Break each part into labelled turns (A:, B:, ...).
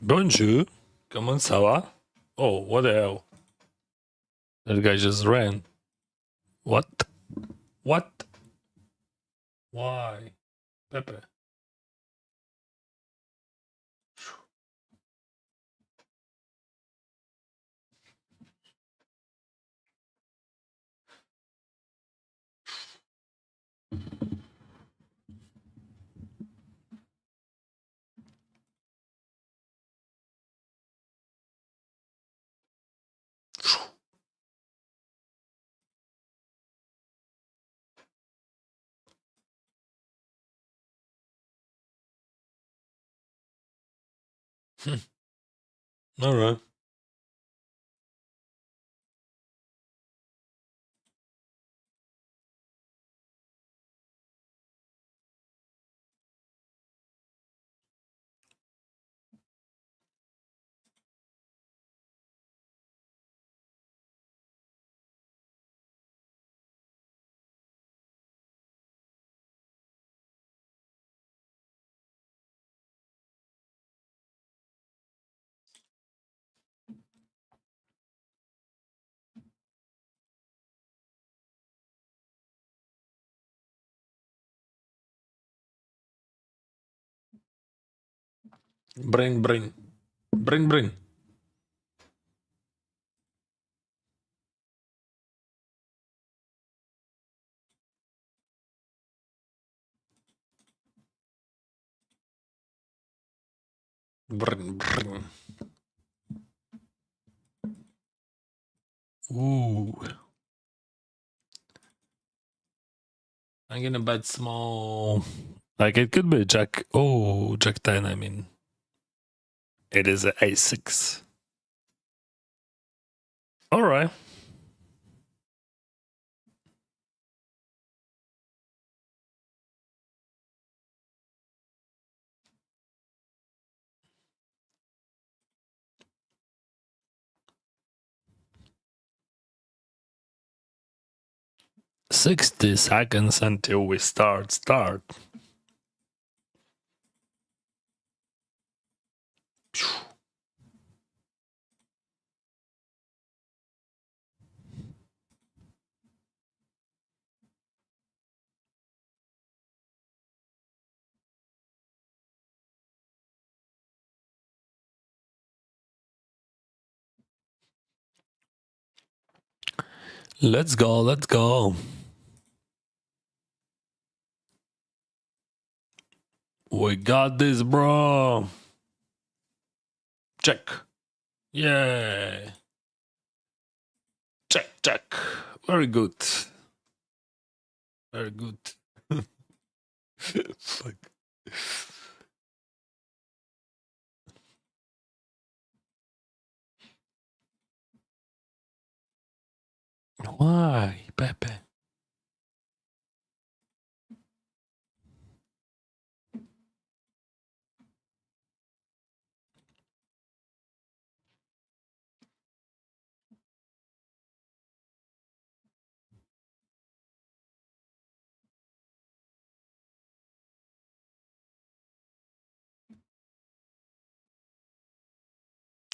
A: Bonjour. Comment ça va? Oh, what the hell? That guy just ran. What? What? Why? Pepe. All right. Bring, bring. Bring, bring. Bring, bring. Ooh. I'm gonna bet small. Like it could be Jack. Oh, Jack 10, I mean. It is a A6. All right. $60 until we start. Let's go, let's go. We got this, bro. Check. Yeah. Check. Very good. Very good. Fuck. Why, Pepe?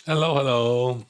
A: Hello.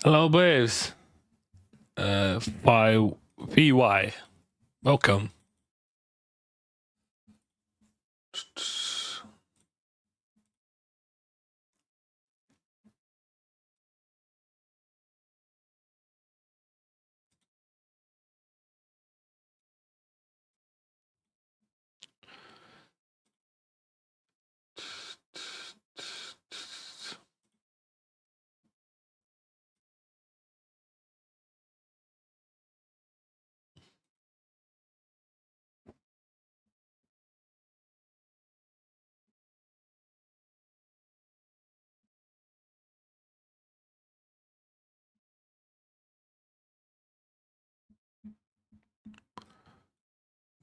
A: Hello, babes. 5 VY. Welcome.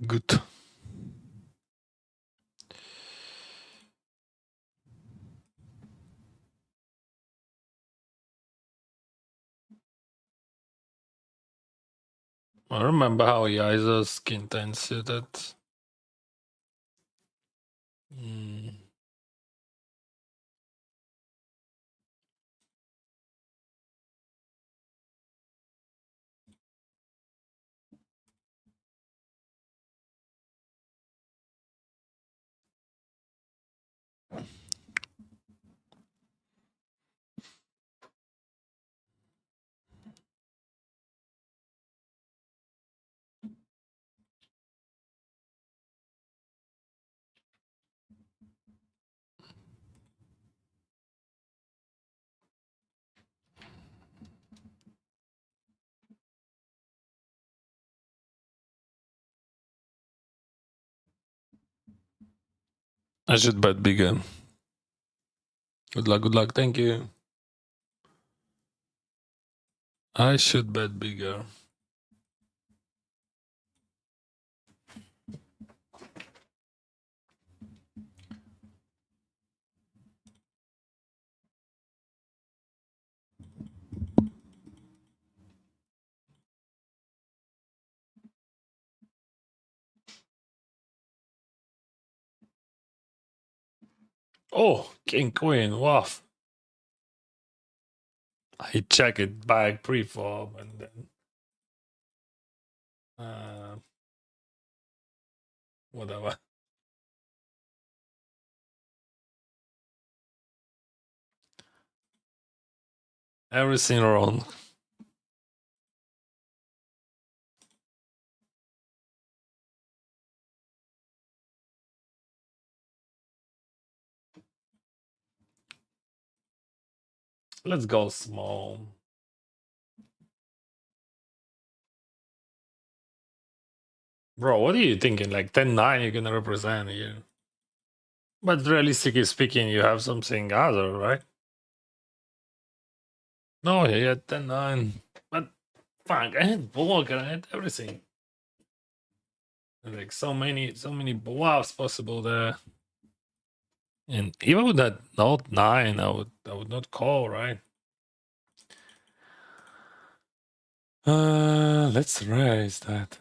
A: Good. I remember how Yiza skin tense that. Mm. I should bet bigger. Good luck, good luck. Thank you. I should bet bigger. Oh, King Queen, wow. I check it back pre-flop and then whatever. Everything wrong. Let's go small. Bro, what are you thinking? Like 10-9 you're gonna represent here. But realistically speaking, you have something other, right? No, he had 10-9. But fuck, I had Volker, I had everything. Like so many bluffs possible there. And even with that note 9, I would not call, right? Let's raise that.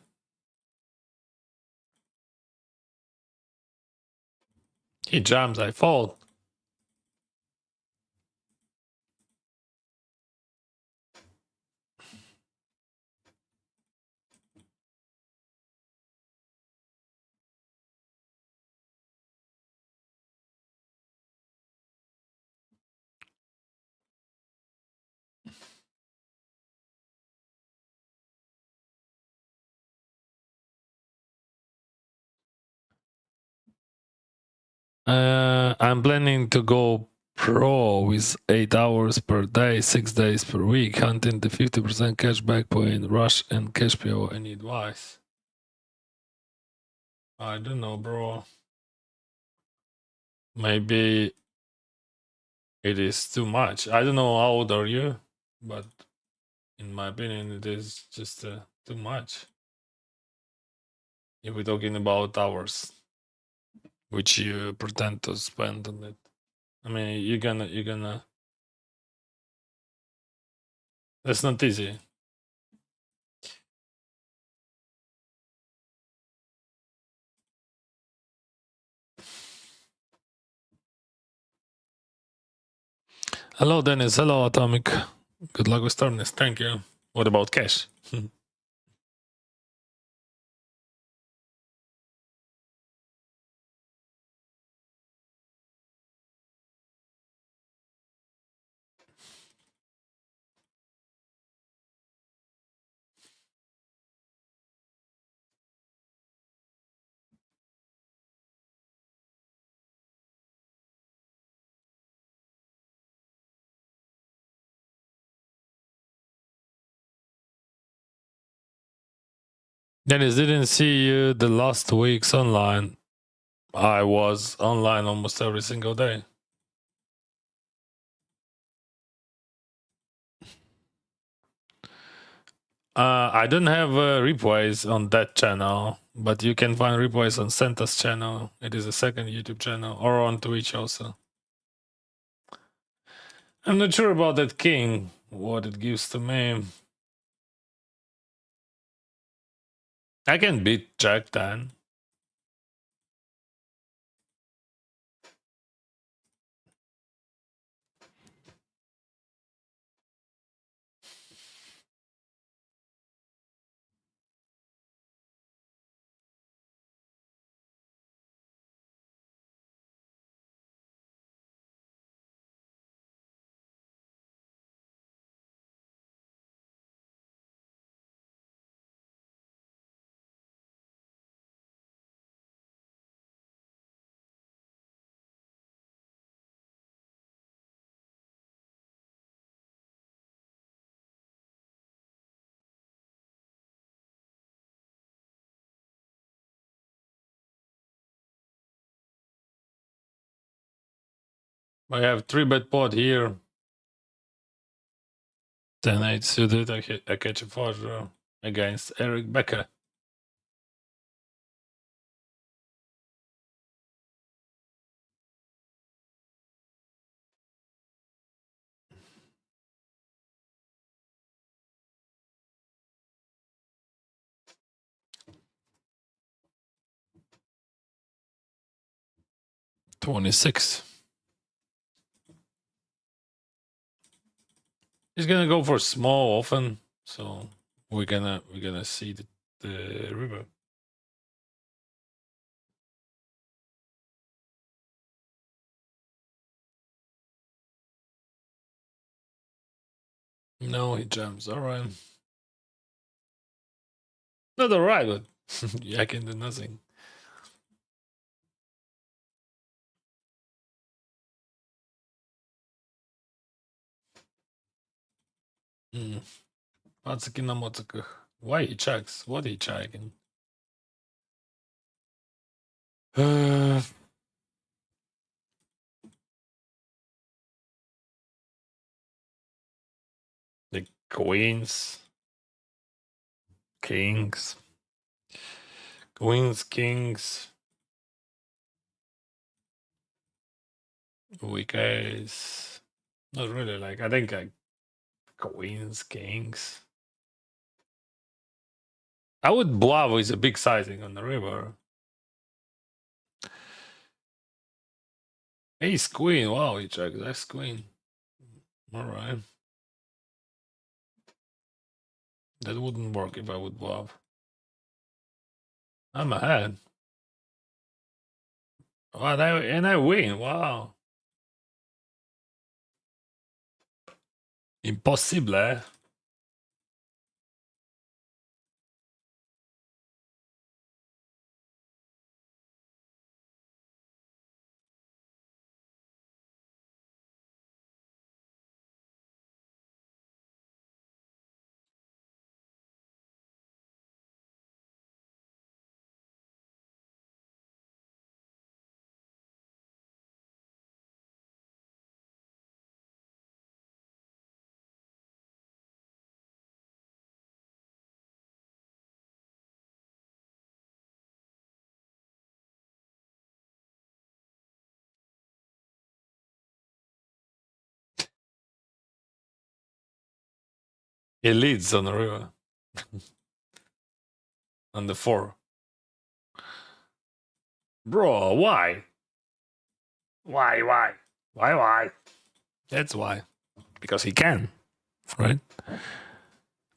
A: He jams, I fold. I'm planning to go pro with 8 hours per day, 6 days per week, hunting the 50% cashback point, rush and cash PO. Any advice? I don't know, bro. Maybe it is too much. I don't know how old are you, but in my opinion, it is just too much. If we're talking about hours, which you pretend to spend on it. I mean, you're gonna. That's not easy. Hello, Dennis. Hello, Atomic. Good luck with Turnus. Thank you. What about cash? Dennis, didn't see you the last weeks online. I was online almost every single day. I don't have replays on that channel, but you can find replays on Santa's channel. It is a second YouTube channel, or on Twitch also. I'm not sure about that king, what it gives to me. I can beat Jack 10. I have 3-bet pot here. 10-8 suited, I catch a 4 against Eric Becker. $26. He's gonna go for small often, so we're gonna see the river. No, he jumps. All right. Not all right, but I can do nothing. Пацаки на моциках. Why he checks? What he checking? The queens, kings, queens, kings, weak ace. Not really. Like I think like queens, kings. I would bluff with a big sizing on the river. Ace queen. Wow, he checks. That's queen. All right. That wouldn't work if I would bluff. I'm ahead. Oh, and I win. Wow. Impossible. Eh? He leads on the river. On the 4. Bro, why? Why? Why? That's why. Because he can. Right?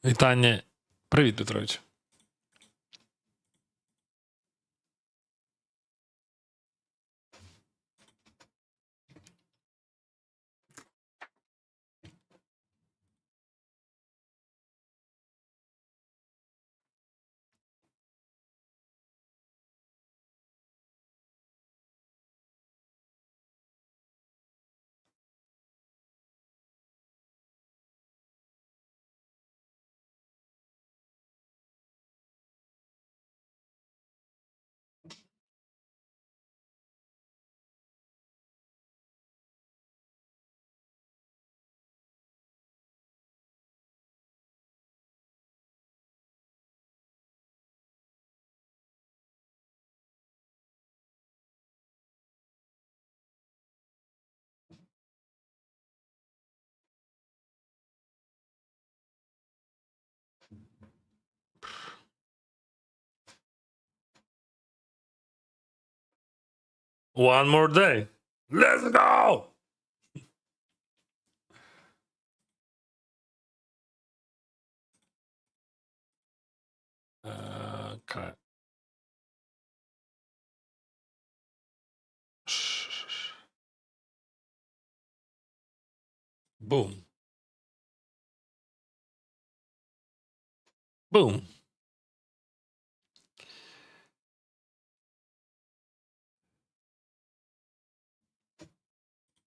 A: Вітання. Привіт, Петрович. One more day. Let's go. Okay. Boom. Boom.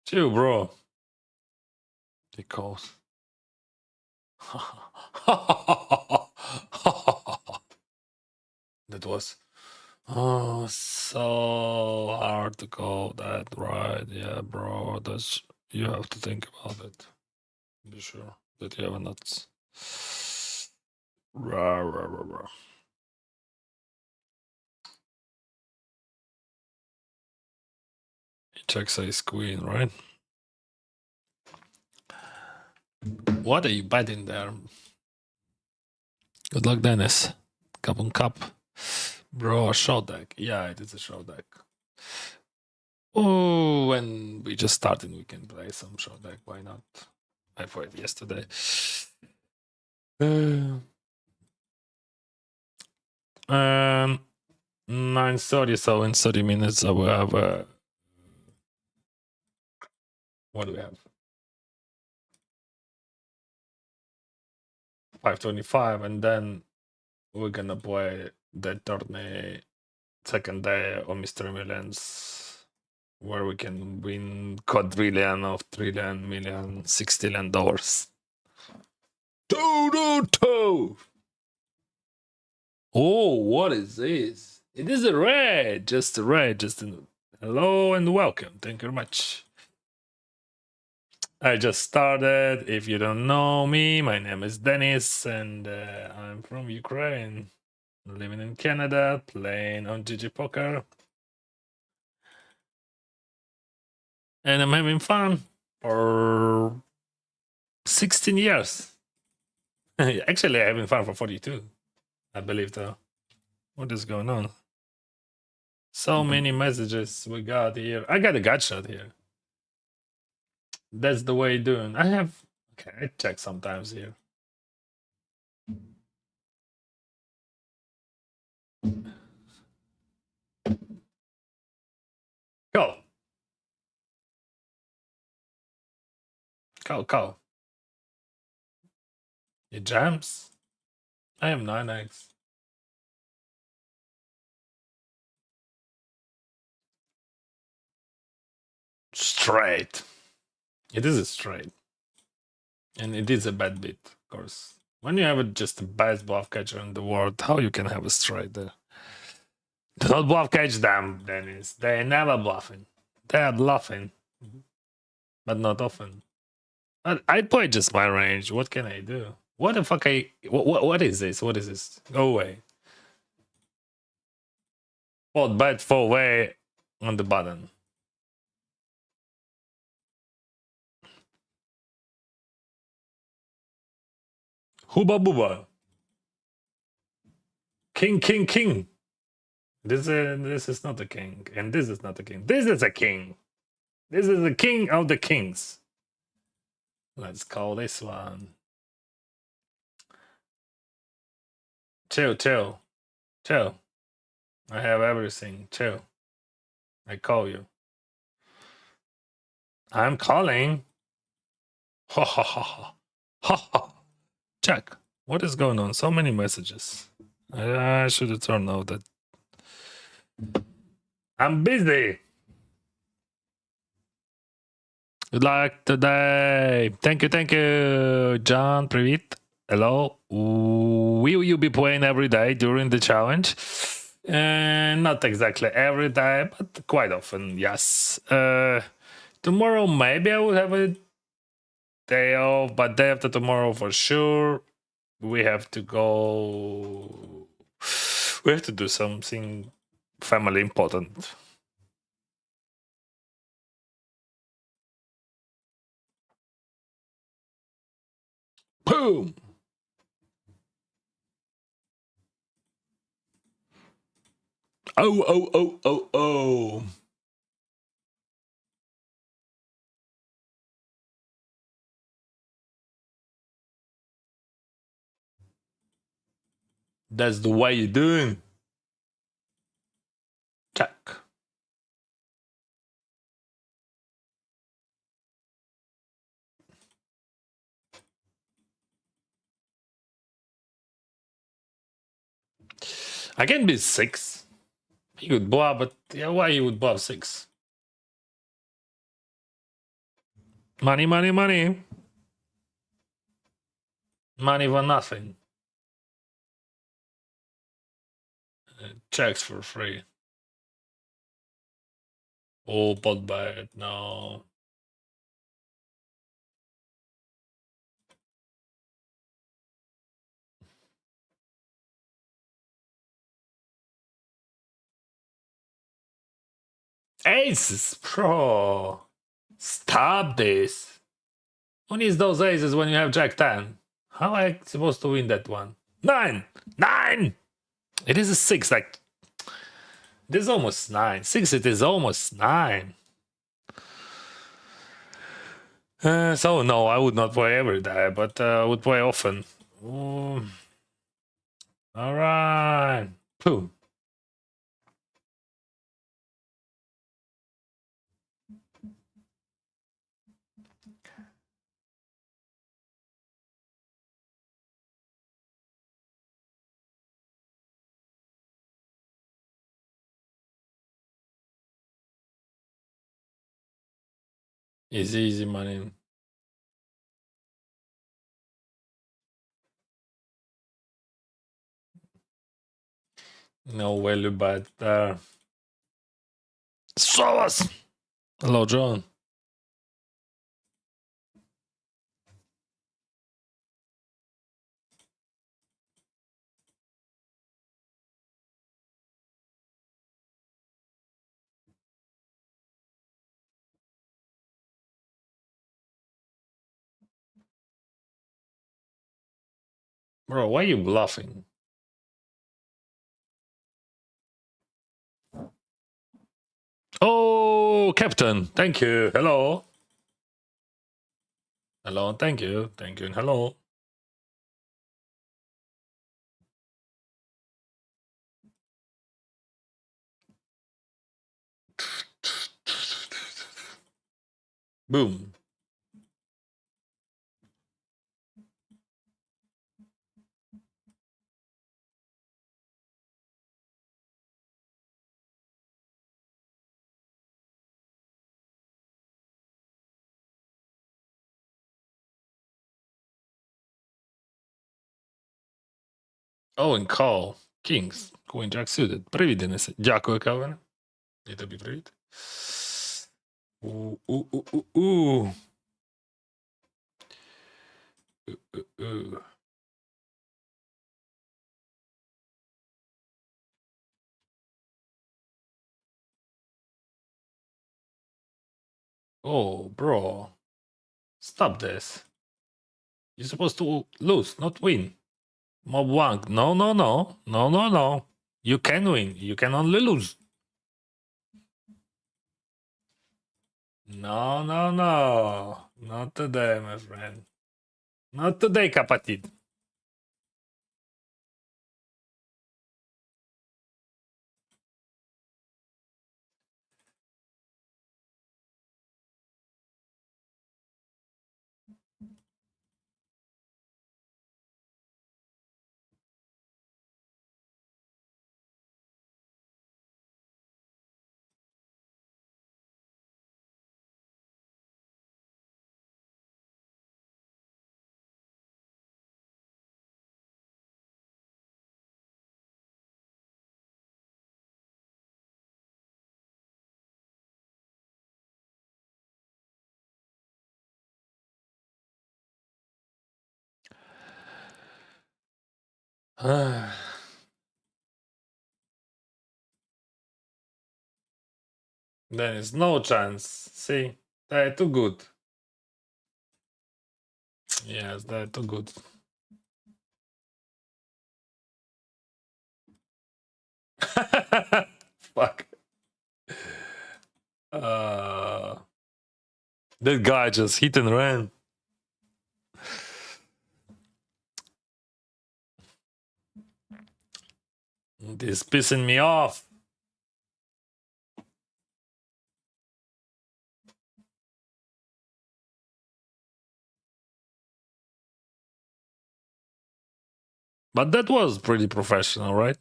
A: Chill, bro. He calls. That was so hard to call that right. Yeah, bro. That's you have to think about it. Be sure that you have not. Rah, rah, rah, rah. He checks his queen, right? What are you betting there? Good luck, Dennis. Cup on cup. Bro, a show deck. Yeah, it is a show deck. Oh, when we just started, we can play some show deck. Why not? I played yesterday. 9:30. So in 30 minutes, I will have. What do we have? 5:25, and then we're gonna play the tourney second day of Mystery Millions, where we can win quadrillion of trillion million $6 trillion. Two. Oh, what is this? It is a red, just a red, hello and welcome. Thank you very much. I just started. If you don't know me, my name is Dennis, and I'm from Ukraine, living in Canada, playing on GG Poker, and I'm having fun for 16 years. Actually, I'm having fun for 42, I believe, though. What is going on? So many messages we got here. I got a gut shot here. That's the way doing. I have. Okay, I check sometimes here. Go. Go. It jams. I have 9x. Straight. It is a straight. And it is a bad bit, of course. When you have just the best bluff catcher in the world, how you can have a straight there? Do not bluff catch them, Dennis. They're never bluffing. They are bluffing, but not often. I play just my range. What can I do? What the fuck? What is this? What is this? Go away. Fold bet 4-way on the button. Hooba booba. King. This is not a king, and this is not a king. This is a king. This is the king of the kings. Let's call this one. Chill. I have everything. Chill. I call you. I'm calling. Ha ha ha ha. Ha ha. Check. What is going on? So many messages. I should have turned off that. I'm busy. Good luck today. Thank you. John, привет. Hello. Will you be playing every day during the challenge? Not exactly every day, but quite often, yes. Tomorrow, maybe I will have a day off, but day after tomorrow for sure. We have to go. We have to do something family important. Boom! Oh. That's the way you're doing. Check. I can be 6. He could blow, but yeah, why he would blow 6? Money, money, money. Money for nothing. Checks for free. Oh, pot bad. No. Aces, bro. Stop this. Who needs those aces when you have Jack 10? How am I supposed to win that one? 9! 9! It is a 6. Like, it is almost 9. 6, it is almost 9. So, no, I would not play every day, but I would play often. All right. Boom. Easy money. No value, but show us. Hello, John. Bro, why are you bluffing? Oh, Captain. Thank you. Hello. Hello. Thank you. Thank you. And hello. Boom. Oh, and call. Kings. Queen Jack suited. Привіт, Денисе. Дякую, Кавене. І тобі привіт. У. Oh, bro. Stop this. You're supposed to lose, not win. Mob Wank. No, no, no. No, no, no. You can win. You can only lose. No, no, no. Not today, my friend. Not today, kapatid. There is no chance. See, they're too good. Yes, they're too good. Fuck. That guy just hit and ran. This is pissing me off. But that was pretty professional, right?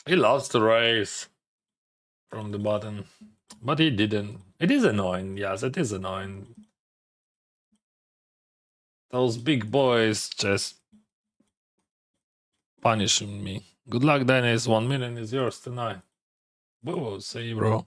A: He lost the race from the bottom, but he didn't. It is annoying. Yes, it is annoying. Those big boys just punishing me. Good luck, Dennis. 1 million is yours tonight. Whoa, see, bro.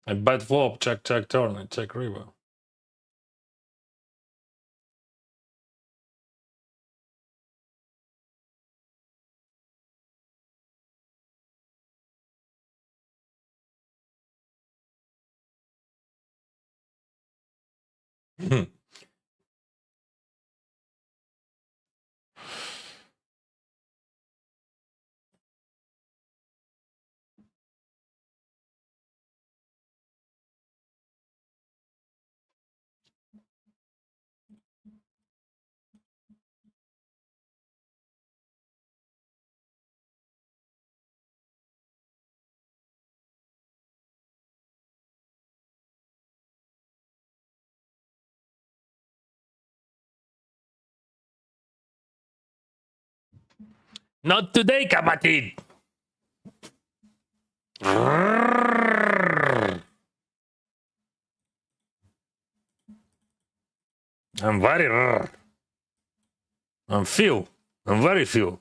A: I bet flop, check, turn, and check river. Not today, kapatid. I'm very. I'm few. I'm very few.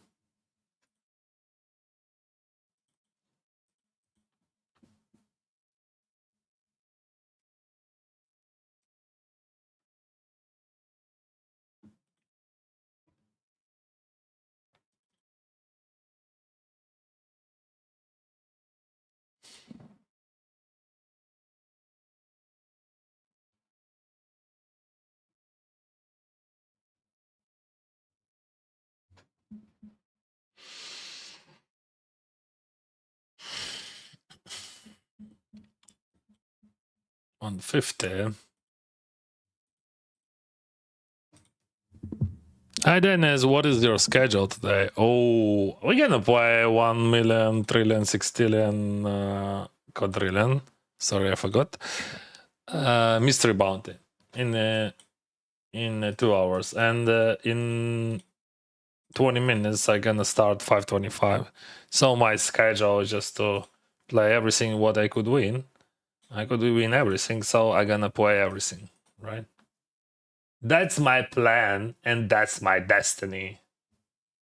A: On 50. Hi Dennis, what is your schedule today? Oh, we're gonna play 1 million, trillion, sextillion, quadrillion. Sorry, I forgot. Mystery bounty in 2 hours, and in 20 minutes I'm gonna start 525. So my schedule is just to play everything what I could win. I could win everything, so I'm gonna play everything, right? That's my plan, and that's my destiny.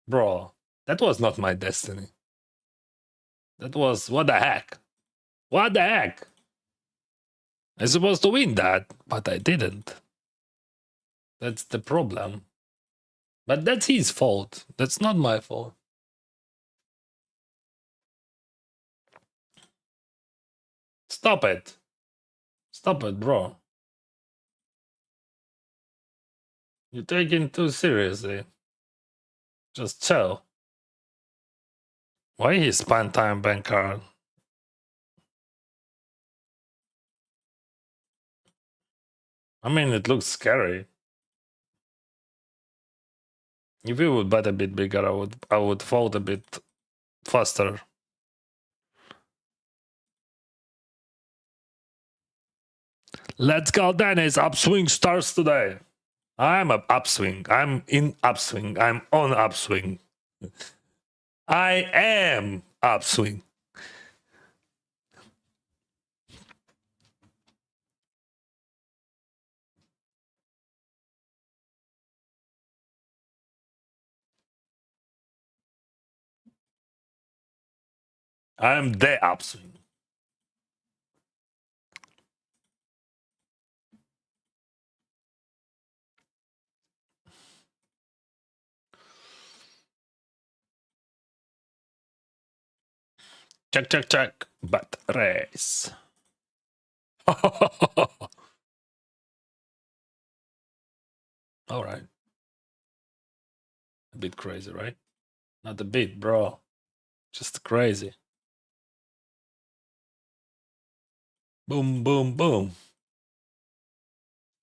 A: Bro, that was not my destiny. That was, what the heck? What the heck? I supposed to win that, but I didn't. That's the problem. But that's his fault. That's not my fault. Stop it. Stop it, bro. You're taking too seriously. Just chill. Why he spent time bank card? I mean, it looks scary. If we would bet a bit bigger, I would fold a bit faster. Let's go, Dennis. Upswing starts today. I'm a upswing. I'm in upswing. I'm on upswing. I am upswing. I'm the upswing. Check, check, check. But race. All right. A bit crazy, right? Not a bit, bro. Just crazy. Boom, boom, boom.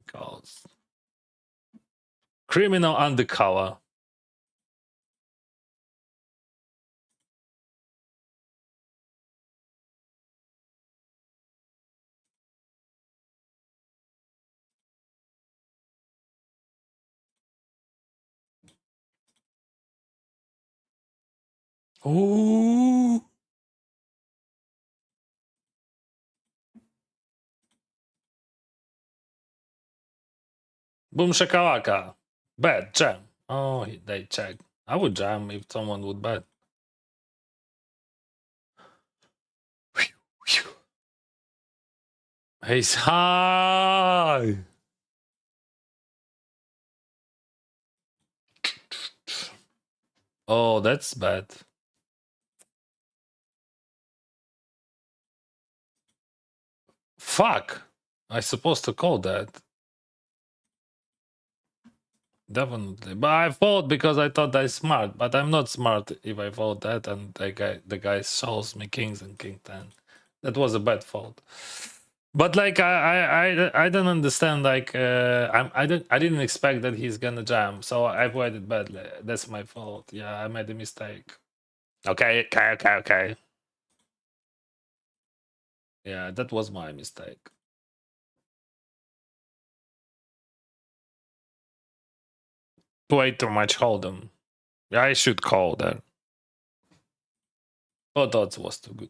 A: Calls. Criminal undercover. Ooh. Boom shakalaka. Bet, jam. Oh, they check. I would jam if someone would bet. He's high. Oh, that's bad. Fuck. I supposed to call that. Definitely. But I fold because I thought I'm smart. But I'm not smart if I fold that and the guy shows me kings and king 10. That was a bad fold. But like I don't understand. Like I didn't expect that he's gonna jam, so I played it badly. That's my fault. Yeah, I made a mistake. Okay. Yeah, that was my mistake. Way too much hold'em. Yeah, I should call that. But odds was too good.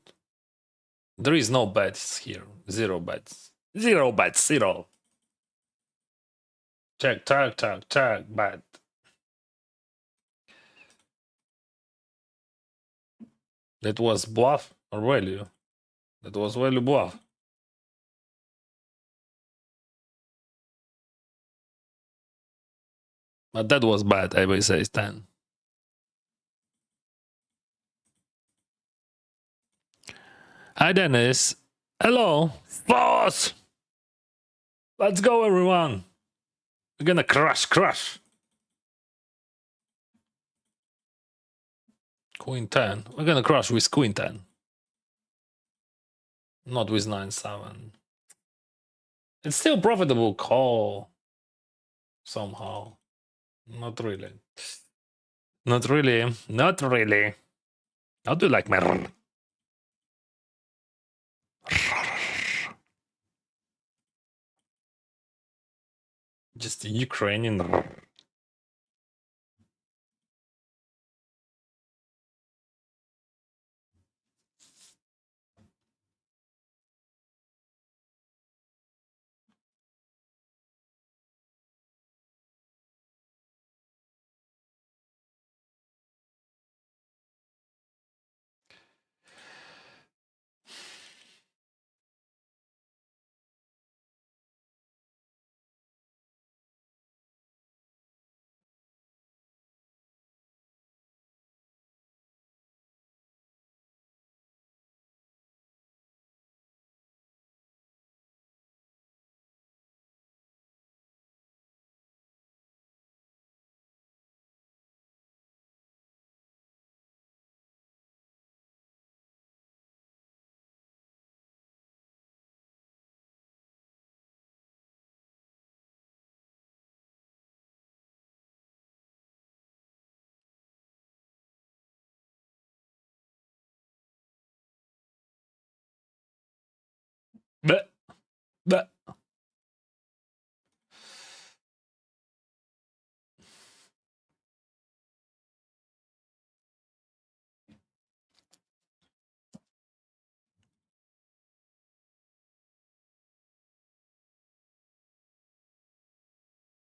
A: There is no bets here. Zero bets. Zero bets. Zero. Check. Bet. That was bluff or value. That was value bluff. But that was bad. I will say 10. Hi, Dennis. Hello. Boss. Let's go, everyone. We're gonna crush. Queen 10. We're gonna crush with Queen 10. Not with 9-7. It's still profitable call. Somehow. Not really. Not really. Not really. How do you like my... Just Ukrainian... But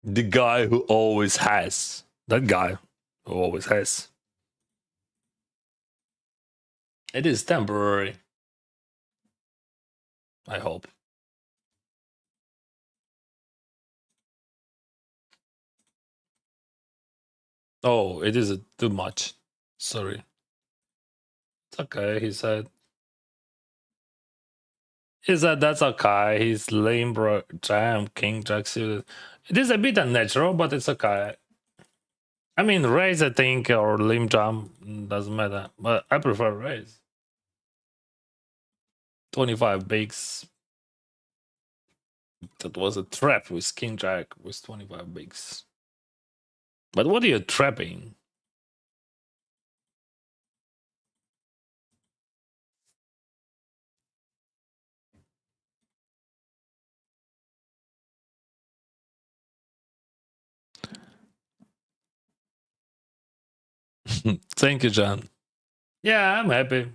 A: the guy who always has. That guy who always has. It is temporary. I hope. Oh, it is too much. Sorry. It's okay, he said. He said that's okay. He's lame, bro. Jam, king, jack suited. It is a bit unnatural, but it's okay. I mean, raise, I think, or limb jam doesn't matter, but I prefer raise. 25 bigs. That was a trap with king jack with 25 bigs. But what are you trapping? Thank you, John. Yeah, I'm happy.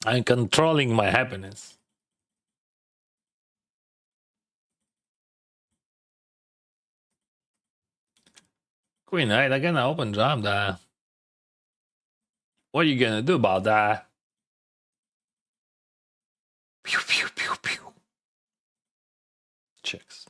A: I'm controlling my happiness. Queen 8, I gonna open jam there. What are you gonna do about that? Pew, pew, pew, pew. Checks.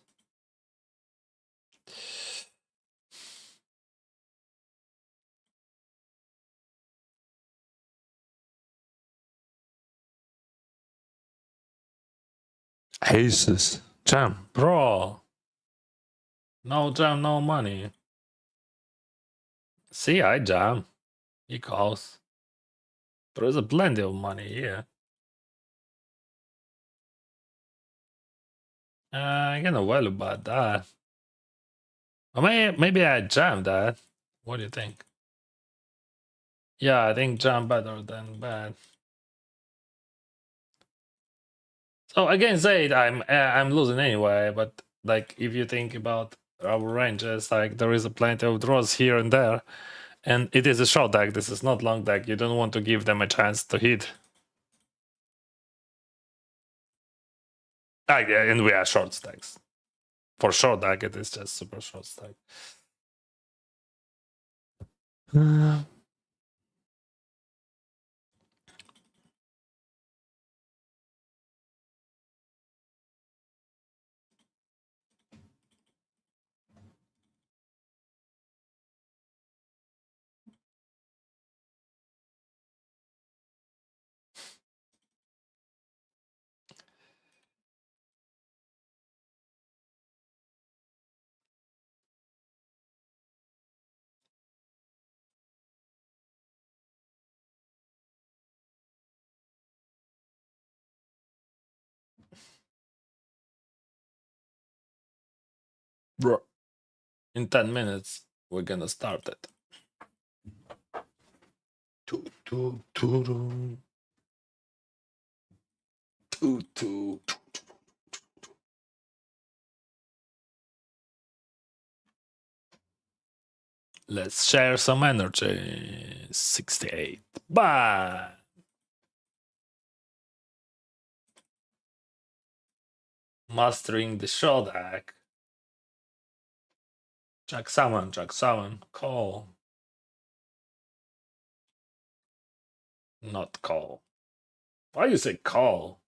A: Aces. Jam. Bro. No jam, no money. See, I jam. He calls. There is a plenty of money here. I can know well about that. Or maybe I jam that. What do you think? Yeah, I think jam better than bad. So I can say it, I'm losing anyway, but like if you think about our ranges, like there is a plenty of draws here and there, and it is a short deck. This is not long deck. You don't want to give them a chance to hit. Yeah, and we are short stacks. For short deck, it is just super short stack. Bro, in 10 minutes, we're gonna start it. Let's share some energy. 68. Bye. Mastering the short deck. Jack summon, call. Not call. Why you say call?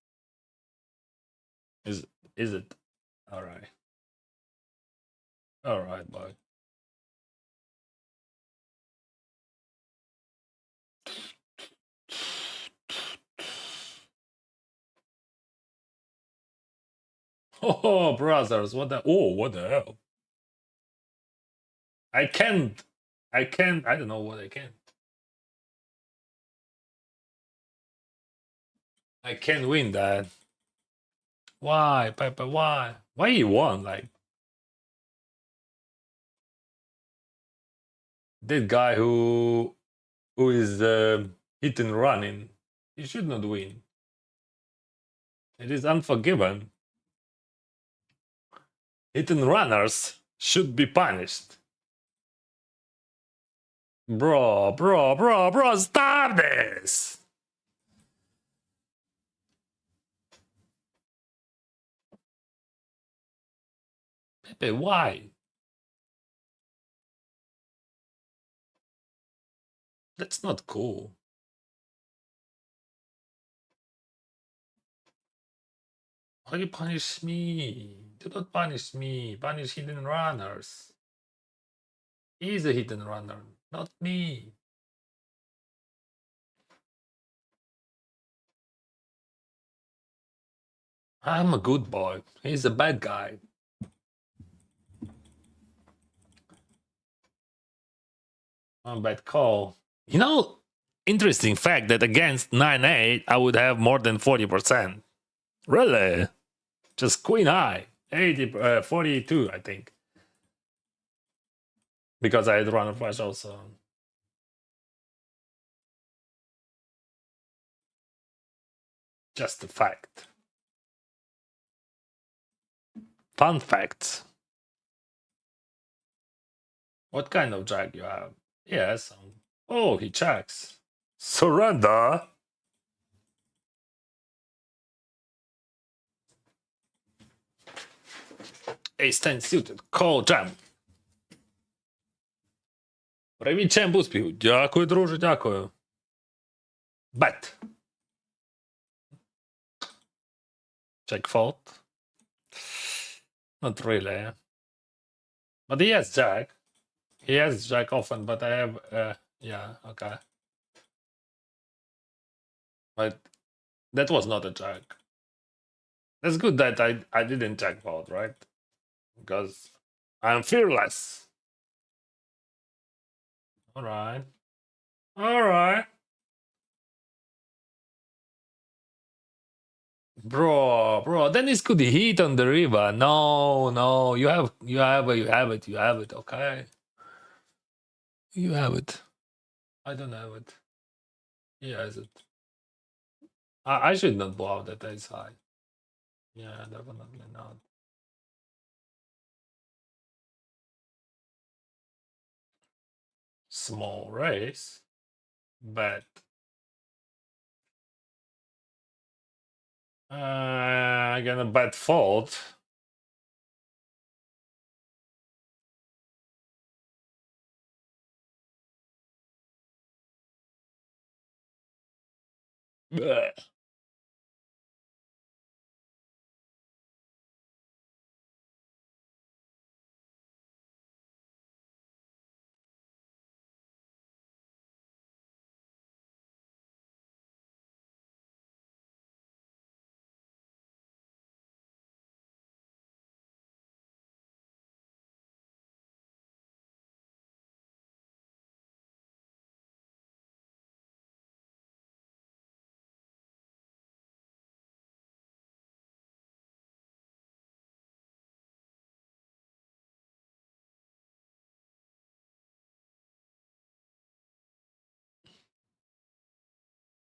A: Is it? Alright. Alright, boy. Oh, brothers, what the hell? I can't. I don't know what I can't. I can't win that. Why, Pepper? Why? Why you won? Like that guy who who is hit and running. He should not win. It is unforgiven. Hit and runners should be punished. Bro, stop this! Pepe, why? That's not cool. Why you punish me? Do not punish me. Punish hidden runners. He's a hidden runner, not me. I'm a good boy. He's a bad guy. A bad call. You know, interesting fact that against 9-8, I would have more than 40%. Really? Just queen high. 42, I think. Because I had run a flash also. Just a fact. Fun facts. What kind of jack you have? Yes. Oh, he checks. Surrender. Ace 10 suited. Call jam. Привіт, чемп успіху. Дякую, друже, дякую. Bet. Check fault. Not really. But he has jack. He has jack often, but I have... yeah, okay. But that was not a jack. That's good that I didn't jack fault, right? Because I'm fearless. Alright. Alright. Bro, Dennis could hit on the river. No, you have it, okay? You have it. I don't have it. He has it. I should not blow that ace high. Yeah, definitely not. Small raise. Bet. I'm gonna bet fold. Bleh.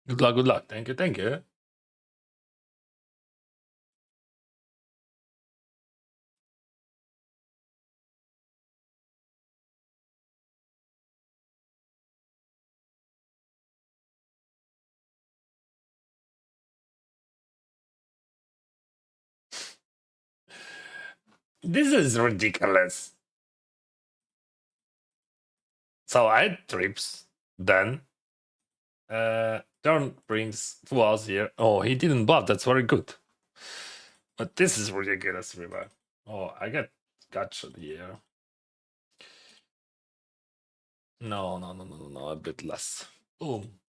A: Good luck, good luck. Thank you. This is ridiculous. So I had trips, then turn brings flaws here. Oh, he didn't bluff, that's very good. But this is ridiculous, river. Oh, I get gotcha here. No, a bit less. Boom.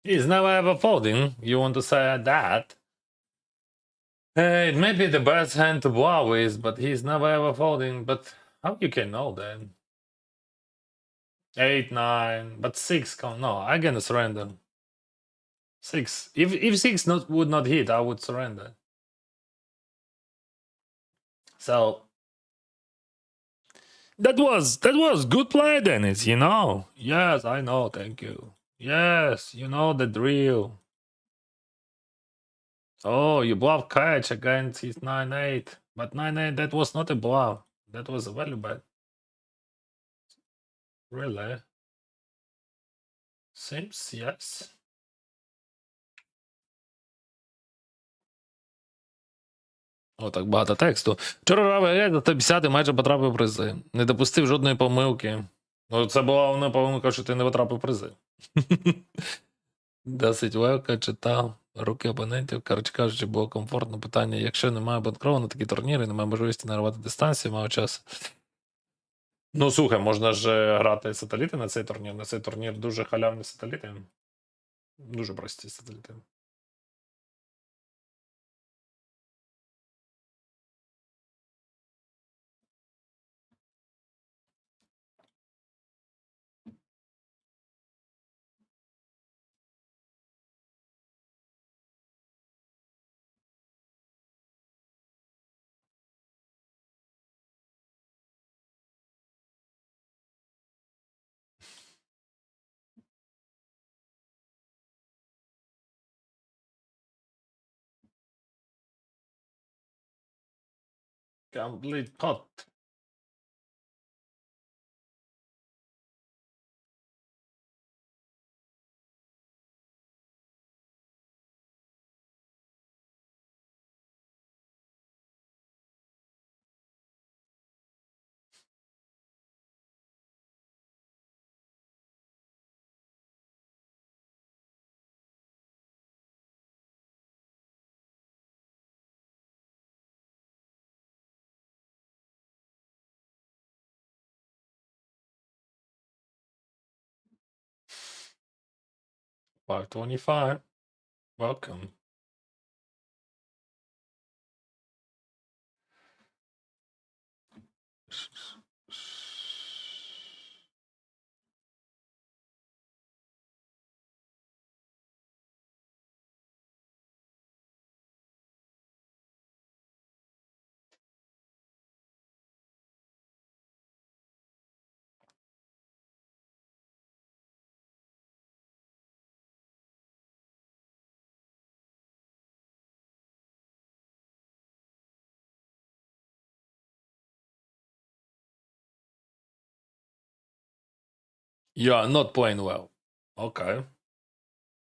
A: He's never ever folding. You want to say that? It may be the best hand to bluff with, but he's never ever folding. But how you can know then? 8, 9, but 6 come. No, I'm gonna surrender. 6. If 6 would not hit, I would surrender. So that was good play, Dennis. You know. Yes, I know. Thank you. Yes, you know the drill. Oh, you bluff catch against his 9-8, but 9-8 that was not a bluff. That was a value bet. Really? Seems yes. О, так багато тексту. Вчора грав геть за 150 і майже потрапив в призи. Не допустив жодної помилки. Ну, це була вона помилка, що ти не потрапив в призи. Досить легко читав руки опонентів. Коротше кажучи, було комфортно питання. Якщо немає банкрова на такі турніри, немає можливості нарвати дистанцію, мав час. Ну, слухай, можна ж грати сателіти на цей турнір. На цей турнір дуже халявні сателіти. Дуже прості сателіти. Complete pot. $5.25. Welcome. You are not playing well. Okay.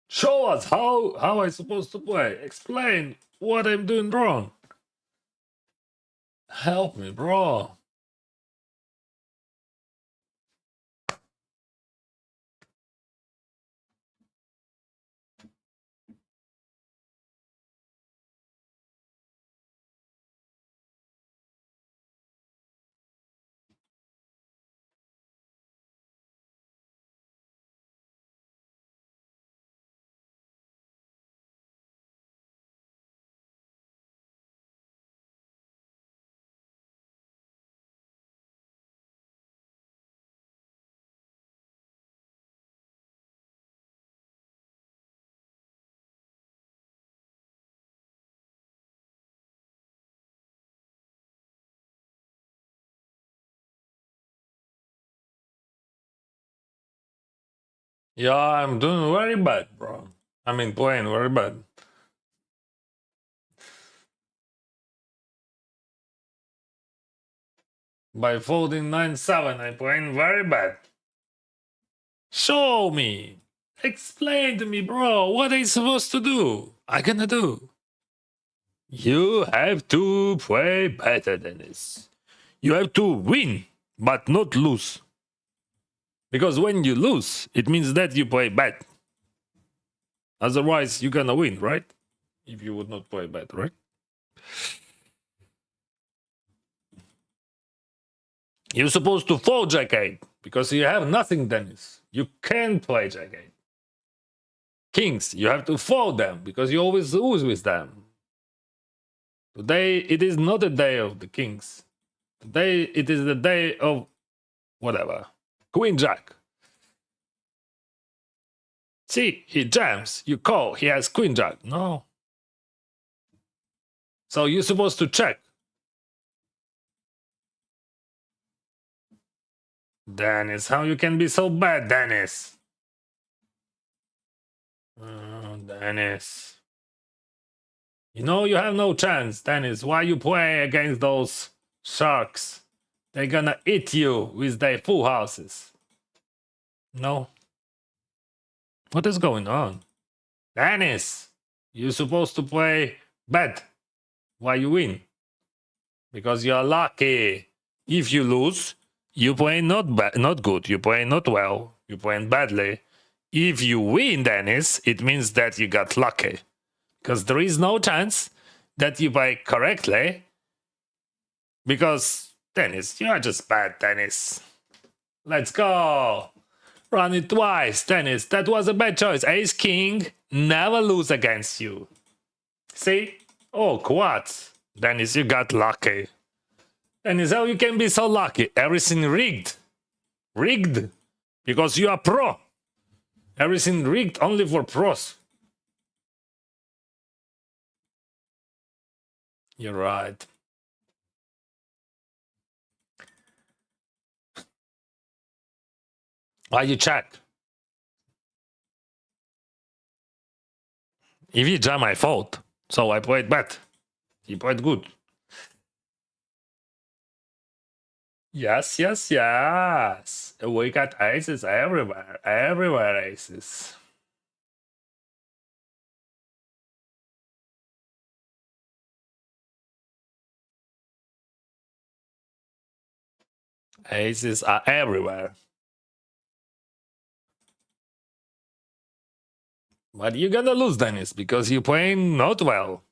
A: Show us how I'm supposed to play. Explain what I'm doing wrong. Help me, bro. Yeah, I'm doing very bad, bro. I mean, playing very bad. By folding 9-7, I'm playing very bad. Show me. Explain to me, bro. What I'm supposed to do? I gonna do. You have to play better than this. You have to win, but not lose. Because when you lose, it means that you play bad. Otherwise, you're gonna win, right? If you would not play bad, right? You're supposed to fold Jack 8 because you have nothing, Dennis. You can't play Jack 8. Kings, you have to fold them because you always lose with them. Today, it is not a day of the Kings. Today, it is the day of whatever. Queen Jack. See, he jams. You call. He has queen jack. No. So you're supposed to check. Dennis, how you can be so bad, Dennis? Oh, Dennis. You know you have no chance, Dennis. Why you play against those sharks? They're gonna eat you with their full houses. No. What is going on? Dennis, you're supposed to play bad. Why you win? Because you're lucky. If you lose, you play not good. You play not well. You playing badly. If you win, Dennis, it means that you got lucky. Because there is no chance that you play correctly. Because, Dennis, you are just bad, Dennis. Let's go. Run it twice, Dennis. That was a bad choice. Ace King never lose against you. See? Oh, quads. Dennis, you got lucky. Dennis, how you can be so lucky? Everything rigged. Rigged. Because you are pro. Everything rigged only for pros. You're right. Why you check? If you jam, I fault. So I played bad. He played good. Yes, yes, yes. We got aces everywhere. Everywhere aces. Aces are everywhere. But you're gonna lose, Dennis, because you're playing not well.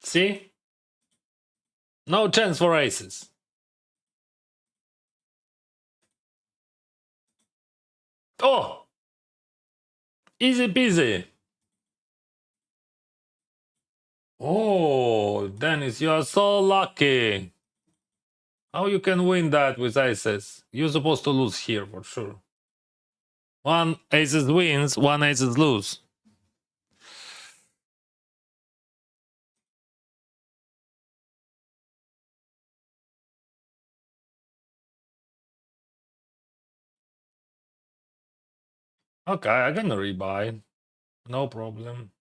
A: See? No chance for aces. Oh! Easy peasy. Oh, Dennis, you are so lucky. How you can win that with aces? You're supposed to lose here for sure. One aces wins, one aces lose. Okay, I can rebuy. No problem.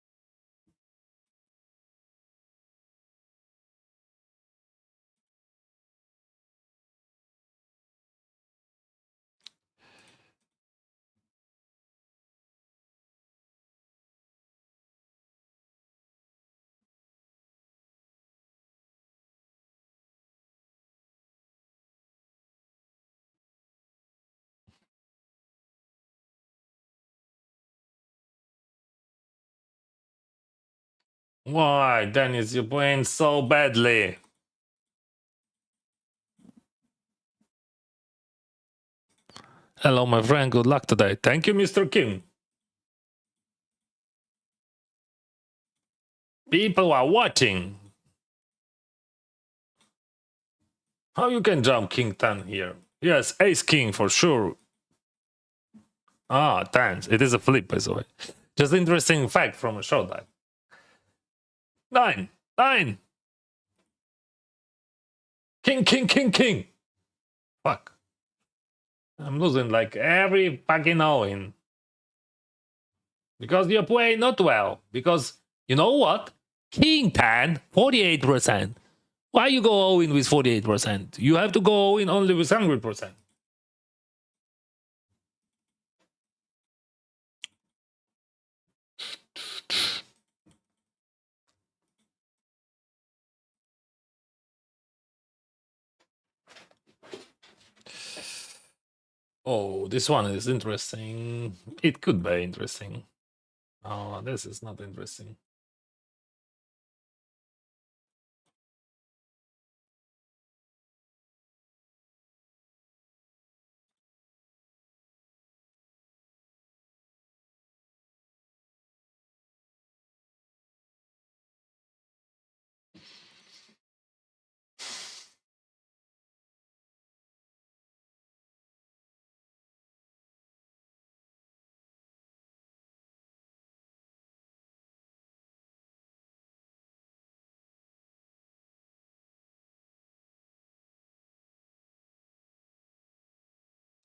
A: Why, Dennis, you're playing so badly. Hello, my friend. Good luck today. Thank you, Mr. Kim. People are watching. How you can jump King 10 here? Yes, Ace King for sure. Ah, tens. It is a flip, by the way. Just interesting fact from a showdown. 9. 9. King, king, king, king. Fuck. I'm losing like every fucking all-in. Because you play not well. Because, you know what? King 10, 48%. Why you go all-in with 48%? You have to go all-in only with 100%. Oh, this one is interesting. It could be interesting. Oh, this is not interesting.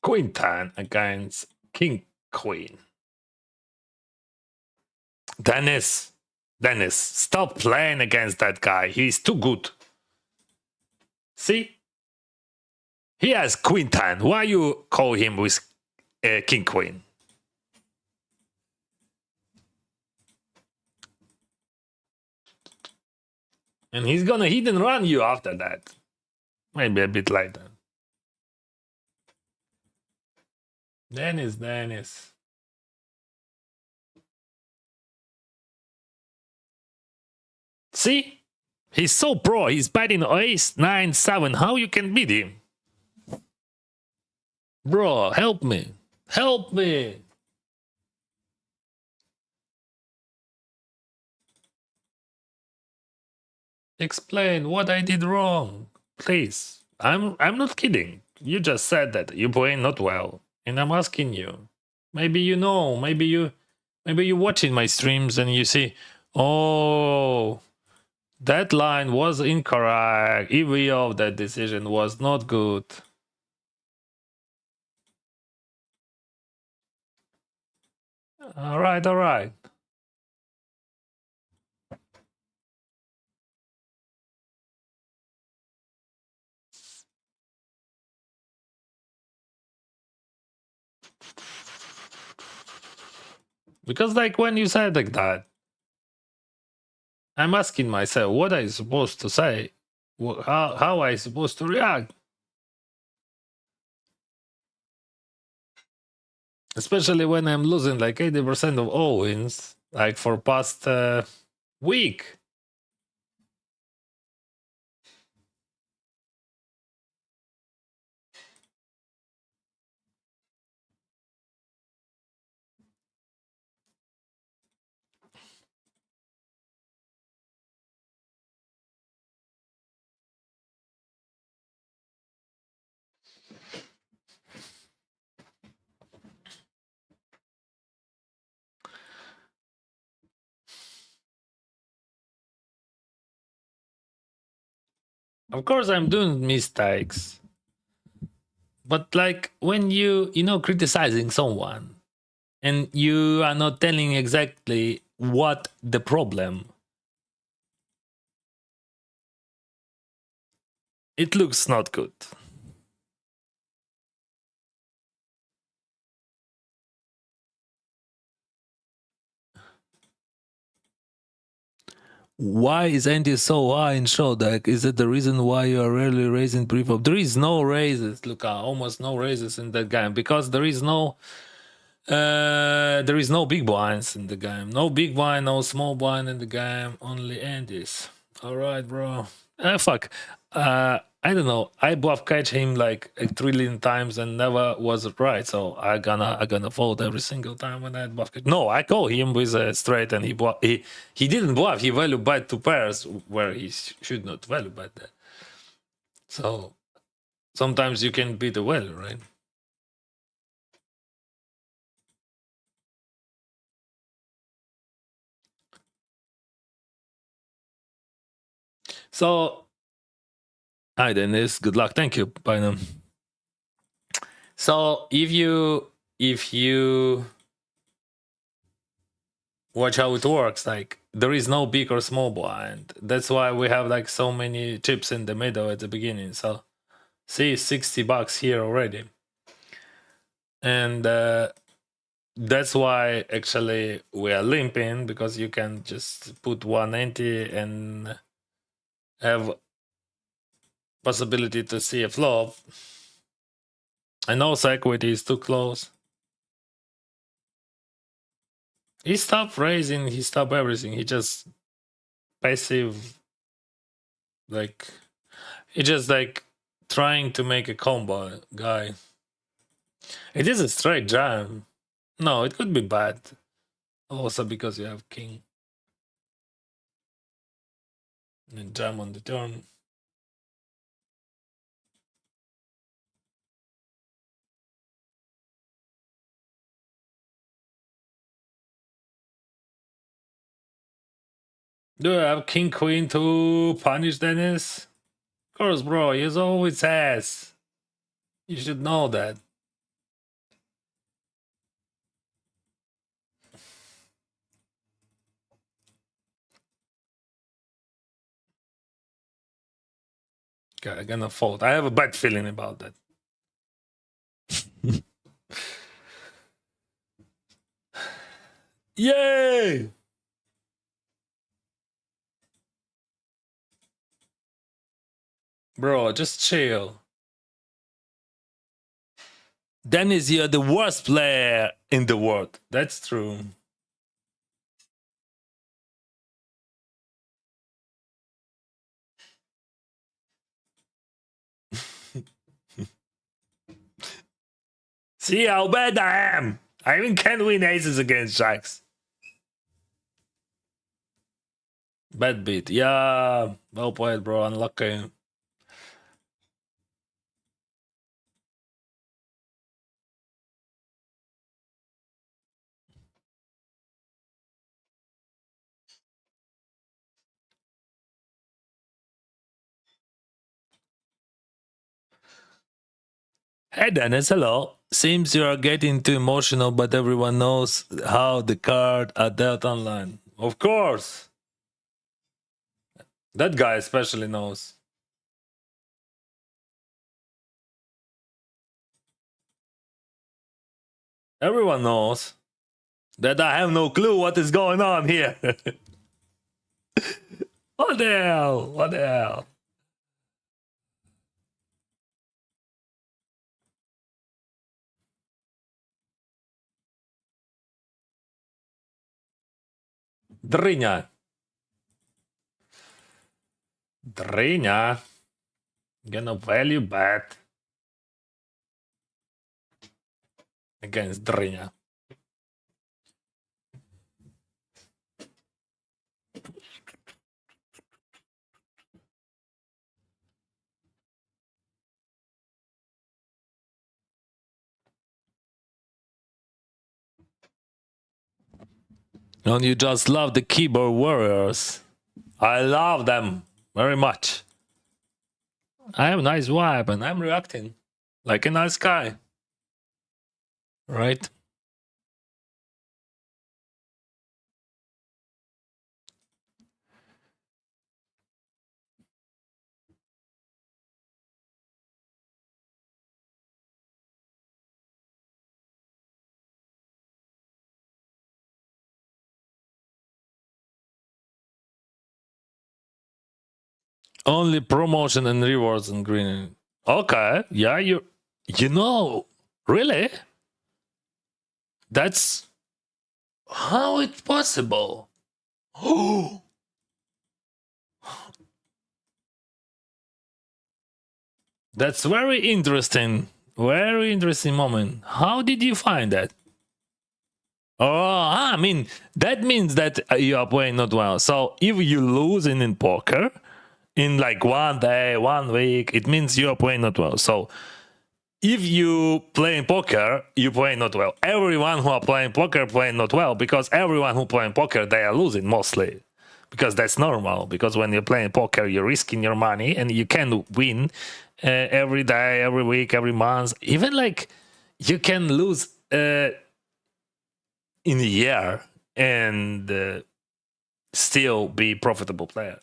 A: Queen 10 against King Queen. Dennis, stop playing against that guy. He's too good. See? He has Queen 10. Why you call him with King Queen? And he's gonna hit and run you after that. Maybe a bit later. Dennis. See? He's so pro. He's betting ace, 9, 7. How you can beat him? Bro, help me. Help me. Explain what I did wrong. Please. I'm not kidding. You just said that you play not well. And I'm asking you. Maybe you know, maybe you watching my streams and you see, oh, that line was incorrect. EV of that decision was not good. All right. Because like when you said like that, I'm asking myself, what I supposed to say? How I supposed to react? Especially when I'm losing like 80% of all wins, like for past week. Of course, I'm doing mistakes. But like when you criticizing someone and you are not telling exactly what the problem, it looks not good. Why is Andy so high in show deck? Is it the reason why you are rarely raising pre-flop? There is no raises, Luca. Almost no raises in that game because there is no big blinds in the game. No big blind, no small blind in the game. Only Andy's. All right, bro. Fuck. I don't know. I bluff catch him like a trillion times and never was right. So I gonna fold every single time when I bluff catch. No, I call him with a straight and he didn't bluff. He value bet 2 pairs where he should not value bet that. So sometimes you can beat the value, right? So hi Dennis, good luck. Thank you. Bye now. So if you watch how it works, like there is no big or small blind. That's why we have like so many chips in the middle at the beginning. So see, $60 here already. And that's why actually we are limping, because you can just put 190 and have possibility to see a flop. And also equity is too close. He stopped raising, he stopped everything. He just passive, like he just like trying to make a combo guy. It is a straight jam. No, it could be bad. Also because you have king. And jam on the turn. Do I have king queen to punish Dennis? Of course, bro. He's always ass. You should know that. Okay, I'm gonna fold. I have a bad feeling about that. Yay! Bro, just chill. Dennis, you're the worst player in the world. That's true. See how bad I am. I even can't win aces against jacks. Bad beat. Yeah. Well played, bro. Unlucky. Hey Dennis, hello. Seems you are getting too emotional, but everyone knows how the card are dealt online. Of course. That guy especially knows. Everyone knows that I have no clue what is going on here. What the hell? What the hell? Drinya. Drinya. Gonna value bet against Drinya. And you just love the keyboard warriors. I love them very much. I have a nice vibe and I'm reacting like a nice guy. Right? Only promotion and rewards and green. Okay, yeah, you know, really? That's how it's possible. Oh, that's very interesting. Very interesting moment. How did you find that? Oh, I mean, that means that you are playing not well. So if you lose in poker in like 1 day, 1 week, it means you are playing not well. So if you play in poker, you play not well. Everyone who are playing poker playing not well because everyone who playing poker, they are losing mostly. Because that's normal. Because when you're playing poker, you're risking your money and you can win every day, every week, every month. Even like you can lose in a year and still be profitable player.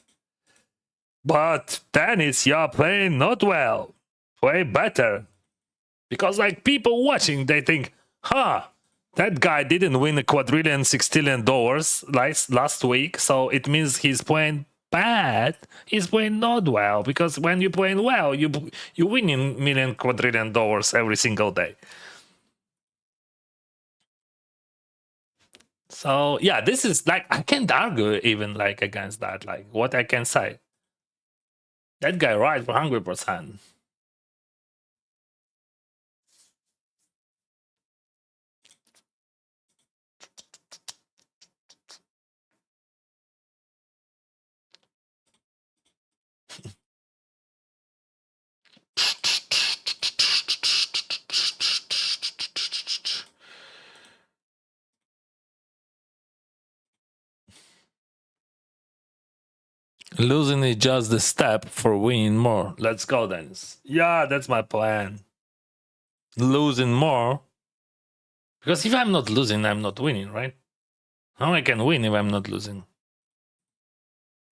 A: But tennis, you're playing not well. Play better. Because like people watching, they think, that guy didn't win a quadrillion, $6 trillion last week, so it means he's playing bad. He's playing not well, because when you're playing well, you winning million quadrillion dollars every single day. So yeah, this is like I can't argue even like against that. Like what I can say, that guy right for 100%. Losing is just the step for winning more. Let's go, Dennis. Yeah, that's my plan. Losing more. Because if I'm not losing, I'm not winning, right? How I can win if I'm not losing?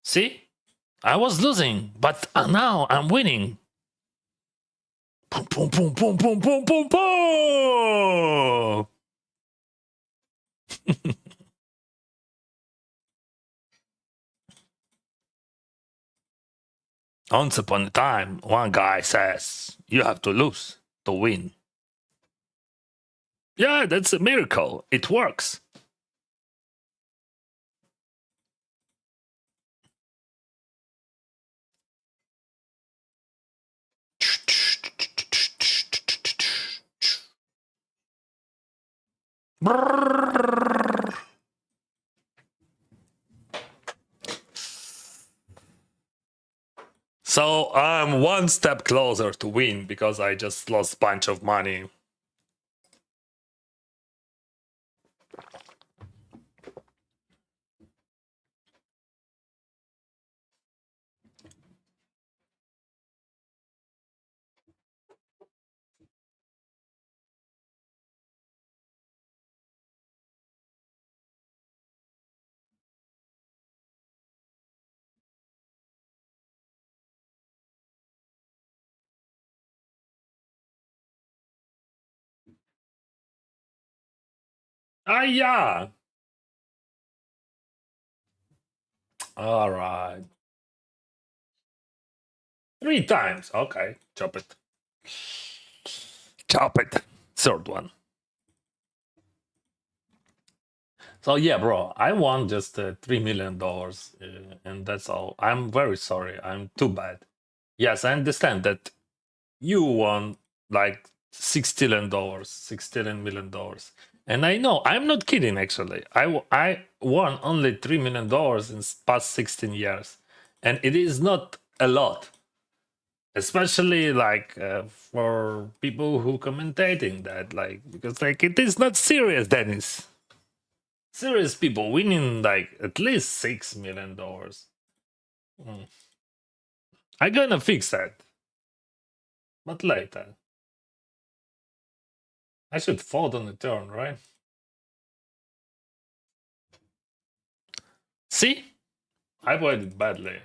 A: See? I was losing, but now I'm winning. Boom, boom, boom, boom, boom, boom, boom, boom. Once upon a time, one guy says, you have to lose to win. Yeah, that's a miracle. It works. So I'm one step closer to win because I just lost a bunch of money. Ah, yeah. All right. 3 times. Okay. Chop it. Chop it. Third one. So yeah, bro, I won just $3 million, and that's all. I'm very sorry. I'm too bad. Yes, I understand that you won like $6 $6 million, and I know I'm not kidding. Actually, I won only $3 million in past 16 years, and it is not a lot, especially like for people who commentating that, like, because like it is not serious, Dennis. Serious people winning like at least $6 million. I'm gonna fix that, but later. I should fold on the turn, right? See? I played it badly.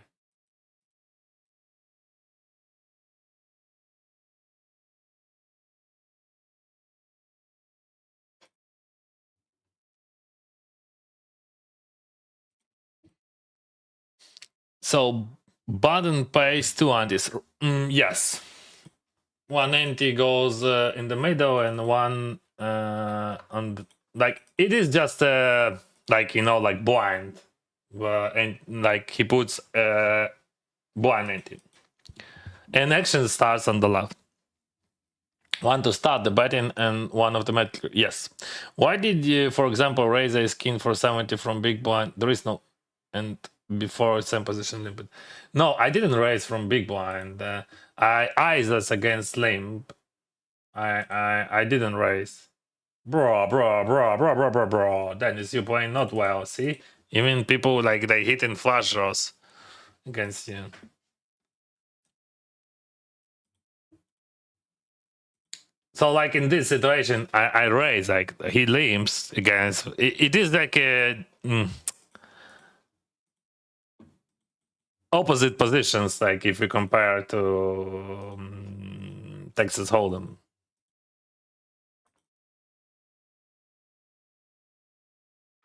A: So button pays 2 antis. Yes. One anti goes in the middle and one on the, like, it is just like, you know, like blind. And like he puts blind anti. And action starts on the left. One to start the betting and one of the metal. Yes. Why did you, for example, raise a skin for 70 from big blind? There is no, and before same position limit. No, I didn't raise from big blind. I eyes us against limp. I didn't raise. Bro. Dennis, you playing not well. See, even people like they hitting flush draws against you. So like in this situation, I raise, like he limps against. It is like a opposite positions. Like if you compare to Texas Hold'em.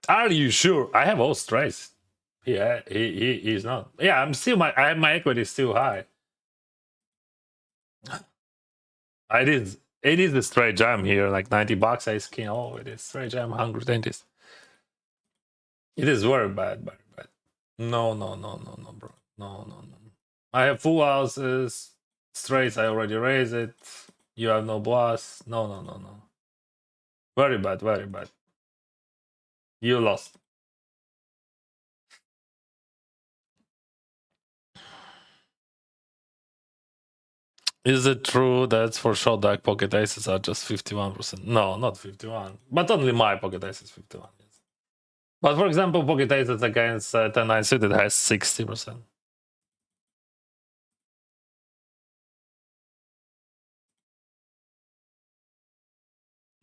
A: Are you sure? I have all straights. Yeah, he's not. Yeah, I'm still my equity is still high. I did. It is a straight jam here, like $90 I skin. Oh, it is straight jam, 100 dentist. It is very bad, very bad. No, bro. No. I have full houses, straights. I already raised it. You have no blast. No. Very bad, very bad. You lost. Is it true that for short deck pocket aces are just 51%? No, not 51. But only my pocket ace is 51. Yes. But for example, pocket aces against 10-9 suited has 60%.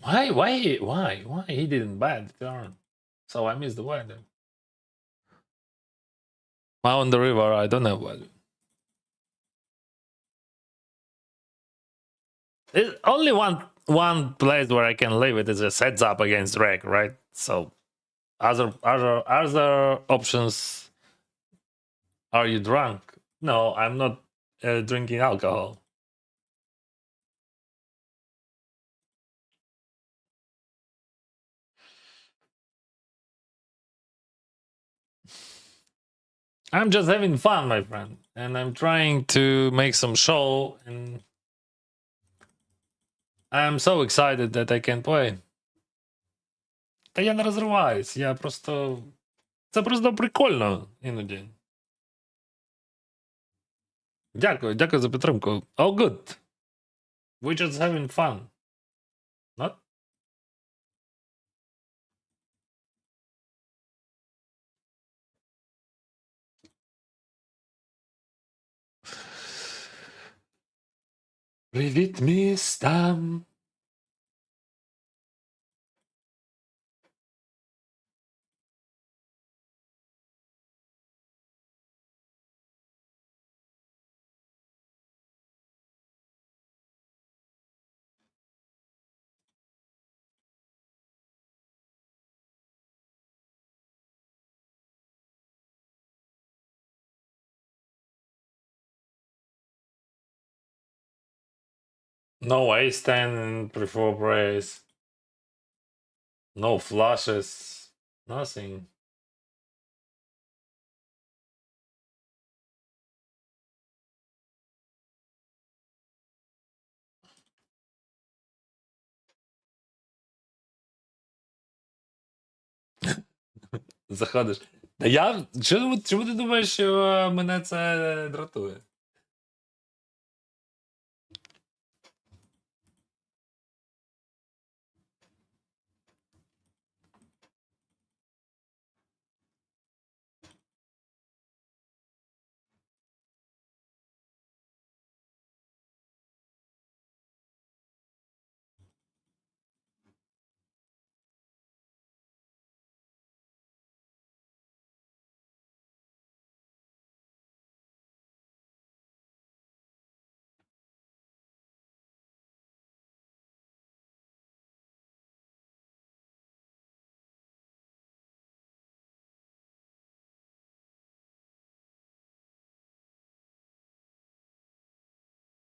A: Why he didn't bet the turn? So I missed the wedding. On the river, I don't have value. It's only one place where I can live it is a heads up against drag, right? So other options. Are you drunk? No, I'm not drinking alcohol. I'm just having fun, my friend, and I'm trying to make some show, and I'm so excited that I can play. Та я не розриваюсь, я просто... Це просто прикольно іноді. Дякую за підтримку. Oh, good. We're just having fun. Not? Привіт, міста. No A-stand before praise. No flushes. Nothing. Заходиш. Чому ти думаєш, що мене це дратує?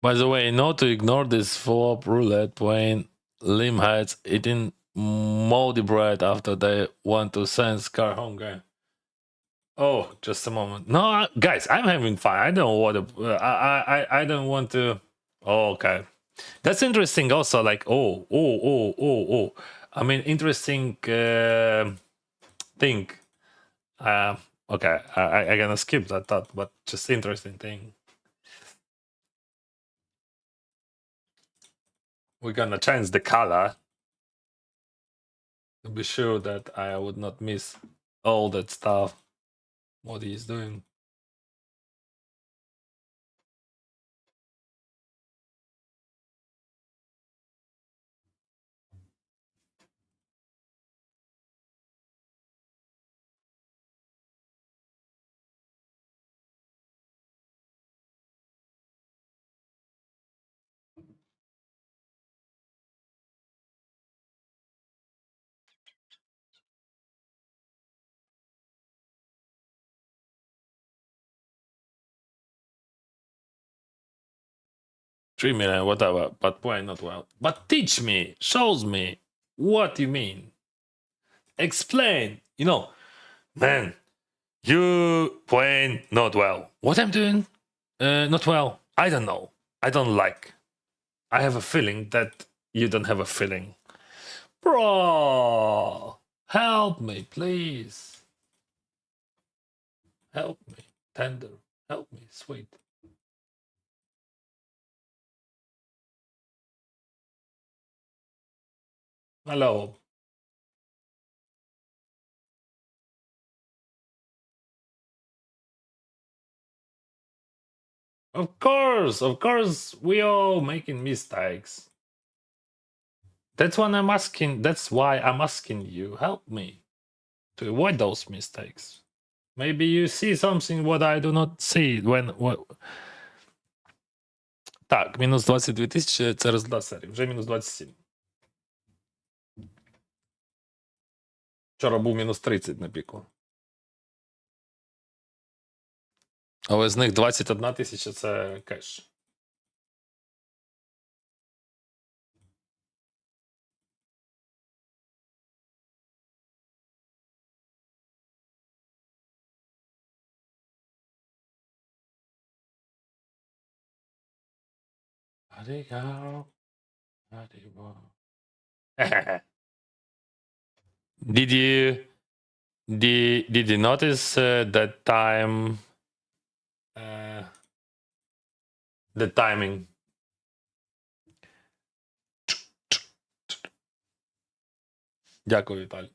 A: By the way, not to ignore this flop roulette when limb heads eating moldy bread after they want to send car home game. Oh, just a moment. No, guys, I'm having fun. I don't want to. I don't want to. Oh, okay, that's interesting. Also, like, oh. I mean, interesting thing. Okay, I gonna skip that thought, but just interesting thing. We're gonna change the color to be sure that I would not miss all that stuff. What he's doing. $3 million, whatever. But why not well? But teach me, shows me what you mean. Explain. Man, you playing not well. What I'm doing? Not well. I don't know. I don't like. I have a feeling that you don't have a feeling. Bro, help me, please. Help me, tender. Help me, sweet. Hello. Of course, we all making mistakes. That's why I'm asking. That's why I'm asking you. Help me to avoid those mistakes. Maybe you see something what I do not see when what. Так, мінус 22 тисячі, це результат серії. Вже мінус 27. Вчора був мінус 30 на піку. Але з них 21 тисяча це кеш. Did you notice that time the timing? Дякую, Віталій.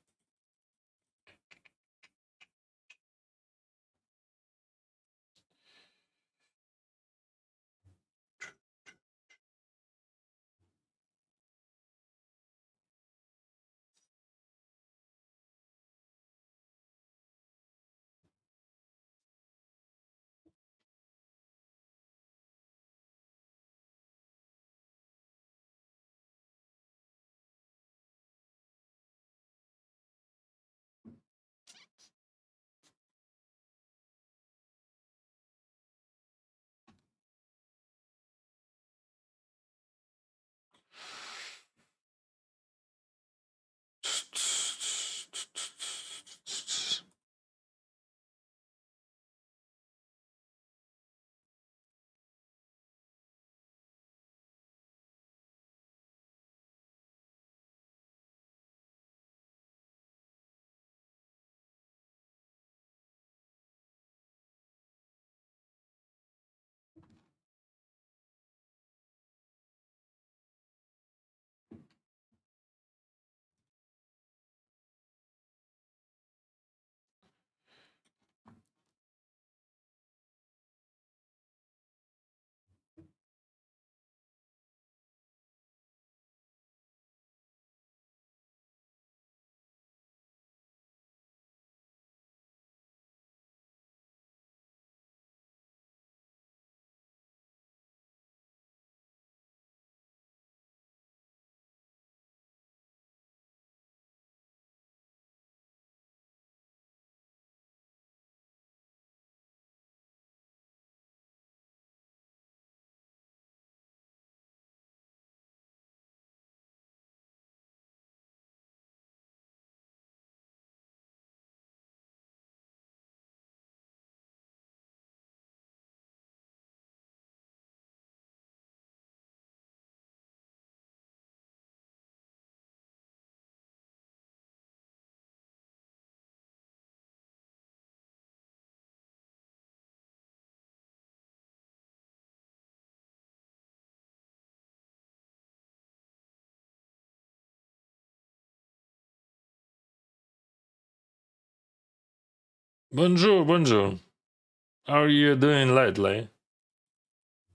A: Bonjour, bonjour. How are you doing lately?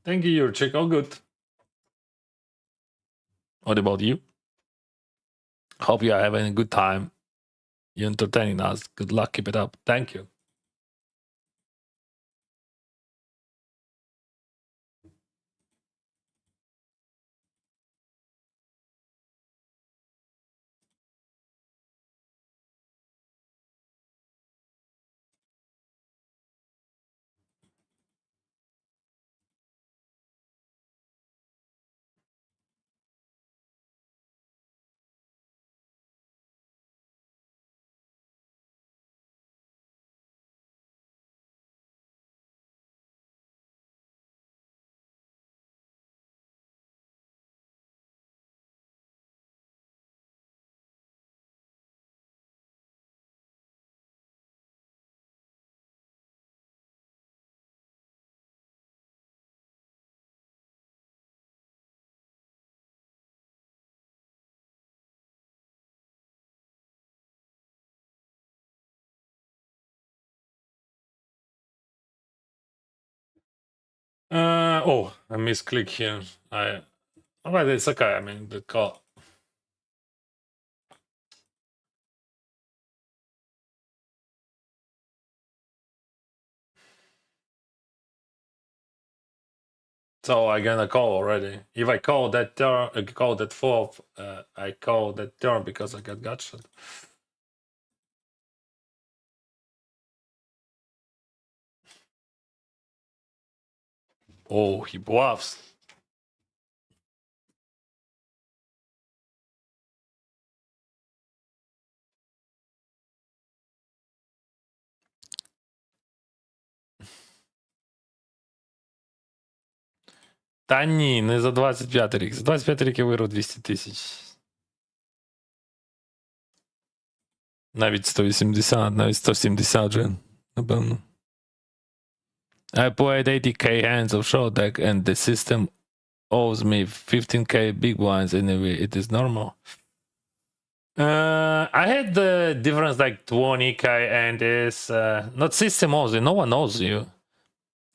A: Thank you, Yurchik. All good. What about you? Hope you are having a good time. You're entertaining us. Good luck. Keep it up. Thank you. Oh, I misclick here. But it's okay. I mean, the call. So I gonna call already. If I call that turn, I call that fourth. I call that turn because I got gutshot. Oh, he bluffs. Та ні, не за 25 рік. За 25 рік я виграв 200 тисяч. Навіть 180, навіть 170 вже, напевно. I played 80k hands of short deck and the system owes me 15k big blinds anyway. It is normal. I had the difference like 20k and is not system owes you. No one knows you.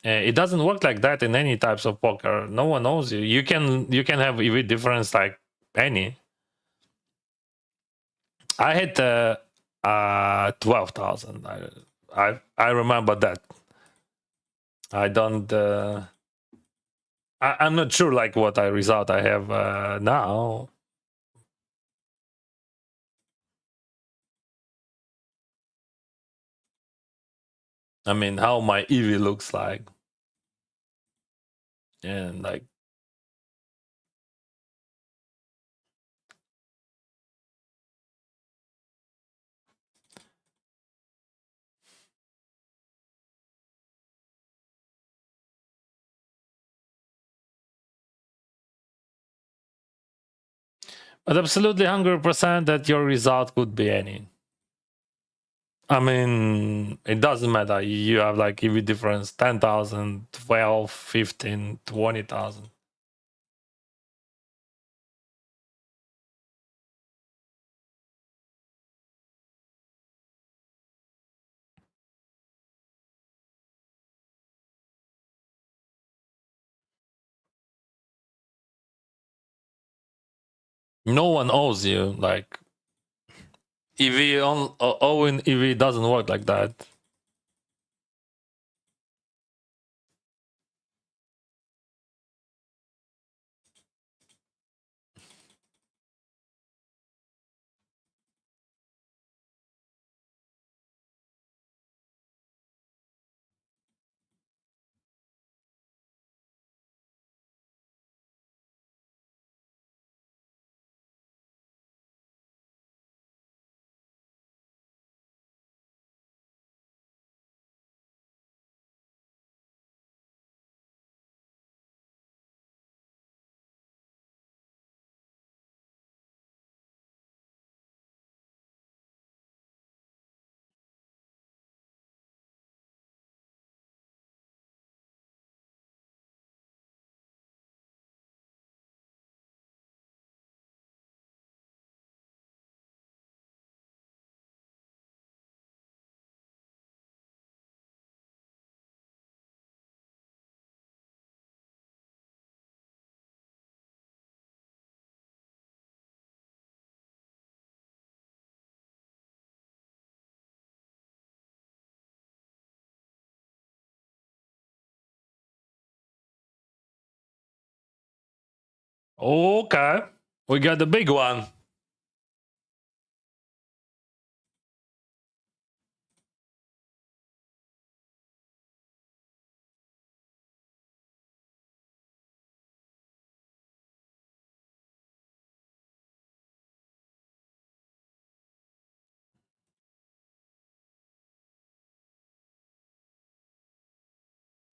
A: It doesn't work like that in any types of poker. No one knows you. You can have EV difference like any. I had 12,000. I remember that. I don't. I'm not sure like what result I have now. I mean, how my EV looks like, and like. But absolutely 100% that your result could be any. I mean, it doesn't matter. You have like EV difference 10,000, 12, 15, 20,000. No one owes you. Like, EV on owing EV doesn't work like that. Okay, we got the big one.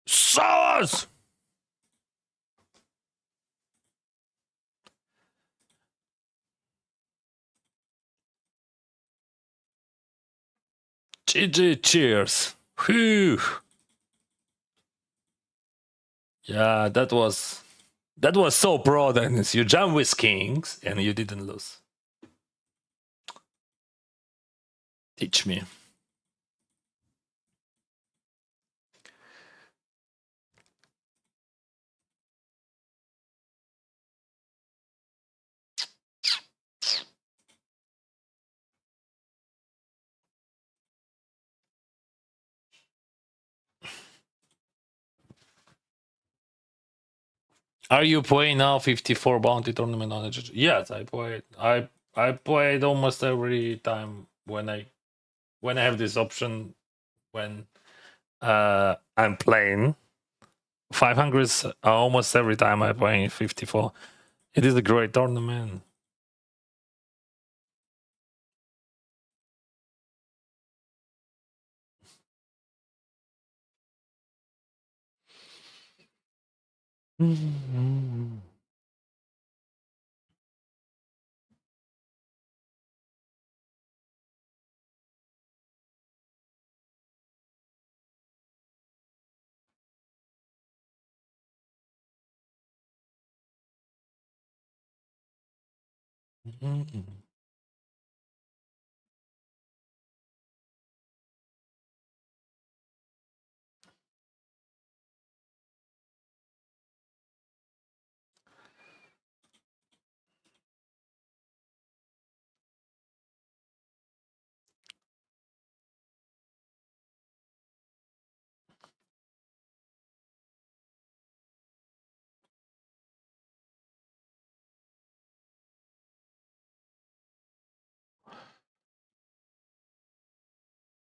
A: Sauce! GG, cheers. Whew. Yeah, that was so pro, Dennis. You jump with kings and you didn't lose. Teach me. Are you playing now 54 bounty tournament on it? Yes, I played. I played almost every time when I have this option when I'm playing 500 almost every time I play 54. It is a great tournament.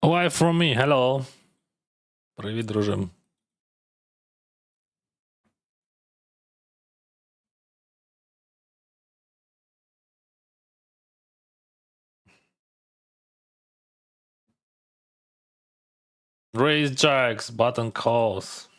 A: Why from me? Hello. Привіт, друже. Raise jacks, button calls.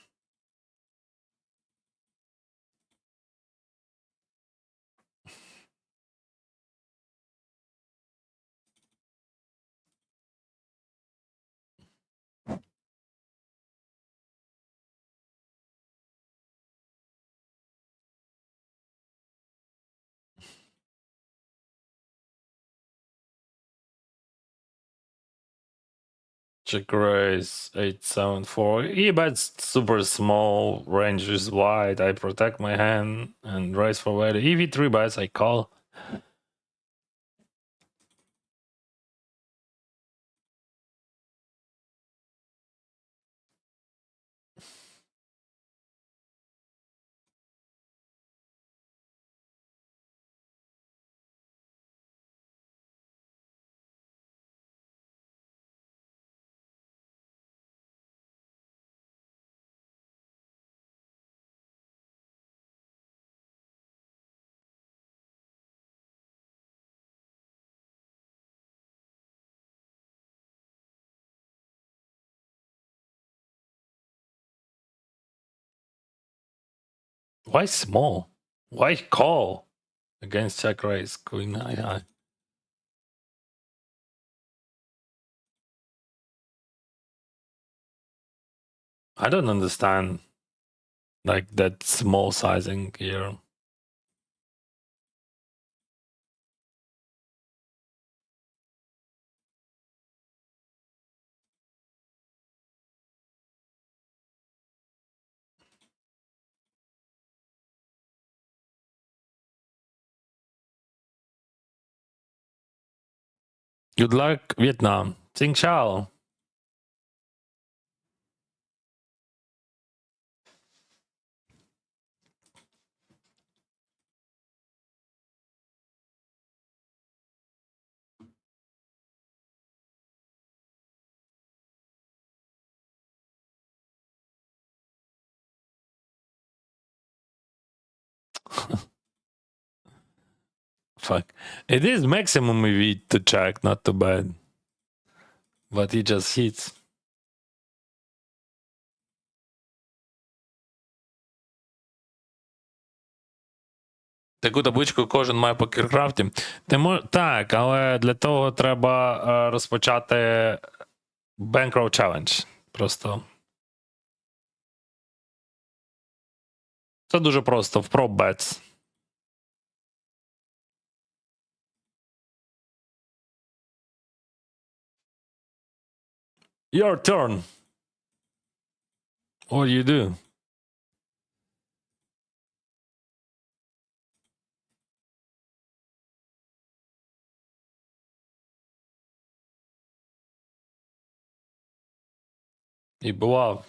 A: Check raise 874. Yeah, but it's super small. Range is wide. I protect my hand and raise forward. EV3 bets I call. Why small? Why call against check raise? Queen high high. I don't understand like that small sizing here. Good luck, Vietnam. Xing Chao. Fuck. It is maximum EV to check, not too bad. But he just hits. Таку табличку кожен має по Кіркрафті. Так, але для того треба розпочати Bankroll Challenge. Просто. Це дуже просто. В Prop Bets. Your turn. What do you do? І бував.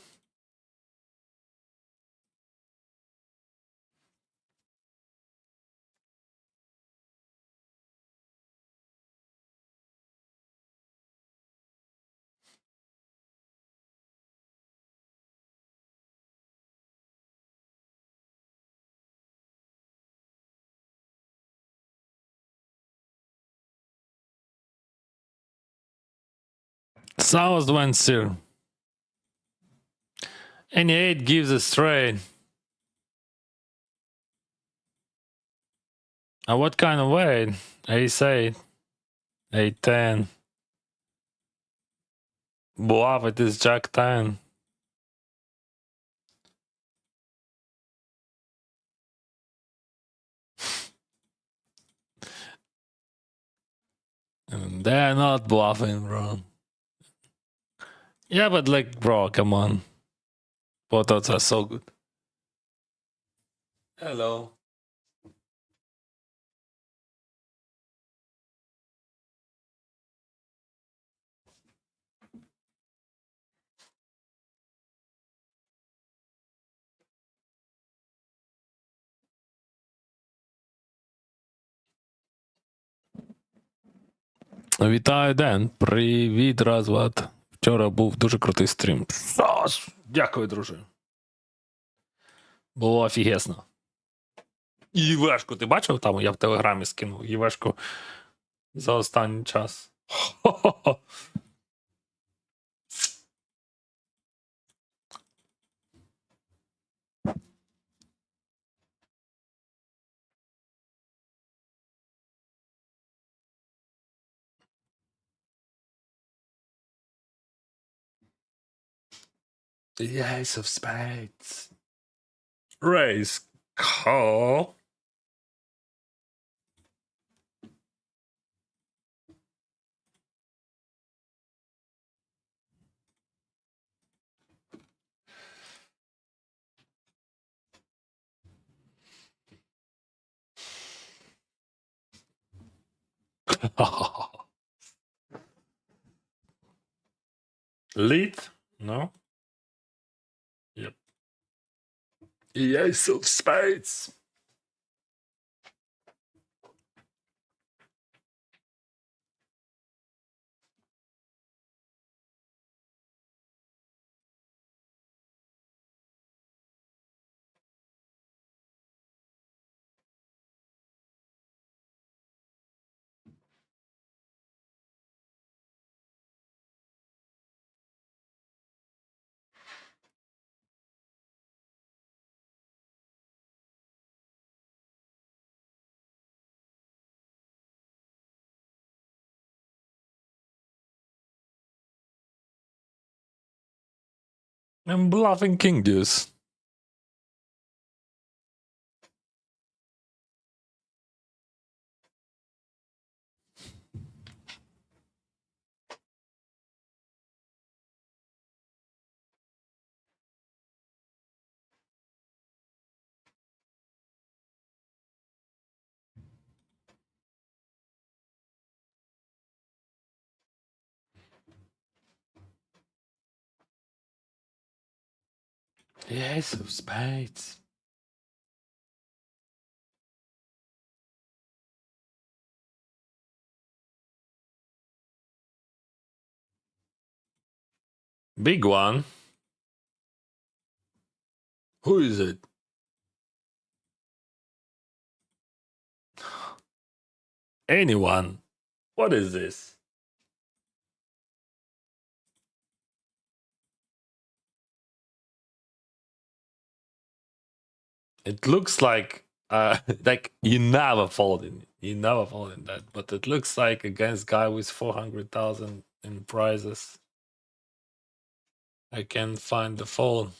A: South went zero. Any 8 gives a straight. What kind of weight? Ace 8. 8 10. Bluff it is Jack 10. They're not bluffing, bro. Yeah, but like, bro, come on. Both odds are so good. Hello. Вітаю, Ден. Привіт, Разват. Вчора був дуже крутий стрім. Саш, дякую, друже. Було офігесно. Євешку, ти бачив там? Я в телеграмі скинув Євешку за останній час. Хо-хо-хо. The Ace of Spades. Raise call. Lead? No? Yep. The Ace of Spades. I'm bluffing King Deuce. The Ace of Spades. Big one. Who is it? Anyone. What is this? It looks like like you never folded. You never folded that, but it looks like against guy with 400,000 in prizes. I can't find the fold.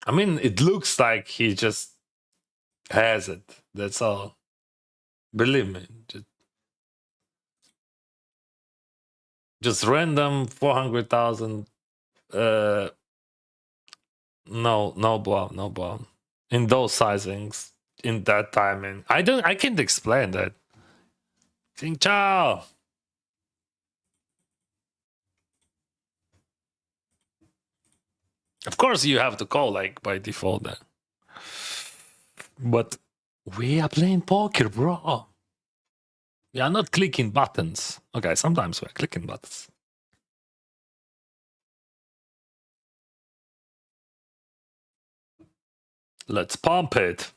A: I mean, it looks like he just has it. That's all. Believe me. Just random 400,000. No bluff, no bluff. In those sizings, in that timing. I can't explain that. Sing Chao. Of course you have to call like by default then. But we are playing poker, bro. We are not clicking buttons. Okay, sometimes we're clicking buttons. Let's pump it.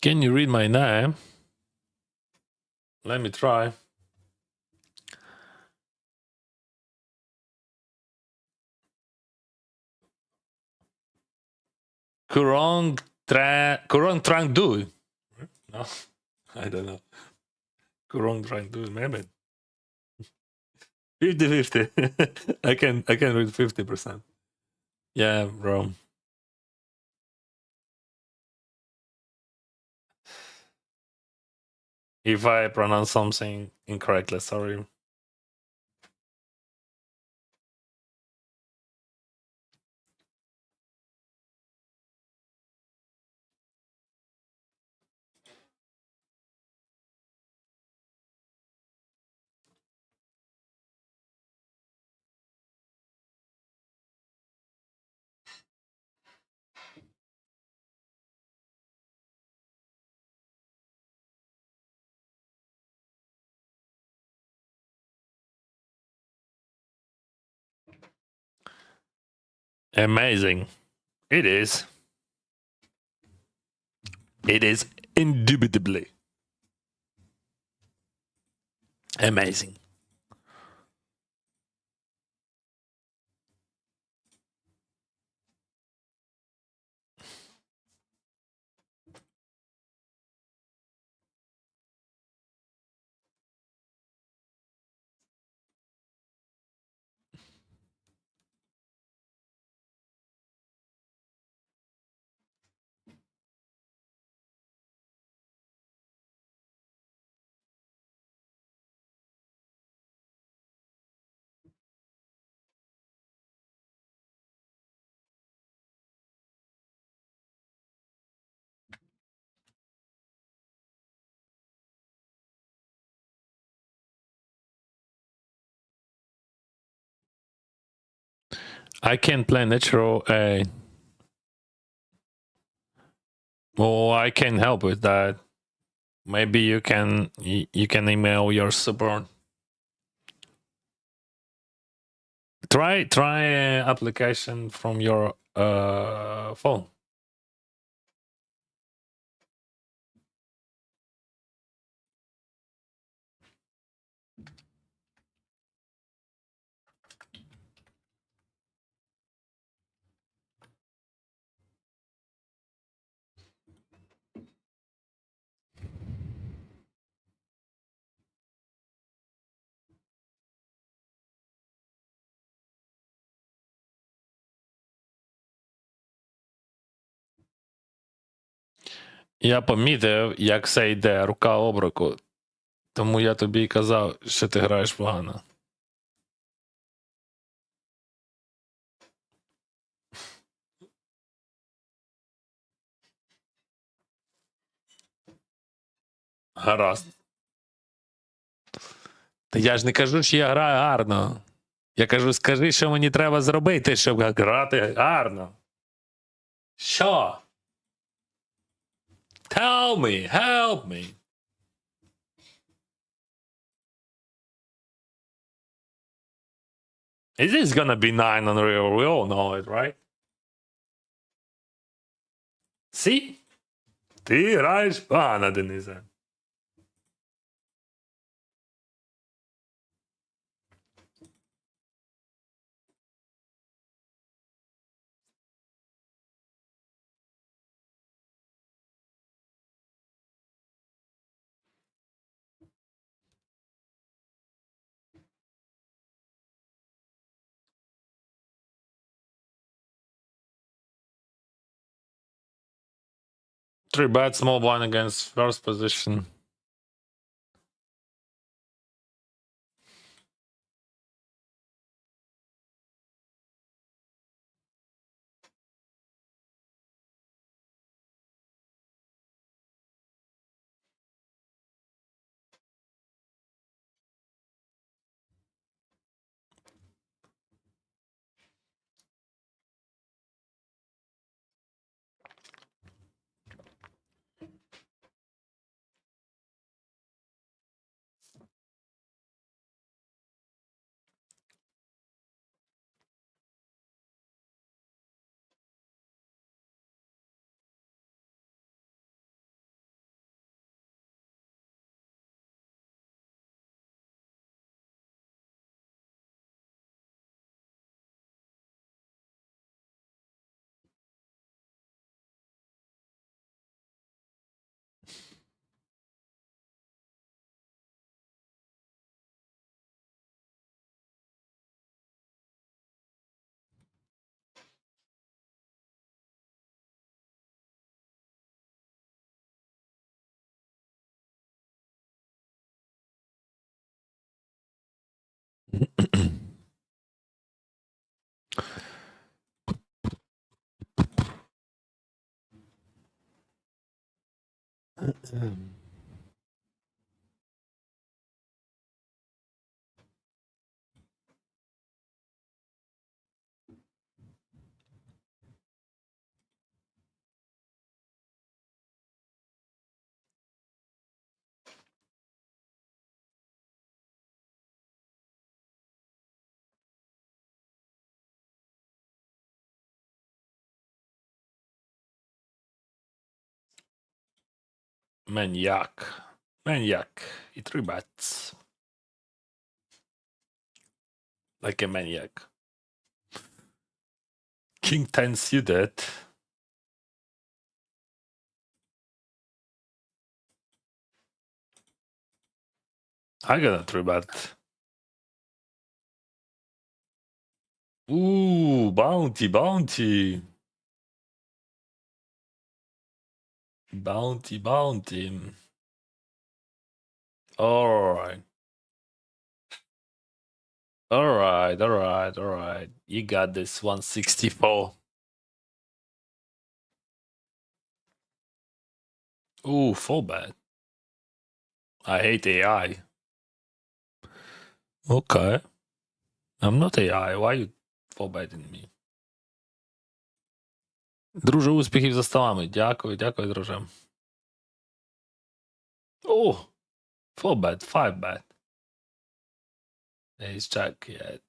A: Can you read my name? Let me try. Kurong Trang Du. No, I don't know. Kurong Trang Du, maybe. 50-50. I can read 50%. Yeah, bro. If I pronounce something incorrectly, sorry. Amazing. It is. It is indubitably amazing. I can play natural A. Well, I can help with that. Maybe you can email your support. Try application from your phone. Я помітив, як це йде рука об руку. Тому я тобі й казав, що ти граєш погано. Гаразд. Та я ж не кажу, що я граю гарно. Я кажу, скажи, що мені треба зробити, щоб грати гарно. Що? Tell me, help me. Is this gonna be 9 on real? We all know it, right? See? Ти граєш погано, Денисе. Three bet small blind against first position. Maniac. Maniac. He 3 bets. Like a maniac. King 10 suited. I got a 3 bet. Ooh, bounty, bounty. Bounty, bounty. Alright. Alright. You got this 164. Ooh, 4 bet. I hate AI. Okay. I'm not AI. Why you 4betting me? Друже, успіхів за столами. Дякую, друже. Oh, 4bet, 5bet. Ace jack yet.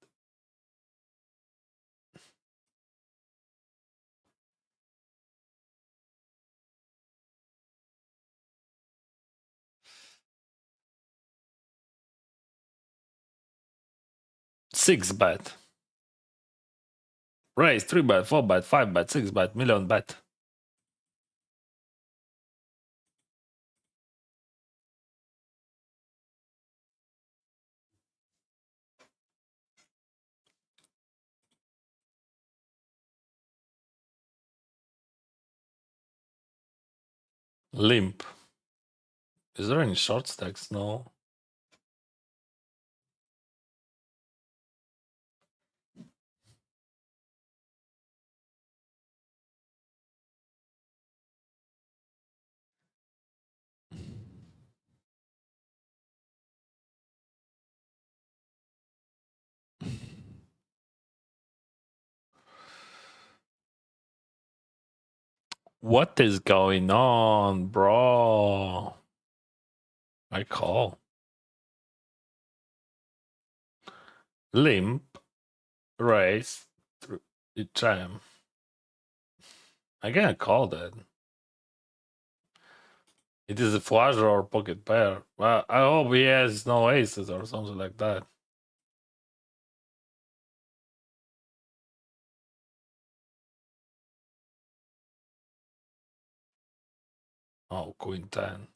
A: Six bet. Raise 3bet, 4bet, 5bet, 6bet, million bet. Limp. Is there any short stacks? No. What is going on, bro? I call. Limp. Raise. Jam. I can't call that. It is a flush or pocket pair. Well, I hope he has no aces or something like that. Oh, queen 10.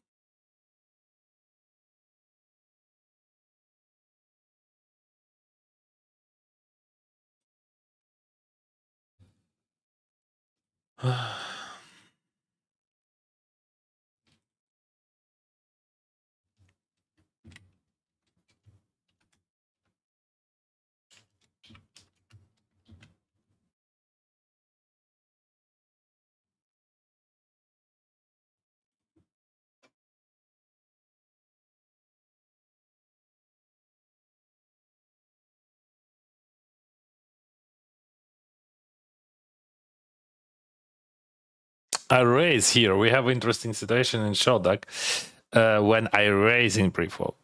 A: I raise here. We have interesting situation in short deck when I raise in pre-flop.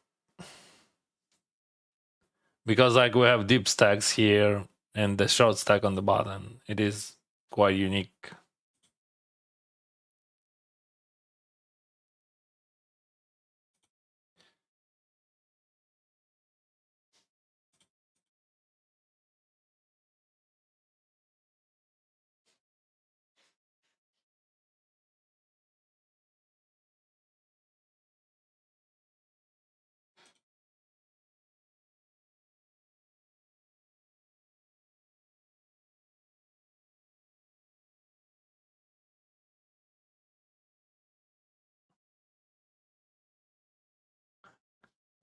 A: Because like we have deep stacks here and the short stack on the bottom. It is quite unique.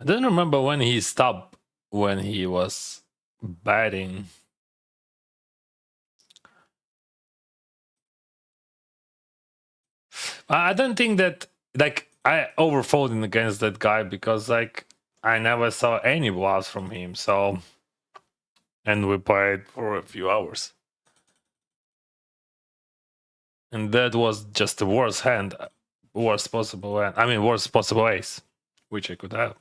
A: I don't remember when he stopped when he was batting. I don't think that like I overfolded against that guy because like I never saw any bluffs from him. So, and we played for a few hours, and that was just the worst hand, worst possible hand. I mean, worst possible ace, which I could have.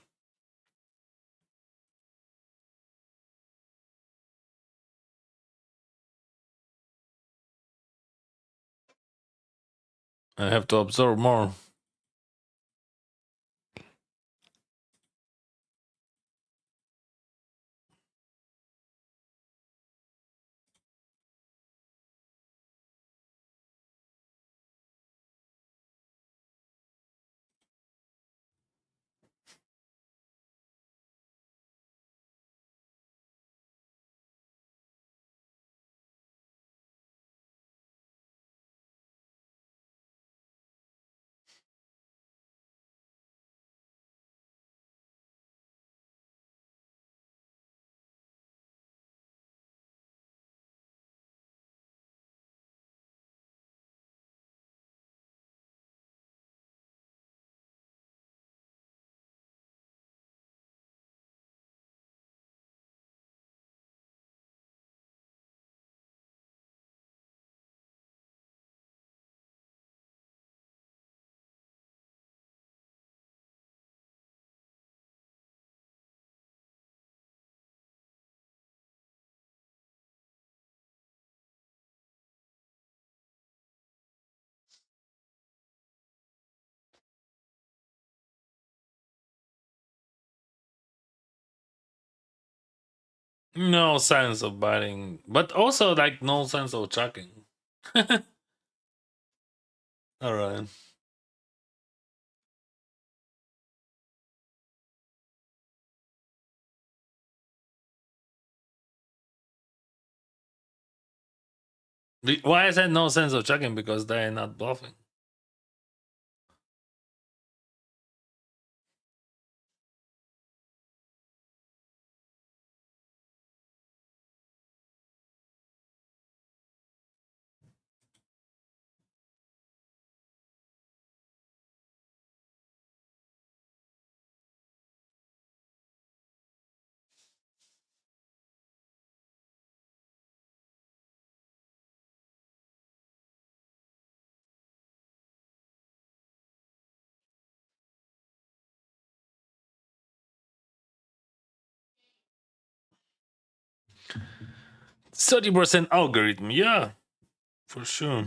A: I have to absorb more. No sense of biting, but also like no sense of chucking. All right. Why I said no sense of chucking? Because they're not bluffing. %30 algorithm, yeah, for sure.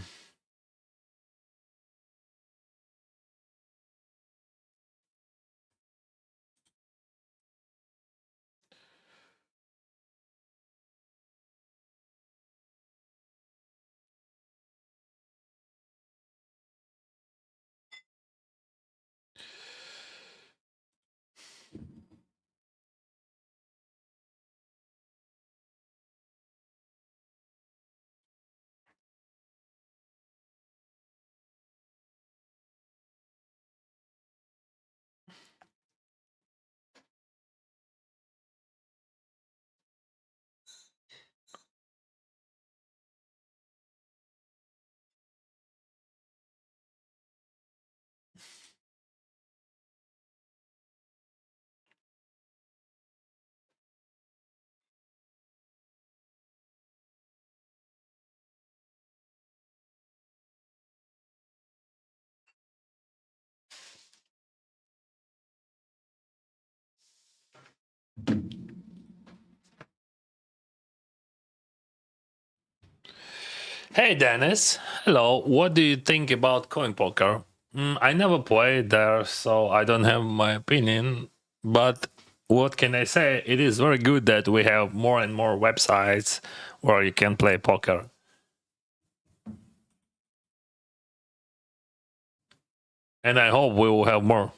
A: Hey Dennis, hello. What do you think about coin poker? I never played there, so I don't have my opinion. But what can I say? It is very good that we have more and more websites where you can play poker. And I hope we will have more.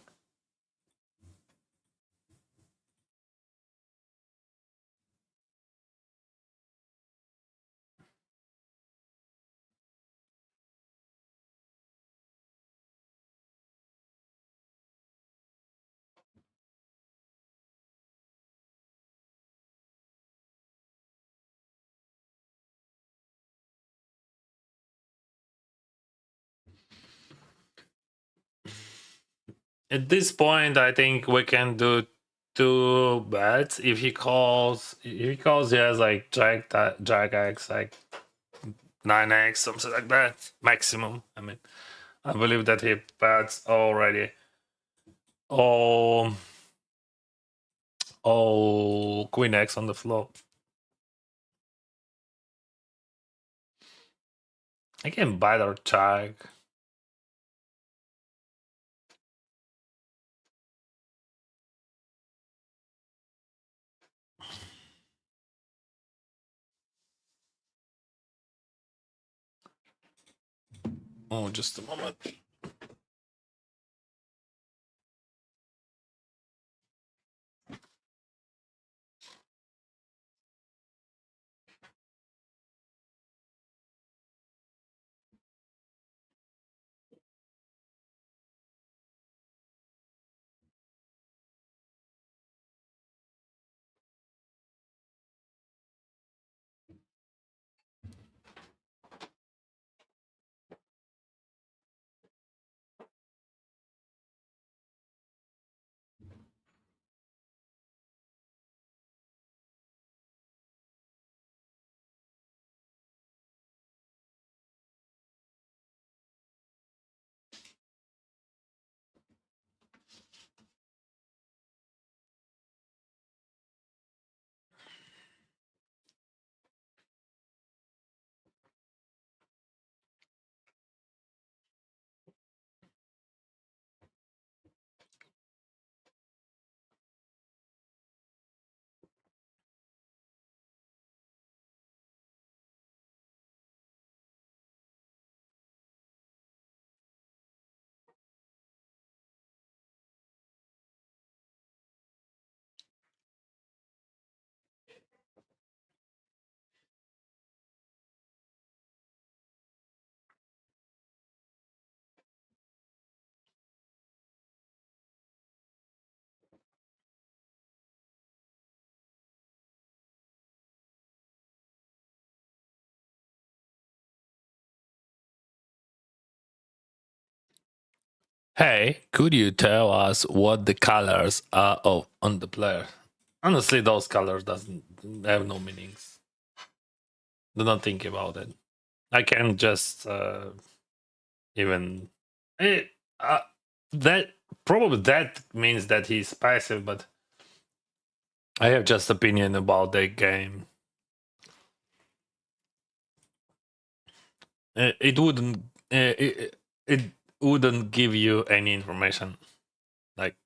A: At this point, I think we can do two bets. If he calls, he has like Jack X, like 9x, something like that, maximum. I mean, I believe that he bets already all Queen X on the floor. I can bite or Jack. Oh, just a moment. Hey, could you tell us what the colors are on the player? Honestly, those colors doesn't have no meanings. Do not think about it. I can just even eh, uh, that probably that means that he's passive, but I have just opinion about the game. It wouldn't it wouldn't give you any information. Like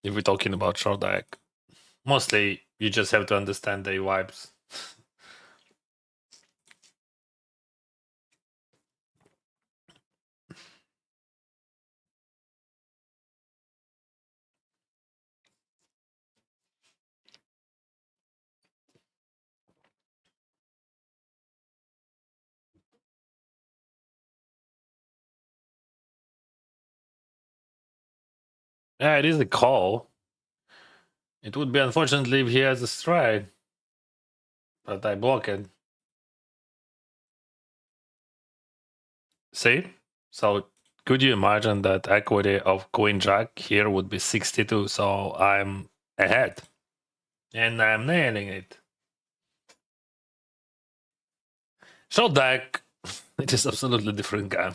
A: if we're talking about short deck, mostly you just have to understand the vibes. Yeah, it is a call. It would be unfortunately if he has a stride, but I block it. See? So could you imagine that equity of Queen Jack here would be 62? So I'm ahead. And I'm nailing it. Short deck, it is absolutely different game.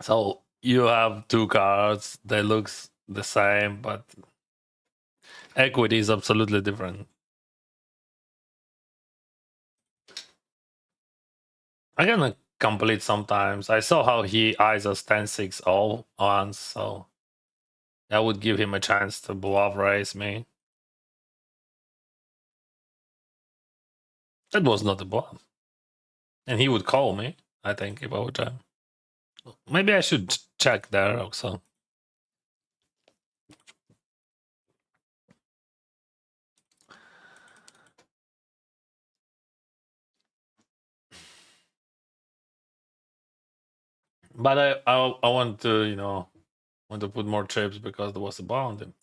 A: So you have two cards, they looks the same, but equity is absolutely different. I can complete sometimes. I saw how he eyes us 10-6 all once, so that would give him a chance to bluff raise me. That was not a bluff. And he would call me, I think, if I would jam. Maybe I should check there also. But I want to, want to put more chips because there was a bounty.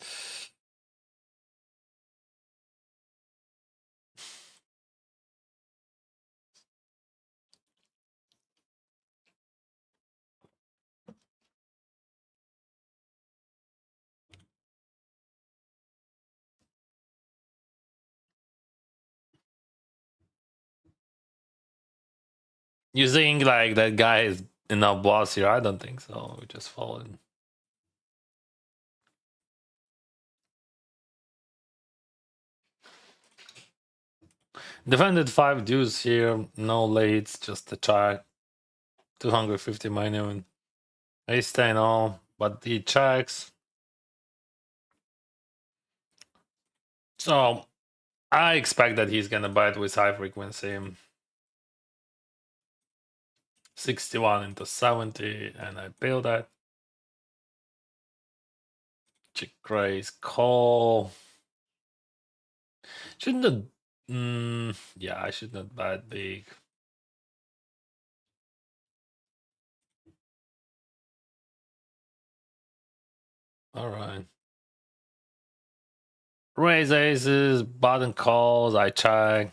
A: You think like that guy is enough boss here? I don't think so. We just followed. Defended 5 dudes here, no leads, just a check. 250 minimum. Ace 10 all, but he checks. So I expect that he's gonna bet with high frequency. 61 into 70, and I build that. Check raise call. Shouldn't have. Yeah, I should not bet big. All right. Raise aces, button calls, I check.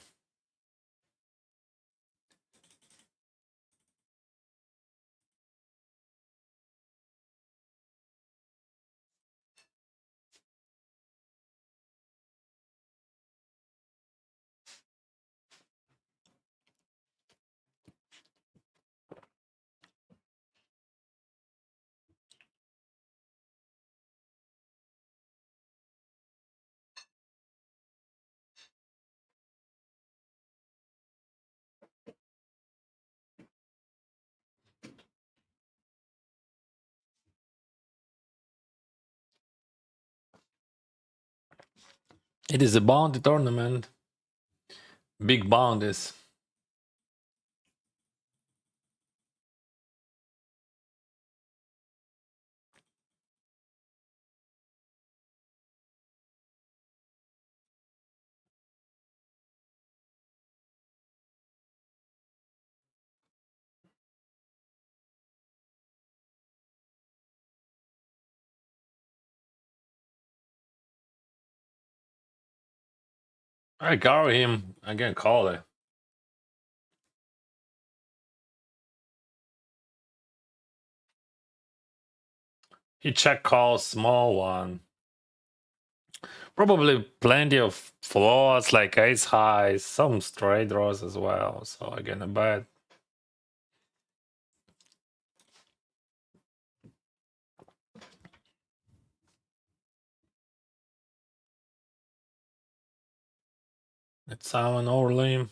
A: It is a bounty tournament. Big bounties. I carry him. I can call it. He check calls small one. Probably plenty of flaws like ace highs, some straight draws as well. So I get a bet. Let's have an overlay.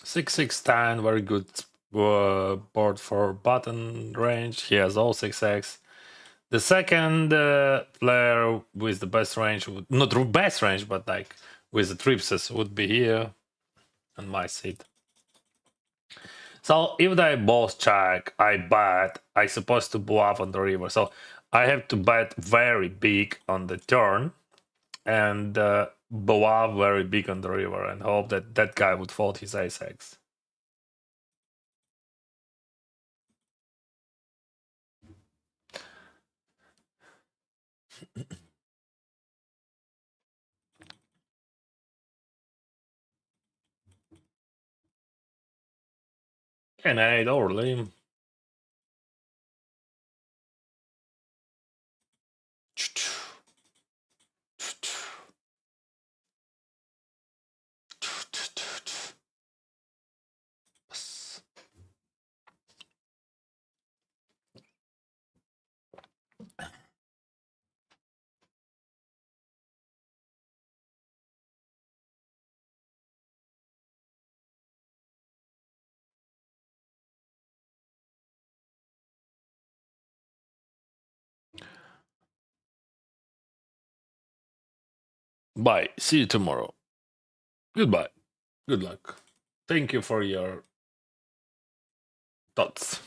A: 6-6-10, very good board for button range. He has all 6x. The second player with the best range, not best range, but like with the tripses, would be here on my seat. So if they both check, I bet I supposed to bluff on the river. So I have to bet very big on the turn and bluff very big on the river and hope that that guy would fold his ace-x. And 8 overly. Bye. See you tomorrow. Goodbye. Good luck. Thank you for your thoughts.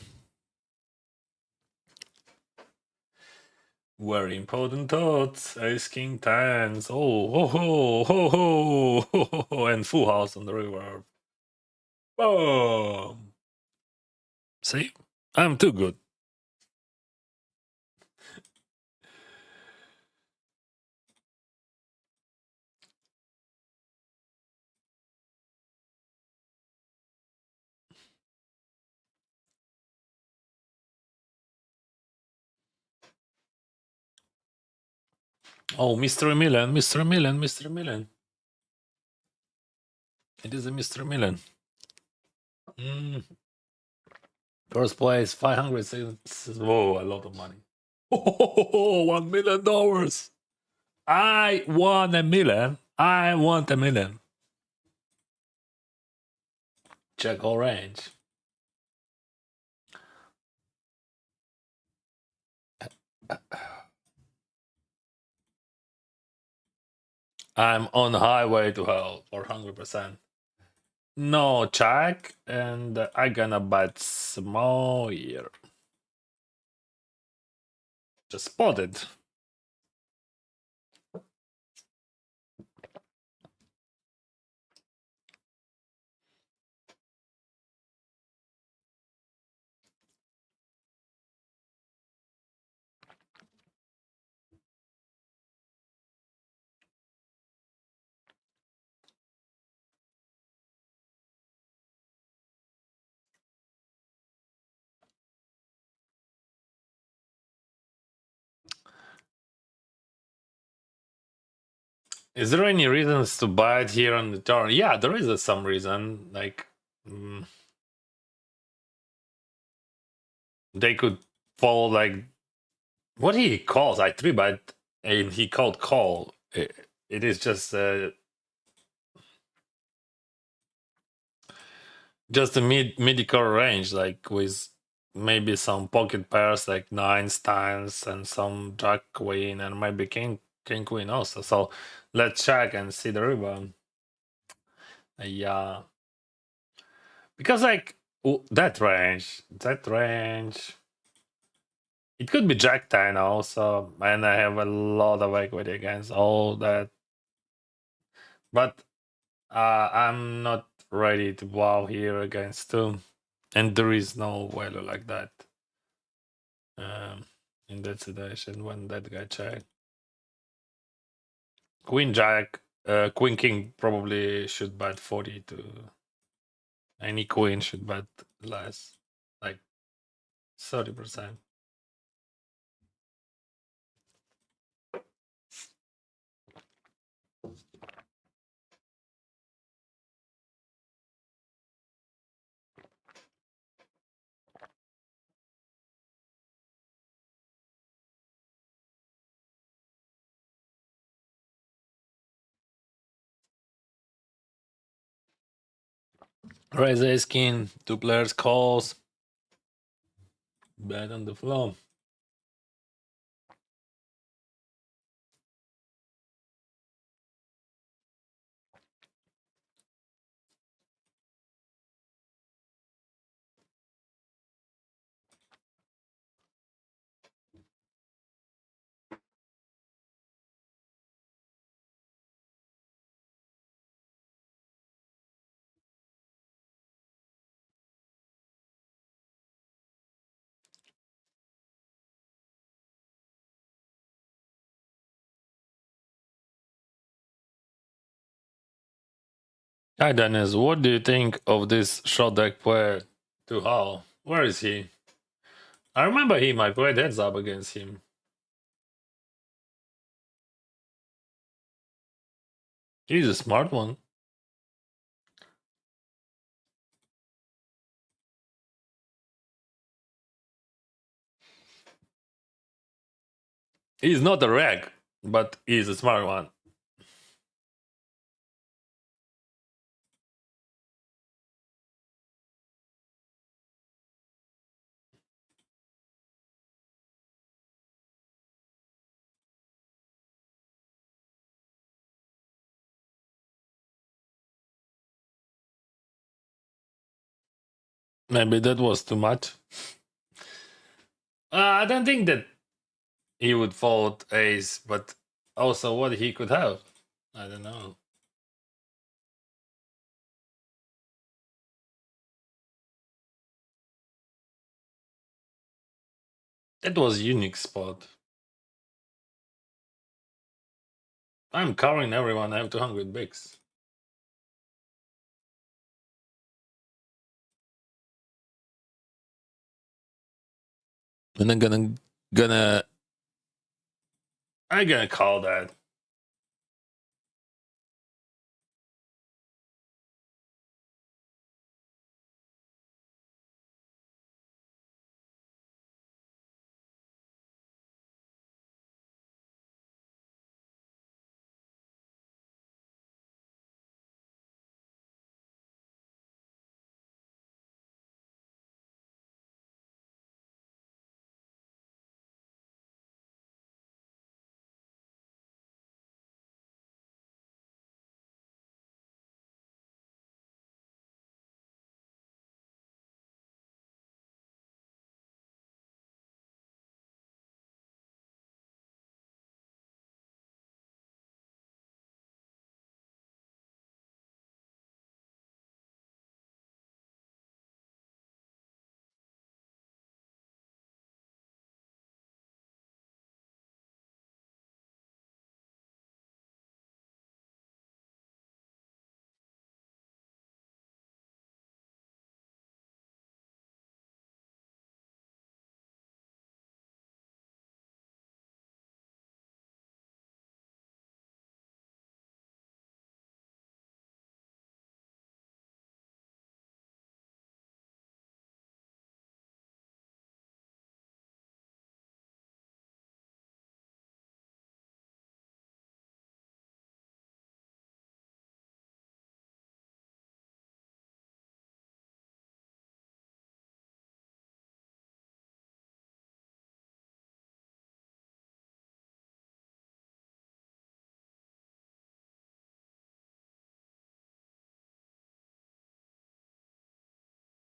A: Very important thoughts. Ace King tens. Oh, ho, ho, ho, ho, ho, ho, ho, and full house on the river. Boom. See? I'm too good. Oh, Mr. Milan, Mr. Milan, Mr. Milan. It is a Mr. Million. First place, 500 cents. Whoa, a lot of money. Oh, $1 million. I want a million. I want a million. Check all range. I'm on highway to hell for 100%. No check, and I gonna bet small here. Just spotted. Is there any reasons to buy it here on the turn? Yeah, there is some reason. Like, they could fall like what he calls. I three bet and he called call. It is just a mid-core range, like with maybe some pocket pairs like nines, tens, and some jack queen, and maybe king queen also. So let's check and see the rebound. Yeah, because like that range, it could be jack 10 also, and I have a lot of equity against all that, but I'm not ready to wow here against two, and there is no value like that in that situation when that guy check. Queen jack, queen king probably should bet 40 to any queen should bet less, like 30%. Raise ace king, two players calls, bet on the flop. Hi Dennis, what do you think of this shot deck player to Hall? Where is he? I remember him, I played heads up against him. He's a smart one. He's not a reg, but he's a smart one. Maybe that was too much. I don't think that he would fold ace, but also what he could have. I don't know. That was a unique spot. I'm covering everyone. I have 200 bigs. And I'm gonna call that.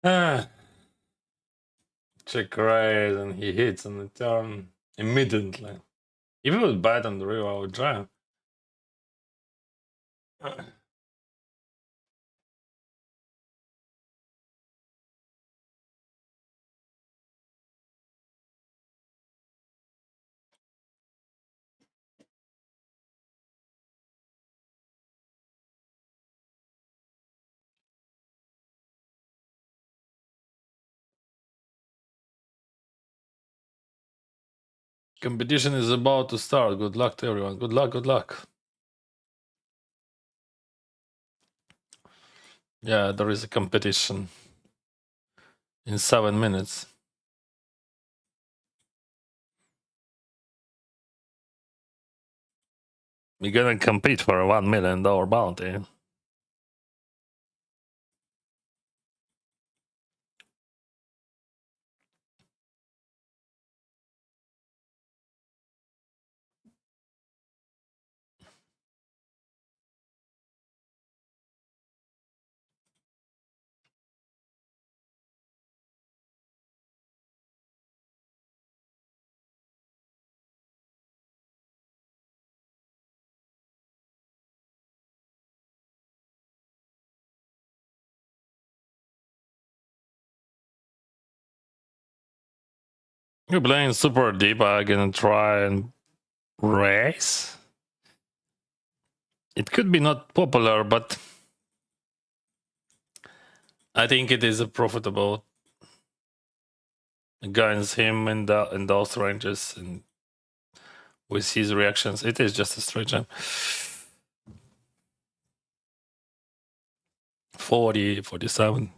A: Ah, check raise and he hits on the turn immediately. If he would bite on the river, I would try. Competition is about to start. Good luck to everyone. Good luck, good luck. Yeah, there is a competition in 7 minutes. We're gonna compete for a $1 million bounty. You're playing super deep. I'm gonna try and race. It could be not popular, but I think it is a profitable against him in those ranges and with his reactions. It is just a straight jump. 40, 47.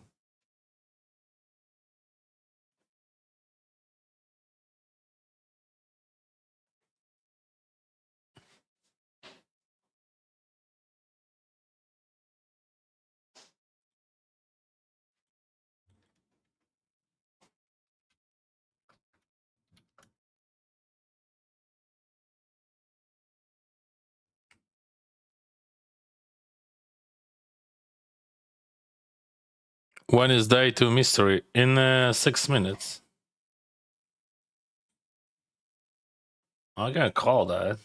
A: When is day 2 mystery? In 6 minutes. I can call that.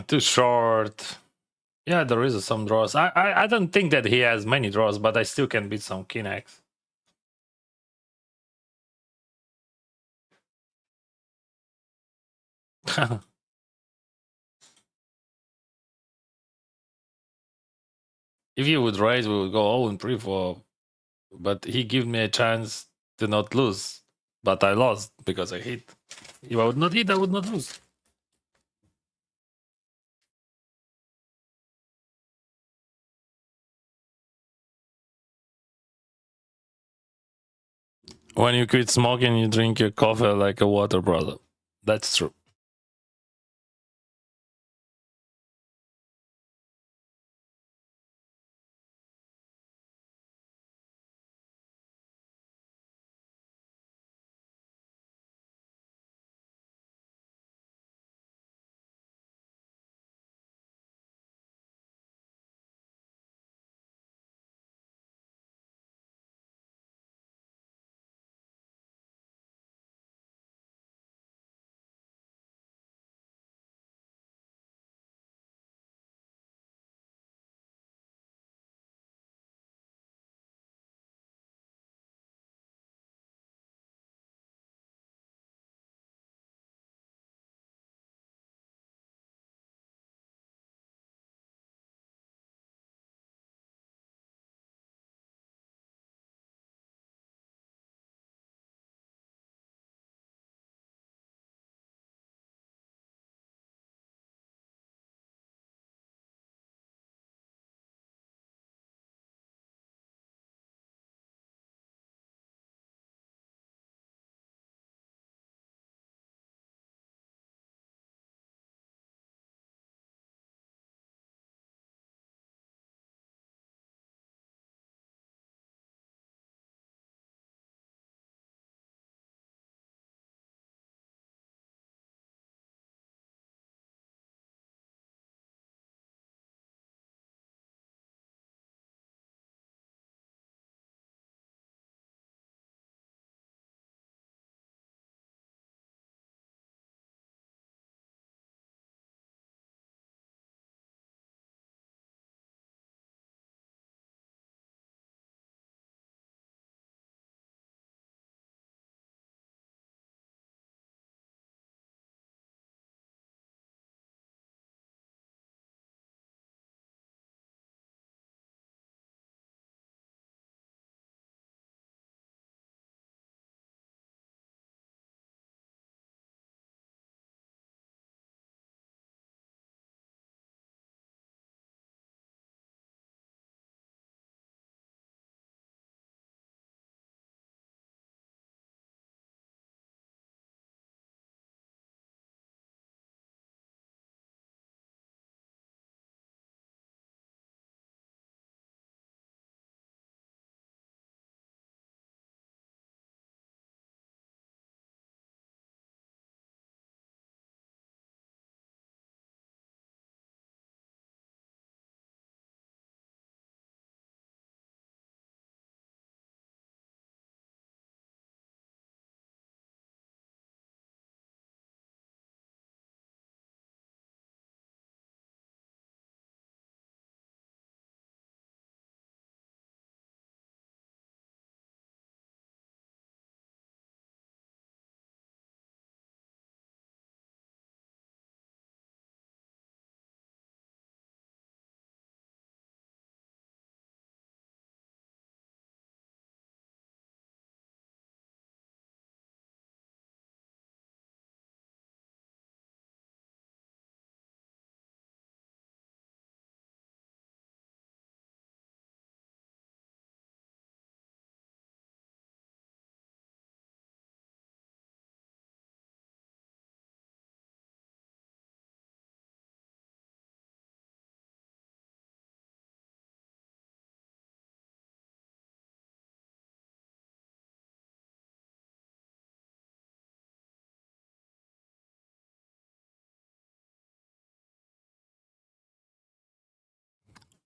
A: Too short. Yeah, there is some draws. I don't think that he has many draws, but I still can beat some king X. If he would raise, we would go 0 and 3 for. But he gave me a chance to not lose. But I lost because I hit. If I would not hit, I would not lose. When you quit smoking, you drink your coffee like a water, brother. That's true.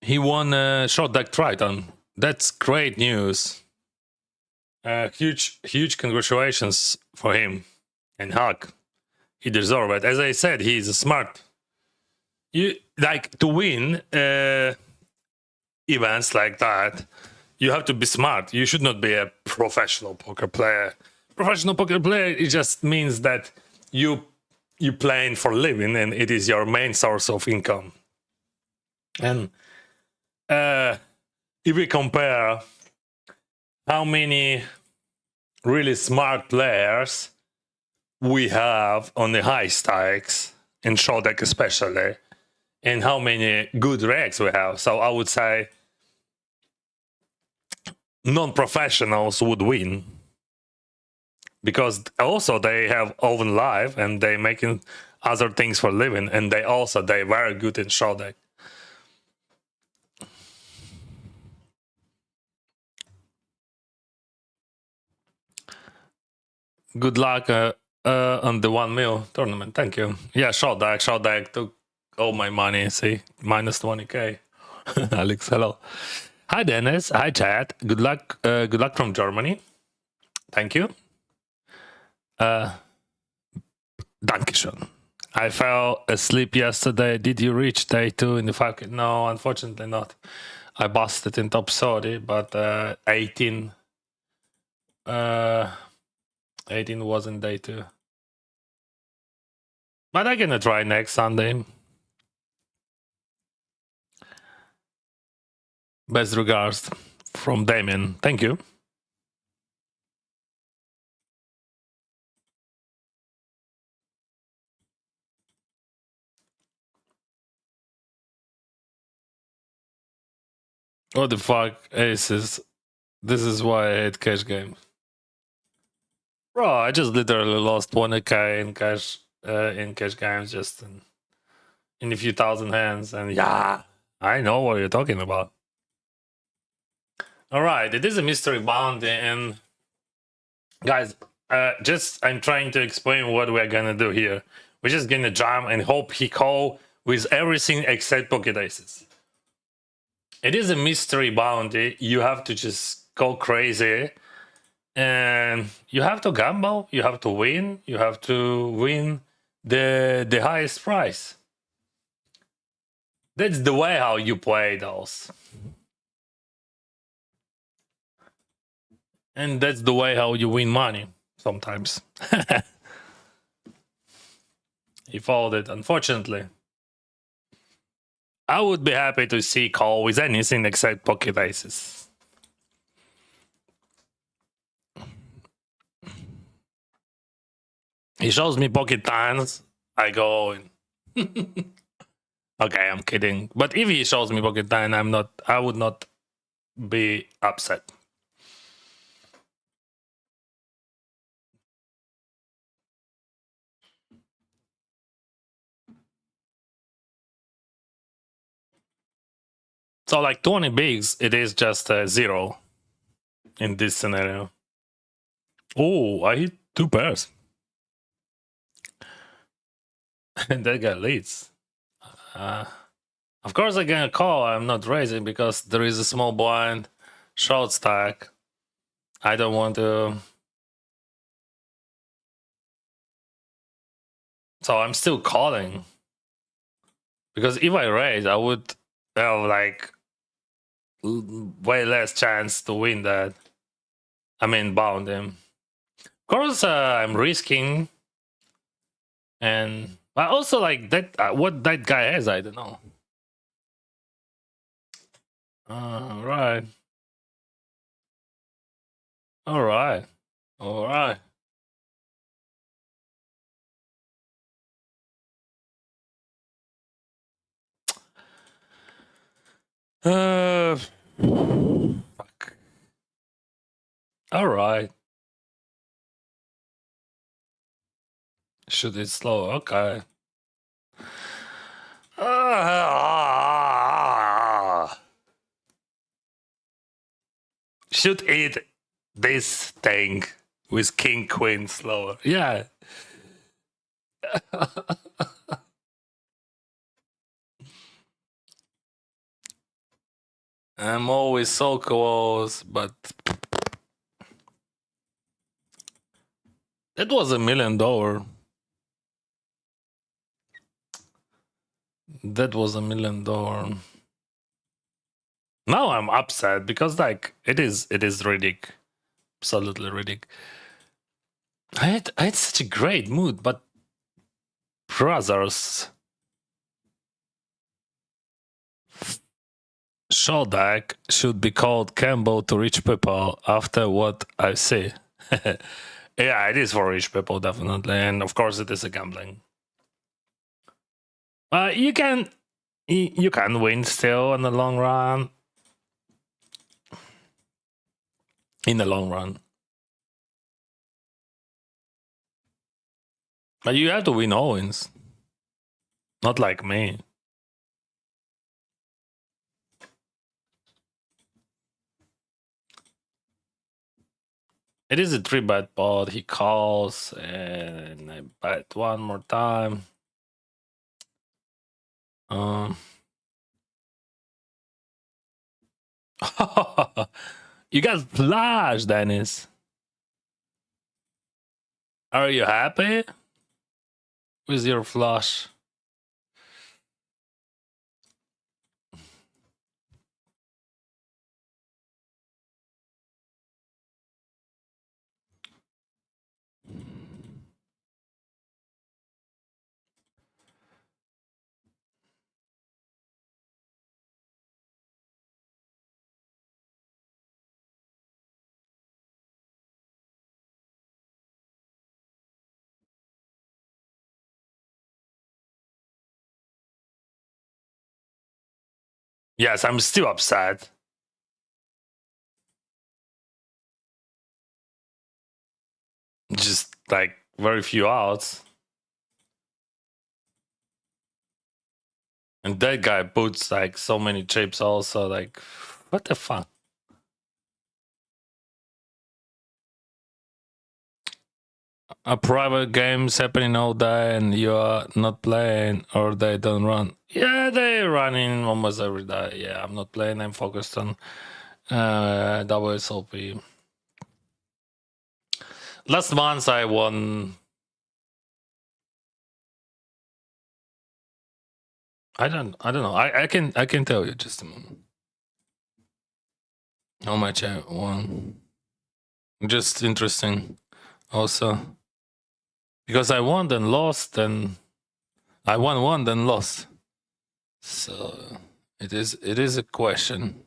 A: He won short deck Triton. That's great news. Huge congratulations for him and Huck. He deserves it. As I said, he's smart. You like to win events like that. You have to be smart. You should not be a professional poker player. Professional poker player, it just means that you playing for living and it is your main source of income. And if we compare how many really smart players we have on the high stakes, in short deck especially, and how many good regs we have. So I would say non-professionals would win. Because also they have own life and they making other things for living, and they very good in short deck. Good luck on the 1 mil tournament. Thank you. Yeah, short deck took all my money. See, minus 20k. Alex, hello. Hi Dennis. Hi chat. Good luck. Good luck from Germany. Thank you. Dankeschön. I fell asleep yesterday. Did you reach day 2 in the 5K? No, unfortunately not. I busted in top 30, but 18 wasn't day 2. But I'm gonna try next Sunday. Best regards from Damien. Thank you. What the fuck, aces? This is why I hate cash games. Bro, I just literally lost 20k in cash games just in a few thousand hands, and yeah, I know what you're talking about. All right, it is a mystery bounty, and guys, I'm trying to explain what we're gonna do here. We're just gonna jam and hope he call with everything except pocket aces. It is a mystery bounty. You have to just go crazy, and you have to gamble. You have to win. You have to win the highest price. That's the way how you play those. And that's the way how you win money sometimes. He folded, unfortunately. I would be happy to see call with anything except pocket aces. He shows me pocket tens, I go in. Okay, I'm kidding. But if he shows me pocket ten, I would not be upset. So like 20 bigs, it is just a 0 in this scenario. Oh, I hit 2 pairs. And that guy leads. Of course I'm gonna call, I'm not raising because there is a small blind short stack. I don't want to. So I'm still calling. Because if I raise, I would have like way less chance to win that. I mean, bound him. Of course, I'm risking. And I also like that. What that guy has, I don't know. All right. All right. All right. Fuck. All right. Shoot it slow. Okay. Should eat this thing with king queen slower. Yeah. always so close, but that was $1 million. That was $1 million. Now I'm upset because like it is ridiculous, absolutely ridiculous. I had such a great mood, but brothers, Shodak should be called Campbell to rich people after what I say. Yeah, it is for rich people, definitely. And of course, it is a gambling. You can win still in the long run. In the long run. But you have to win all wins. Not like me. It is a 3-bet pot. He calls, and I bet one more time. You got flash, Dennis. Are you happy with your flush? Yes, I'm still upset. Just like very few outs. And that guy puts like so many chips also. Like, what the fuck? A private games happening all day and you are not playing, or they don't run. Yeah, they running almost every day. Yeah, I'm not playing. I'm focused on WSOP. Last month I won. I don't know. I can tell you just a moment. How much I won. Just interesting also. Because I won then lost, and I won one then lost. So it is a question.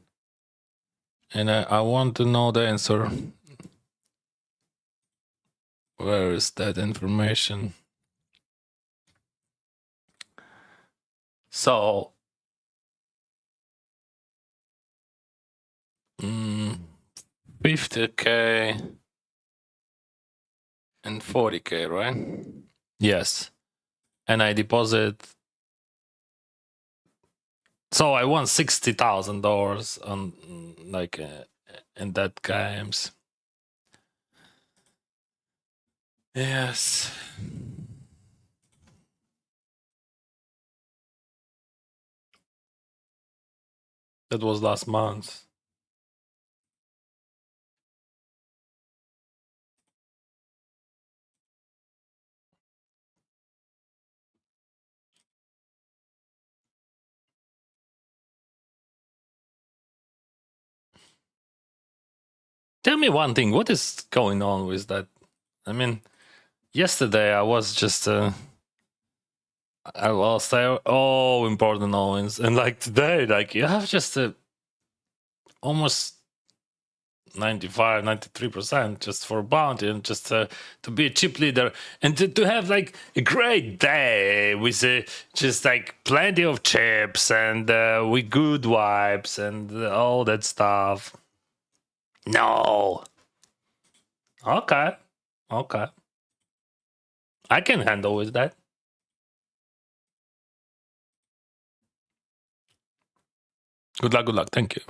A: And I want to know the answer. Where is that information? So 50K and 40K, right? Yes. And I deposit. So I won $60,000 on like in that games. Yes. That was last month. Tell me one thing. What is going on with that? I mean, yesterday I was just I lost all important owns, and like today, like you have just almost 95, 93% just for bounty, and just to be a chip leader, and to have like a great day with just like plenty of chips and with good vibes and all that stuff. No. Okay. I can handle with that. Good luck. Thank you.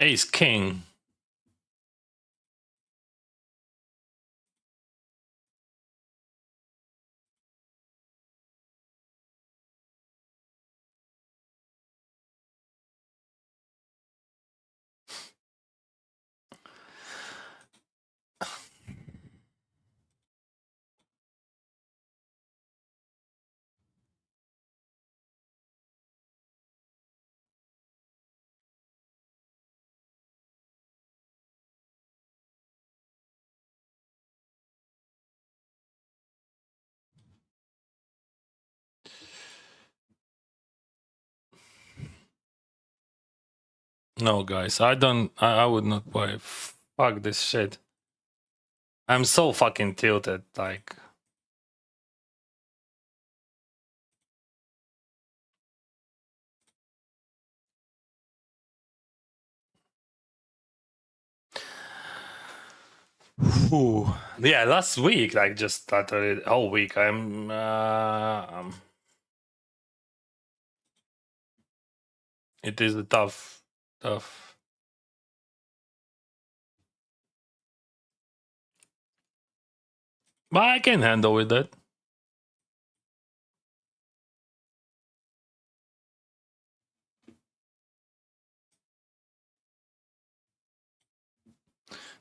A: Ace King. No, guys, I don't. I would not play. Fuck this shit. I'm so fucking tilted. Like, whew. Yeah, last week, like, just started it whole week. It is a tough. But I can handle with that.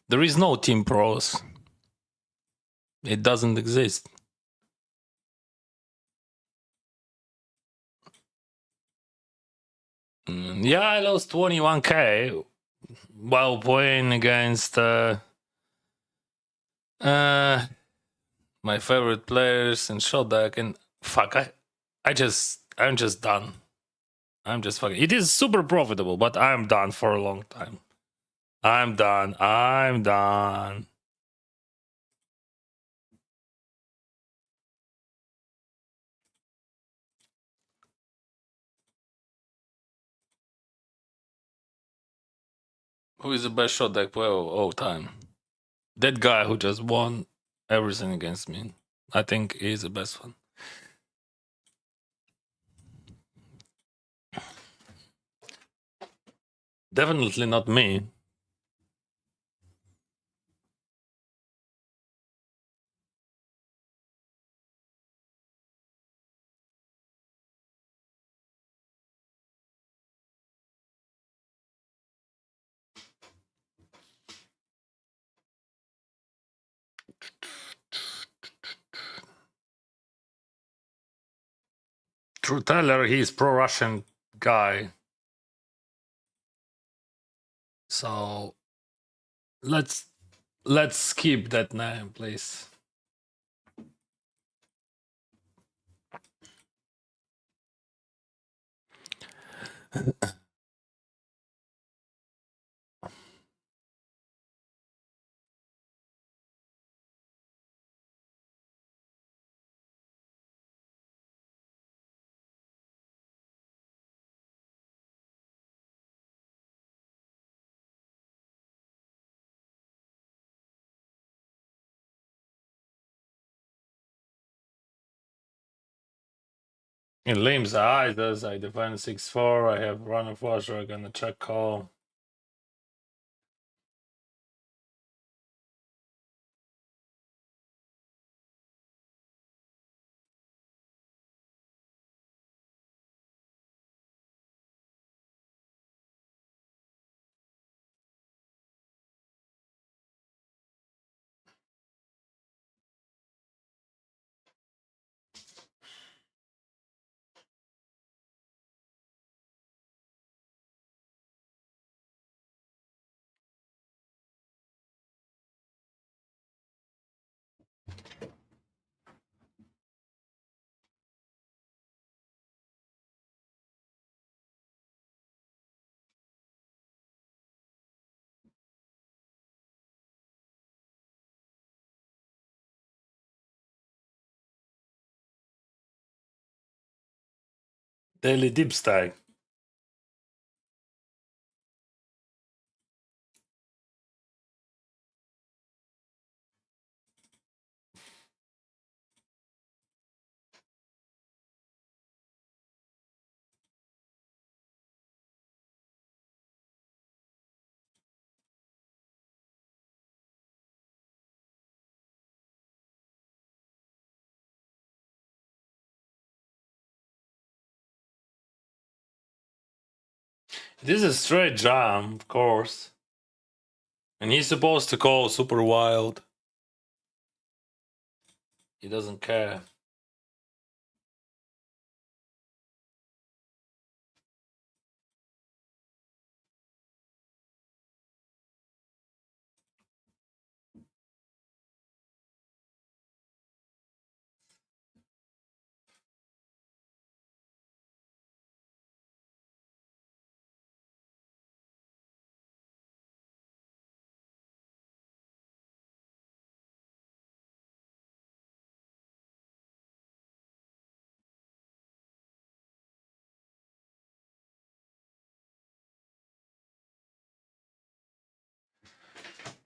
A: There is no team pros. It doesn't exist. Yeah, I lost 21k while playing against my favorite players and shot deck, and fuck, I'm just done. I'm just fucking. It is super profitable, but I'm done for a long time. I'm done. I'm done. Who is the best shot deck player of all time? That guy who just won everything against me. I think he's the best one. Definitely not me. True teller, he's pro-Russian guy. So let's skip that name, please. In Limbs, I does I defend 6-4. I have run of flusher. I'm gonna check call. Daily deep stack. This is a straight jam, of course. And he's supposed to call super wild. He doesn't care.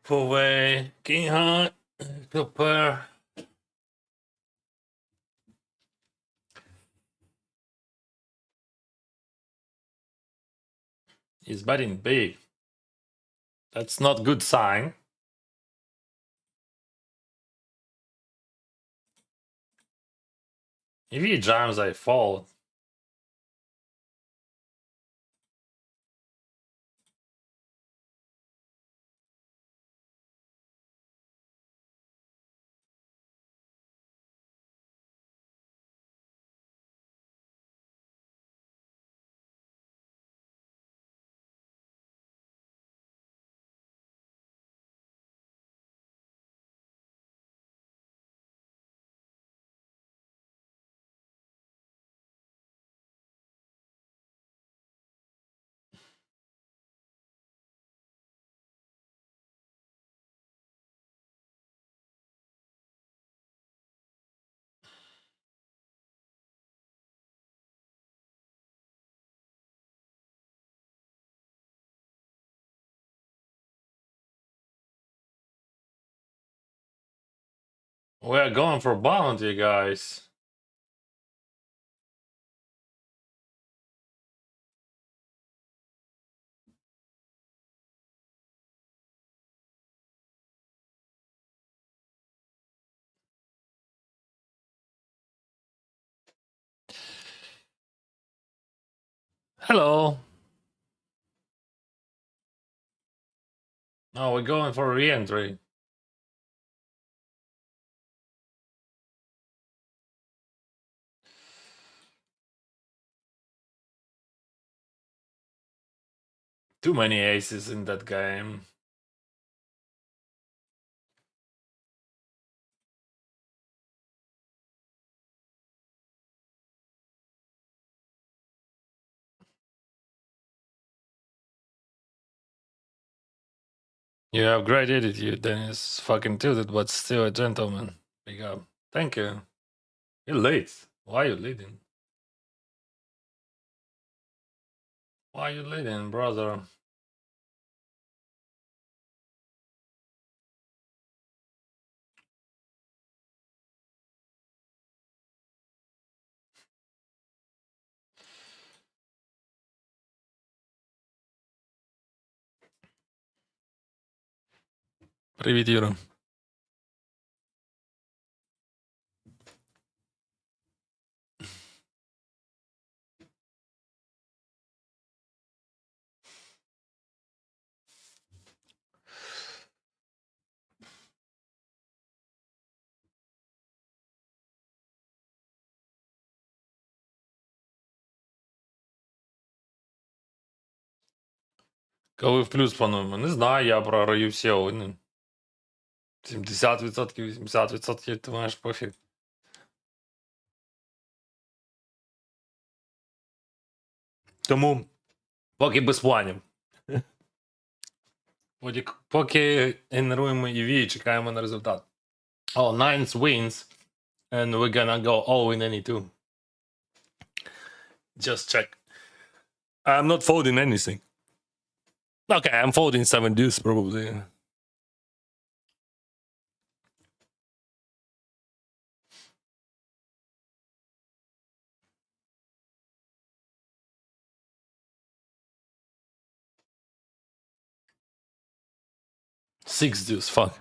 A: Four way, king high, top pair. He's betting big. That's not good sign. If he jams, I fold. We're going for bounty, guys. Hello. Oh, we're going for re-entry. Too many aces in that game. You have great attitude, Dennis. Fucking tilted, but still a gentleman. Big up. Thank you. You're late. Why are you leading? Why are you leading, brother? Привет, Юра. Коли в плюс, по-моєму. Не знаю, я програю всі. Ну, 70%, 80% ти маєш пофіг. Тому поки без планів. Поки генеруємо EV і чекаємо на результат. Oh, 9 wins. And we're gonna go all in any two. Just check. I'm not folding anything. Okay, I'm folding 7 deuce probably. Six deuce, fuck.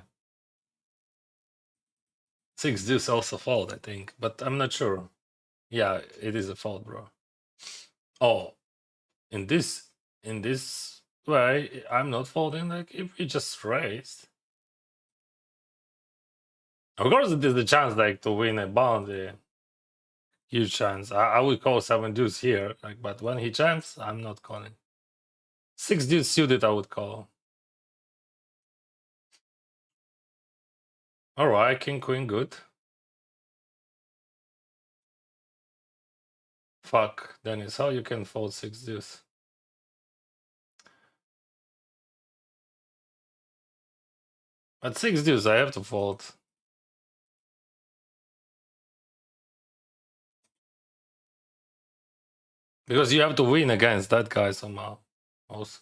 A: Six deuce also fold, I think, but I'm not sure. Yeah, it is a fold, bro. Oh, in this way, I'm not folding. Like if we just raised, of course, it is the chance like to win a bounty. Huge chance. I would call 7 deuce here, like, but when he jams, I'm not calling. 6 deuce suited, I would call. All right, king queen, good. Fuck, Dennis, how you can fold 6 deuce? At 6 deuce, I have to fold. Because you have to win against that guy somehow. Also.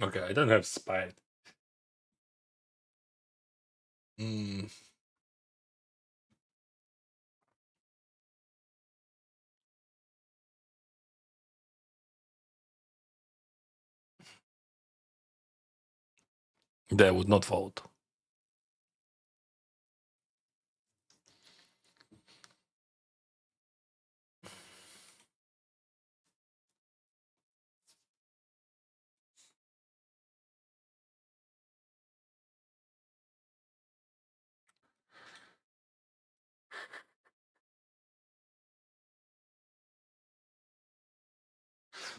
A: Okay, I don't have spite. Mm. They would not fold.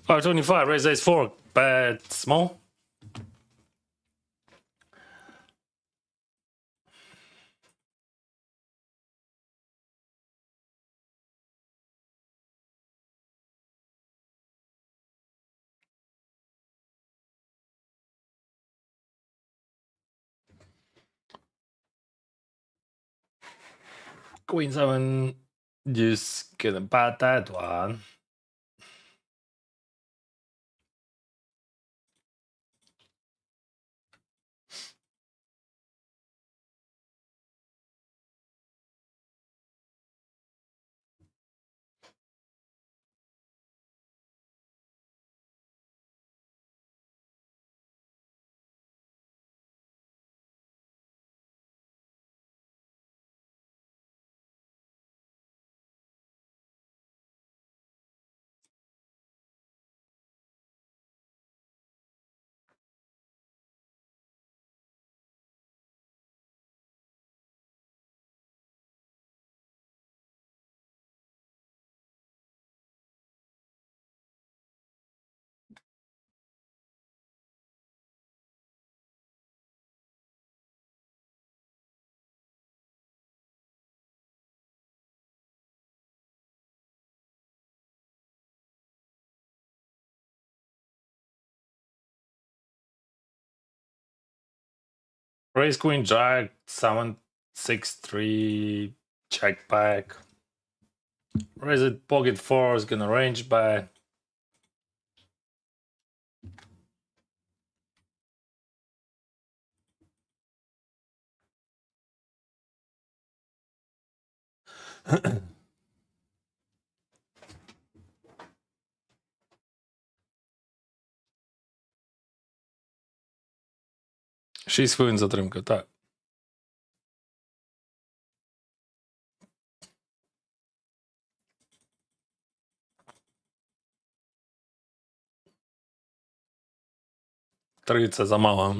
A: $525, raise ace 4, bet small. Queen 7, just gonna bat that one. Raise queen jack, 7, 6, 3, check back. Raise it, pocket 4 is gonna range back. Шість хвилин затримка, так. 30 za mało.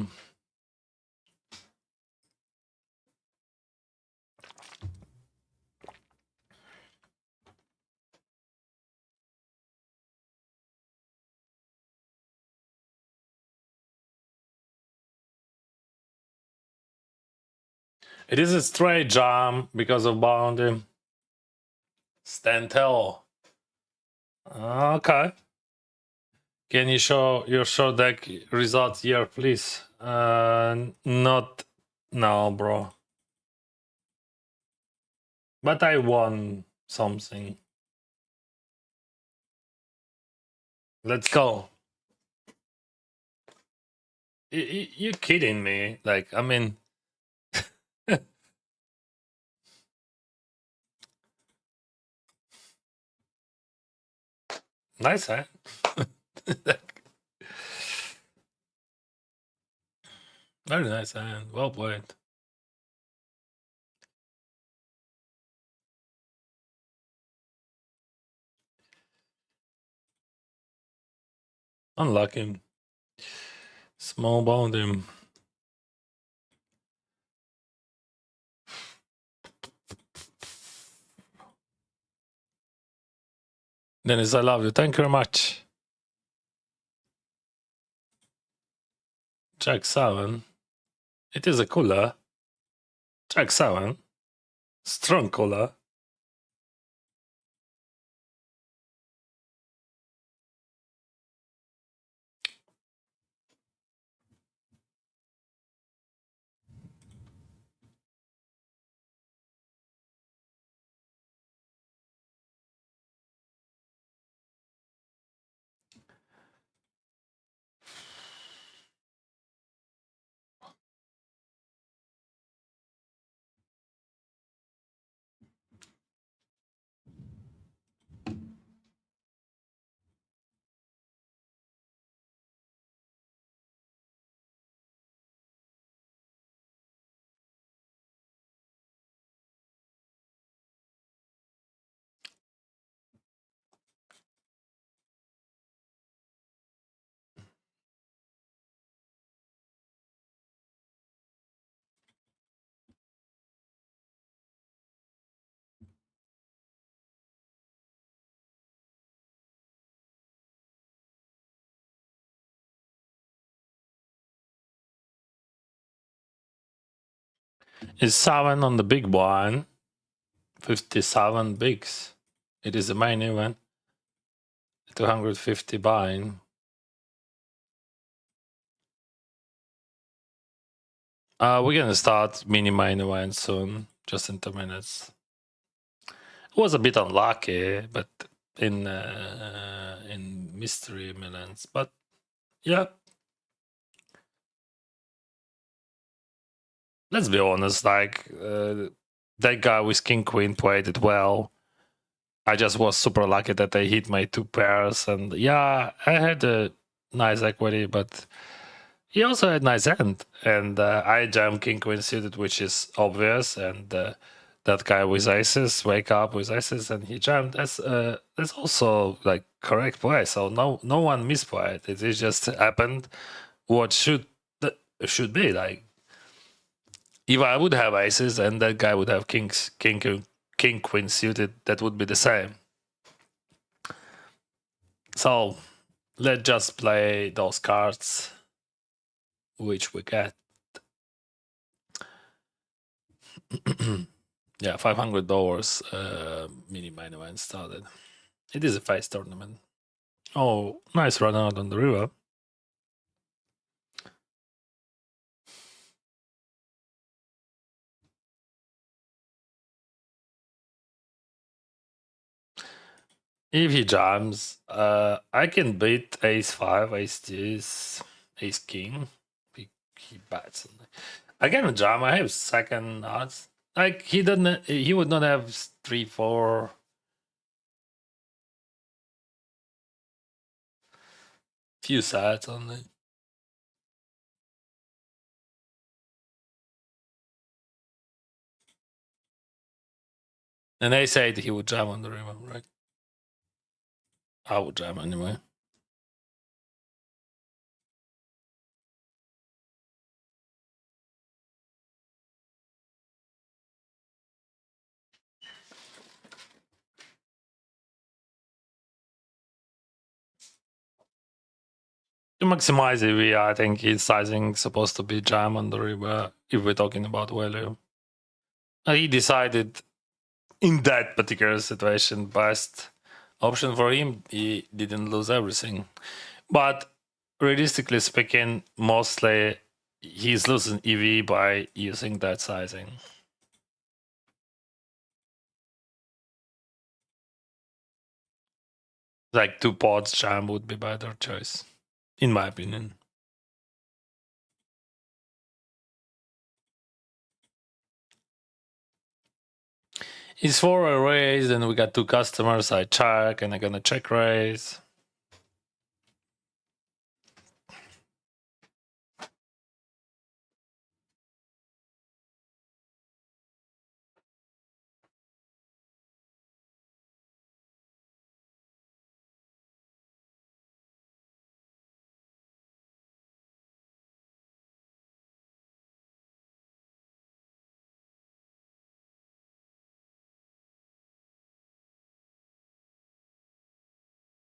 A: It is a straight jump because of boundary. Stand tall. Okay. Can you show your short deck results here, please? Not now, bro. But I won something. Let's go. You kidding me? Like, I mean, nice hand. Very nice hand. Well played. Unlucky. Small boundary. Dennis, I love you. Thank you very much. Jack 7. It is a cooler. Jack 7. Strong cooler. Is 7 on the big one. 57 bigs. It is the main event. 250 buying. We're gonna start mini main event soon, just in 2 minutes. It was a bit unlucky, but in mystery millions. But yeah, let's be honest. Like that guy with King Queen played it well. I just was super lucky that I hit my 2 pairs, and yeah, I had a nice equity, but he also had nice hand, and I jammed King Queen suited, which is obvious, and that guy with aces wake up with aces, and he jammed. That's also like correct play. So no one misplayed. It is just happened what should be like. If I would have aces and that guy would have king queen suited, that would be the same. So let's just play those cards which we get. Yeah, $500 mini main event started. It is a face tournament. Oh, nice run out on the river. If he jams, I can beat ace 5, ace deuce, ace king. He bats. I can jam. I have second odds. Like he doesn't. He would not have 3, 4. Few sets only. And they said he would jam on the river, right? I would jam anyway. To maximize EV, I think his sizing supposed to be jam on the river if we're talking about value. He decided in that particular situation best option for him. He didn't lose everything, but realistically speaking, mostly he's losing EV by using that sizing. Like 2 pods jam would be better choice, in my opinion. It's 4 a raise, and we got 2 customers. I check, and I'm gonna check raise.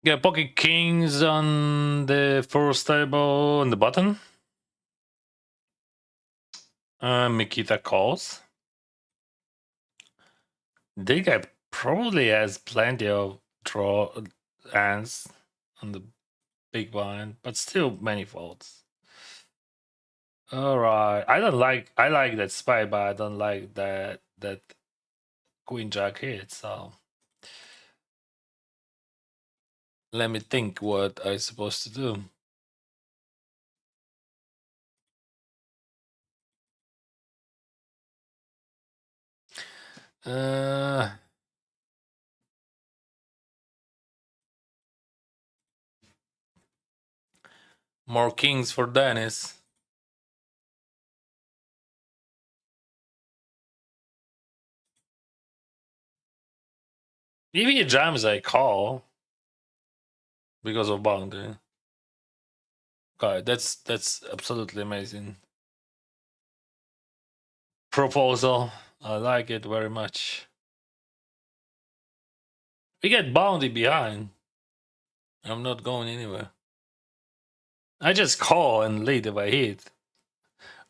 A: Yeah, pocket kings on the first table on the button. Mikita calls. This guy probably has plenty of draw hands on the big blind, but still many folds. All right, I like that spy, but I don't like that queen jack hit. So let me think what I'm supposed to do. More kings for Dennis. If he jams, I call because of boundary. Okay, that's absolutely amazing proposal. I like it very much. We get bounty behind. I'm not going anywhere. I just call and lead if I hit.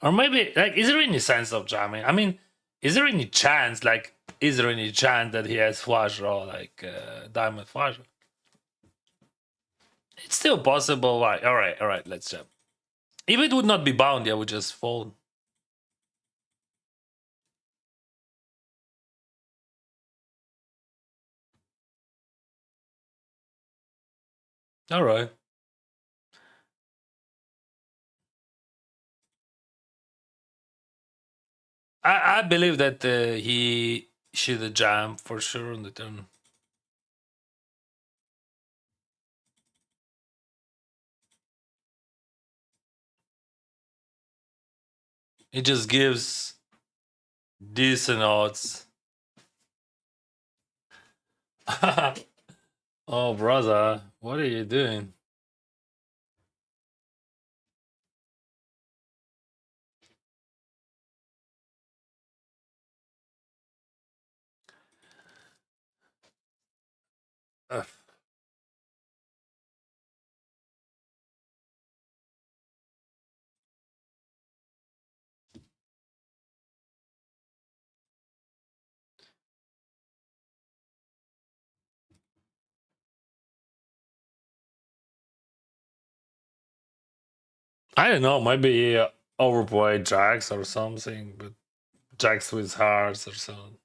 A: Or maybe, like, is there any sense of jamming? I mean, is there any chance, like, is there any chance that he has flush draw, like diamond flush? It's still possible. Why? All right, let's jam. If it would not be bounty, I would just fold. All right. I believe that he should have jammed for sure on the turn. It just gives decent odds. Oh, brother, what are you doing? I don't know, maybe overplayed jacks or something, but jacks with hearts or something.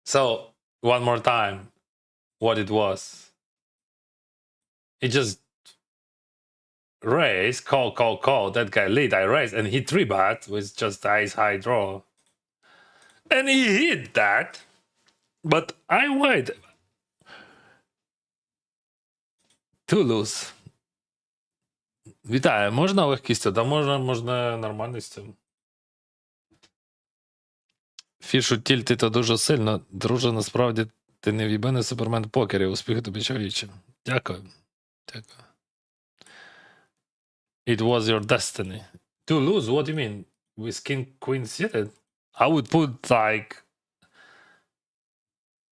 A: So, one more time, what it was. He just raised, call. That guy lead, I raised, and he 3-bet with just ice high draw. And he hit that, but I wait. Too loose. Вітаю, можна легкістю? Да можна нормальністю. Фішу тільти то дуже сильно. Друже, насправді ти не в'їбаний супермен покері. Успіху тобі, чоловіче. Дякую. Дякую. It was your destiny. To lose, what do you mean? With king queen seated? I would put like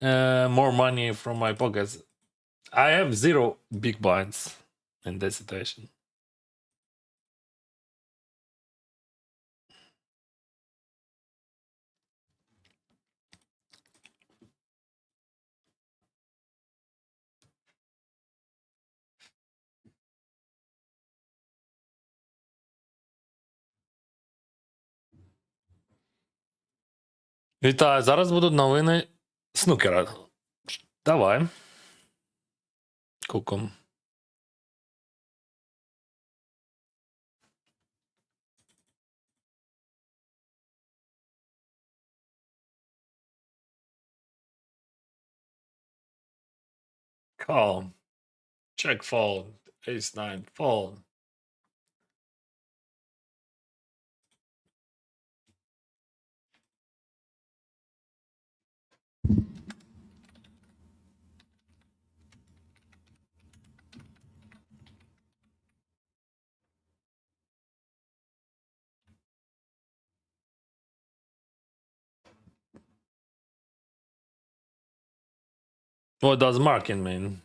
A: more money from my pockets. I have 0 big blinds in this situation. Вітаю, зараз будуть новини снукера. Давай. Куком. Call. Check fold. Ace 9. Fold. What does marking mean?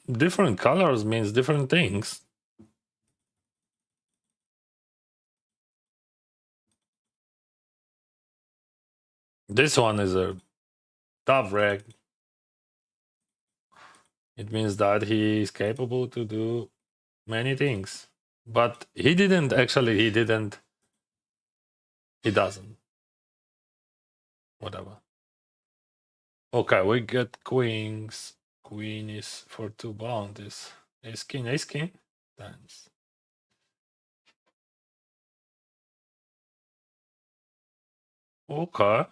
A: Different colors means different things. This one is a tough reg. It means that he is capable to do many things. But he didn't actually, he didn't. He doesn't. Whatever. Okay, we get queens. Queen is for 2 bounties. Ace king, ace king. Thanks. Okay.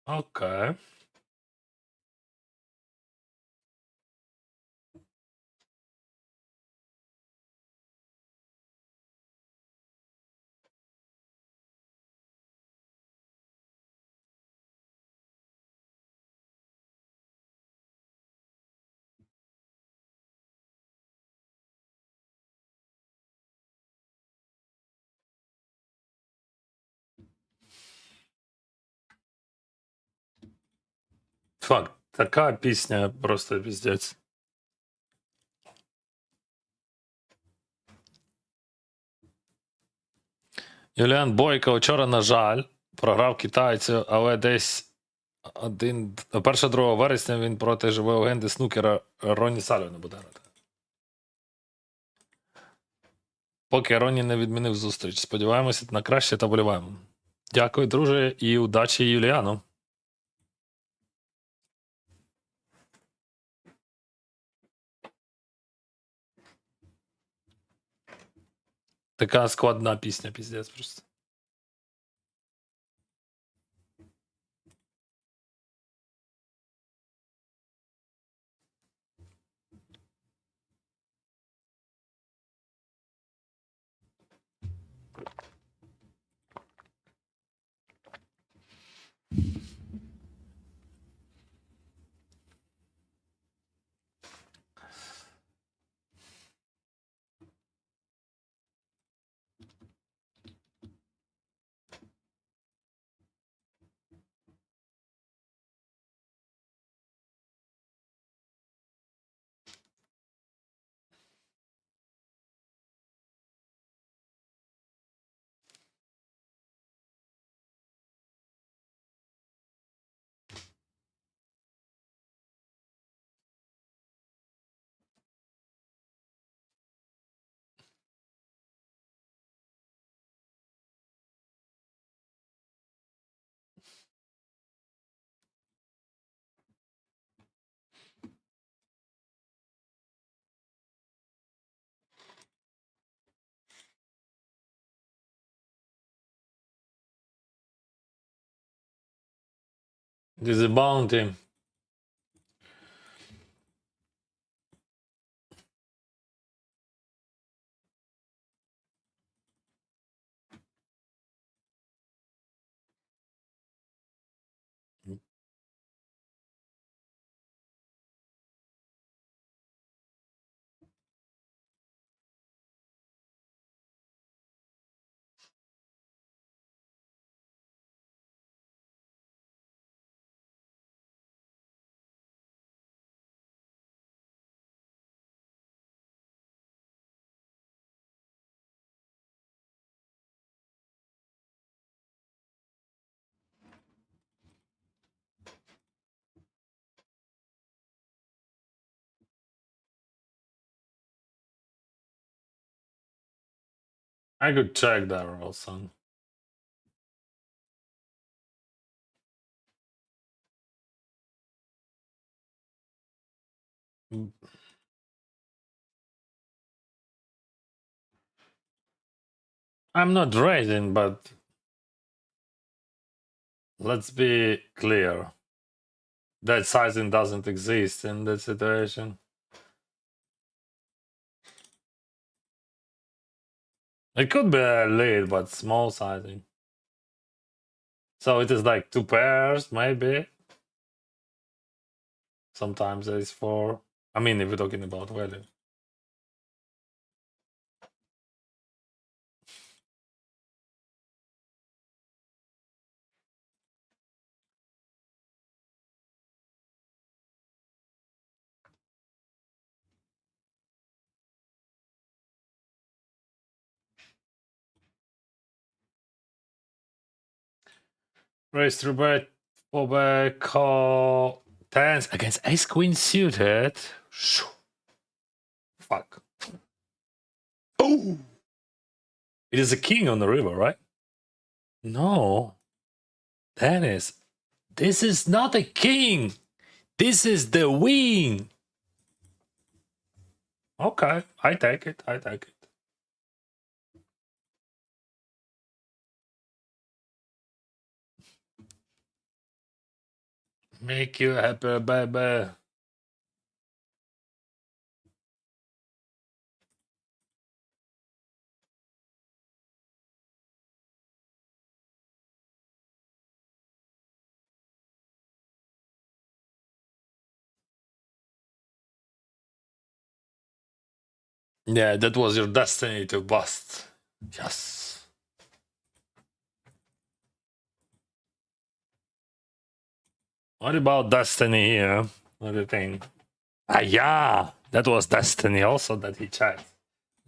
A: Okay. Факт. Така пісня просто піздець. Юліан Бойко вчора, на жаль, програв китайцю, але десь 1-2 вересня він проти живої легенди снукера Ронні Сальвіна буде грати. Поки Ронні не відмінив зустріч. Сподіваємося на краще та боліваємо. Дякую, друже, і удачі Юліану. Така складна пісня, піздець просто. This is a bounty. I could check that also. I'm not raising, but let's be clear. That sizing doesn't exist in that situation. It could be a lead, but small sizing. So it is like 2 pairs, maybe. Sometimes there is 4. I mean, if we're talking about value. Raise through bet, 4-bet, call, tens against ace queen suited. Fuck. Oh! It is a king on the river, right? No. Dennis, this is not a king. This is the wing. Okay, I take it. I take it. Make you happy, baby. Yeah, that was your destiny to bust. Yes. What about destiny here? What do you think? Ah, yeah, that was destiny also that he checked.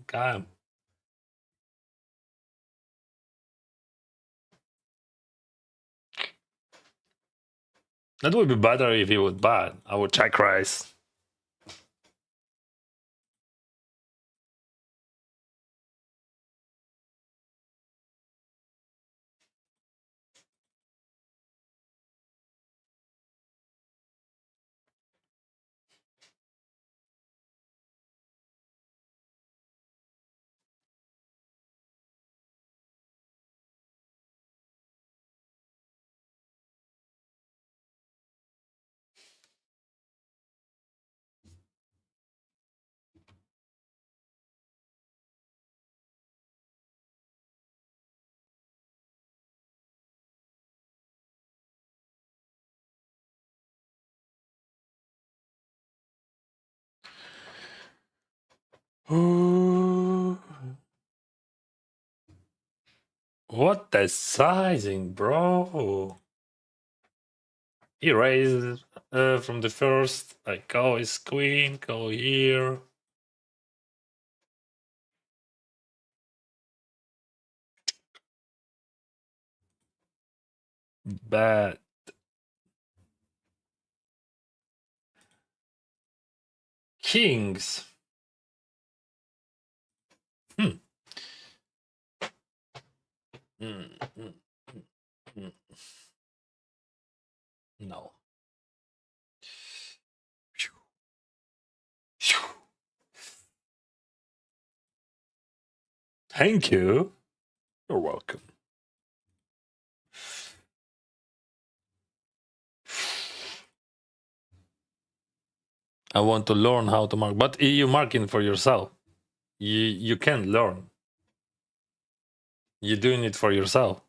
A: Okay. That would be better if he would bet. I would check raise. What the sizing, bro? He raised from the first. Like, oh, his queen, go here. Bad. Kings. Hmm. Mm, mm, mm, mm. No. Thank you. You're welcome. I want to learn how to mark, but you marking for yourself. You can learn. You're doing it for yourself.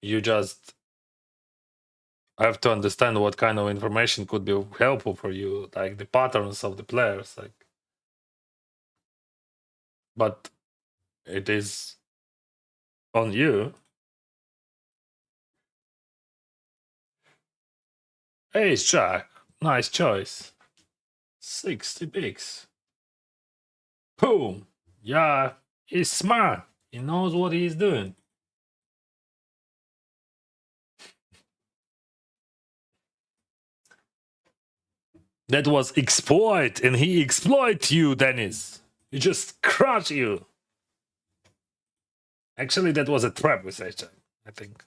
A: You just have to understand what kind of information could be helpful for you, like the patterns of the players. Like, but it is on you. Ace Jack, nice choice. 60 bigs. Boom. Yeah, he's smart. He knows what he's doing. That was exploit, and he exploit you, Dennis. You just crush you. Actually, that was a trap with HM, I think.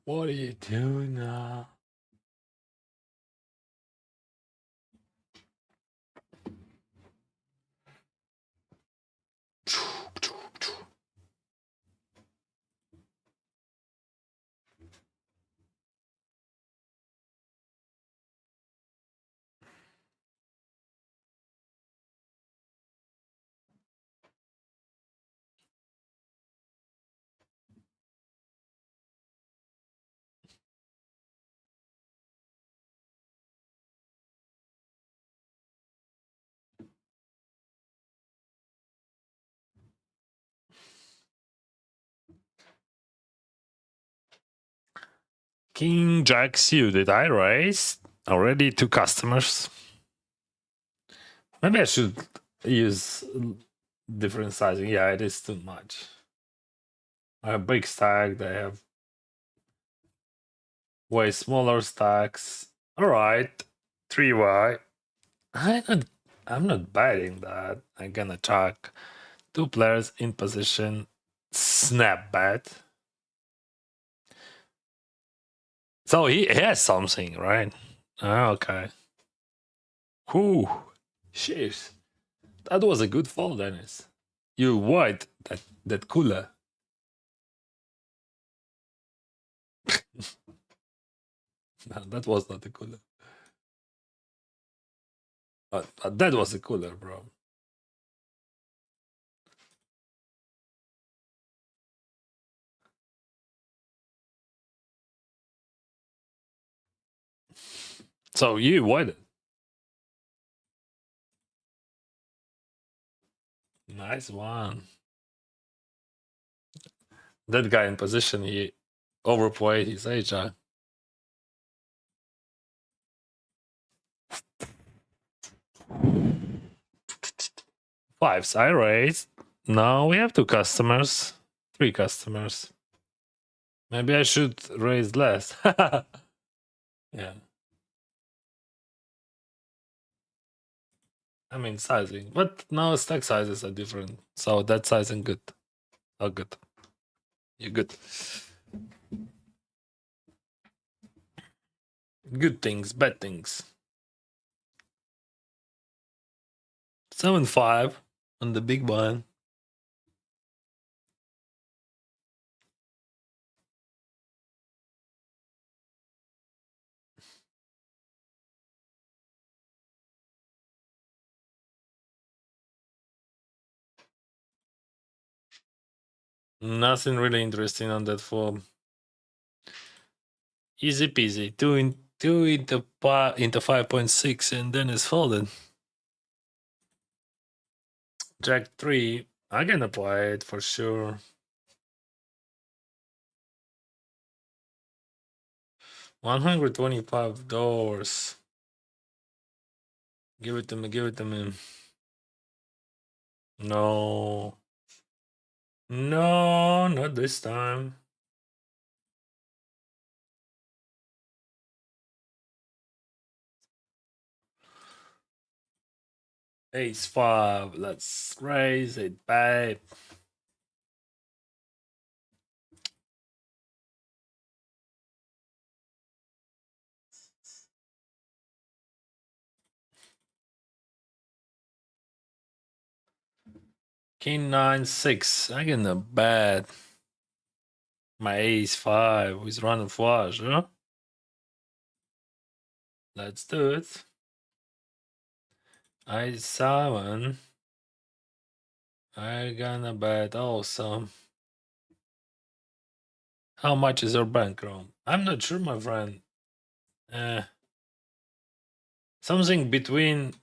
A: What are you doing now? King Jack suited. I raised already 2 customers. Maybe I should use different sizing. Yeah, it is too much. I have big stack. They have way smaller stacks. All right, 3Y. I'm not betting that. I'm gonna chuck 2 players in position. Snap bet. So he has something, right? Okay. Whew. Cheers. That was a good fall, Dennis. You white that cooler. No, that was not a cooler. But that was a cooler, bro. So you white. Nice one. That guy in position, he overplayed his age. Fives, I raised. Now we have 2 customers. 3 customers. Maybe I should raise less. Yeah. I mean sizing. But now stack sizes are different. So that sizing good. Oh good. You're good. Good things, bad things. 7-5 on the big one. Nothing really interesting on that form. Easy peasy. Two into 5.6 and then it's folded. Jack 3. I'm gonna play it for sure. $125. Give it to me, give it to me. No. No, not this time. Ace 5. Let's raise it, babe. King 9-6. I get a bad. My ace 5 with running flush, huh? Let's do it. I7. I gonna bet awesome. How much is your bankroll? I'm not sure, my friend. Something between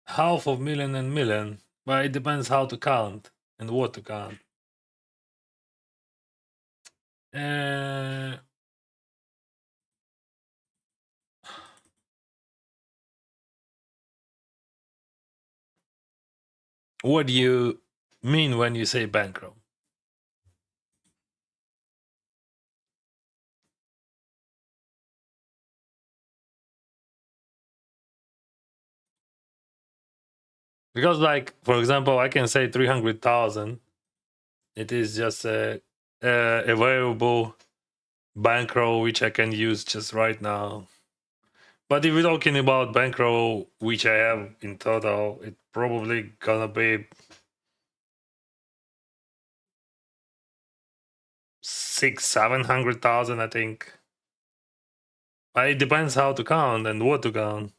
A: half of million and million, but it depends how to count and what to count. What do you mean when you say bankroll? Because, like, for example, I can say 300,000. It is just a available bankroll which I can use just right now. But if we're talking about bankroll which I have in total, it probably gonna be 700,000, I think. But it depends how to count and what to count.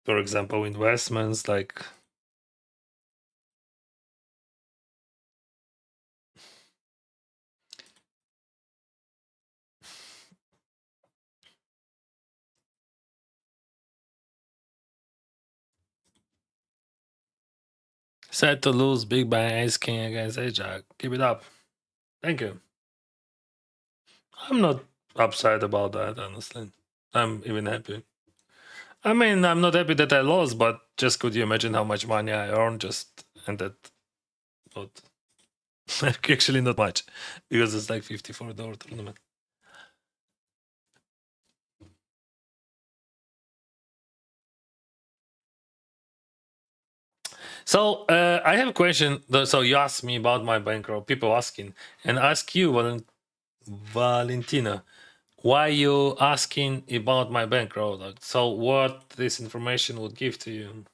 A: For example, investments like set to lose big by Ace King against Ajax. Keep it up. Thank you. I'm not upset about that, honestly. I'm even happy. I mean, I'm not happy that I lost, but just could you imagine how much money I earned just and that not actually not much because it's like $54 tournament. So I have a question. So you asked me about my bankroll. People asking and ask you, Valentina, why you asking about my bankroll? Like, so what this information would give to you?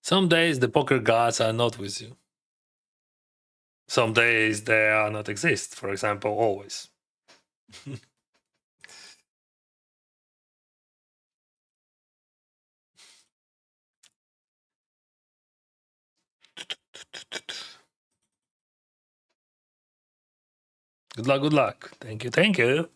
A: Some days the poker gods are not with you. Some days they are not exist. For example, always. Good luck, good luck. Thank you, thank you.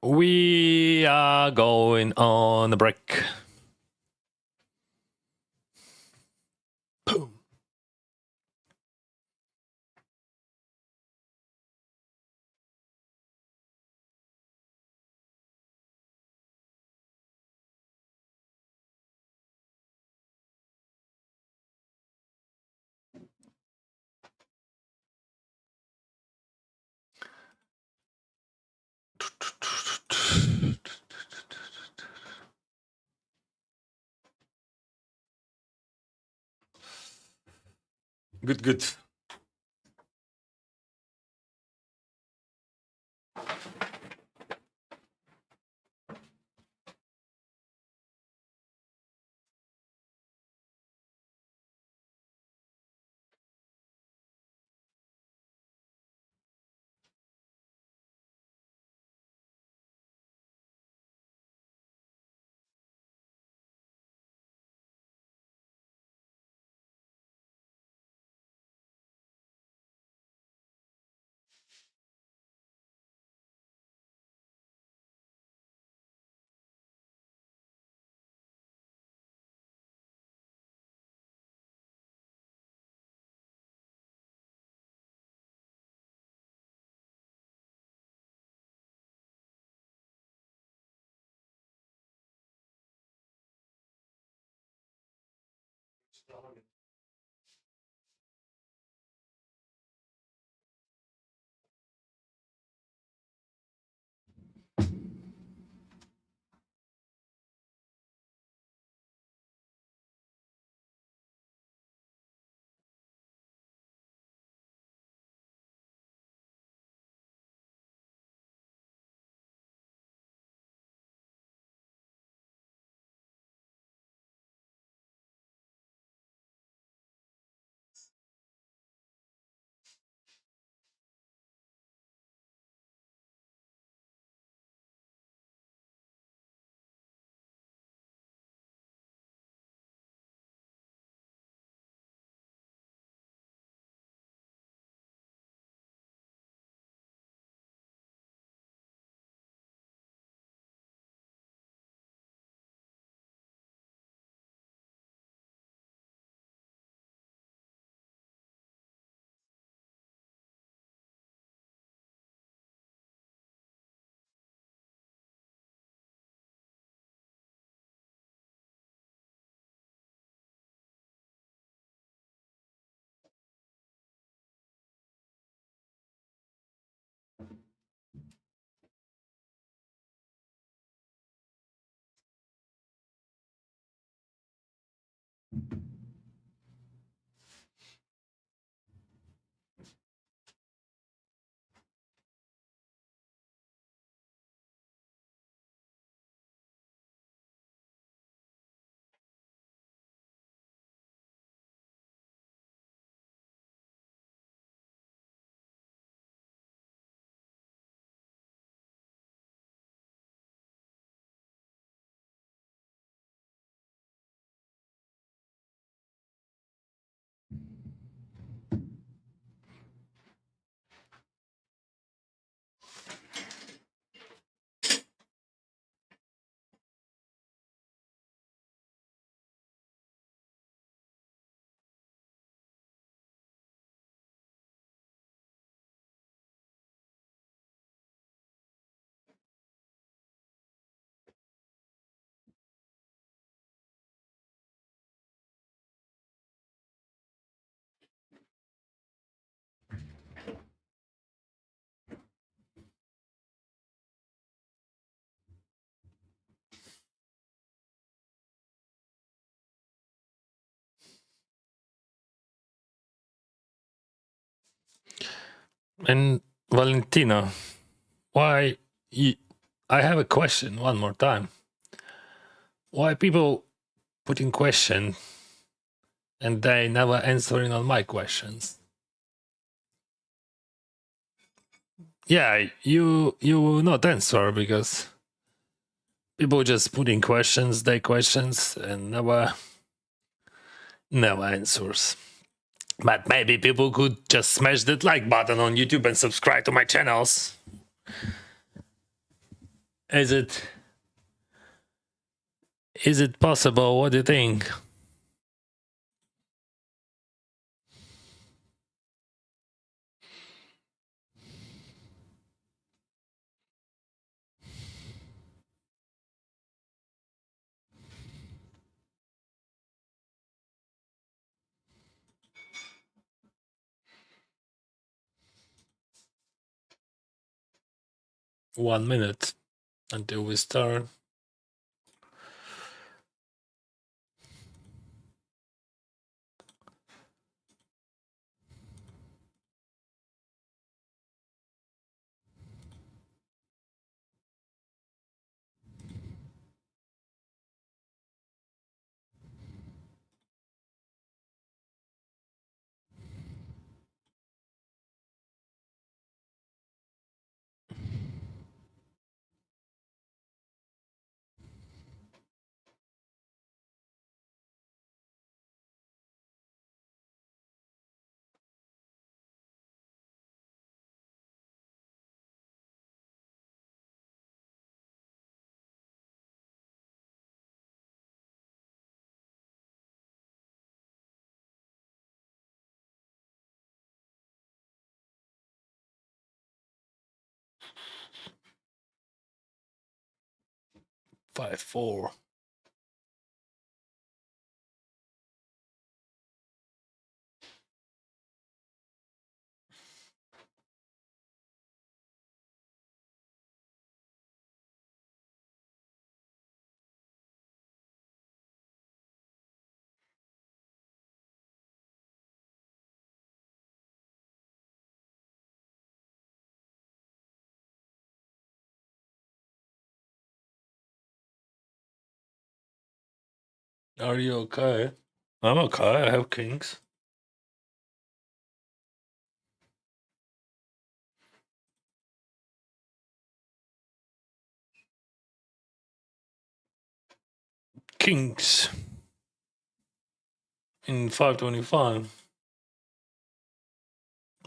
A: We are going on a break. Boom. Good, good. And Valentina, why you, I have a question one more time. Why people putting question and they never answering on my questions? Yeah, you will not answer because people just putting questions, they questions and never answers. But maybe people could just smash that like button on YouTube and subscribe to my channels. Is it possible? What do you think? One minute until we start. Five, four. Are you okay? I'm okay. I have kings. Kings in 525.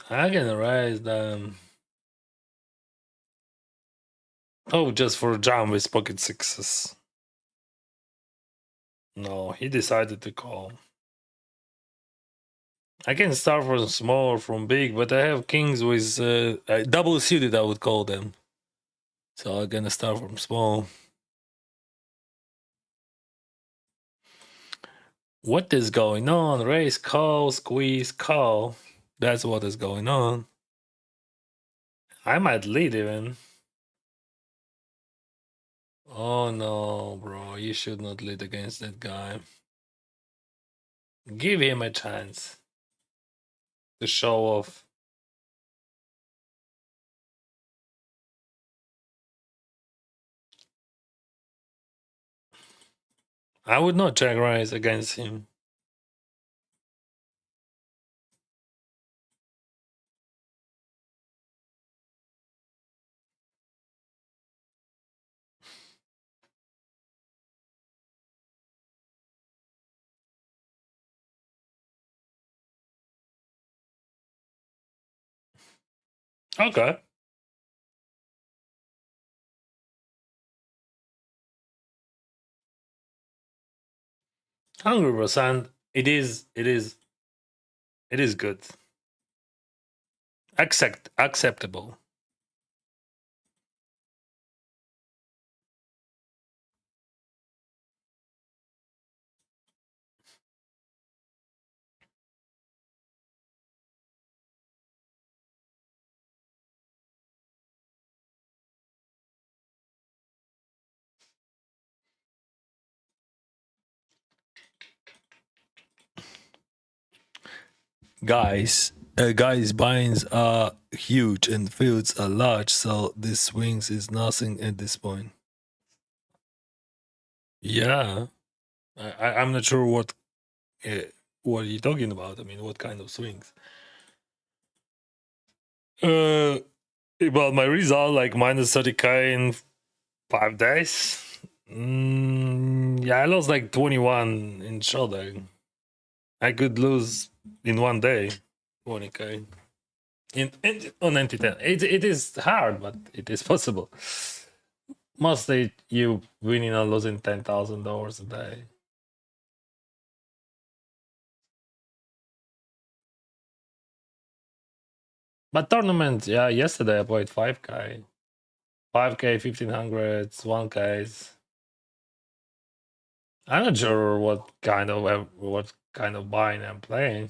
A: I can raise them. Oh, just for a jam with pocket sixes. No, he decided to call. I can start from small or from big, but I have kings with double suited, I would call them. So I'm gonna start from small. What is going on? Raise, call, squeeze, call. That's what is going on. I might lead even. Oh no, bro. You should not lead against that guy. Give him a chance to show off. I would not check raise against him. Okay. 100%. It is good. Acceptable. Guys, binds are huge and fields are large, so this swings is nothing at this point. Yeah, I'm not sure what are you talking about. I mean, what kind of swings? About my result, like minus 30K in 5 days. Yeah, I lost like 21 in showdown. I could lose in one day 20K. On 9010. It is hard, but it is possible. Mostly you winning or losing $10,000 a day. But tournament, yeah, yesterday I played 5K. 5K, 1500s, 1Ks. I'm not sure what kind of buying I'm playing.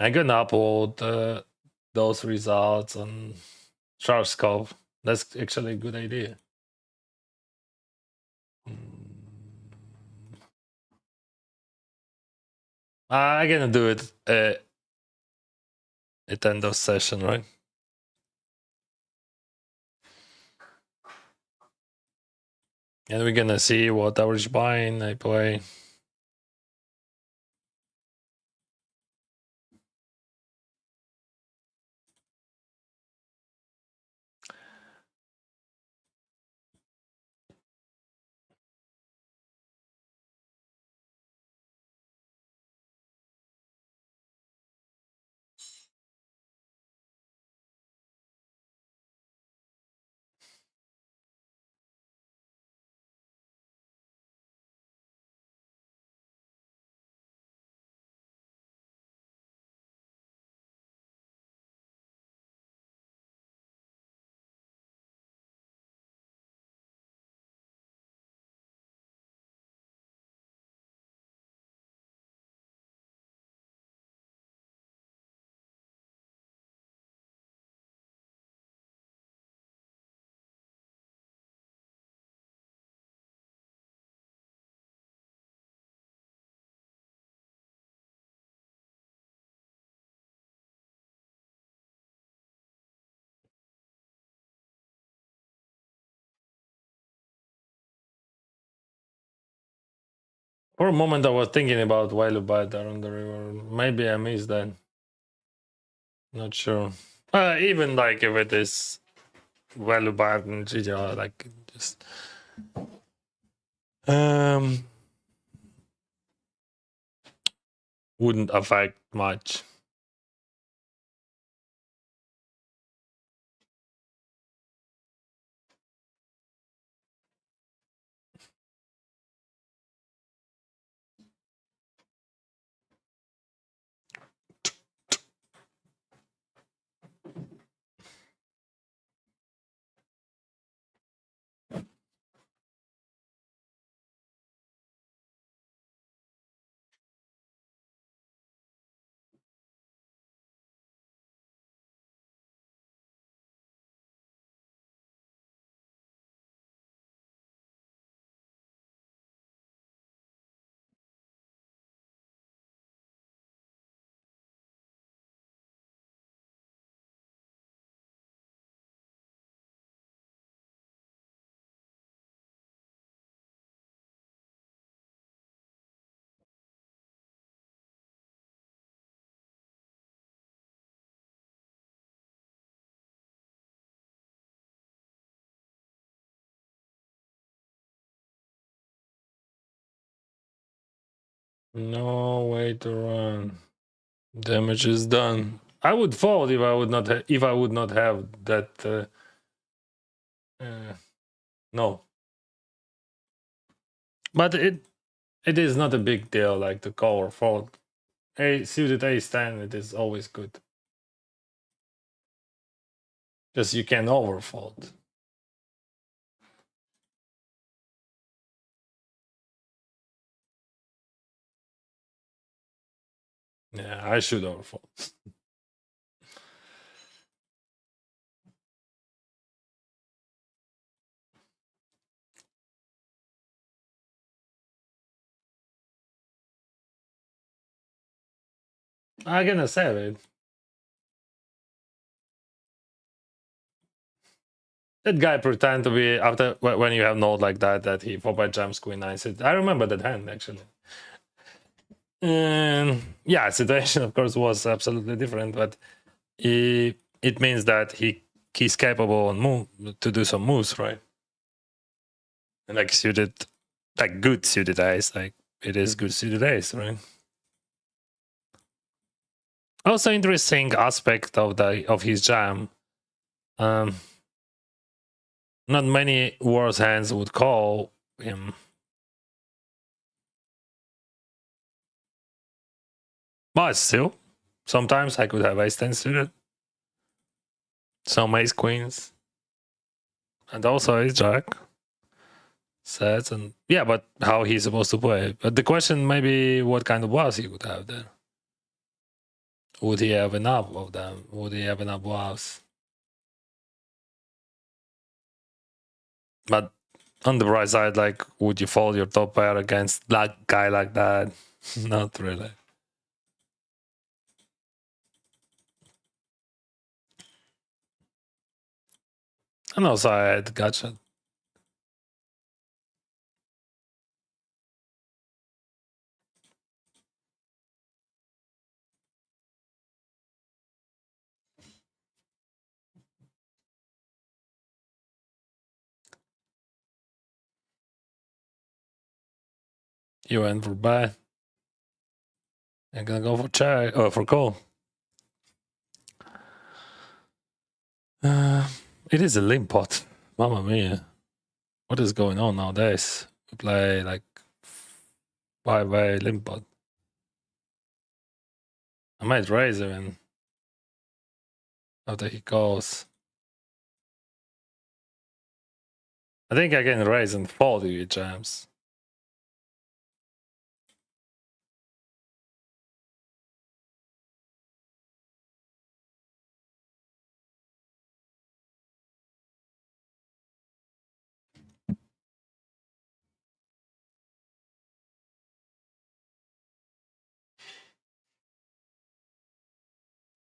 A: I'm gonna upload those results on Sharkscope. That's actually a good idea. I'm gonna do it at end of session, right? And we're gonna see what average buying I play. For a moment, I was thinking about value buy there on the river. Maybe I missed that. Not sure. Even like if it is value buy in GTR, like just wouldn't affect much. No way to run. Damage is done. I would fold if I would not have that. No, but it is not a big deal like to call or fold. A suited ace 10, it is always good. Because you can overfold. Yeah, I should overfold. I'm gonna save it. That guy pretend to be after when you have note like that he 4 jumps queen 9. I remember that hand actually. And yeah, situation of course was absolutely different, but it means that he's capable on move to do some moves, right? And like suited, like good suited ace, like it is good suited ace, right? Also interesting aspect of his jam. Not many worse hands would call him. But still, sometimes I could have ace 10 suited. Some ace queens. And also ace jack. Sets and yeah, but how he's supposed to play. But the question maybe what kind of bluffs he would have there. Would he have enough of them? Would he have enough bluffs? But on the bright side, like, would you fold your top pair against that guy like that? Not really. And also I had gotcha. You went for bad. I'm gonna go for check. Oh, for call. It is a limp pot. Mamma mia. What is going on nowadays? We play like 5-way limp pot. I might raise even after he calls. I think I can raise and fold if he jams.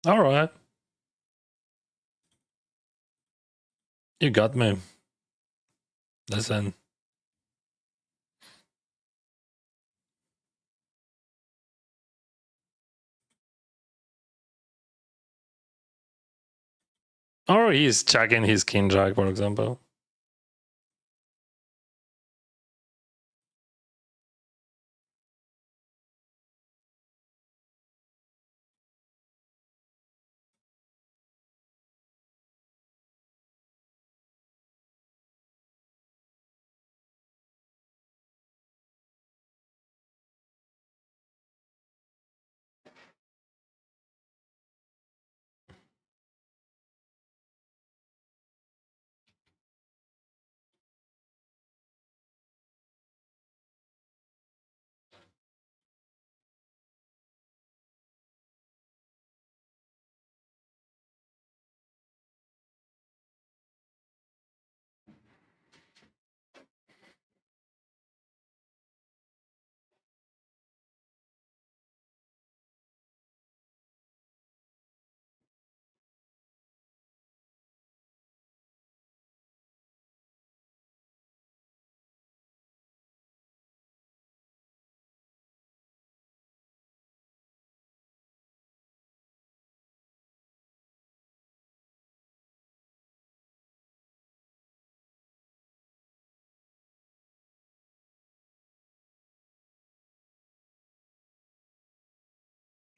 A: All right. You got me. Listen. Or he's checking his king jack, for example.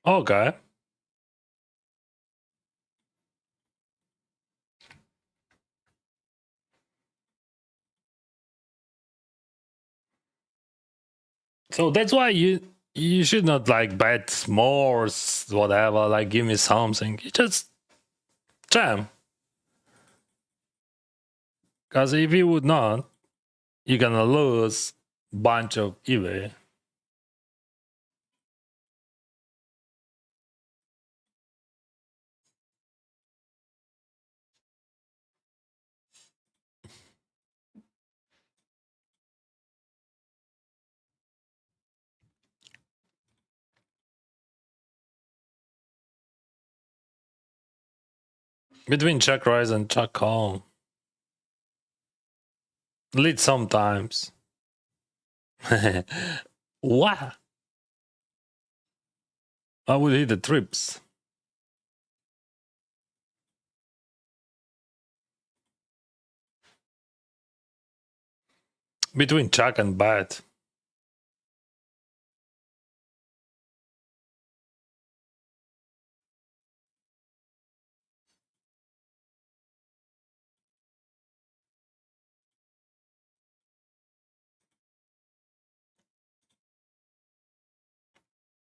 A: Okay. So that's why you should not like bet more, whatever. Like give me something. You just jam. Because if you would not, you're gonna lose bunch of eBay. Between check raise and check call. Lead sometimes. What? I would hit the trips. Between check and bet.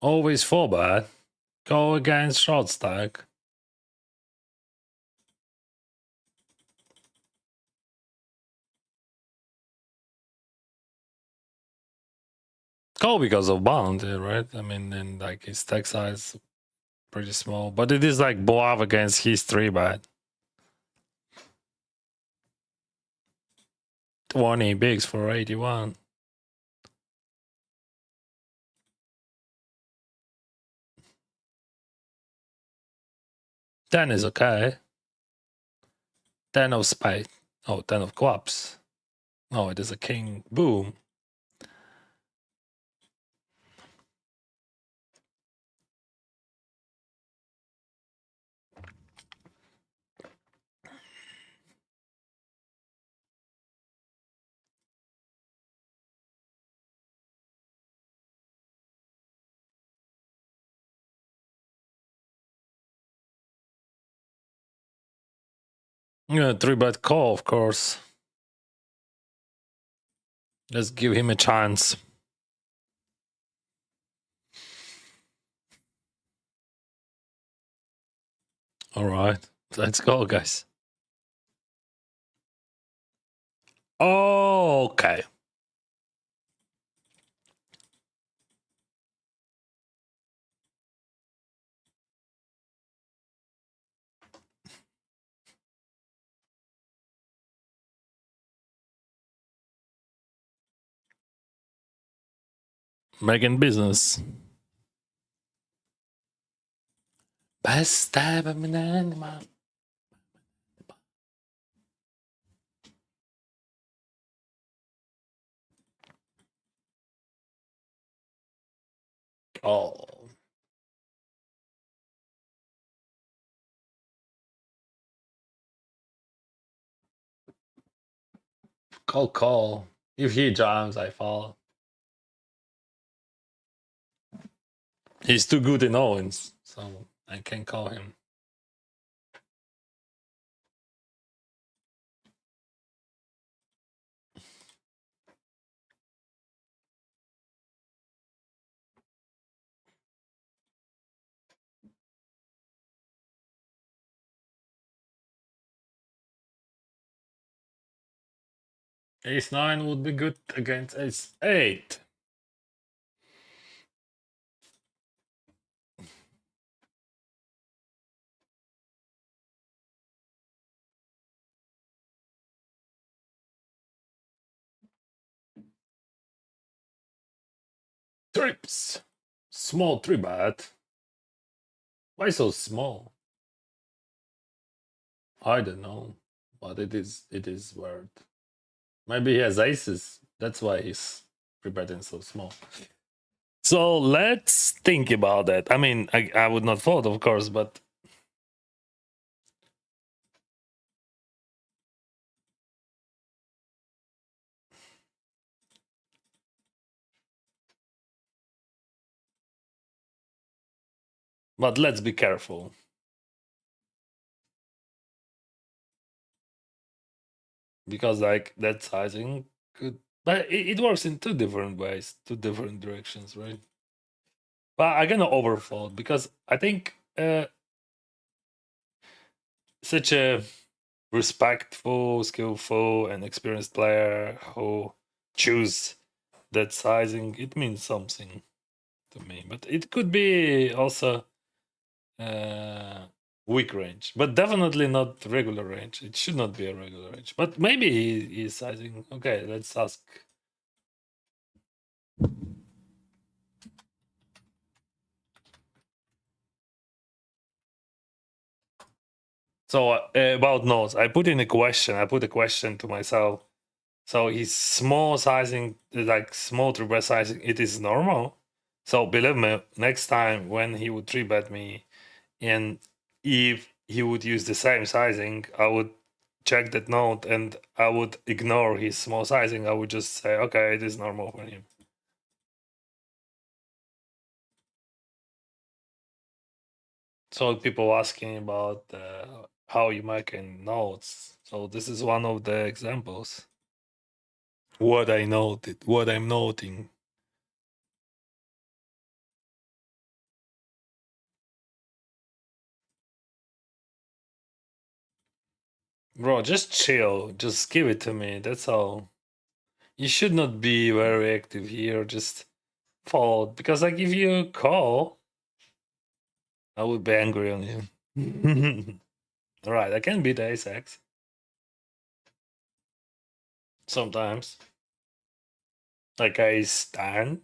A: Always 4-bet. Go against short stack. Go because of bound, right? I mean, and like his stack size pretty small, but it is like bluff against his 3-bet. 20 bigs for 81. Ten is okay. 10 of spade. Oh, 10 of clubs. No, it is a king. Boom. Yeah, 3-bet call, of course. Let's give him a chance. All right, let's go, guys. Okay. Making business. Best time of an animal. Oh. Call. If he jumps, I fall. He's too good in Owens, so I can call him. Ace 9 would be good against Ace 8. Trips. Small 3-bet. Why so small? I don't know, but it is weird. Maybe he has aces. That's why he's 3-betting so small. So let's think about that. I mean, I would not fold, of course, but let's be careful. Because like that sizing could, but it works in two different ways, two different directions, right? But I'm gonna overfold because I think such a respectful, skillful, and experienced player who choose that sizing, it means something to me. But it could be also weak range, but definitely not regular range. It should not be a regular range. But maybe he is sizing. Okay, let's ask. So about notes, I put in a question. I put a question to myself. So his small sizing, like small three bet sizing, it is normal. So believe me, next time when he would three bet me, and if he would use the same sizing, I would check that note and I would ignore his small sizing. I would just say, okay, it is normal for him. So people asking about how you make notes. So this is one of the examples. What I noted, what I'm noting. Bro, just chill. Just give it to me. That's all. You should not be very active here. Just fold. Because like if you call, I would be angry on you. Alright, I can beat ace X. Sometimes. Like ace 10.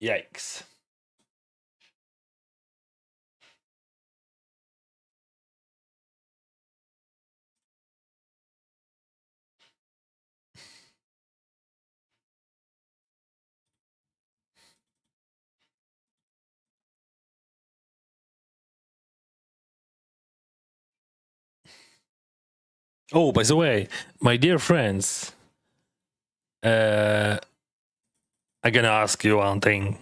A: Yikes. Oh, by the way, my dear friends, I'm gonna ask you one thing.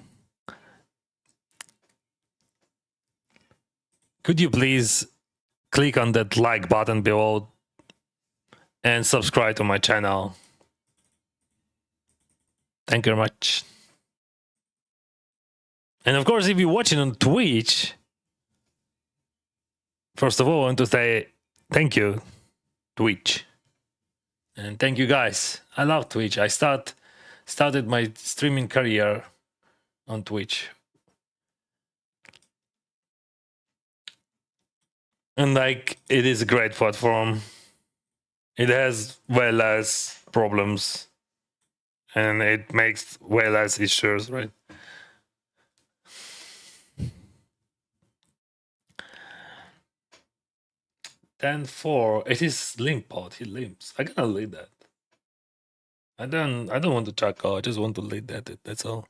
A: Could you please click on that like button below and subscribe to my channel? Thank you very much. And of course, if you're watching on Twitch, first of all, I want to say thank you, Twitch. And thank you guys. I love Twitch. I started my streaming career on Twitch. And like it is a great platform. It has way less problems and it makes way less issues, right? Then 4, it is limp pot. He limps. I gotta lead that. I don't want to check call. I just want to lead that. That's all.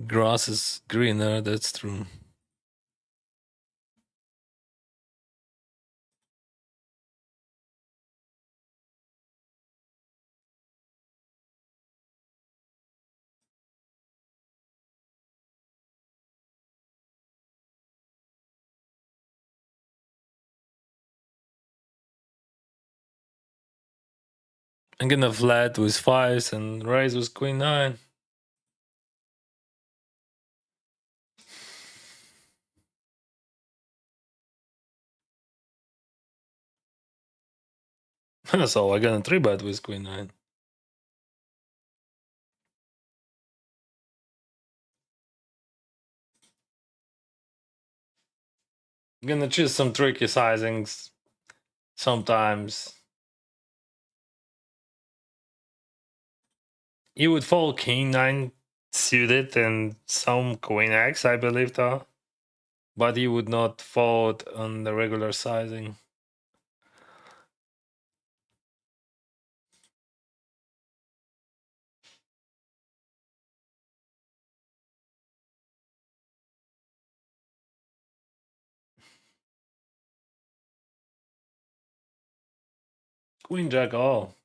A: Grass is greener. That's true. I'm gonna flat with fives and raise with queen nine. So I'm gonna three bet with queen nine. I'm gonna choose some tricky sizings sometimes. You would fold king nine suited and some queen X, I believe, though. But you would not fold on the regular sizing. Queen jack all.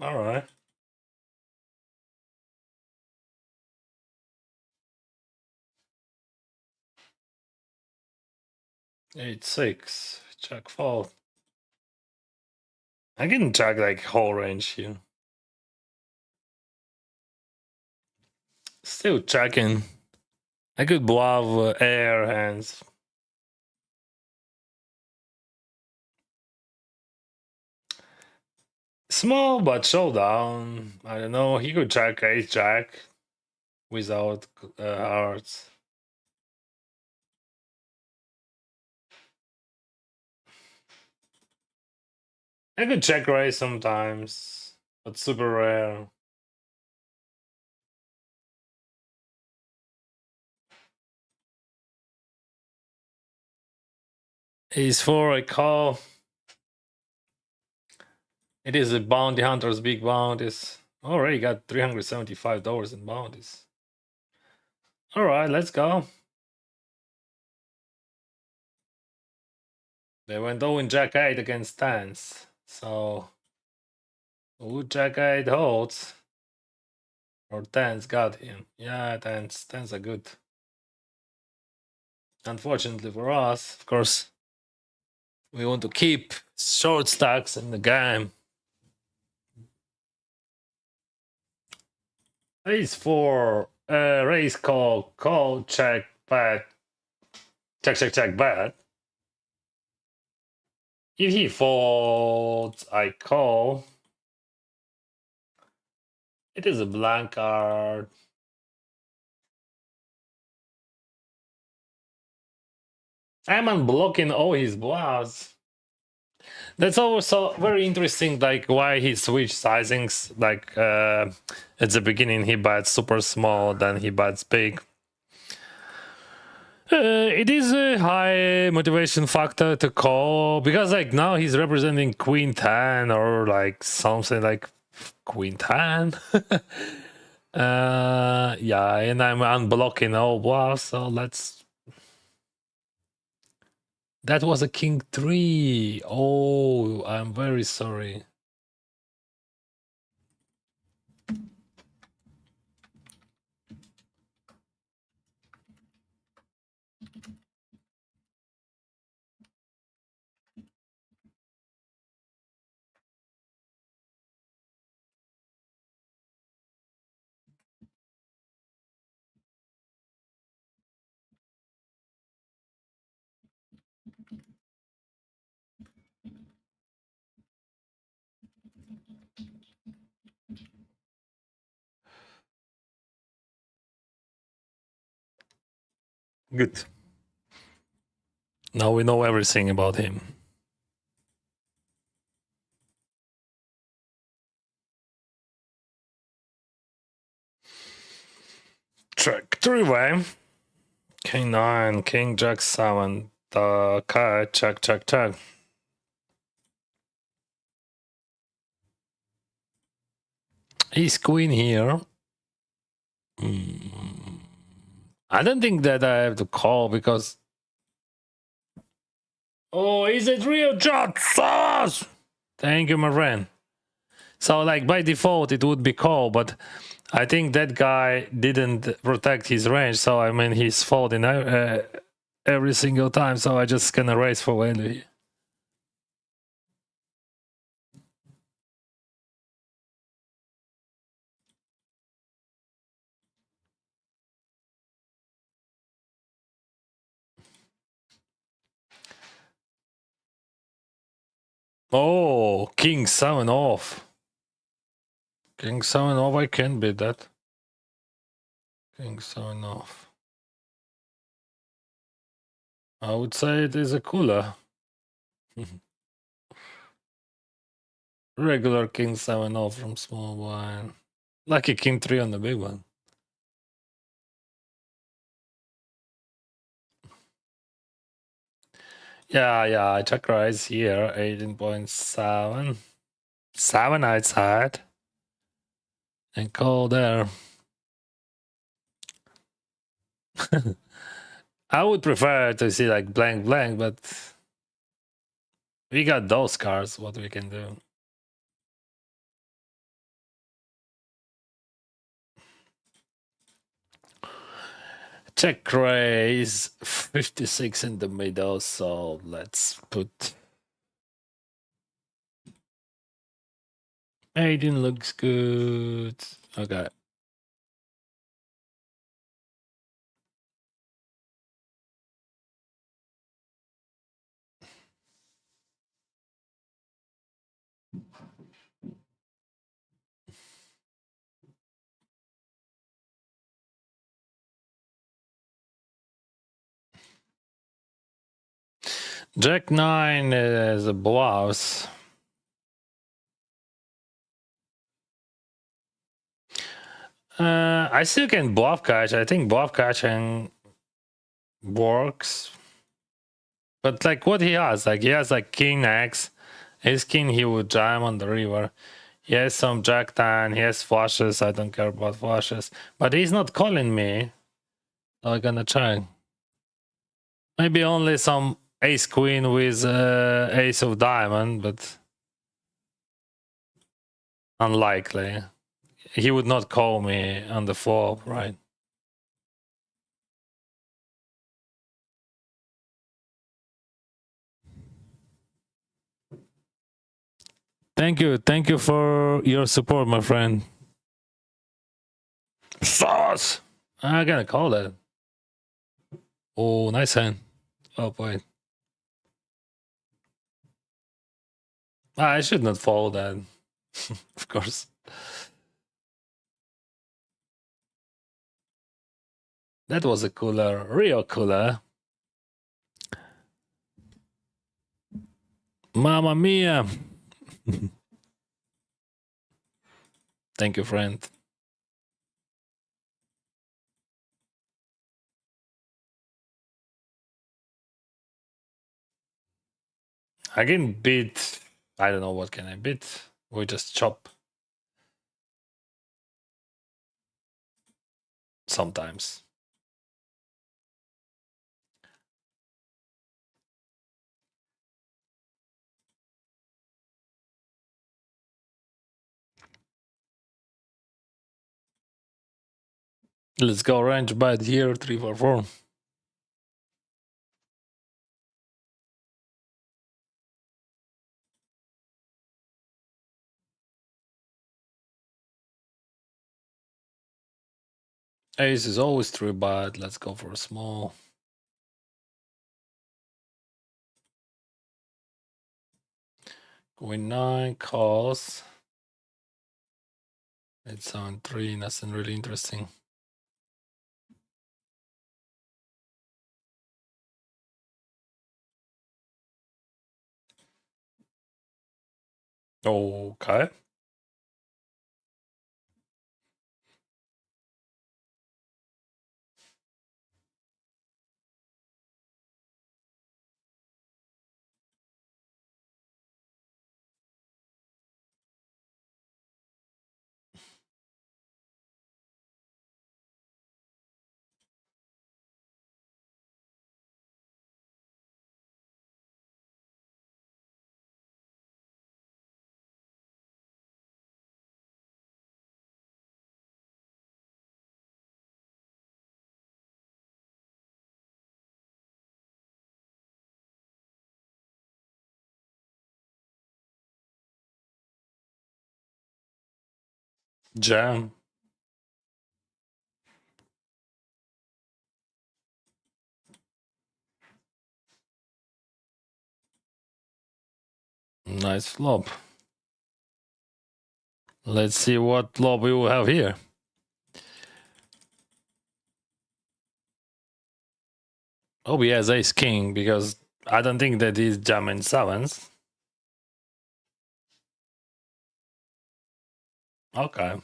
A: All right. 8-6. Check fold. I can check like whole range here. Still checking. I could bluff air hands. Small but showdown. I don't know. He could check ace jack without hearts. I could check raise sometimes, but super rare. Ace 4, I call. It is a bounty hunter's big bounties. Already got $375 in bounties. All right, let's go. They went 0 in Jack 8 against tens. So, who Jack 8 holds? Or tens got him. Yeah, tens are good. Unfortunately for us, of course, we want to keep short stacks in the game. Ace 4, raise call, check, bet. Check, bet. If he folds, I call. It is a blank card. I'm unblocking all his bluffs. That's also very interesting, like why he switched sizings. Like at the beginning he bets super small, then he bets big. It is a high motivation factor to call because like now he's representing queen 10 or like something like queen 10. Yeah, and I'm unblocking all bluffs, so let's. That was a king 3. Oh, I'm very sorry. Good. Now we know everything about him. Check 3-way. King 9, King Jack 7. Okay, check. He's queen here. I don't think that I have to call because. Oh, is it real Jack sauce? Thank you, my friend. So, like, by default, it would be call, but I think that guy didn't protect his range, so I mean, he's folding every single time, so I just gonna raise for value. Oh, King 7 off. King 7 off, I can beat that. King 7 off. I would say it is a cooler. Regular King 7 off from small blind. Lucky King 3 on the big one. Yeah, I check rise here, 18.7. 7 outside. And call there. I would prefer to see like blank, but we got those cards, what we can do. Check raise 56 in the middle, so let's put 18 looks good. Okay. Jack 9 is a blouse. I still can bluff catch. I think bluff catching works. But like what he has, like he has like King X. His king he would jam on the river. He has some Jack 10, he has flushes. I don't care about flushes. But he's not calling me. So I'm gonna try. Maybe only some ace queen with ace of diamond, but unlikely. He would not call me on the flop, right? Thank you for your support, my friend. Sauce! I'm gonna call that. Oh, nice hand. Oh boy. I should not follow that. Of course. That was a cooler, real cooler. Mamma mia. Thank you, friend. I can beat. I don't know what can I beat. We just chop. Sometimes. Let's go range bad here, 3-4-4. Ace is always 3 bad. Let's go for a small. Queen 9 calls. It's on 3, nothing really interesting. Okay. Jam. Nice flop. Let's see what flop we will have here. Oh, he has ace king because I don't think that he's jamming sevens. Okay.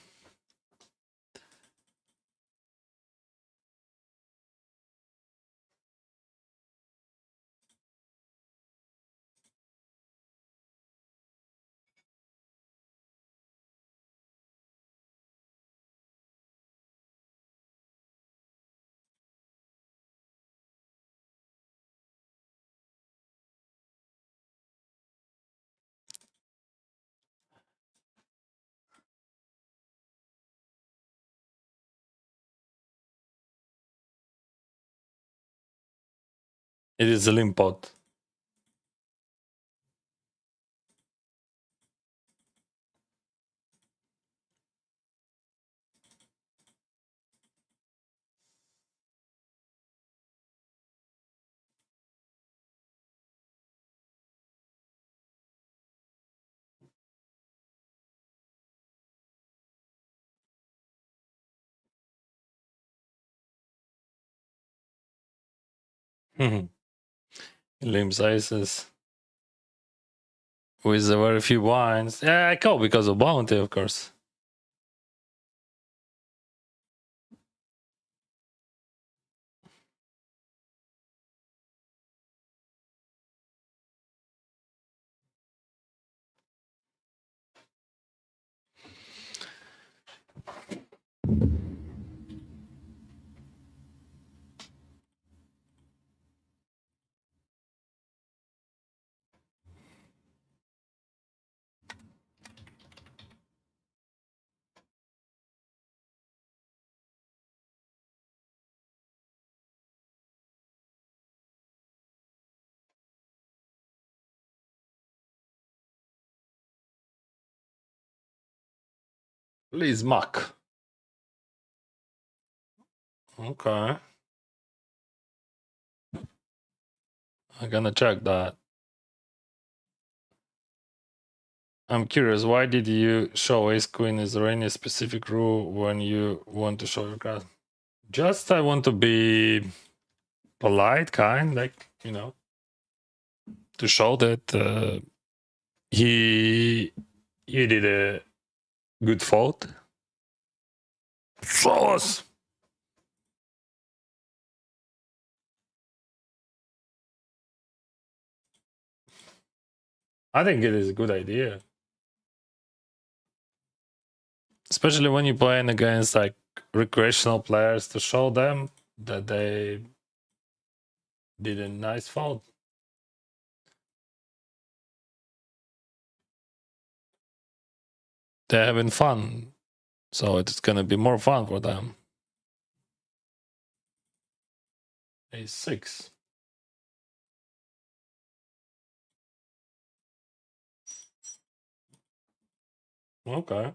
A: It is a limp pot. Limp sizes with very few blinds. Yeah, I call because of bounty, of course. Please, Mac. Okay. I'm gonna check that. I'm curious, why did you show ace queen? Is there any specific rule when you want to show your card? Just I want to be polite, kind, like, you know, to show that he did a good fault. Flawless. I think it is a good idea. Especially when you're playing against like recreational players, to show them that they did a nice fault. They're having fun. So it's gonna be more fun for them. Ace 6. Okay.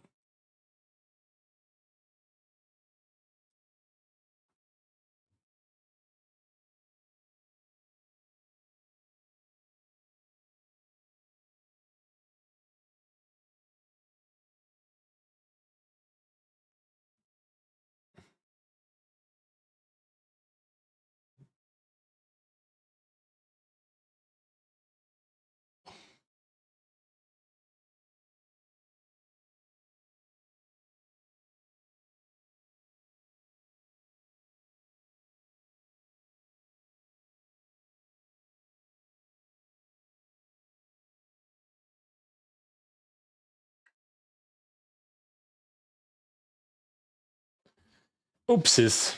A: Oopsies.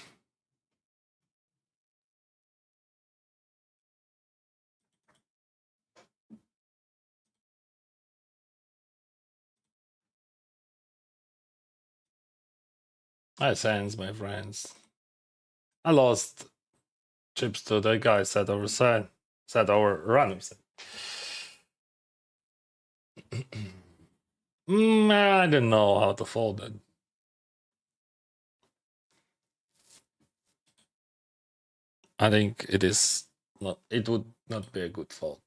A: I sense, my friends. I lost chips to that guy set over side. Set over random set. I don't know how to fold it. I think it is not. It would not be a good fault.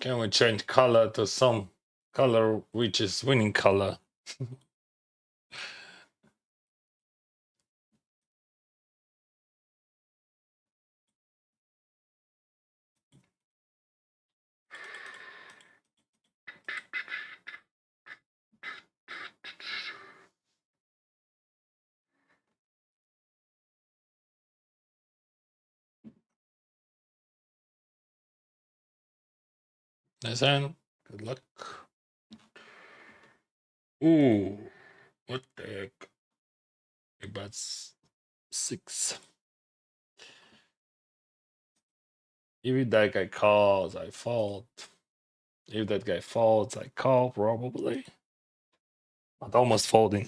A: Can we change color to some color which is winning color? Listen, good luck. Ooh, what the heck? That's 6. If that guy calls, I fold. If that guy folds, I call probably. But almost folding.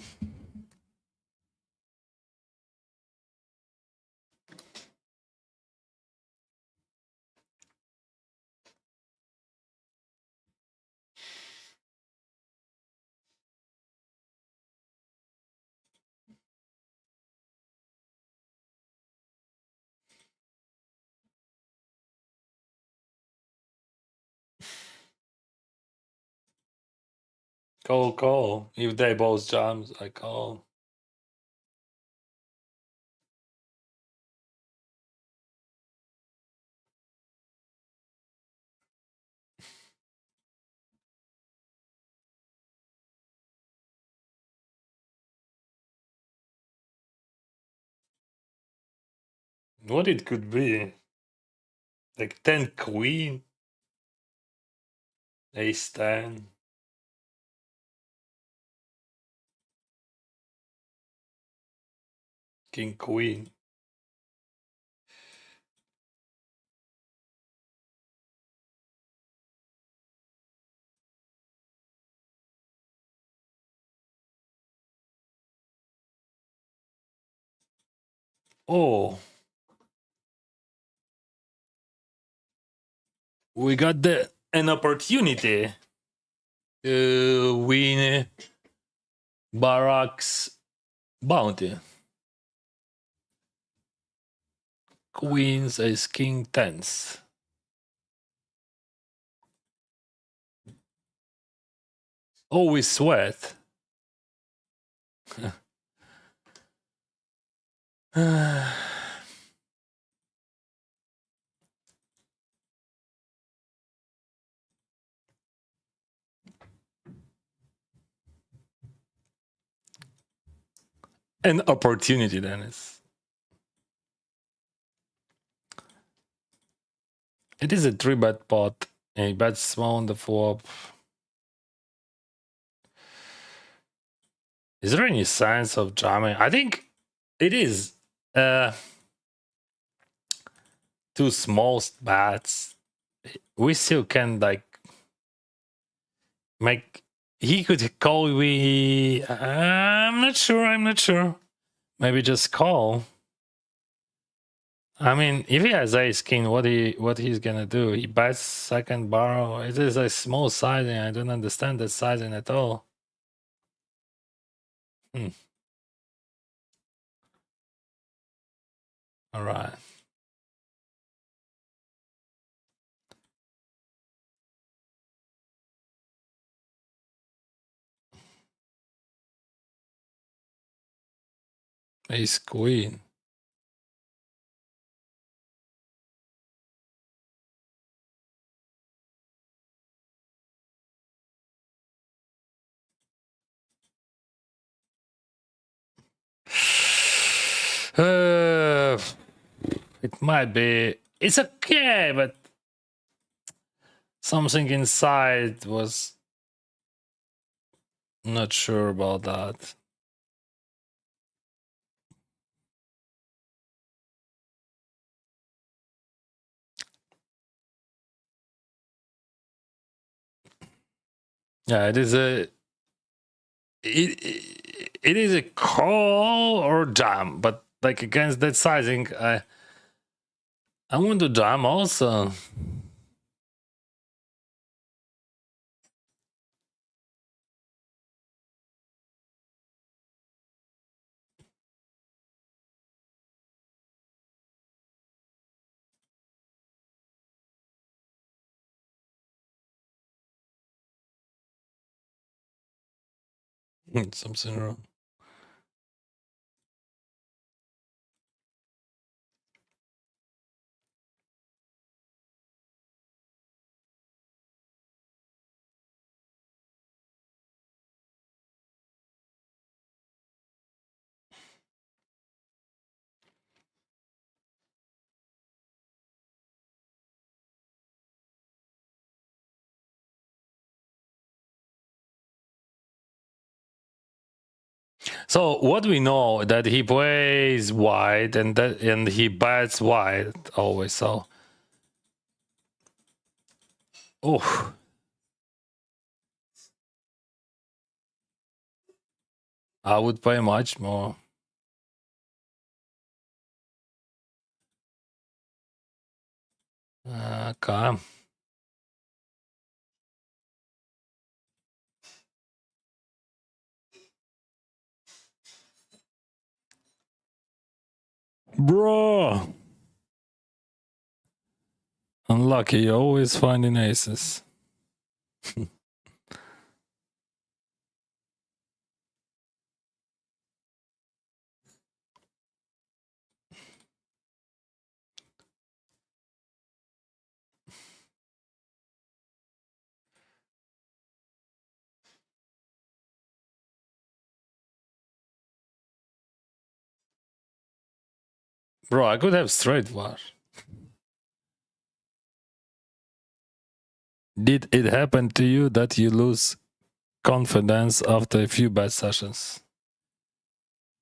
A: Call, call. If they both jams, I call. What it could be? Like 10 queen, ace 10. King queen. Oh, we got an opportunity to win Barack's bounty. Queens ace king tens. Oh, we sweat. An opportunity, Dennis. It is a 3-bet pot. A bet small on the flop. Is there any signs of jamming? I think it is. Two small bats. We still can like make. He could call. I'm not sure. I'm not sure. Maybe just call. I mean, if he has ace king, what he's gonna do? He bets second barrel. It is a small sizing. I don't understand that sizing at all. All right. Ace queen. It might be. It's okay, but something inside was not sure about that. Yeah, it is a. It is a call or jam, but like against that sizing, I want to jam also. Something wrong. So what we know that he plays wide and he bats wide always. So, oh, I would play much more. Okay. Bro. Unlucky, always finding aces. Bro, I could have straight flush. Did it happen to you that you lose confidence after a few bad sessions?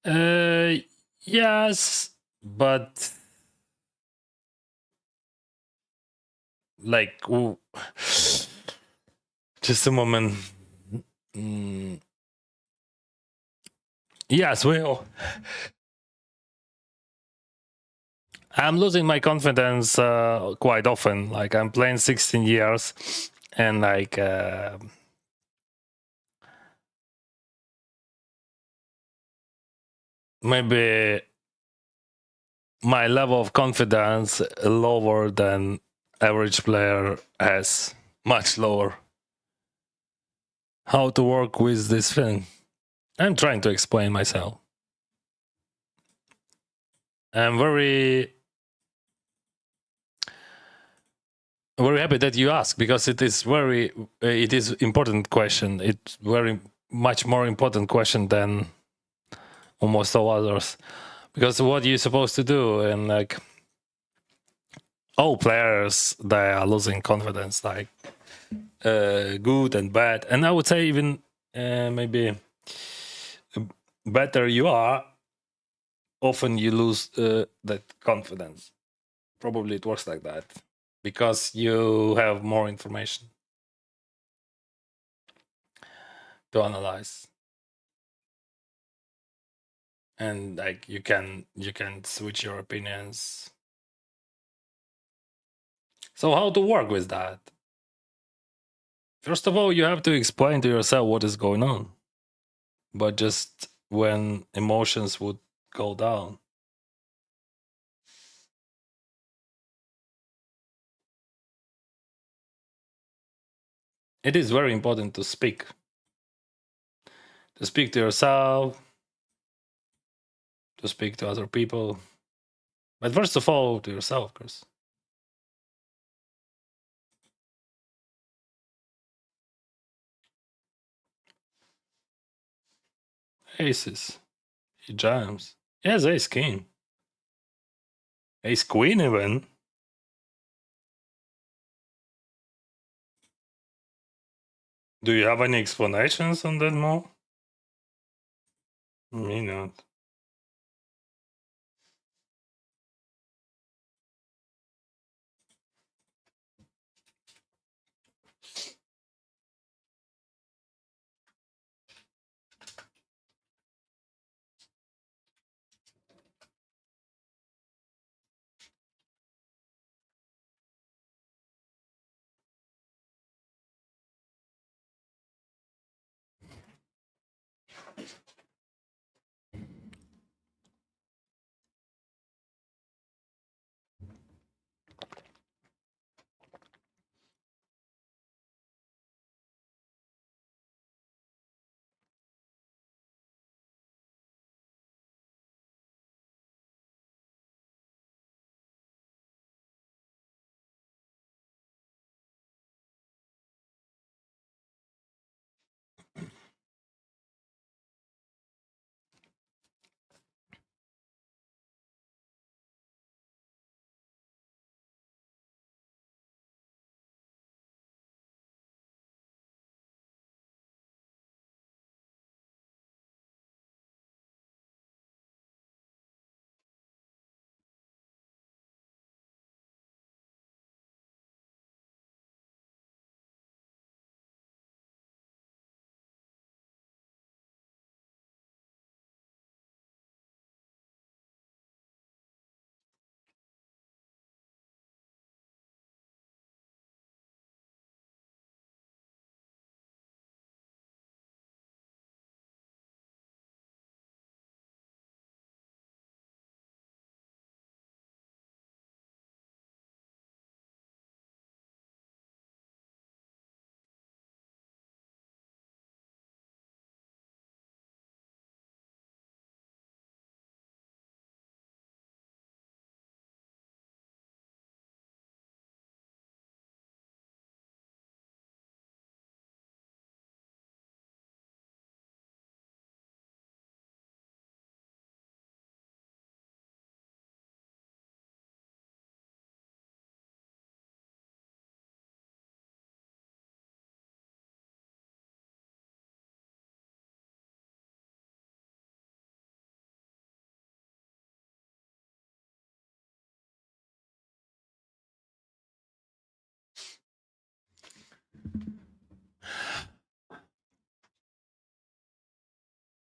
A: Uh, yes, but like, just a moment. Mm, yes, well, I'm losing my confidence quite often. Like I'm playing 16 years, and like maybe my level of confidence lower than average player has, much lower. How to work with this thing? I'm trying to explain myself. I'm very happy that you ask, because it is important question. It's very much more important question than almost all others, because what you're supposed to do, and like all players, they are losing confidence, like good and bad, and I would say even maybe better you are, often you lose that confidence. Probably it works like that because you have more information to analyze, and like you can switch your opinions. So how to work with that? First of all, you have to explain to yourself what is going on, but just when emotions would go down. It is very important to speak to yourself, to speak to other people, but first of all to yourself, Chris. Aces, he jams. He has ace king, ace queen even. Do you have any explanations on that move? Me not.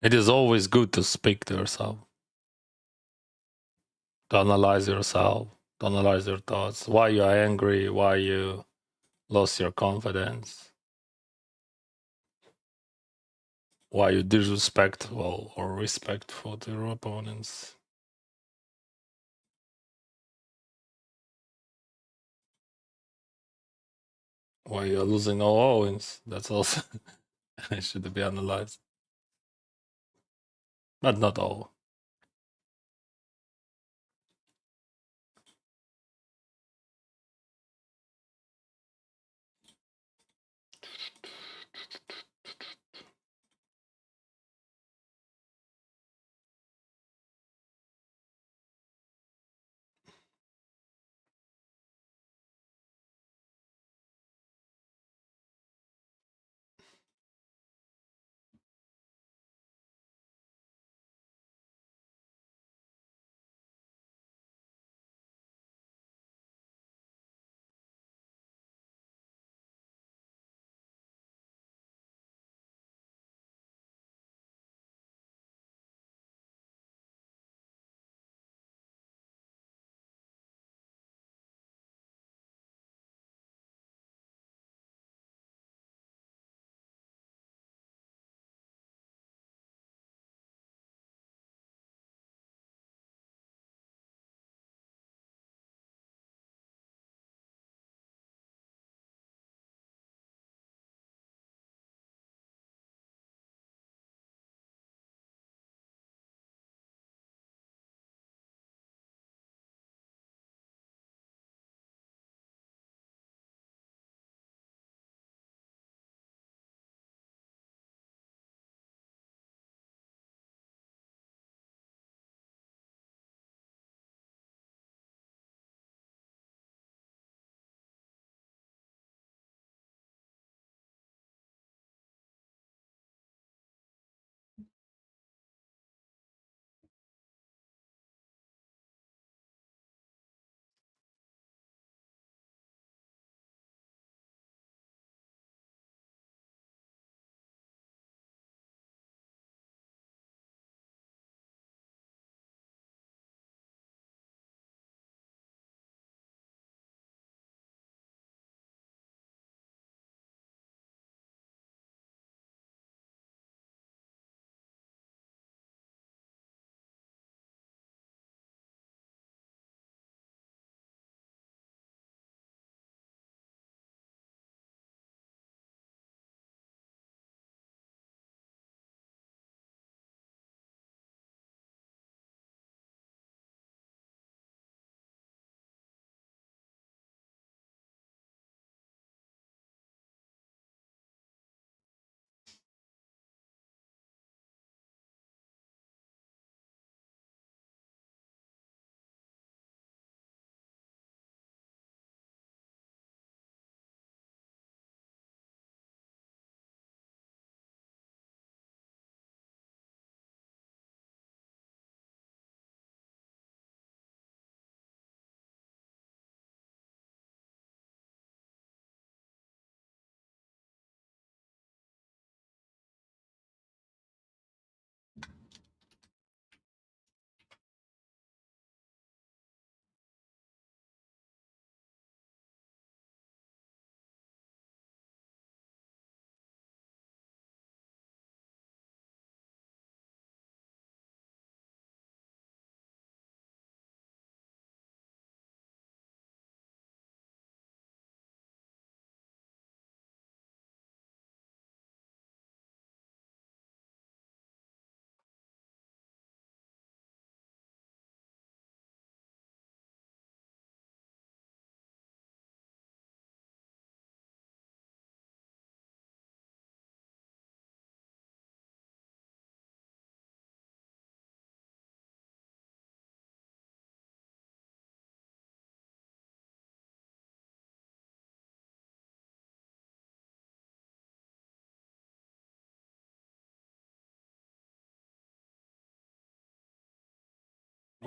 A: It is always good to speak to yourself, to analyze yourself, to analyze your thoughts, why you're angry, why you lost your confidence, why you disrespectful or respectful to your opponents. Why you're losing all Owens. That's also should be analyzed. But not all.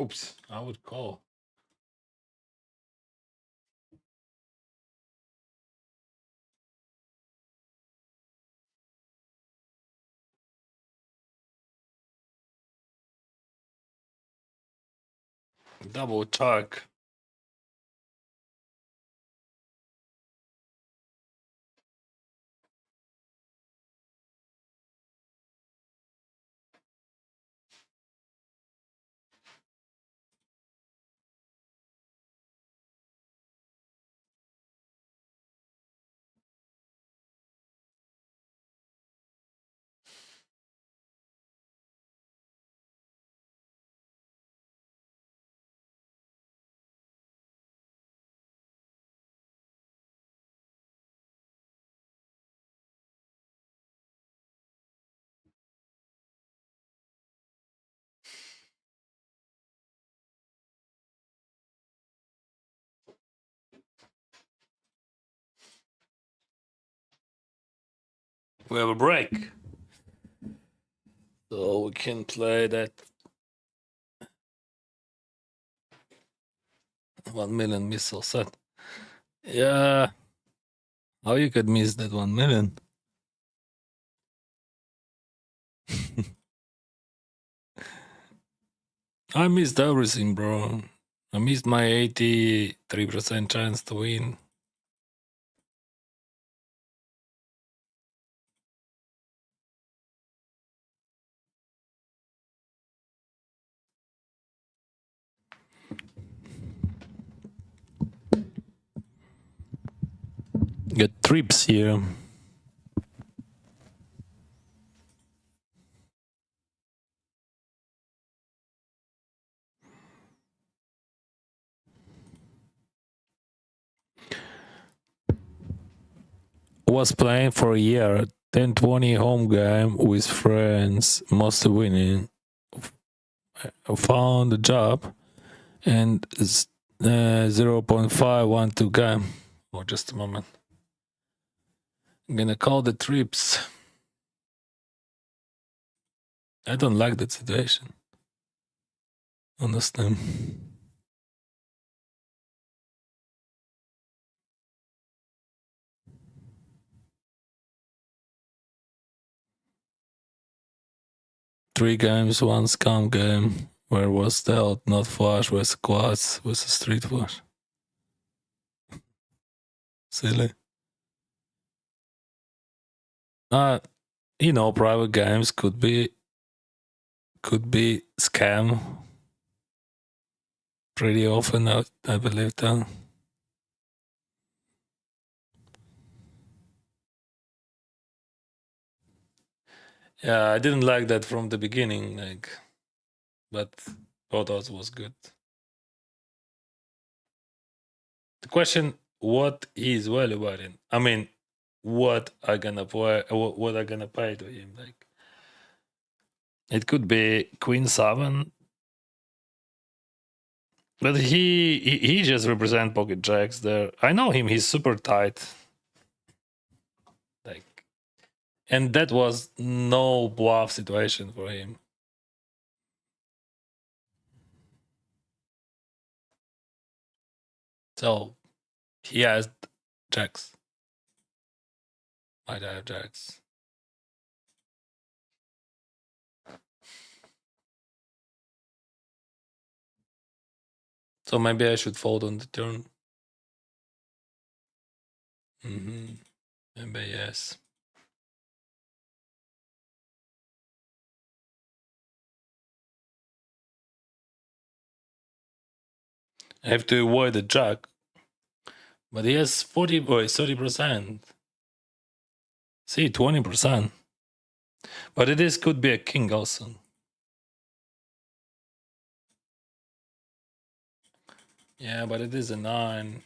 A: Oops, I would call. Double chuck. We have a break. So we can play that 1 million missile set. Yeah. How you could miss that 1 million? I missed everything, bro. I missed my 83% chance to win. Get trips here. Was playing for a year, 10-20 home game with friends, mostly winning. Found a job and 0.512 game. Oh, just a moment. I'm gonna call the trips. I don't like that situation, honestly. Three games, one scam game. Where was stealth, not flash, with squads, with a street flash. Silly. Private games could be scam pretty often. I believe that. Yeah, I didn't like that from the beginning, but Photos was good. The question, what is valuable in? I mean, what I gonna play? What I gonna pay to him? Like, it could be Queen 7, but he just represent pocket jacks there. I know him. He's super tight. Like, and that was no bluff situation for him. So he has jacks. Might have jacks. So maybe I should fold on the turn. Maybe yes. I have to avoid the jack. But he has 30%. See, 20%. But it could be a king also. Yeah, but it is a 9.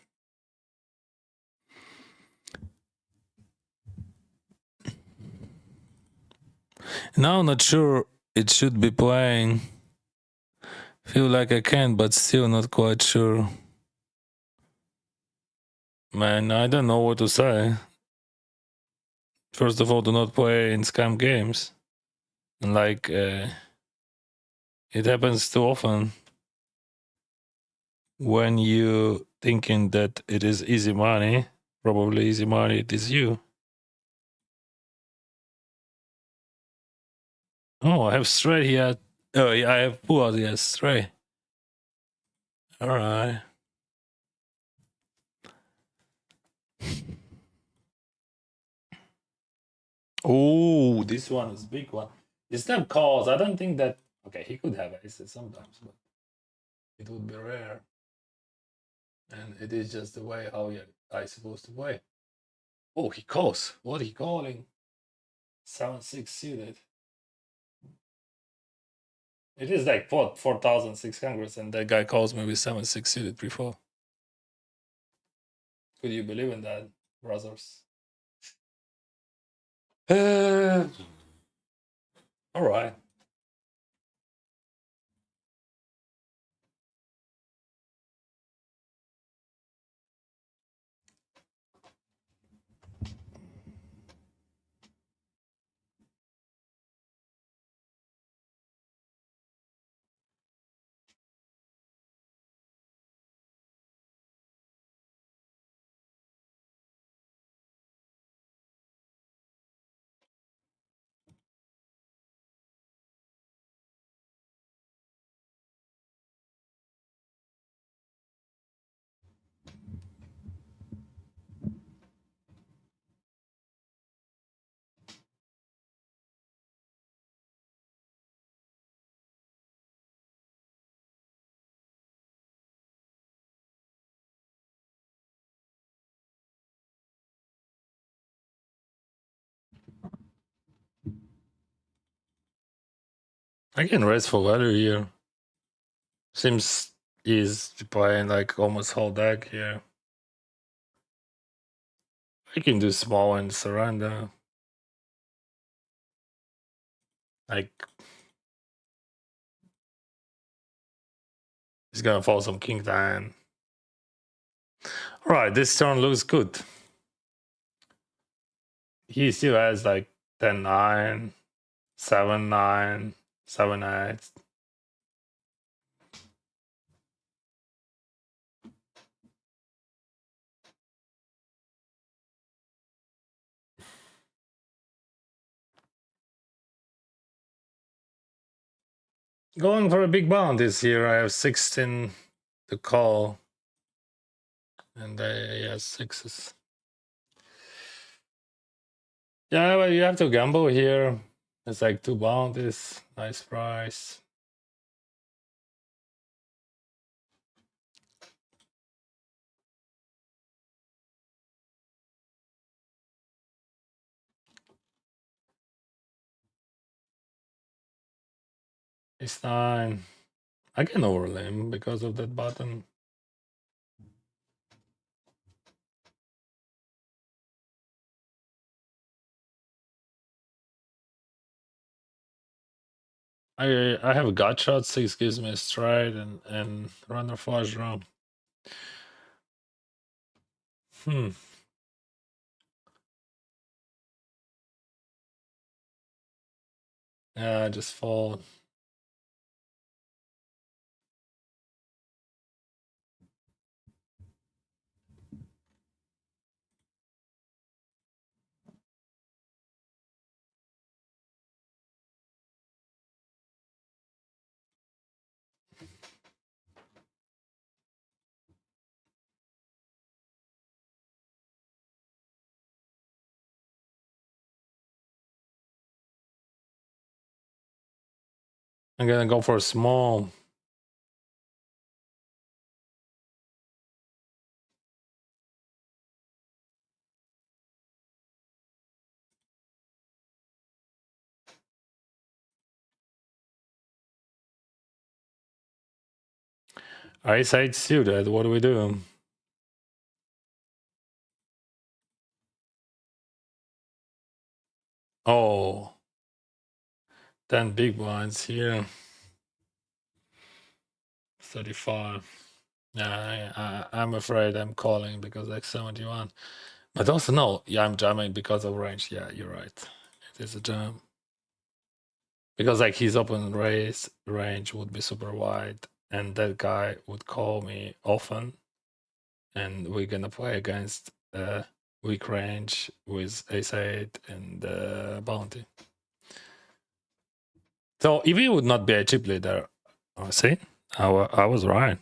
A: Now I'm not sure it should be playing. Feel like I can, but still not quite sure. Man, I don't know what to say. First of all, do not play in scam games. It happens too often when you thinking that it is easy money. Probably easy money, it is you. Oh, I have straight here. Oh, yeah, I have pull out, yes, straight. All right. Oh, this one is big one. It's them calls. I don't think that. Okay, he could have aces sometimes, but it would be rare. And it is just the way how I supposed to play. Oh, he calls. What he calling? 7-6 suited. It is like 4,600, and that guy calls me with 7-6 suited before. Could you believe in that, brothers? All right. I can raise for value here. Seems he's playing like almost whole deck here. I can do small and surrender. Like he's gonna fall some king nine. All right, this turn looks good. He still has like 10-9, 7-9, 7-8. Going for a big bound this year. I have 16 to call, and he has sixes. Yeah, but you have to gamble here. It's like 2 bounties. Nice price. It's 9. I can overlay him because of that button. I have a gut shot. 6 gives me a stride and runner flush draw. Yeah, I just fold. I'm gonna go for a small. Eyesight suited. What do we do? Oh, 10 big blinds here. 35. Yeah, I'm afraid I'm calling because like 71. But also, no, yeah, I'm jamming because of range. Yeah, you're right. It is a jam. Because like his open race range would be super wide, and that guy would call me often, and we're gonna play against weak range with ace 8 and bounty. So if he would not be a chip leader, see, I was right.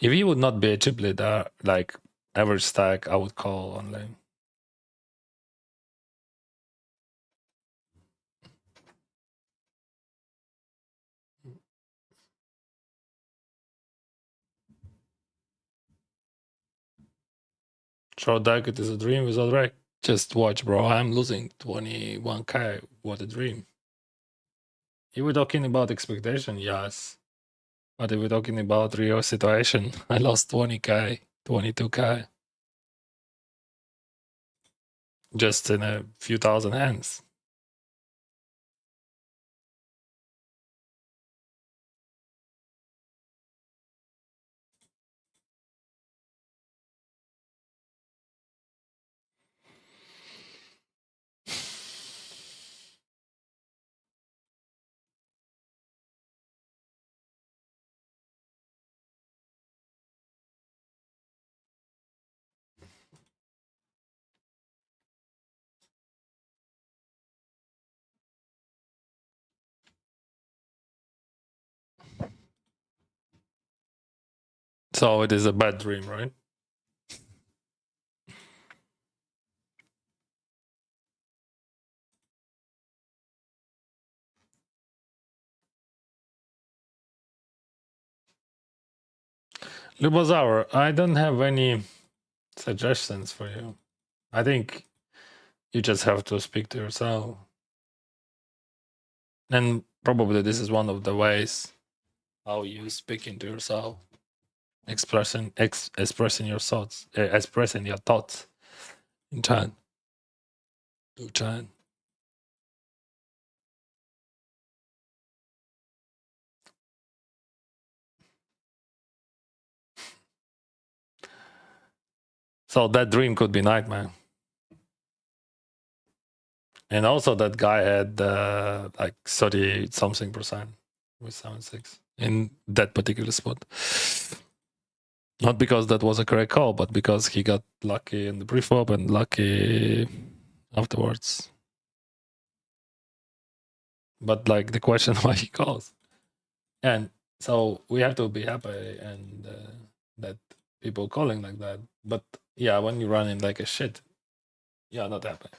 A: If he would not be a chip leader, like average stack, I would call on lane. Short deck, it is a dream without wreck. Just watch, bro. I'm losing 21k. What a dream. If we're talking about expectation, yes. But if we're talking about real situation, I lost 20k, 22k. Just in a few thousand hands. So it is a bad dream, right? Lubazar, I don't have any suggestions for you. I think you just have to speak to yourself. And probably this is one of the ways how you speaking to yourself, expressing your thoughts, expressing your thoughts in chat. To chat. So that dream could be nightmare. And also that guy had like 30 something percent with 7-6 in that particular spot. Not because that was a correct call, but because he got lucky in the pre-flop and lucky afterwards. But like the question why he calls. And so we have to be happy and that people calling like that. But yeah, when you run in like a shit, yeah, not happy.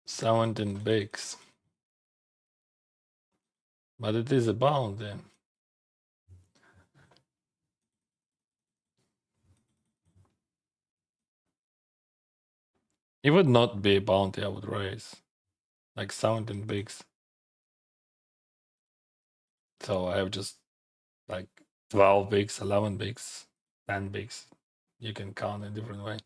A: Sound and bakes. But it is a bound then. It would not be a bounty I would raise. Like sound and bigs. So I have just like 12 bigs, 11 bigs, 10 bigs. You can count a different way.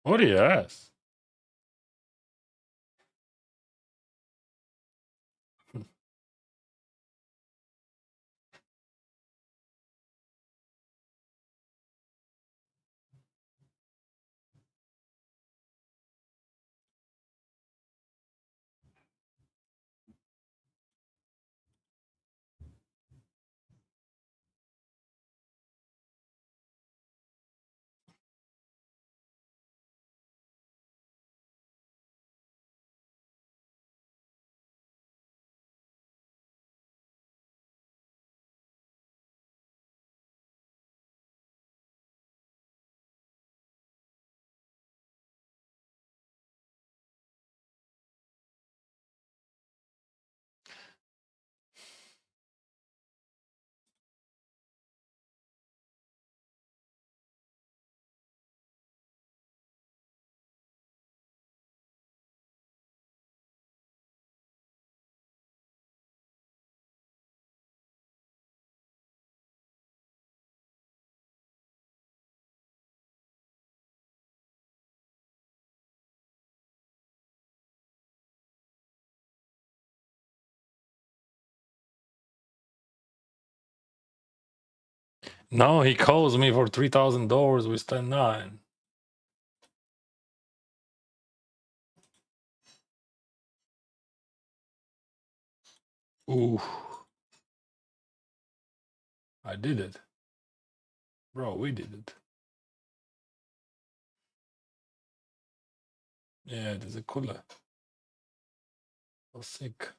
A: What do you ask? No, he calls me for $3,000 with 10-9. Ooh. I did it. Bro, we did it. Yeah, it is a cooler. So sick.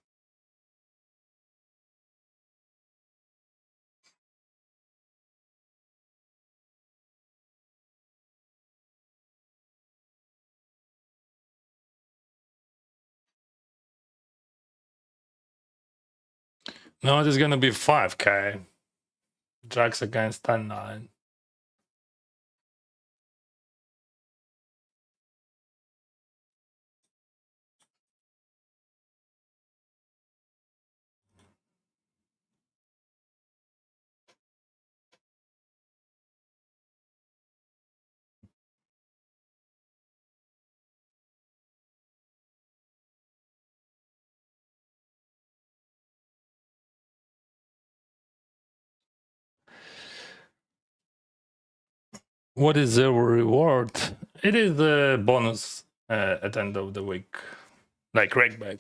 A: No, it is gonna be 5K. Jacks against 10-9. What is the reward? It is the bonus at the end of the week. Like rake back.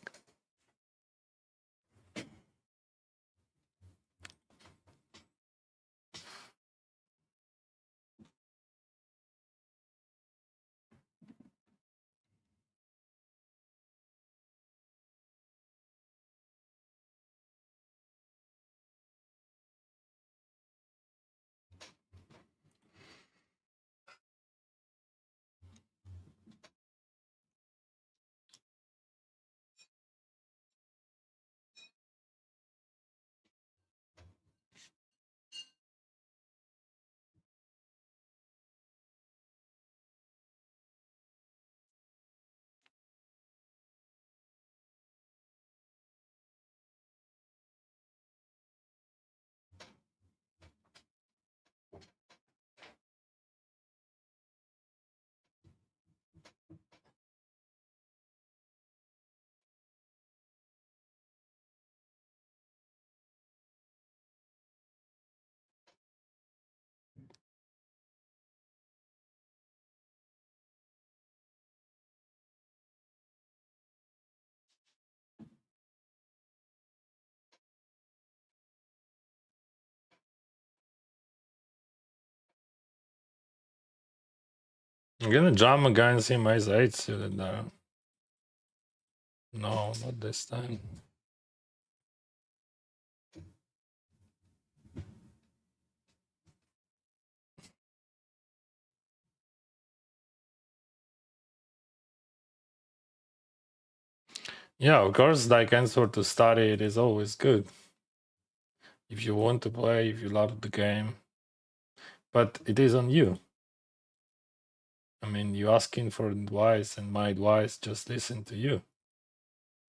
A: I'm gonna jam against him ace 8 suited there. No, not this time. Yeah, of course, like answer to study it is always good. If you want to play, if you love the game. But it is on you. I mean, you asking for advice, and my advice just listen to you.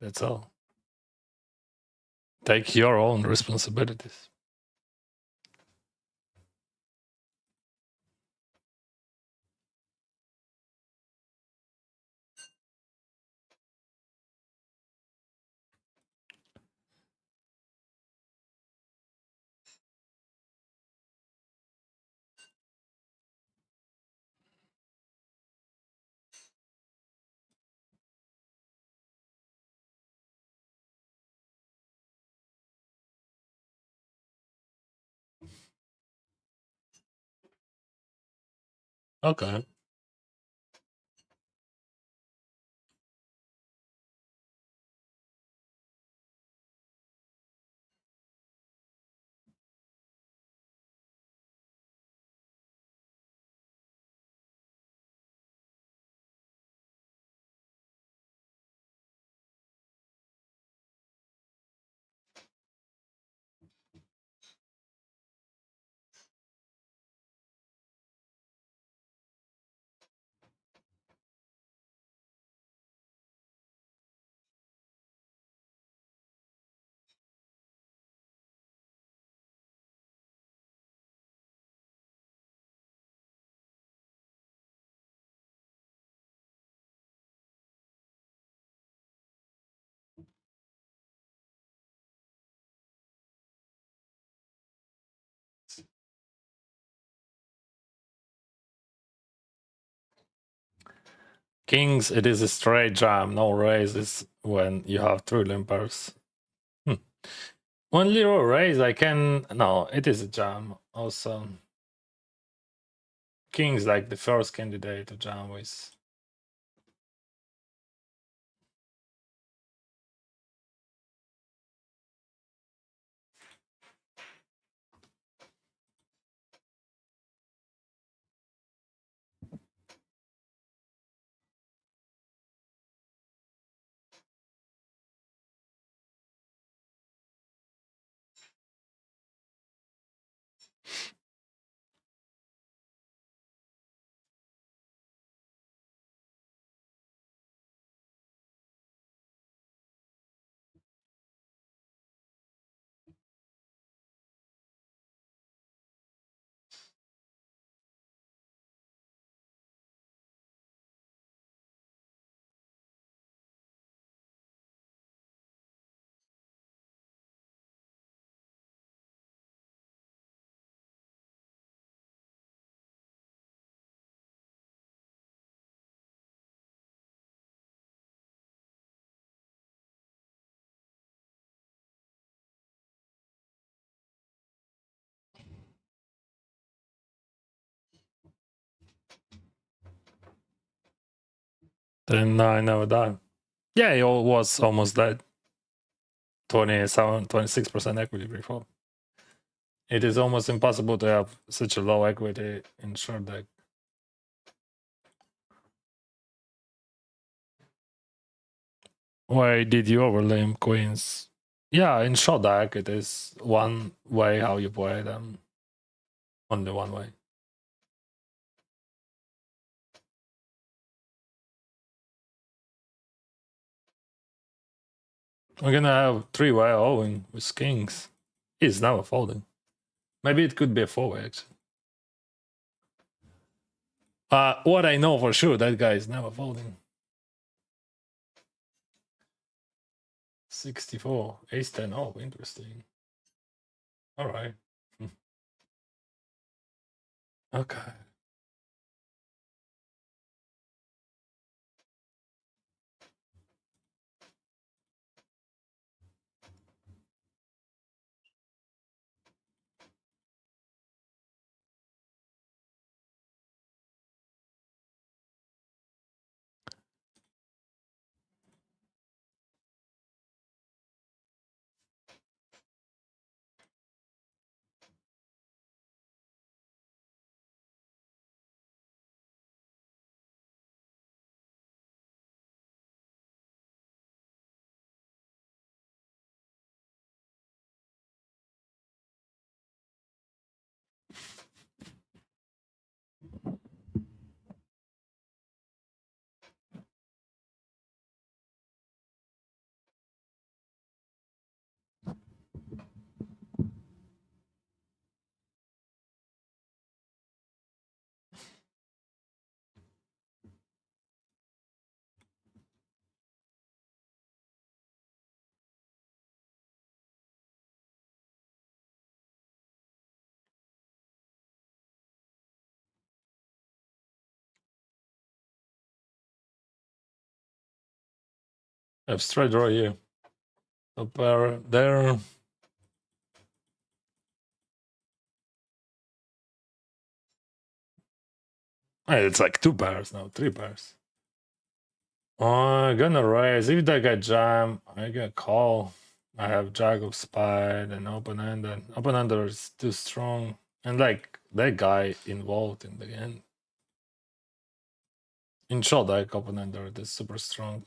A: That's all. Take your own responsibilities. Okay. Kings, it is a straight jam, no raises when you have three limpers. One little raise, I can. No, it is a jam. Also, King's like the first candidate to jam with. Then I never died. Yeah, it was almost dead. 27, 26% equity before. It is almost impossible to have such a low equity in short deck. Why did you overlay queens? Yeah, in short deck, it is one way how you play them. Only one way. We're gonna have three-way all-in with kings. He's never folding. Maybe it could be a four-way, actually. What I know for sure, that guy is never folding. 64, ace 10, oh, interesting. All right. Okay. I have straight draw here. A pair there. Hey, it's like 2 pairs now, 3 pairs. I'm gonna raise. If they get jam, I get call. I have Jack of Spade and open ended. Open ender is too strong. And like that guy involved in the end. In short deck, open ender is super strong.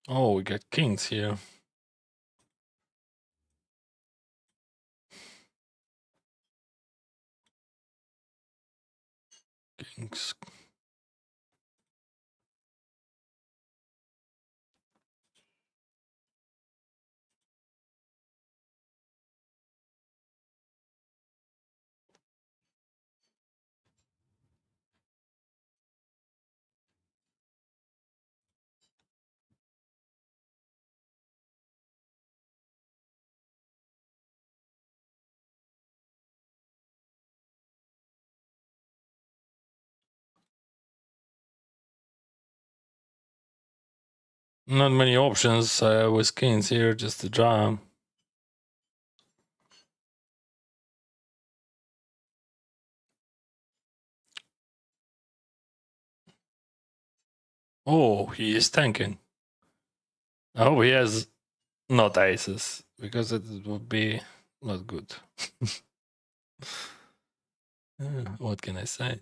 A: Oh, we got kings here. Kings. Not many options with kings here, just a jam. Oh, he is tanking. I hope he has not aces, because it would be not good. What can I say?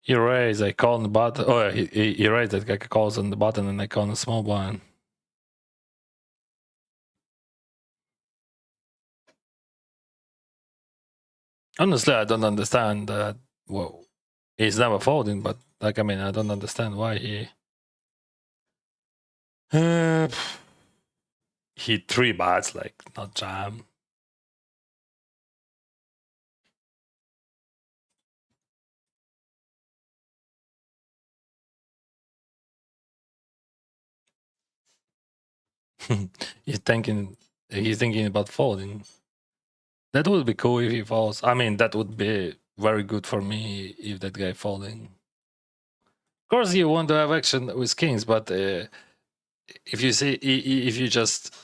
A: He raised, I call on the button. Oh, he raised that guy calls on the button and I call on the small blind. Honestly, I don't understand that. Well, he's never folding, but like, I mean, I don't understand why he. He 3 bats, like, not jam. he's thinking he's thinking about folding. That would be cool if he falls. I mean, that would be very good for me if that guy folding. Of course, you want to have action with kings, but if you see, if you just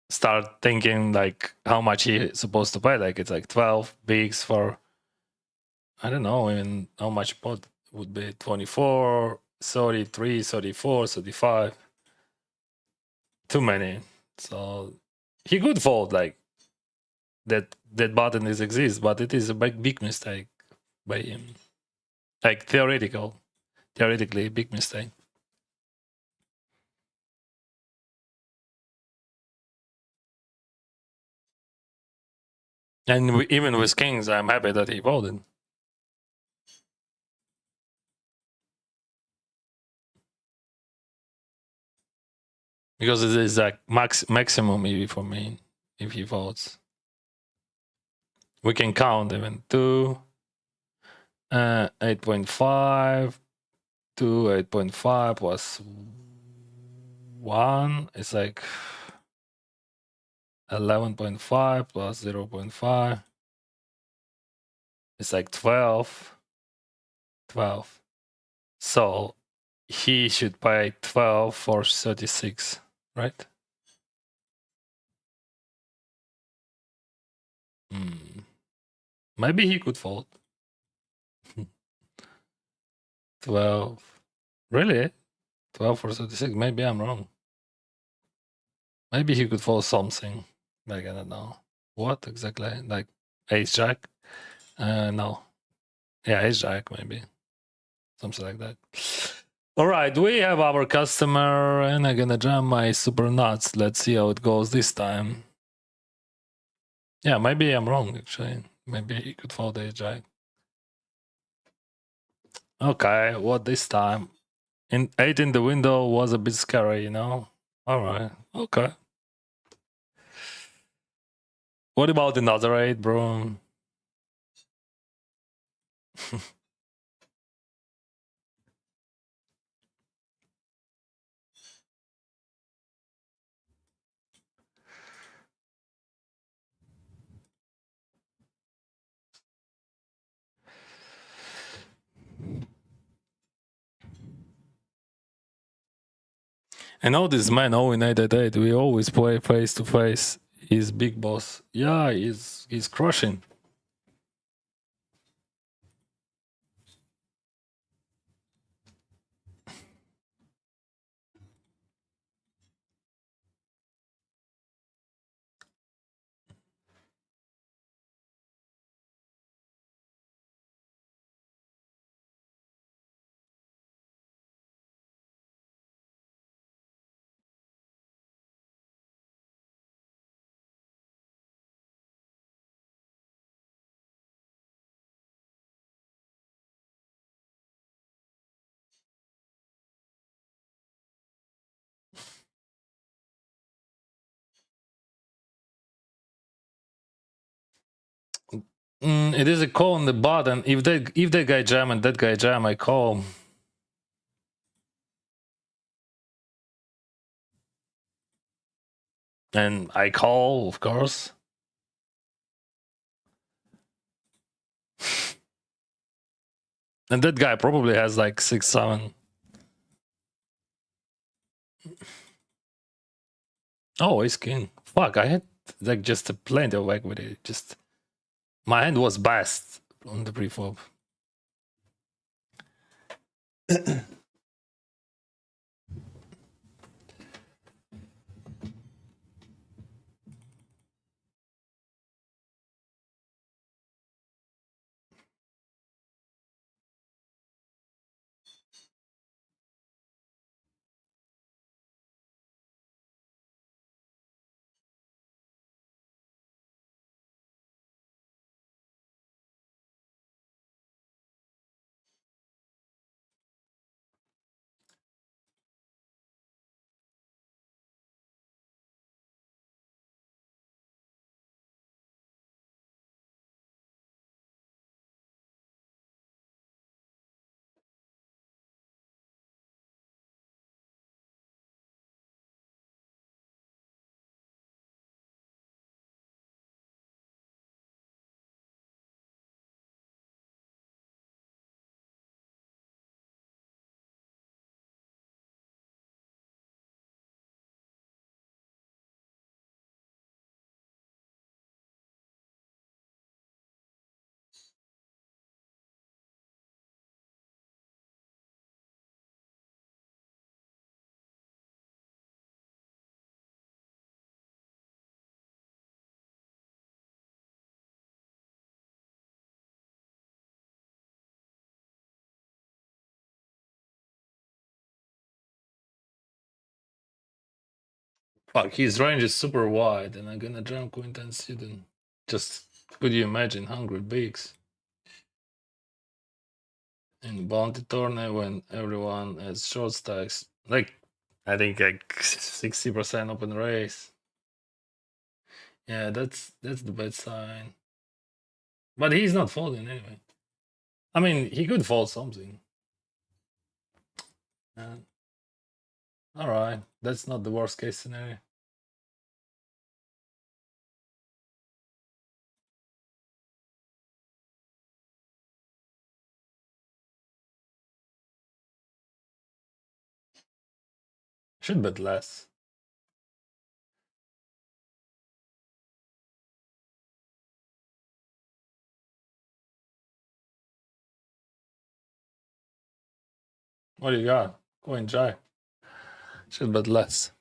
A: start thinking like how much he's supposed to pay, like it's like 12 bigs for, I don't know, even how much pot would be 24, 33, 34, 35. Too many. So he could fold like that button is exists, but it is a big mistake by him. Like theoretically big mistake. And even with kings, I'm happy that he folded. Because it is like maximum EV for me if he folds. We can count even 2, 8.5, 2, 8.5 plus 1. It's like 11.5 plus 0.5. It's like 12. 12. So he should pay 12 for 36, right? Maybe he could fold. 12. Really? 12 for 36? Maybe I'm wrong. Maybe he could fold something. Like, I don't know. What exactly? Like ace jack? No. Yeah, ace jack, maybe. Something like that. All right, we have our customer, and I'm gonna jam my super nuts. Let's see how it goes this time. Yeah, maybe I'm wrong, actually. Maybe he could fold ace jack. Okay, what this time? 8 in the window was a bit scary, you know? All right, okay. What about another 8, bro? I know this man, Owen 888, we always play face to face. He's big boss. Yeah, he's crushing. It is a call on the button. If that guy jam and that guy jam, I call. And I call, of course. And that guy probably has like 6, 7. Oh, ace king. Fuck, I had like just plenty of equity. Just my hand was best on the pre-flop. Fuck, his range is super wide, and I'm gonna jump Queen 10 student. Just could you imagine 100 bigs in bounty tournament when everyone has short stacks? Like, I think like 60% open race. Yeah, that's the bad sign. But he's not folding anyway. I mean, he could fold something. All right, that's not the worst case scenario. Should bet less. What do you got? Queen jack. Should bet less.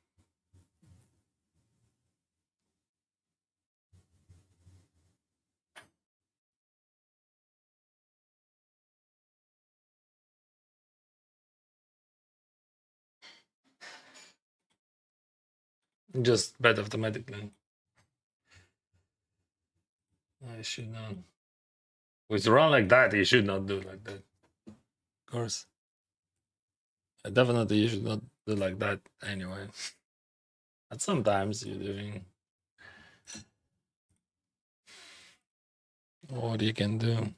A: Just bet automatically. I should not. With a run like that, you should not do like that. Of course. Definitely, you should not do like that anyway. But sometimes you're doing what you can do.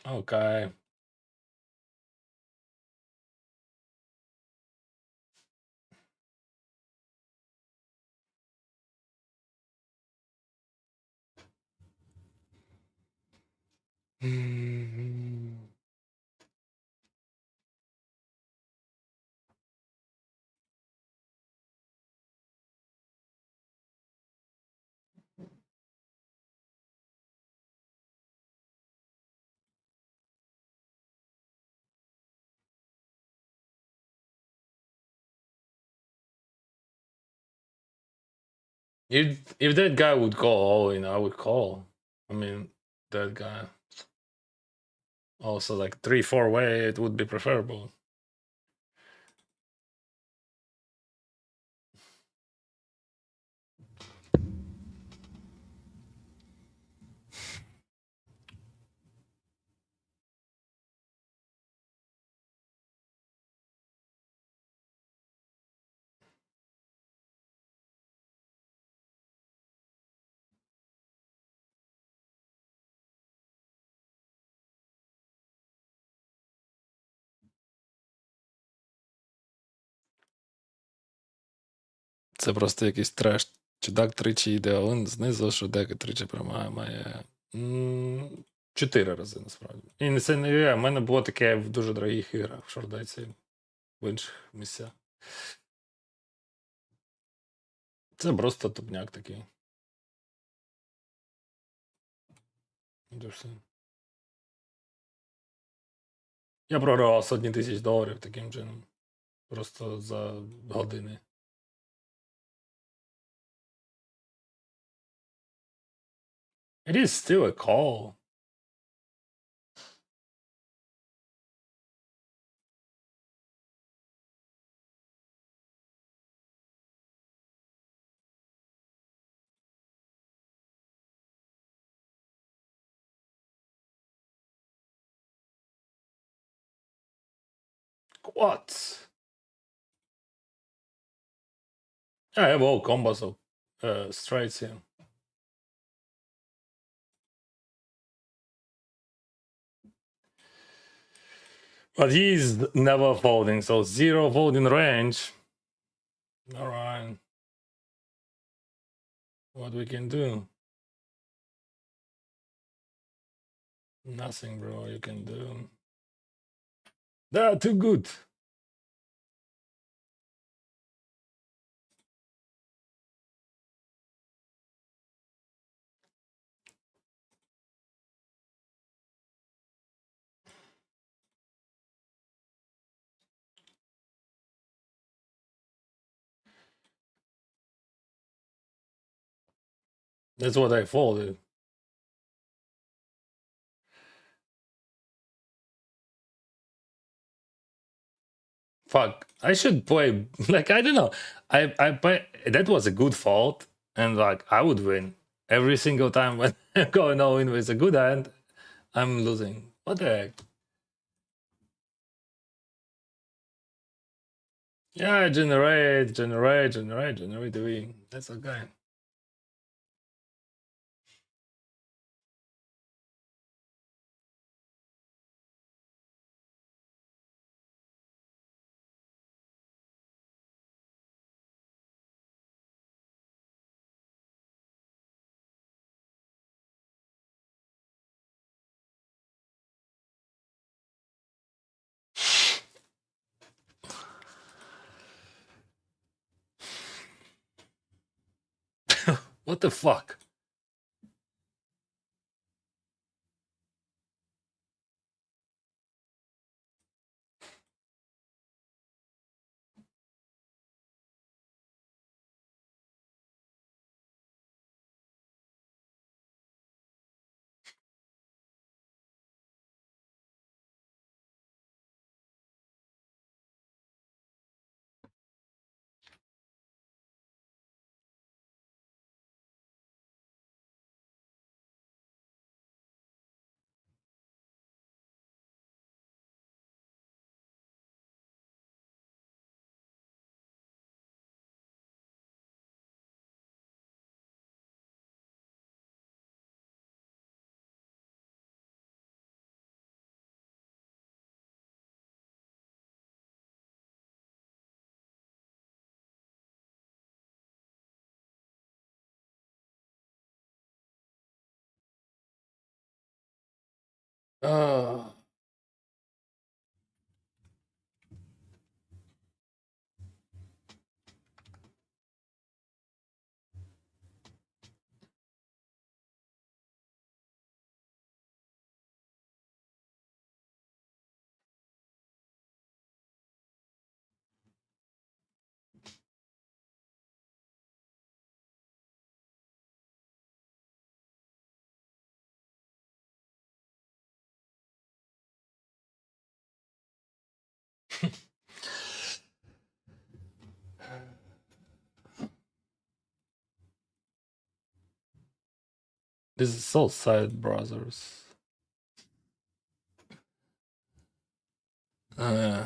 A: Okay. If that guy would call, I would call. I mean, that guy. Also, like 3-4 way, it would be preferable. Це просто якийсь треш. Чудак тричі йде один знизу, що дека тричі приймає, має 4 рази насправді. І не це не я. У мене було таке в дуже дорогих іграх в шордеці, в інших місцях. Це просто тупняк такий. Дуже. Я програвав сотні тисяч доларів таким чином. Просто за години. It is still a call. What? I have all combos of straights here. But he's never folding, so 0 folding range. All right. What we can do? Nothing, bro. You can do. They're too good. That's what I folded. Fuck, I should play. Like, I don't know. I play. That was a good fault, and like I would win every single time when I'm going all in with a good hand. I'm losing. What the heck? Yeah, generate the win. That's okay. What the fuck? Oh. This is so sad, brothers. Uh,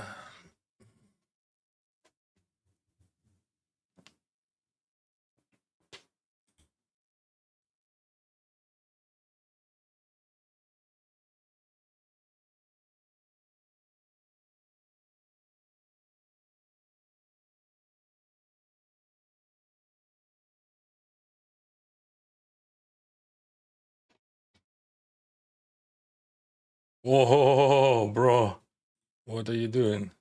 A: Whoa, bro. What are you doing?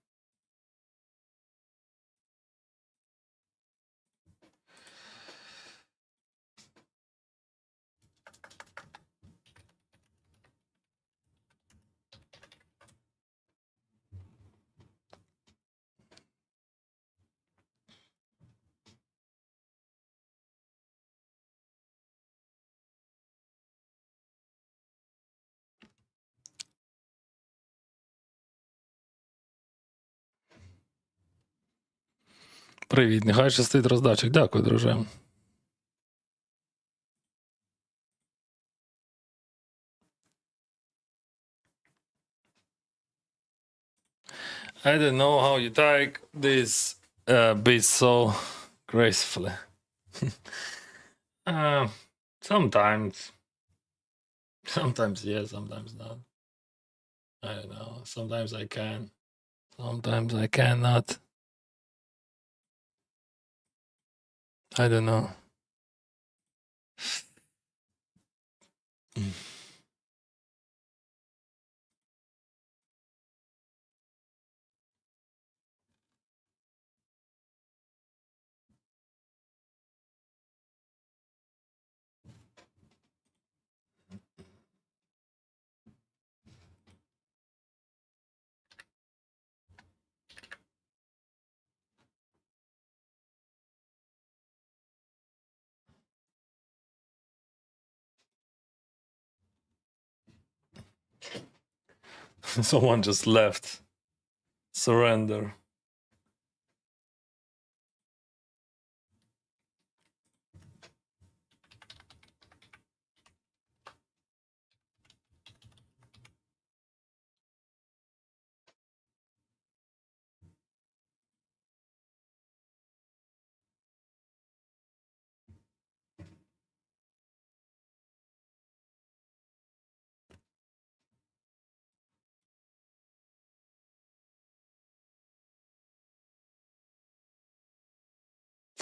A: Привіт, нехай щастить роздачок. Дякую, друже. I don't know how you take this beat so gracefully. uh, sometimes. Sometimes yes, sometimes not. I don't know. Sometimes I can. Sometimes I cannot. I don't know. Someone just left. Surrender.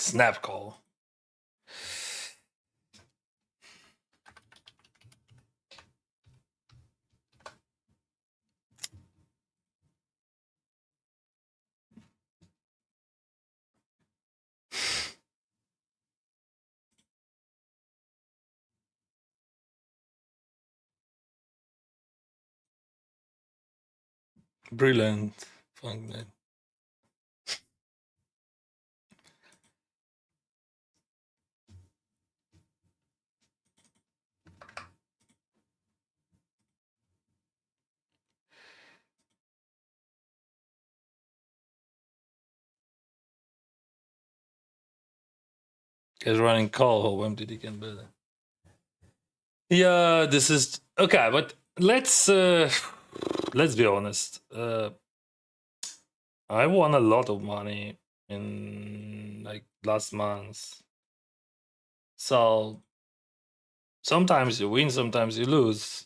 A: Snap call. Brilliant. Fun, man. He's running call. When did he get better? Yeah, this is okay, but let's be honest. I won a lot of money in like last month. So sometimes you win, sometimes you lose.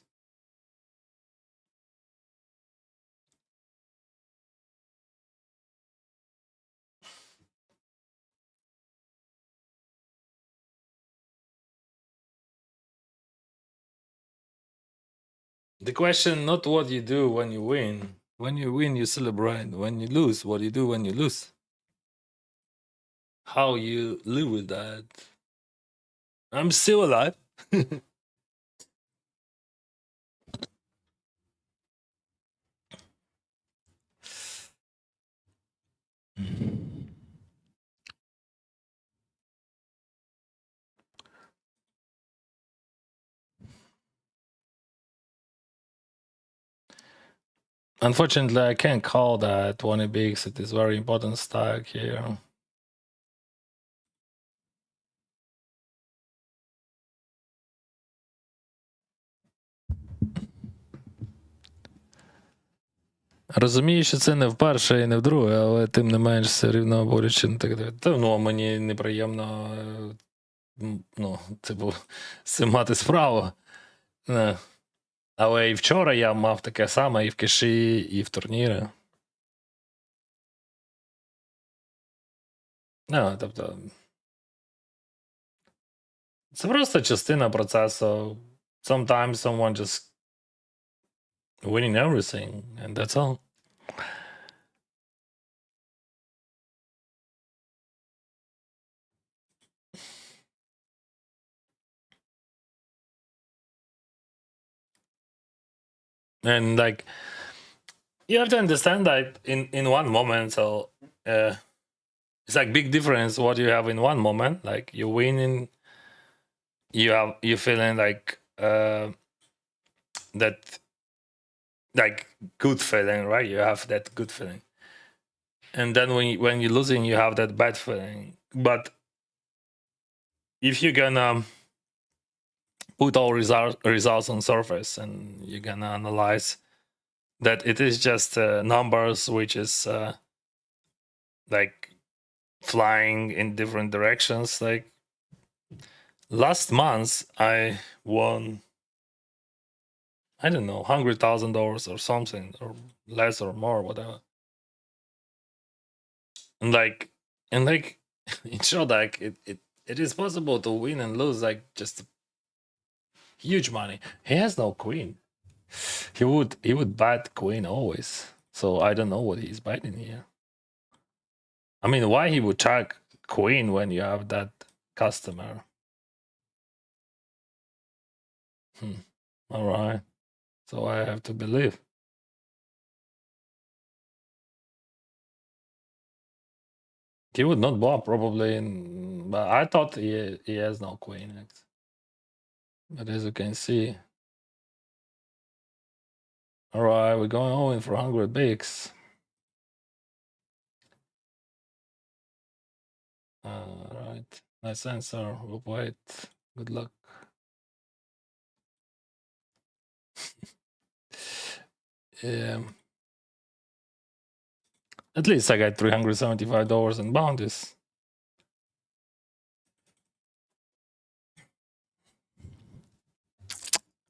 A: The question not what you do when you win. When you win, you celebrate. When you lose, what do you do when you lose? How you live with that? I'm still alive. Unfortunately, I can't call that 20 bigs. It is very important stack here. Розумію, що це не вперше і не вдруге, але тим не менш все рівно боляче не так дивити. Ну, мені неприємно, ну, типу, з цим мати справу. Але і вчора я мав таке саме і в кеші, і в турнірі. Тобто, це просто частина процесу. Sometimes someone just winning everything, and that's all. And like, you have to understand that in one moment, so it's like big difference what you have in one moment. Like you win in, you feeling like that, like good feeling, right? You have that good feeling, and then when you're losing, you have that bad feeling. But if you're gonna put all results on surface and you're gonna analyze that it is just numbers which is like flying in different directions. Like last month I won, I don't know, $100,000 or something, or less or more, whatever. And like it showed like it is possible to win and lose, like just huge money. He has no queen. He would bet queen always. So I don't know what he's betting here. I mean, why he would check queen when you have that customer? All right. So I have to believe. He would not block probably, but I thought he has no queen. But as you can see, all right, we're going all in for 100 bigs. All right, nice answer. We'll wait. Good luck. Yeah. At least I got $375 in bounties.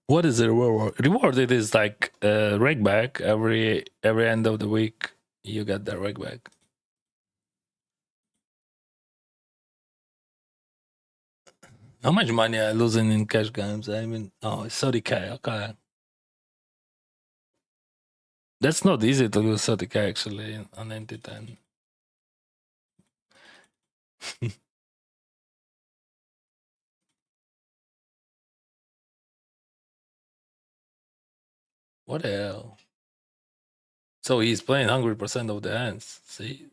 A: What is the reward? Reward, it is like reg back every end of the week. You get the reg back. How much money I losing in cash games? I mean, oh, it's 30K. Okay. That's not easy to lose 30K actually on NT10. What the hell? So he's playing 100% of the hands. See?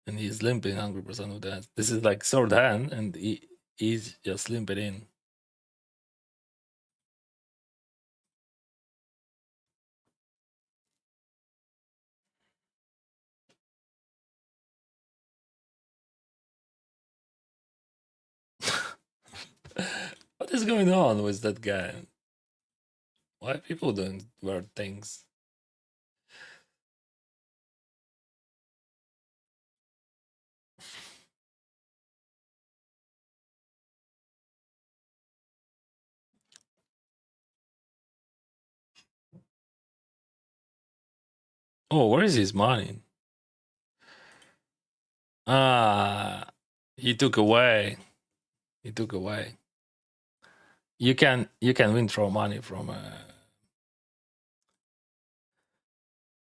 A: And he's limping 100% of the hands. This is like third hand, and he's just limping in. What is going on with that guy? Why people doing weird things? Oh, where is his money? Ah, he took away. He took away. You can withdraw money from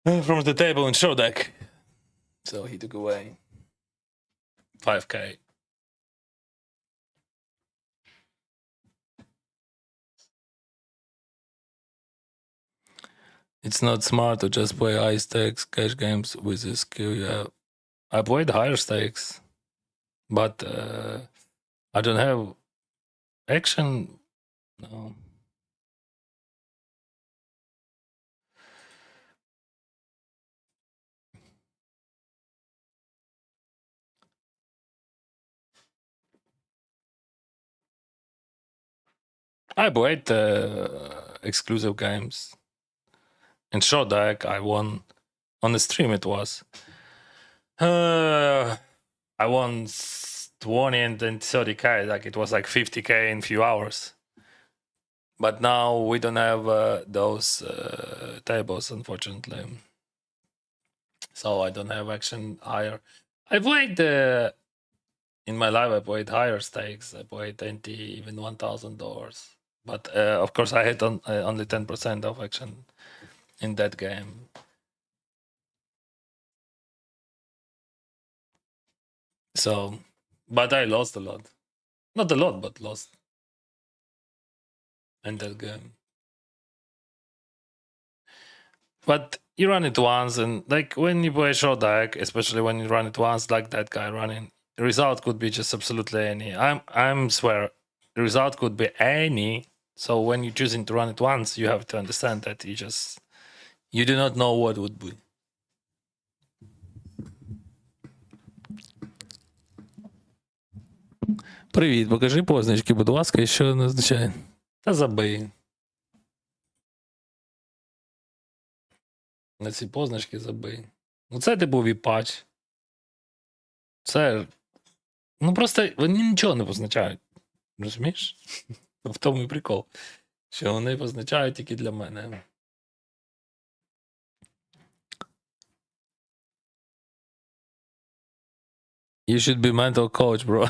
A: the table in show deck. So he took away 5K. It's not smart to just play high stakes cash games with the skill you have. I played higher stakes, but I don't have action. No. I played exclusive games. In short deck, I won on the stream. It was I won 20 and then 30K. Like it was like 50K in a few hours. But now we don't have those tables, unfortunately. So I don't have action higher. I played in my life. I played higher stakes. I played 20, even $1,000. But of course, I had only 10% of action in that game. So, but I lost a lot. Not a lot, but lost in that game. But you run it once, and like when you play short deck, especially when you run it once, like that guy running, the result could be just absolutely any. I'm swear, the result could be any. So when you're choosing to run it once, you have to understand that you do not know what would be. Привіт, покажи позначки, будь ласка, і що не означає. Та забий. На ці позначки забий. Ну це типу віпач. Це. Ну просто вони нічого не позначають. Розумієш? В тому і прикол. Що вони позначають тільки для мене. You should be mental coach, bro.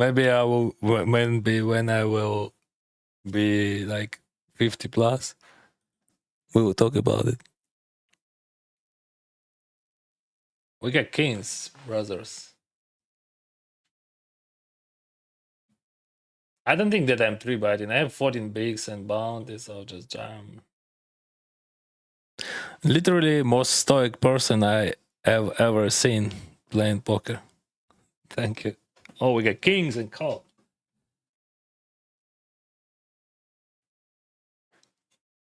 A: Maybe I will. Maybe when I will be like 50 plus, we will talk about it. We got kings, brothers. I don't think that I'm 3-betting. I have 14 bigs and bounties, so I'll just jam. Literally most stoic person I have ever seen playing poker. Thank you. Oh, we got kings and call.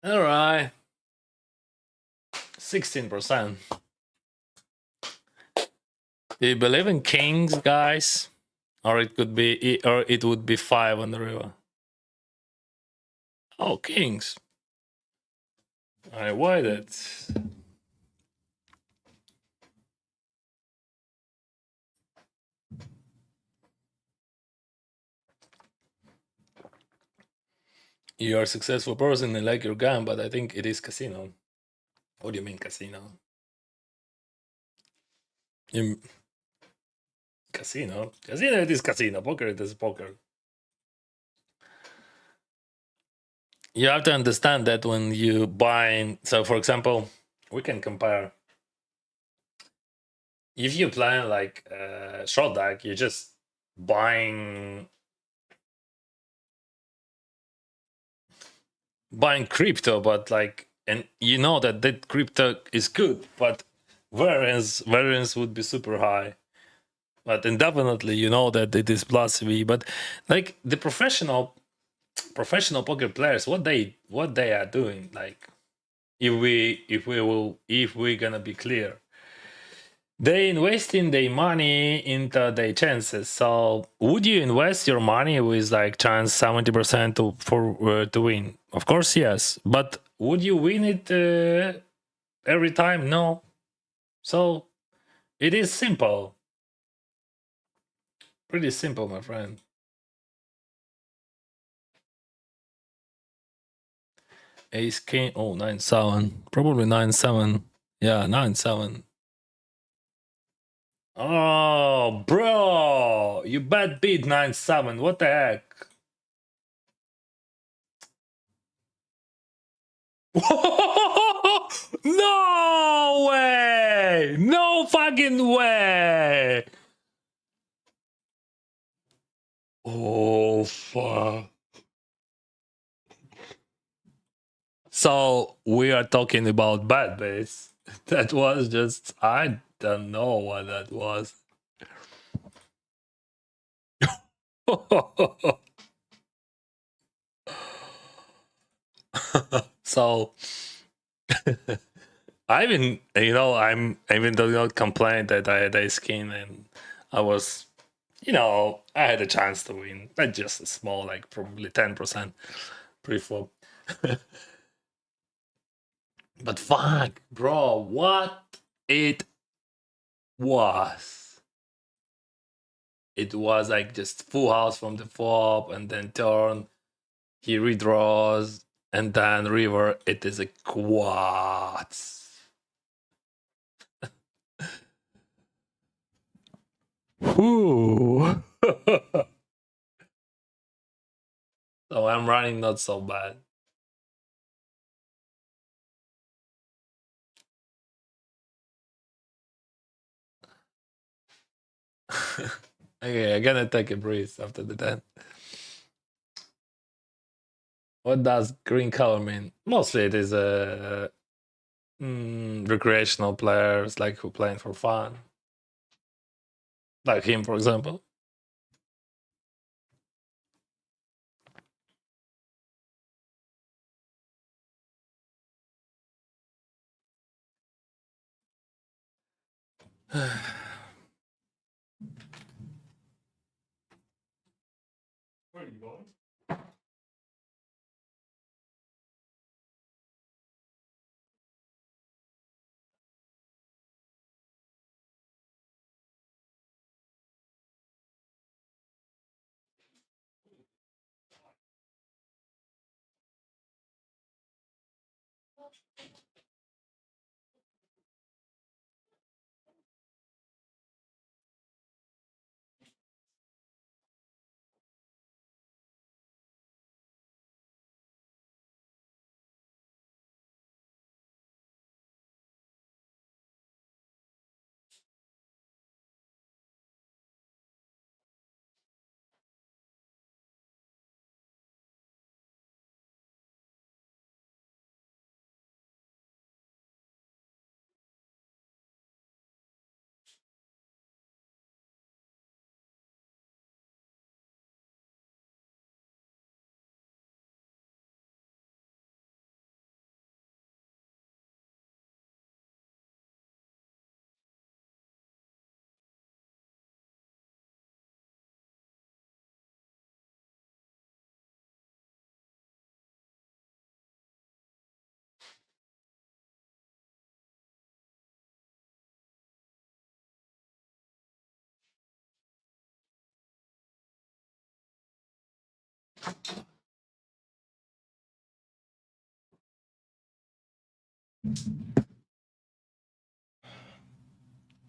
A: All right. 16%. Do you believe in kings, guys? Or it could be, or it would be 5 on the river. Oh, kings. I waited. You are a successful person and like your gun, but I think it is casino. What do you mean casino? Casino. Casino it is casino. Poker it is poker. You have to understand that when you buy. So, for example, we can compare. If you plan like short deck, you're just buying crypto, but like, and you know that crypto is good, but variance would be super high. But indefinitely, you know that it is plus V. But like the professional poker players, what they are doing, like if we're gonna be clear, they investing their money into their chances. So would you invest your money with like chance 70% to win? Of course, yes. But would you win it every time? No. So it is simple, pretty simple, my friend. Ace king. Oh, 9-7. Probably 9-7. Yeah, 9-7. Oh, bro, you bet beat 9-7. What the heck? No way! No fucking way! Oh fuck. So we are talking about bad base. That was just, I don't know what that was. So I even, I even do not complain that I had a skin and I was, I had a chance to win. Not just a small, like probably 10% pre-flop. But fuck, bro, what it was. It was like just full house from the flop and then turn, he redraws, and then river, it is a quads. Ooh. So I'm running not so bad. Okay, I'm gonna take a breeze after the 10. What does green color mean? Mostly it is recreational players, like who playing for fun. Like him, for example. Where are you going?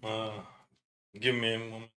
A: Uh, Give me a moment.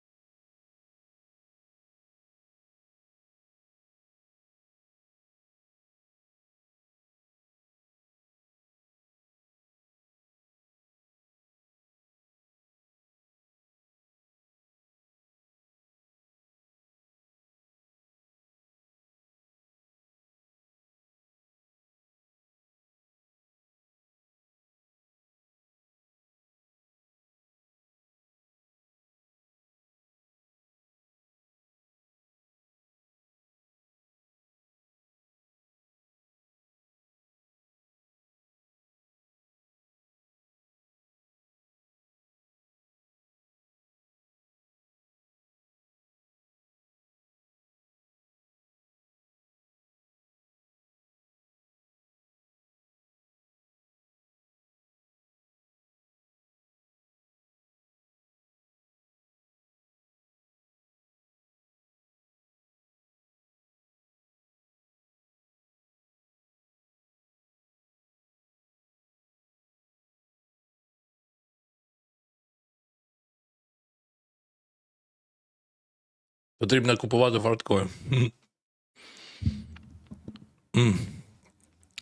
A: Потрібно купувати фарткою.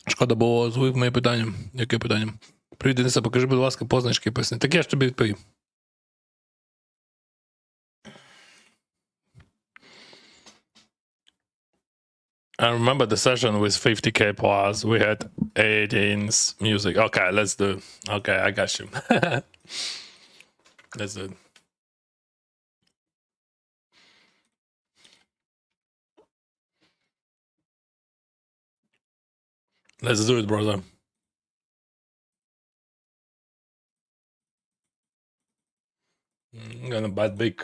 A: Шкода, бо звик моє питання. Яке питання? Привіт, Дениса, покажи, будь ласка, позначки писані. Так я ж тобі відповів. I remember the session with 50k plus. We had 18's music. Okay, let's do. Okay, I got you. Let's do it. Let's do it, brother. I'm gonna bet big.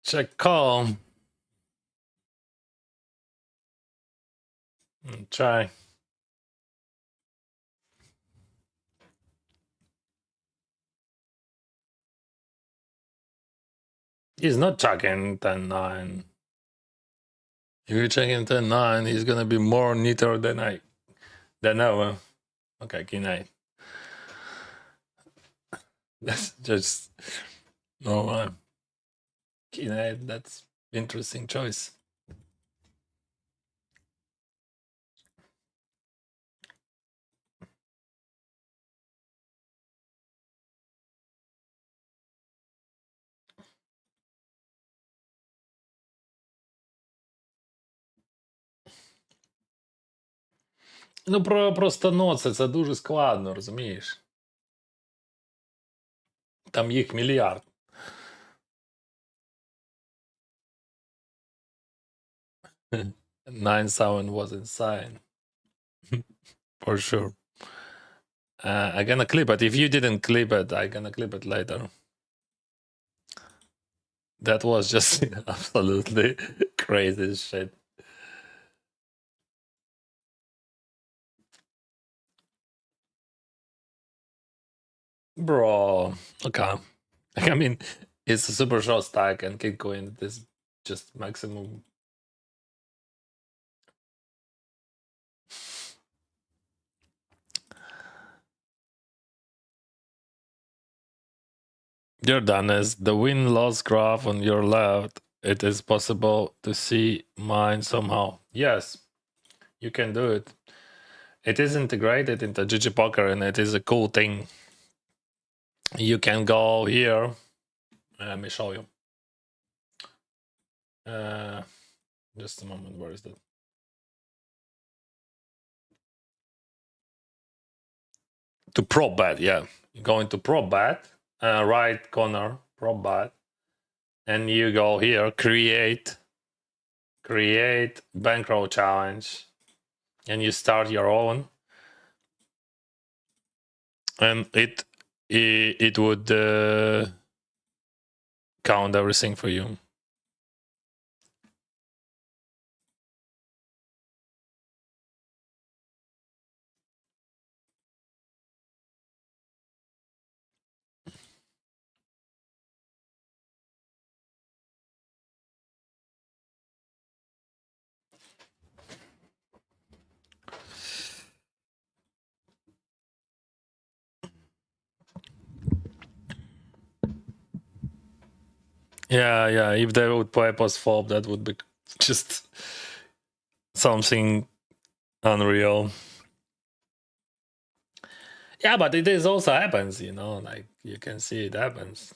A: Check call. Try. He's not checking 10-9. If you're checking 10-9, he's gonna be more neater than ever. Okay, king 8. That's just no king 8. That's interesting choice. Ну, просто носи, це дуже складно, розумієш? Там їх мільярд. Nine sound was insane. For sure. I'm gonna clip it. If you didn't clip it, I'm gonna clip it later. That was just absolutely crazy shit. Bro, okay. I mean, it's a super short stack and King Queen is just maximum. You're done. As the win-loss graph on your left, it is possible to see mine somehow. Yes, you can do it. It is integrated into GG Poker and it is a cool thing. You can go here. Let me show you. Just a moment. Where is that? To prop bet, yeah. You go into prop bet, right corner, prop bet, and you go here, create bankroll challenge, and you start your own, and it would count everything for you. Yeah. If they would play post flop, that would be just something unreal. Yeah, but it is also happens, like you can see it happens.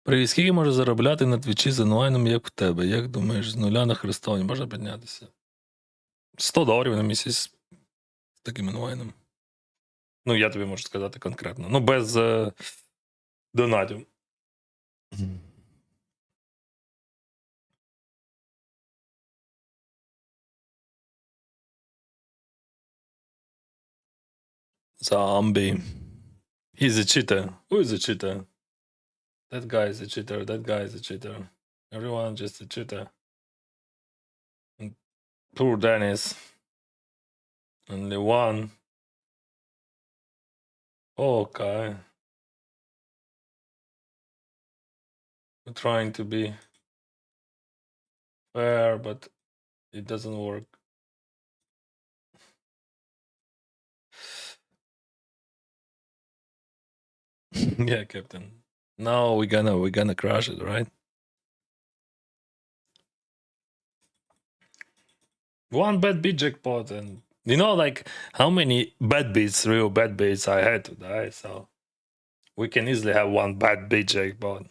A: Привіт, скільки можна заробляти на твічі з онлайном, як в тебе? Як думаєш, з нуля на Христовні можна піднятися? $100 на місяць з таким онлайном. Ну, я тобі можу сказати конкретно. Ну, без донатів. Zombie. He's a cheater. Who is a cheater? That guy is a cheater. That guy is a cheater. Everyone just a cheater. And poor Dennis. Only one. Okay. We're trying to be fair, but it doesn't work. Yeah, Captain. No, we're gonna crush it, right? One bad beat jackpot, and you know, like how many real bad beats I had to die, so we can easily have one bad beat jackpot.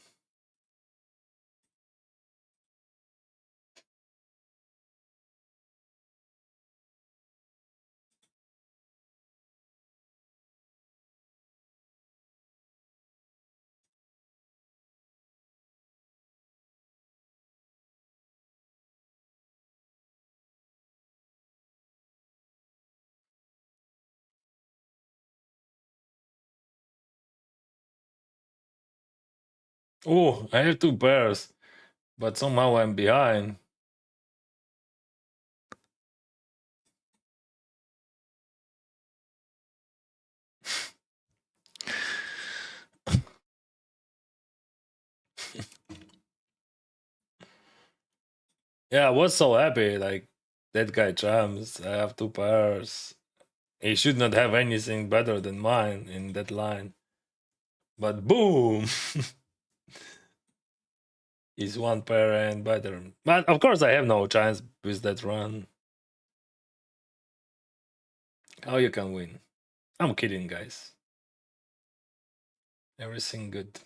A: Oh, I have 2 pairs, but somehow I'm behind. Yeah, I was so happy. Like that guy jumps. I have 2 pairs. He should not have anything better than mine in that line. But boom, he's 1 pair and better. But of course, I have no chance with that run. How you can win? I'm kidding, guys. Everything good.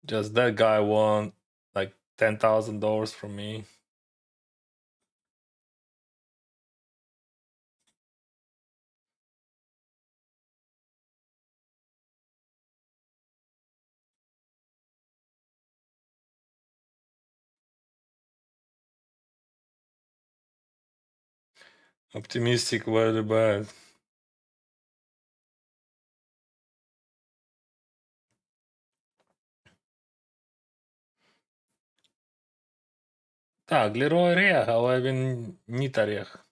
A: Just that guy won like $10,000 from me. Optimistic, very bad. Так, Лерой Рех, але він не Тарех.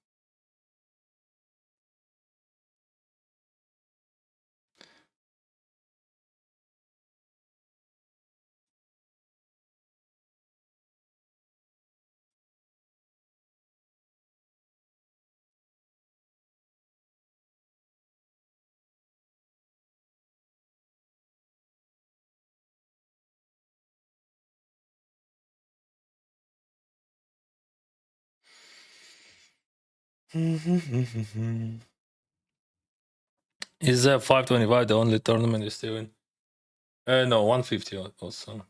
A: Is 525 the only tournament you still in? No, 150 also.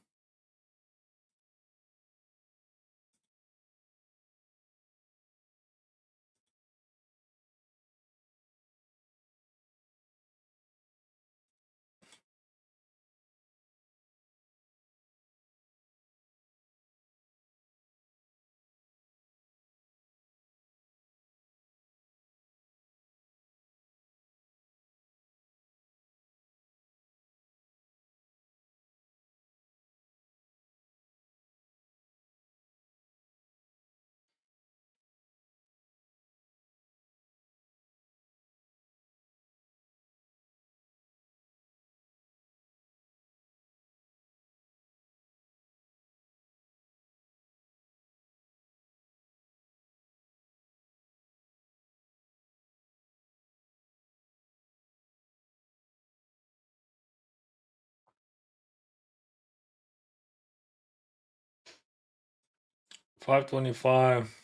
A: 525.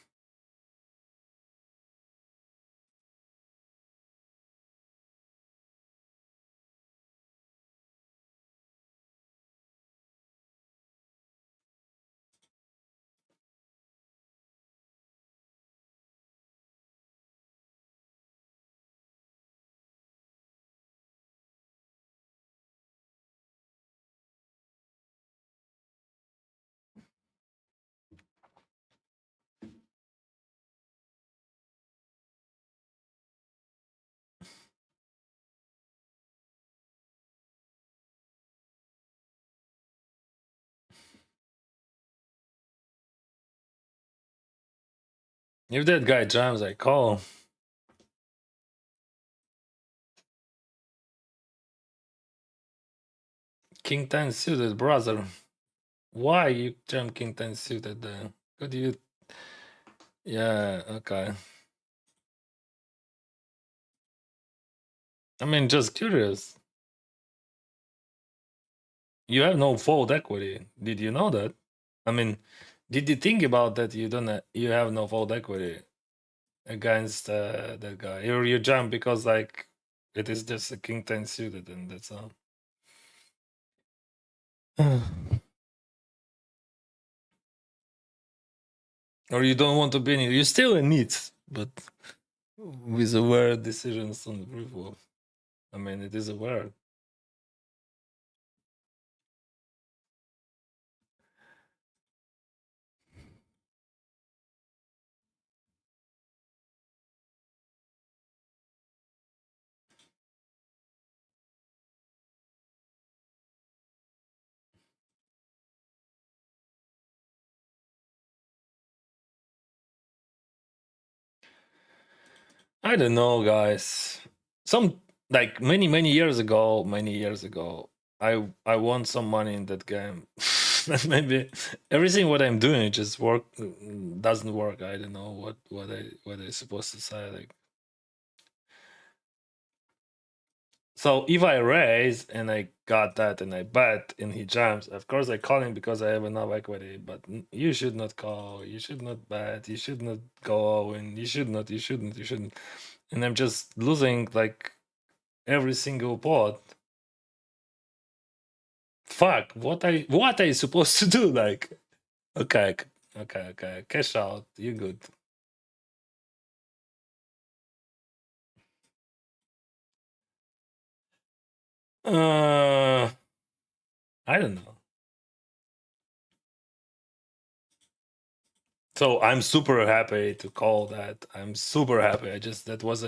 A: If that guy jams, I call. King 10 suited, brother. Why you jam King 10 suited then? Could you? Yeah, okay. I mean, just curious. You have no fold equity. Did you know that? I mean, did you think about that? You don't. You have no fold equity against that guy. You jump because like it is just a King 10 suited, and that's all. Or you don't want to be in it. You're still in it, but with aware decisions on the pre-flop. I mean, it is aware. I don't know, guys. Some like many years ago, I won some money in that game. Maybe everything what I'm doing just doesn't work. I don't know what I supposed to say. Like, so if I raise and I got that and I bet and he jumps, of course I call him because I have enough equity. But you should not call. You should not bet. You should not go and you should not. You shouldn't. You shouldn't. And I'm just losing like every single pot. Fuck, what I supposed to do? Like, okay, cash out, you good. I don't know. So I'm super happy to call that. I'm super happy. That was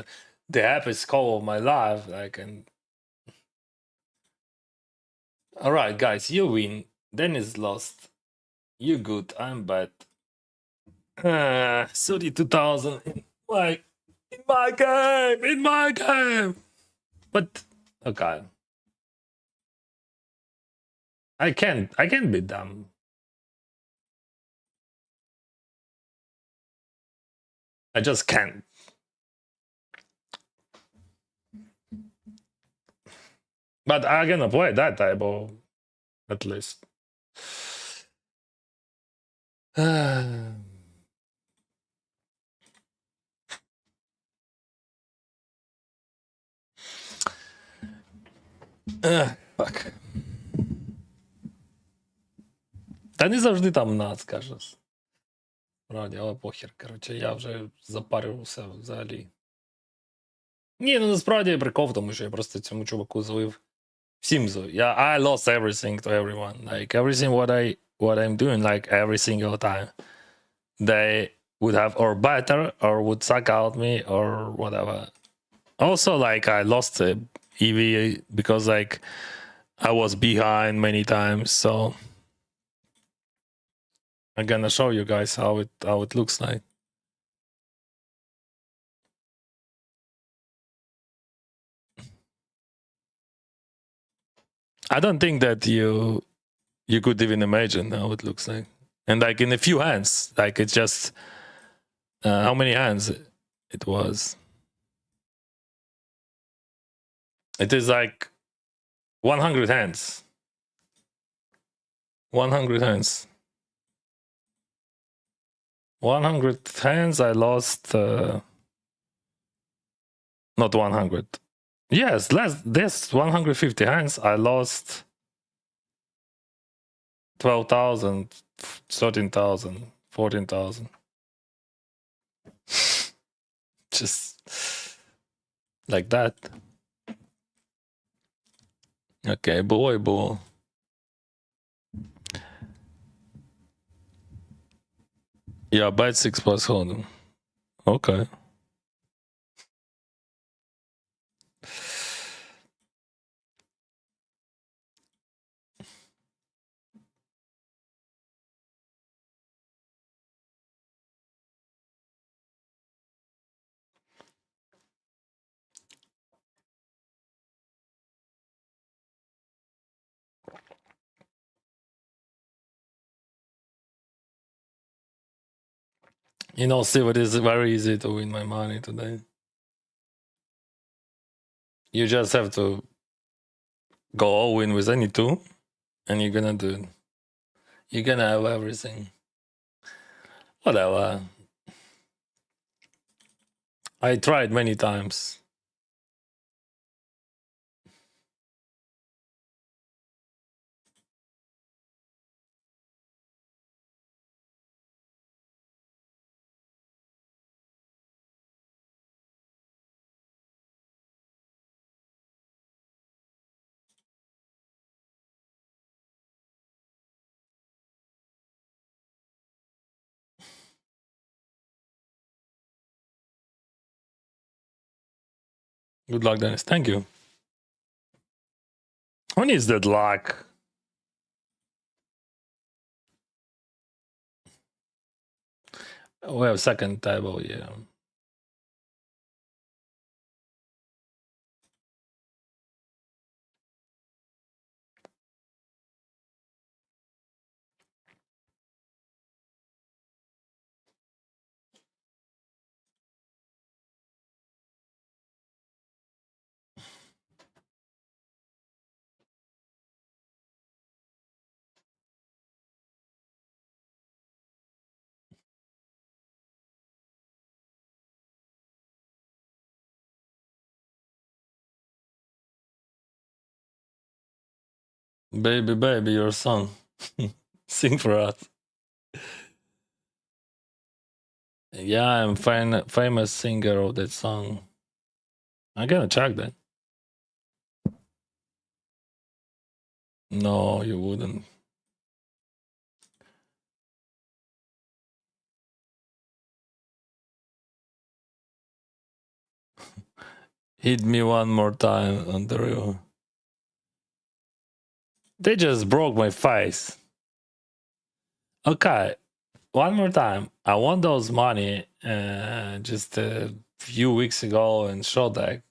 A: the happiest call of my life. Like, and all right, guys, you win. Dennis lost. You good. I'm bad. 32,000. Like in my game. In my game. But okay. I can't beat them. I just can't. But I'm gonna play that table at least. Fuck. Та не завжди там над, кажеш. Справді, але похер. Коротше, я вже запарювався взагалі. Ні, ну насправді прикол в тому, що я просто цьому чуваку злив. Всім злив. I lost everything to everyone. Like, everything what I'm doing, like, every single time. They would have or better or would suck out me or whatever. Also, like, I lost the EV because, like, I was behind many times, so I'm gonna show you guys how it looks like. I don't think that you could even imagine how it looks like, and like in a few hands, like it's just how many hands it was. It is like 100 hands. 100 hands. 100 hands, I lost... not 100. Yes, this 150 hands, I lost 12,000, 13,000, 14,000. Just like that. Okay, boy, ball. Yeah, bet 6 plus hold. Okay. You know, Steve, it is very easy to win my money today. You just have to go all in with any two, and you're gonna do it. You're gonna have everything. Whatever. I tried many times. Good luck, Dennis. Thank you. Who needs that luck? We have second table, yeah. Baby, baby, your song. Sing for us. Yeah, I'm famous singer of that song. I'm gonna check that. No, you wouldn't. Hit me one more time on the river. They just broke my face. Okay, one more time. I won those money just a few weeks ago in Shodak.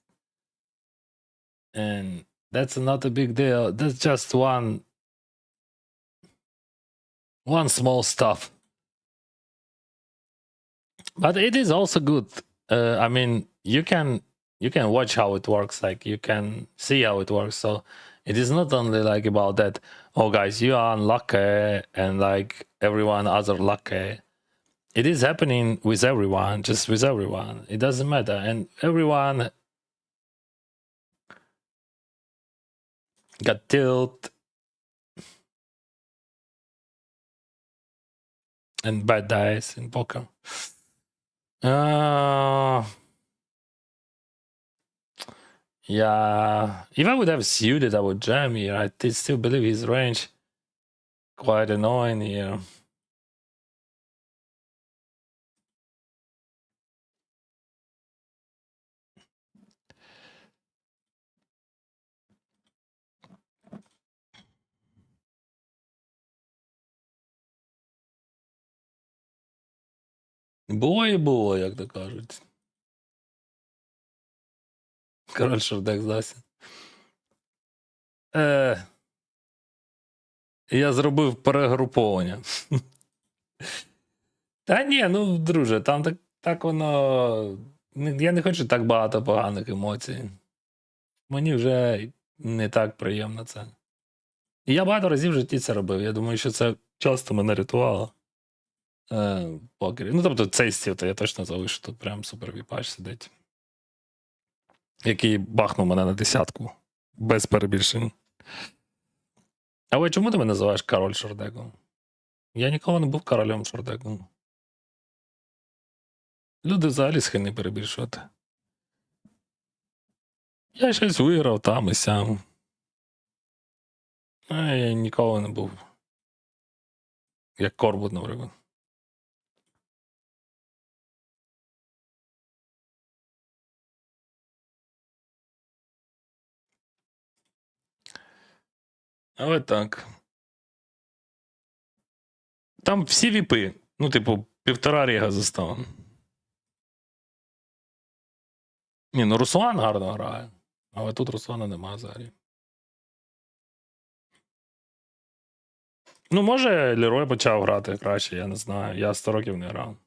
A: And that's not a big deal. That's just one small stuff. But it is also good. I mean, you can watch how it works. Like you can see how it works. So it is not only like about that. Oh, guys, you are unlucky, and like everyone other lucky. It is happening with everyone, just with everyone. It doesn't matter, and everyone got tilt and bad dice in poker. Yeah, if I would have suited, I would jam here. I did still believe his range quite annoying here. Було, як то кажуть. Коротше, в дек здався. Я зробив перегруповання. Та ні, ну, друже, там так воно... Я не хочу так багато поганих емоцій. Мені вже не так приємно це. І я багато разів в житті це робив. Я думаю, що це часто мене рятувало. покері. Ну, тобто цей стіл, то я точно залишу, тут прям супер віпач сидить. Який бахнув мене на 10-ку. Без перебільшень. Але чому ти мене називаєш король шордеку? Я ніколи не був королем шордеку. Люди взагалі схильні перебільшувати. Я щось виграв там і сям. А я ніколи не був. Як Корбут, наприклад. Але так. Там всі віпи. Ну, типу, 1,5 ріга застав. Ні, ну Руслан гарно грає. Але тут Руслана нема взагалі. Ну, може, Лерой почав грати краще, я не знаю. Я 100 років не грав.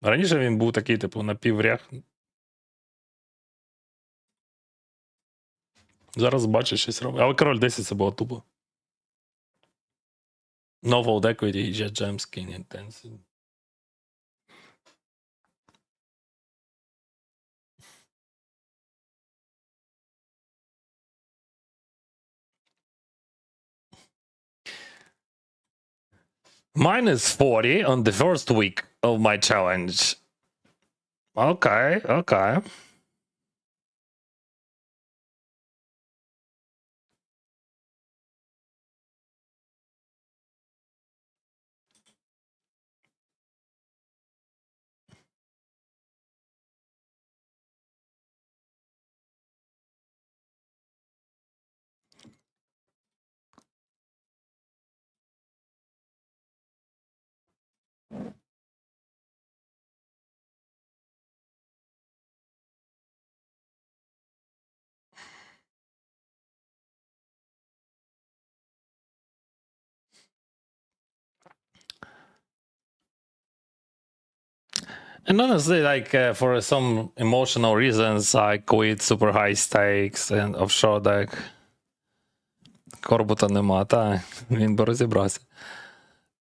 A: Раніше він був такий, типу, напівряг. Зараз бачиш, щось робить. Але король 10 це було тупо. No fold equity, jet jam skin intensity. Minus 40 on the first week of my challenge. Okay, okay. And honestly, like for some emotional reasons, I quit super high stakes and offshore deck. Корбута нема, та він би розібрався.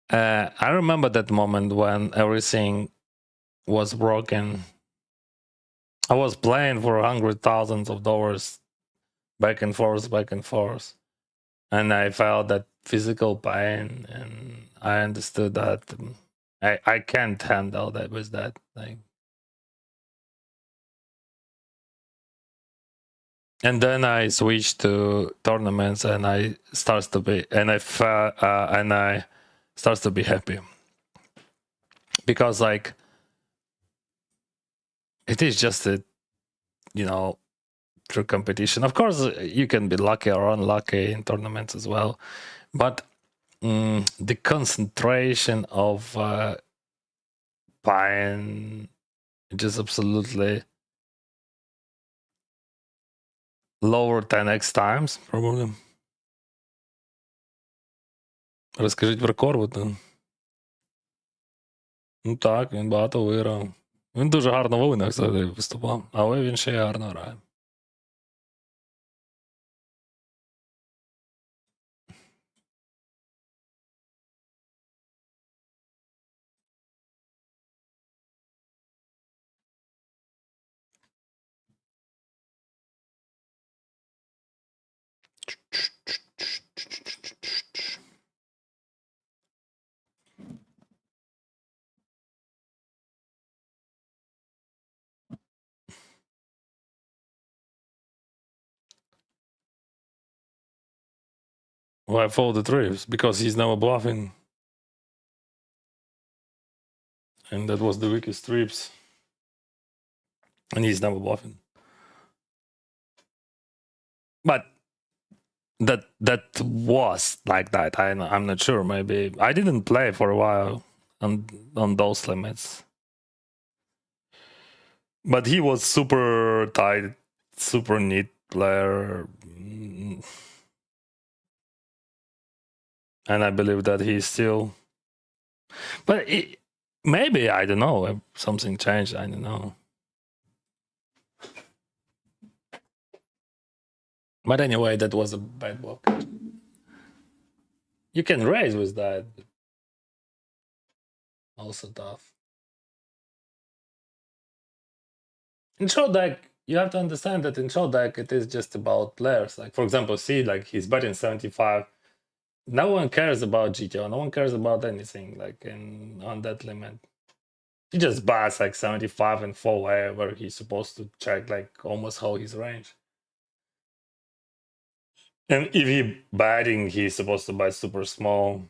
A: I remember that moment when everything was broken. I was playing for hundreds thousands of dollars back and forth. And I felt that physical pain, and I understood that I can't handle that with that thing. And then I switched to tournaments, and I starts to be, and I starts to be happy because like it is just a, true competition. Of course, you can be lucky or unlucky in tournaments as well, but the concentration of buying just absolutely lower 10x times, probably. Розкажіть про Корбута. Ну так, він багато виграв. Він дуже гарно в Олинах взагалі виступав, але він ще й гарно грає. Why fold the trips? Because he's never bluffing. And that was the weakest trips. And he's never bluffing. But that was like that. I'm not sure. Maybe I didn't play for a while on those limits. But he was super tight, super neat player. And I believe that he's still. But maybe, I don't know, something changed. I don't know. But anyway, that was a bad block. You can raise with that. Also tough. In short deck, you have to understand that in short deck it is just about players. Like for example, see, like he's betting 75. No one cares about GTO. No one cares about anything like on that limit. He just bats like 75 and 4 where he's supposed to check like almost how his range. And if he batting, he's supposed to buy super small.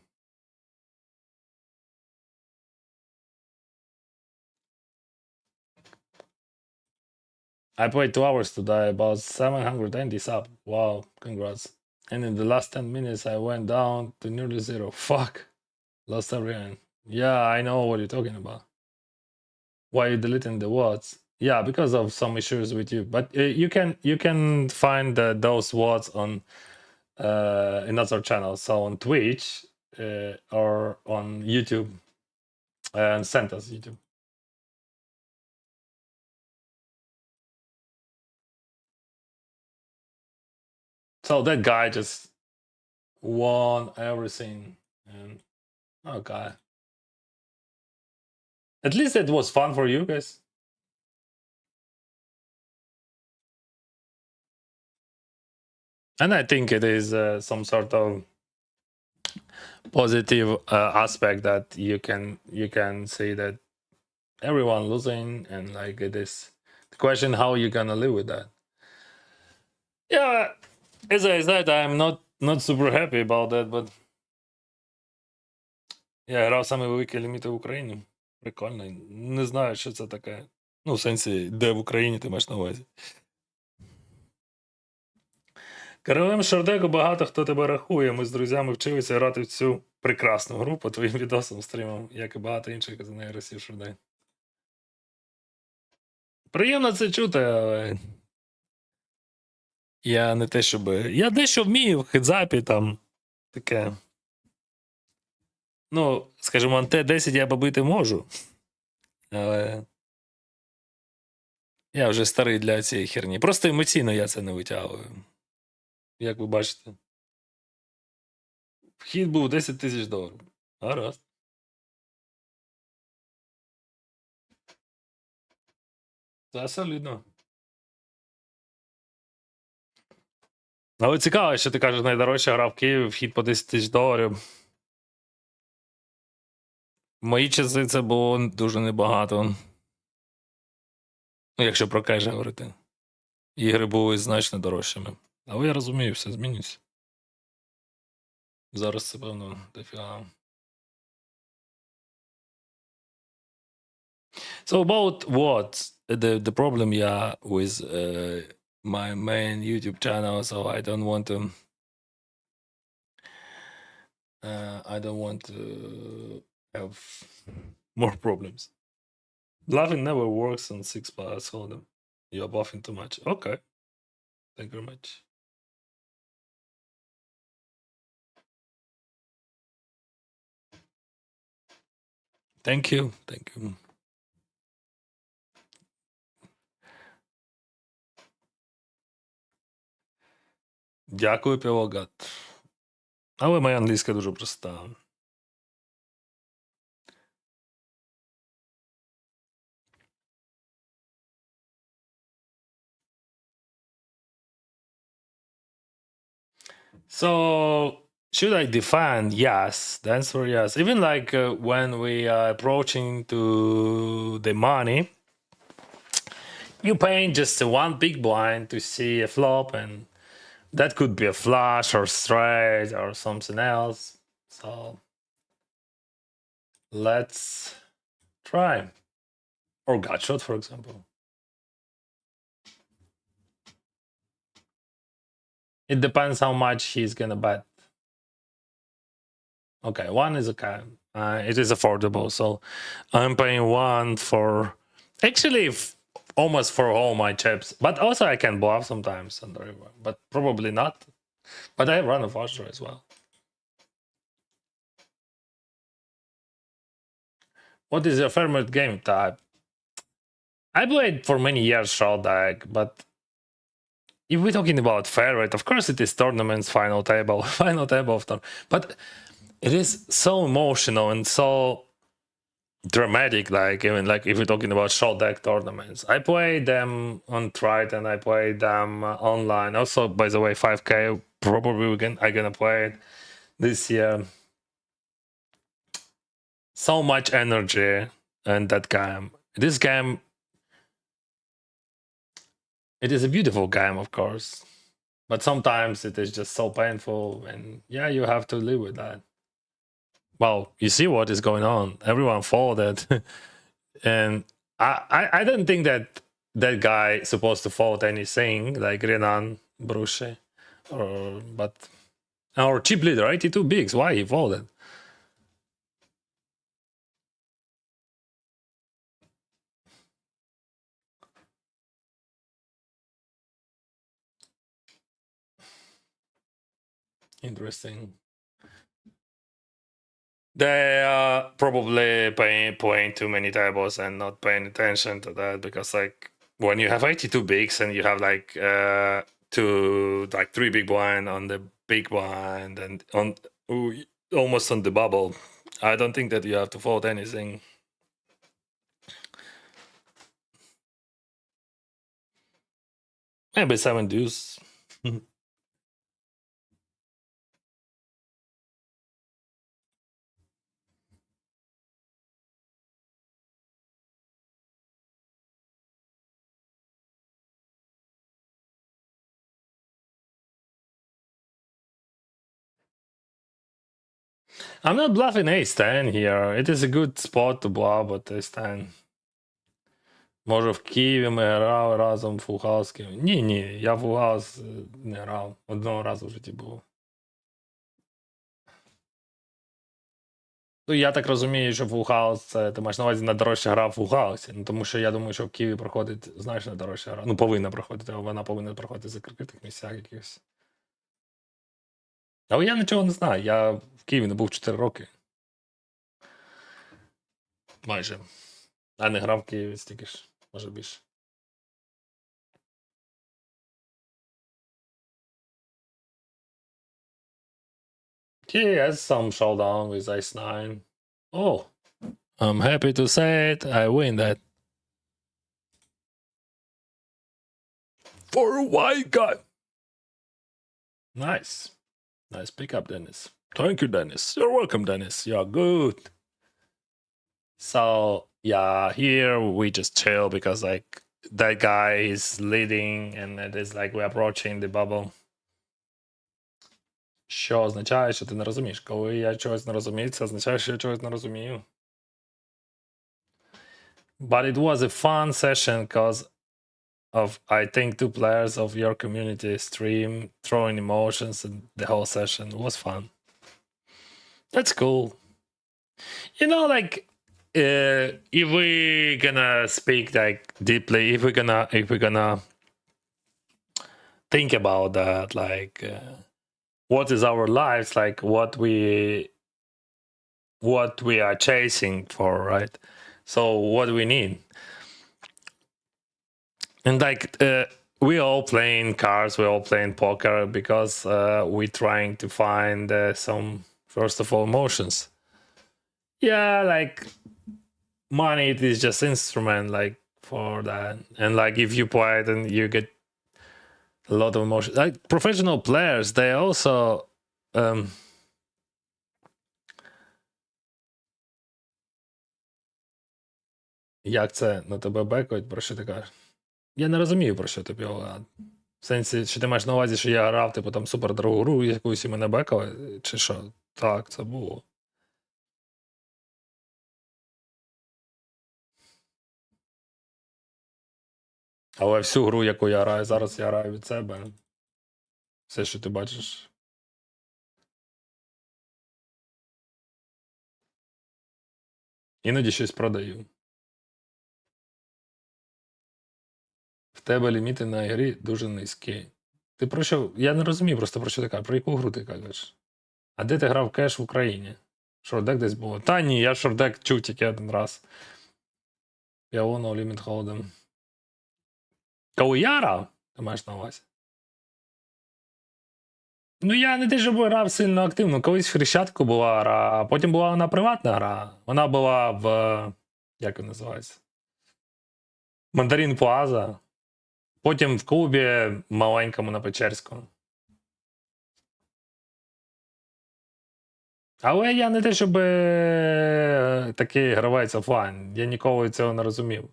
A: I played 2 hours today, about 790 sub. Wow, congrats. And in the last 10 minutes, I went down to nearly zero. Fuck. Lost everyone. Yeah, I know what you're talking about. Why you deleting the words? Yeah, because of some issues with you. But you can find those words on in other channels. So on Twitch or on YouTube and Santa's YouTube. So that guy just won everything. And okay. At least it was fun for you guys. And I think it is some sort of positive aspect that you can say that everyone losing and like it is the question how you gonna live with that. Yeah, as I said, I'm not super happy about that, but я грав саме великі ліміти в Україні. Прикольно. Не знаю, що це таке. Ну, в сенсі, де в Україні ти маєш на увазі. Королем Шордеку багато хто тебе рахує. Ми з друзями вчилися грати в цю прекрасну гру по твоїм відосам, стрімам, як і багато інших за неї гравців Шордек. Приємно це чути, але я не те, щоб. Я дещо вмію в хедзапі там таке. Ну, скажімо, Т-10 я побити можу. Але я вже старий для цієї херні. Просто емоційно я це не витягую. Як ви бачите. Вхід був $10 тисяч. Гаразд. Це солідно. Але цікаво, що ти кажеш, найдорожча гра в Києві, вхід по $10 тисяч. В мої часи це було дуже небагато. Ну, якщо про кеш говорити. Ігри були значно дорожчими. Але я розумію, все змінюється. Зараз це, певно, дофіга. So about what the problem, yeah, with my main YouTube channel, so I don't want to have more problems. Bluffing never works on 6+ hold'em. You're bluffing too much. Okay. Thank you very much. Thank you. Thank you. Дякую, Пілогат. Але моя англійська дуже проста. So, should I defend? Yes. The answer yes. Even like when we are approaching to the money, you paint just one big blind to see a flop, and that could be a flush or straight or something else. So let's try. Or gut shot, for example. It depends how much he's gonna bet. Okay, one is okay. It is affordable, so I'm paying one for actually almost for all my chips. But also I can bluff sometimes on the river, but probably not. But I run a Foster as well. What is your favorite game type? I played for many years short deck, but if we're talking about favorite, of course it is tournaments, final table, final table of but it is so emotional and so dramatic, like even like if we're talking about short deck tournaments. I played them on Triton, I played them online. Also, by the way, 5K probably I'm gonna play it this year. So much energy in that game. This game, it is a beautiful game, of course, but sometimes it is just so painful, and yeah, you have to live with that. Well, you see what is going on. Everyone folded, and I don't think that that guy supposed to fold anything like Renan Bruche, or but our chip leader 82 bigs. Why he folded? Interesting. They are probably playing too many tables and not paying attention to that, because like when you have 82 bigs and you have like three big blind on the big blind and on almost on the bubble, I don't think that you have to fold anything. Maybe 7 deuce. I'm not bluffing ace-10 here. It is a good spot to bluff, but ace-10. Може в Києві ми грали разом в Full House. Ні, я в Full House не грав. Одного разу в житті було. Ну, я так розумію, що Full House це ти маєш на увазі найдорожча гра в Full House. Ну, тому що я думаю, що в Києві проходить, знаєш, найдорожча гра. Ну, повинна проходити, а вона повинна проходити в закритих місцях якихось. Але я нічого не знаю. Я в Києві не був 4 роки. Майже. А не грав в Києві стільки ж, може більше. He has some showdown with Ace-9. Oh, I'm happy to say it. I win that. For a white guy. Nice. Nice pickup, Dennis. Thank you, Dennis. You're welcome, Dennis. You're good. So, yeah, here we just chill because, like, that guy is leading and it is like we're approaching the bubble. Що означає, що ти не розумієш? Коли я чогось не розумію, це означає, що я чогось не розумію. But it was a fun session because of, I think, 2 players of your community stream throwing emotions, and the whole session was fun. That's cool. You know, like, if we're gonna speak like deeply, if we're gonna think about that, like, what is our lives, like what we are chasing for, right? So what do we need? And like we all playing cards, we all playing poker because we're trying to find some, first of all, emotions. Yeah, like money, it is just instrument like for that. And like if you play it and you get a lot of emotion. Like professional players, they also як це на тебе бекають, про що ти кажеш? Я не розумію, про що ти піла. В сенсі, що ти маєш на увазі, що я грав, типу, там супердорогу гру, якусь і мене бекали, чи що? Так, це було. Але всю гру, яку я граю, зараз я граю від себе. Все, що ти бачиш. Іноді щось продаю. В тебе ліміти на ігрі дуже низькі. Ти про що? Я не розумію просто про що ти кажеш. Про яку гру ти кажеш? А де ти грав кеш в Україні? Шордек десь було? Та ні, я шордек чув тільки один раз. Піоно ліміт холдем. Коли я грав? Ти маєш на увазі? Ну, я не те, щоб грав сильно активно. Колись в Хрещатику була гра, а потім була вона приватна гра. Вона була в. Як вона називається? Мандарин Плаза. Потім в клубі маленькому на Печерському. Але я не те, щоб такий гравець офлайн. Я ніколи цього не розумів.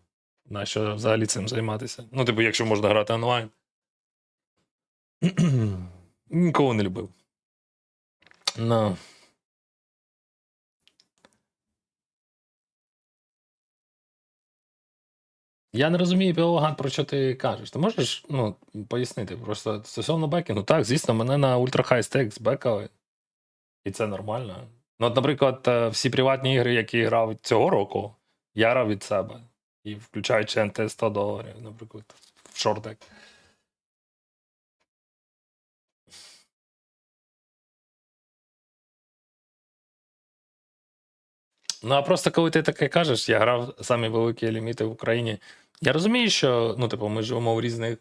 A: На що взагалі цим займатися. Ну, типу, якщо можна грати онлайн. Ніколи не любив. Ну. Я не розумію, Пілоган, про що ти кажеш. Ти можеш пояснити? Просто стосовно бекінгу. Так, звісно, мене на Ultra High Stakes бекали. І це нормально. Ну, от, наприклад, всі приватні ігри, які я грав цього року, я грав від себе. І включаючи НТ $100, наприклад, в шортек. Ну, а просто коли ти таке кажеш, я грав самі великі ліміти в Україні. Я розумію, що ми живемо в різних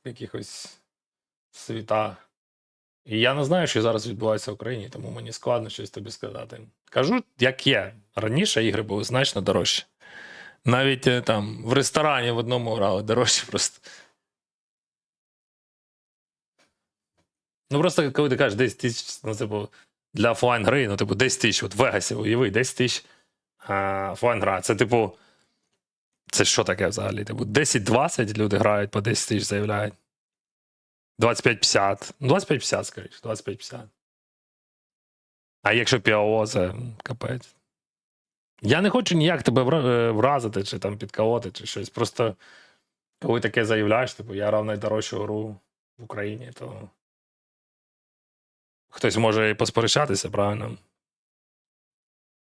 A: якихось світах. І я не знаю, що зараз відбувається в Україні, тому мені складно щось тобі сказати. Кажу, як є. Раніше ігри були значно дорожчі. Навіть там в ресторані в одному грали дорожче просто. Ну просто коли ти кажеш 10 тисяч, для офлайн гри, 10 тисяч, от в Вегасі, уяви, 10 тисяч офлайн гра. Це це що таке взагалі? 10-20 люди грають, по 10 тисяч заявляють. 25-50. 25-50, скоріше, 25-50. А якщо ПІО, це капець. Я не хочу ніяк тебе вразити, чи там підколоти, чи щось. Просто коли таке заявляєш, я грав найдорожчу гру в Україні, то хтось може і посперечатися, правильно?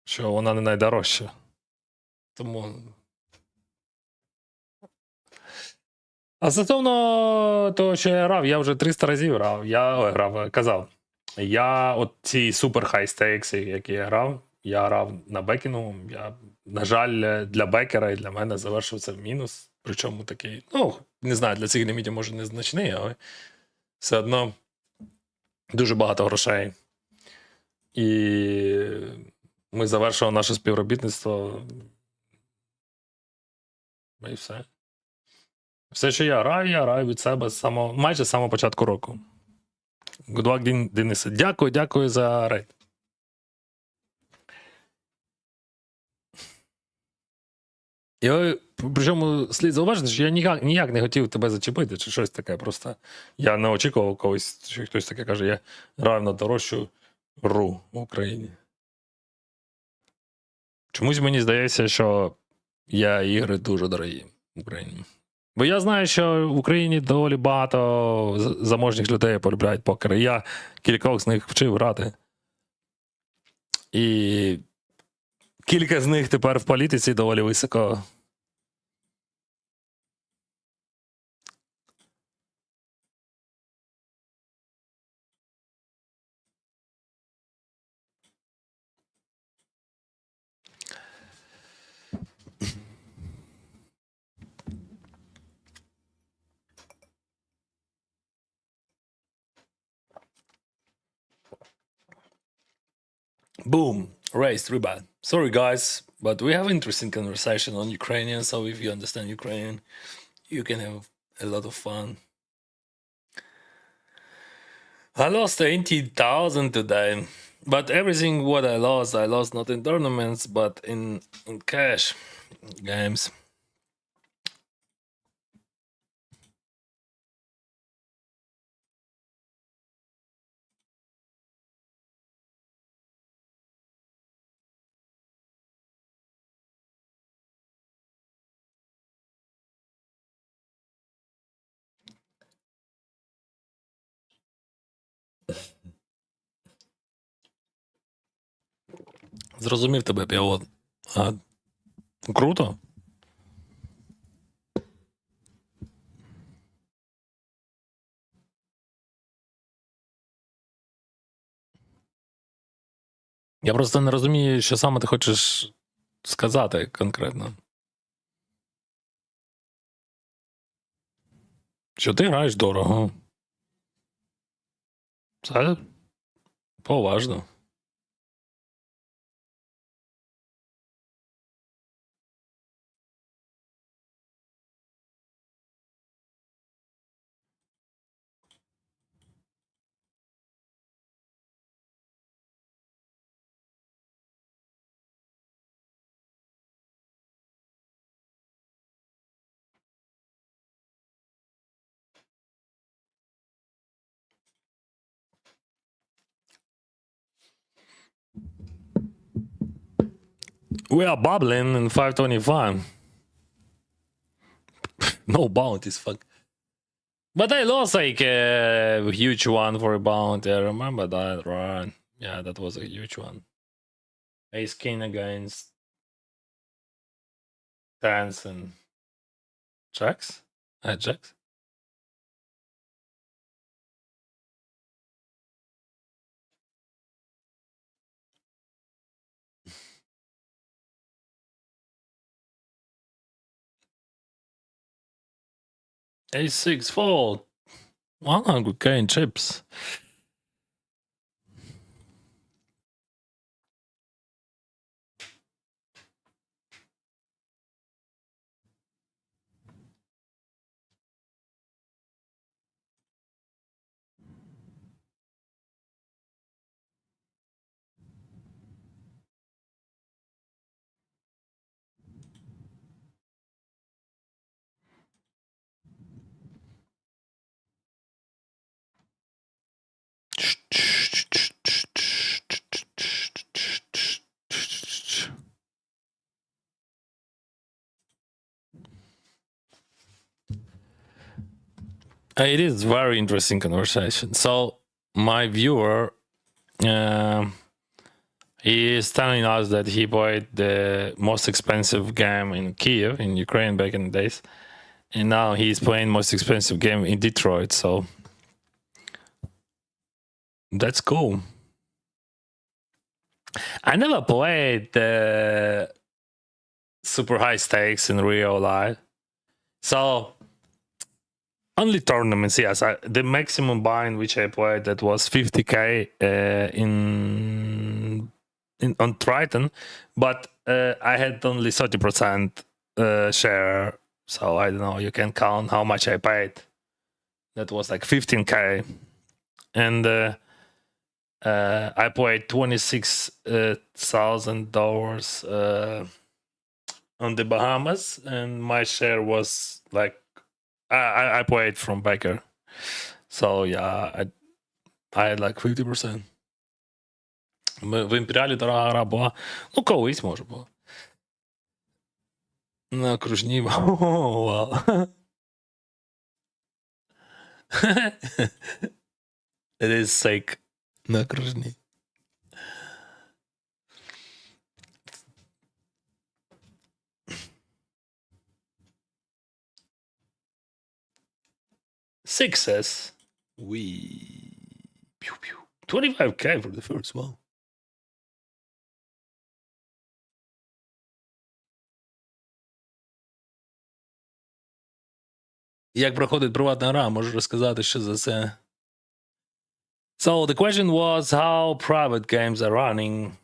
A: Що вона не найдорожча. Тому. А стосовно того, що я грав, я вже 300 разів грав. Казав. Я от ці супер хай стейкси, які я грав на бекінгу. На жаль, для бекера і для мене завершився в мінус. Причому такий, не знаю, для цих лімітів може незначний, але все одно дуже багато грошей. І ми завершили наше співробітництво. І все. Все, що я граю від себе майже з самого початку року. Good luck, Денисе. Дякую за рейд. Причому слід зауважити, що я ніяк не хотів тебе зачепити, чи щось таке. Просто я не очікував когось, що хтось таке каже, я граю на дорожчу гру в Україні. Чомусь мені здається, що ігри дуже дорогі в Україні. Бо я знаю, що в Україні доволі багато заможних людей полюбляють покер. І я кількох з них вчив грати. І кілька з них тепер в політиці доволі високо. Boom! Raised rebound. Sorry guys, but we have interesting conversation on Ukrainian, so if you understand Ukrainian, you can have a lot of fun. I lost 80,000 today, but everything what I lost not in tournaments, but in cash games. Зрозумів тебе, пілот. Круто. Я просто не розумію, що саме ти хочеш сказати конкретно. Що ти граєш дорого. Це поважно. We are bubbling in 525. No bounties, fuck. But I lost like a huge one for a bounty. I remember that, right? Yeah, that was a huge one. Ace king against tens and jacks. Jacks. Ace six fold. 100k in chips. It is very interesting conversation. So my viewer he is telling us that he bought the most expensive game in Kiev in Ukraine back in the days, and now he's playing most expensive game in Detroit. So that's cool. I never played the super high stakes in real life, so only tournaments. Yes, the maximum bind which I played that was 50k on Triton, but I had only 30% share, so I don't know. You can count how much I paid. That was like 15k, and I played $26,000 on the Bahamas, and my share was like I played from Baker, so yeah, I had like 50%. В Імперіалі дорога гра була. Ну, колись може було. На окружній. Вау. It is sick. На окружній. Success. We. 25k for the first one. Як проходить приватна гра, можу розказати, що за це. So the question was how private games are running.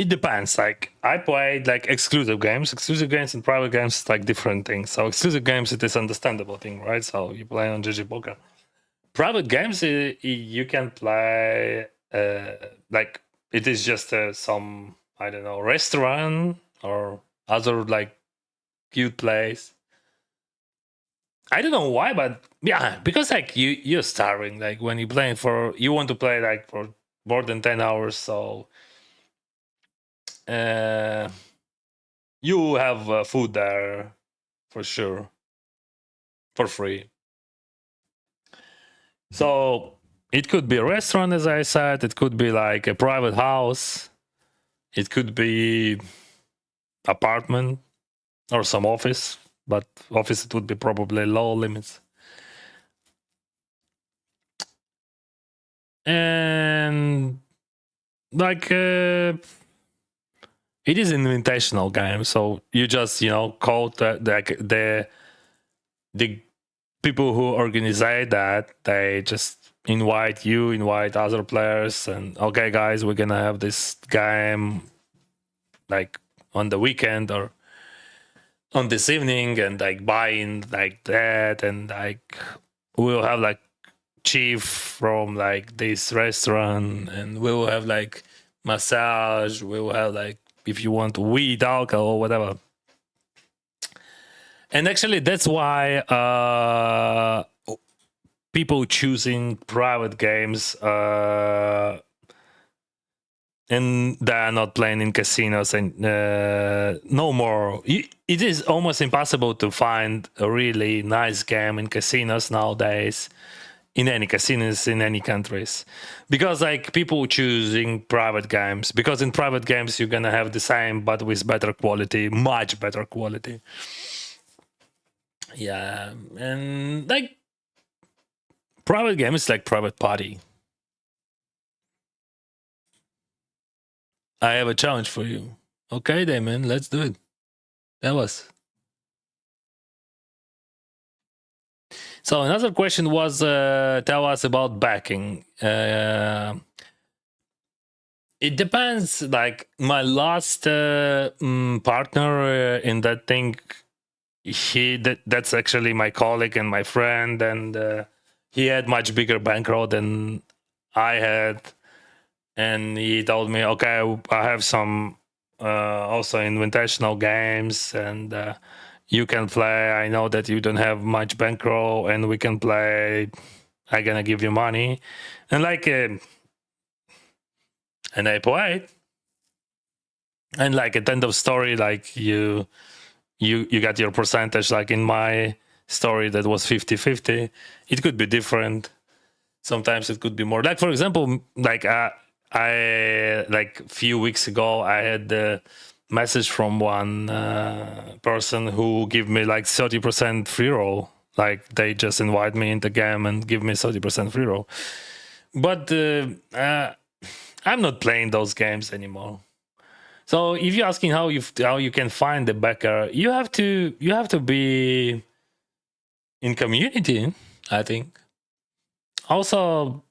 A: It depends. Like I played like exclusive games. Exclusive games and private games is like different things. So exclusive games, it is understandable thing, right? So you play on GG Poker. Private games, you can play like it is just some, I don't know, restaurant or other like cute place. I don't know why, but yeah, because like you're starving. Like when you're playing you want to play like for more than 10 hours, so you have food there for sure for free. So it could be a restaurant, as I said. It could be like a private house. It could be apartment or some office, but office it would be probably low limits. And like it is an invitational game, so you just code the people who organize that, they just invite other players, and okay, guys, we're gonna have this game like on the weekend or on this evening, and like buying like that, and like we'll have like chief from like this restaurant, and we will have like massage, we will have like if you want weed, alcohol, or whatever. And actually that's why people choosing private games and they are not playing in casinos and no more. It is almost impossible to find a really nice game in casinos nowadays, in any casinos in any countries, because like people choosing private games, because in private games you're gonna have the same but with better quality, much better quality. Yeah, and like private game is like private party. I have a challenge for you. Okay, Damon, let's do it. Tell us. So another question was, tell us about backing. It depends. Like my last partner in that thing, that's actually my colleague and my friend, and he had much bigger bankroll than I had, and he told me, okay, I have some also invitational games, and you can play. I know that you don't have much bankroll, and we can play. I'm gonna give you money, and like, and I played, and like at the end of story, like you got your percentage. Like in my story, that was 50-50. It could be different. Sometimes it could be more. Like for example, like I like a few weeks ago, I had the message from one person who give me like 30% free roll. Like they just invite me in the game and give me 30% free roll. But I'm not playing those games anymore. So if you're asking how you can find the backer, you have to be in community, I think. Also,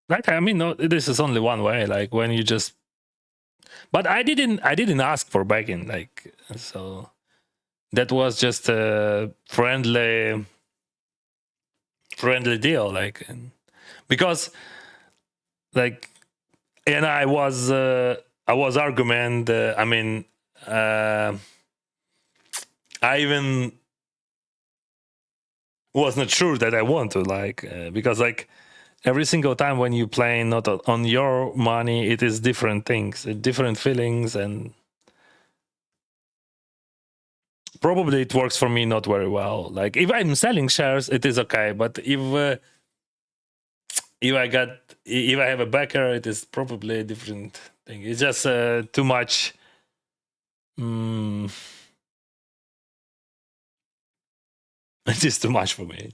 A: like I mean, no, this is only one way. Like when you just, but I didn't ask for backing. Like so, that was just a friendly deal. Like because like, and I was argument. I mean, I even was not sure that I want to because like every single time when you play not on your money, it is different things, different feelings, and probably it works for me not very well. Like if I'm selling shares, it is okay, but if I have a backer, it is probably a different thing. It's just too much. It is too much for me.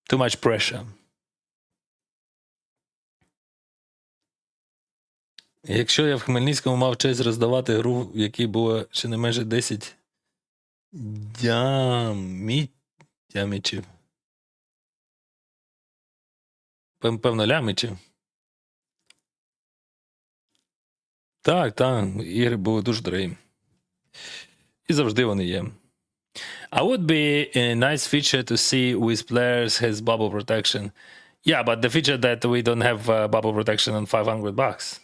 A: Too much pressure. Якщо я в Хмельницькому мав честь роздавати гру, в якій було щонайменше 10 дямічів. Певно, лямичів. Так, ігри були дуже дорогі. І завжди вони є. I would be a nice feature to see with players has bubble protection. Yeah, but the feature that we don't have bubble protection on $500.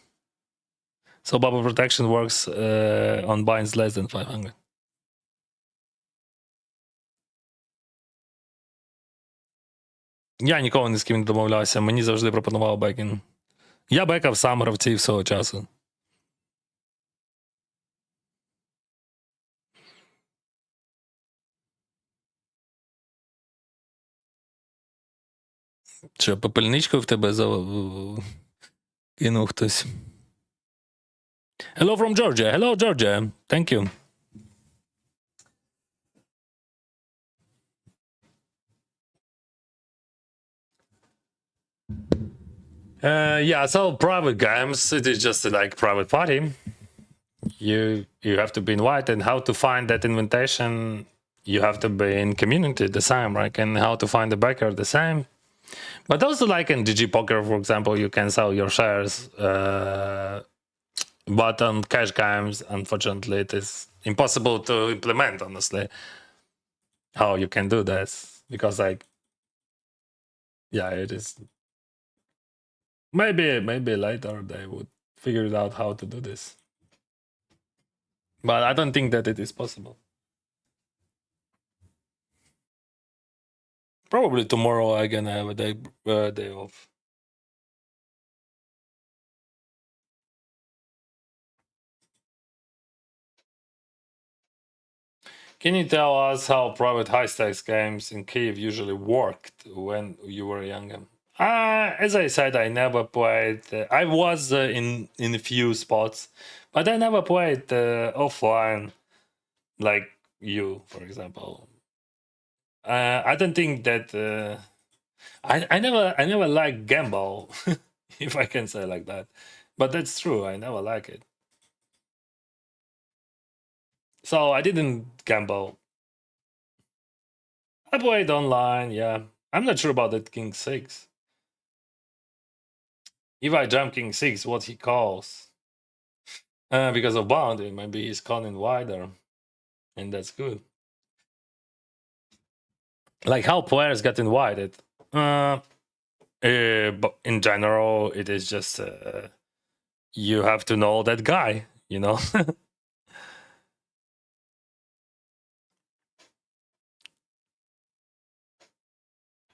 A: So bubble protection works on binds less than 500. Я ніколи ні з ким не домовлявся, мені завжди пропонував бекінг. Я бекав сам гравців свого часу. Що, попельничку в тебе кинув хтось? Hello from Georgia. Hello, Georgia. Thank you. Yeah, so private games, it is just like private party. You have to be invited, and how to find that invitation, you have to be in community the same, right? And how to find the backer the same. But also, like in GG Poker, for example, you can sell your shares. But on cash games, unfortunately, it is impossible to implement, honestly, how you can do this. Because, like, yeah, it is. Maybe later they would figure it out how to do this. But I don't think that it is possible. Probably tomorrow I'm gonna have a day off. Can you tell us how private high stakes games in Kiev usually worked when you were younger? As I said, I never played. I was in a few spots, but I never played offline like you, for example. I don't think that I never liked gamble, if I can say like that. But that's true. I never like it. So I didn't gamble. I played online. Yeah, I'm not sure about that King 6. If I jump King 6, what he calls? Because of boundary, maybe he's calling wider, and that's good. Like how players get invited. But in general, it is just you have to know that guy, you know.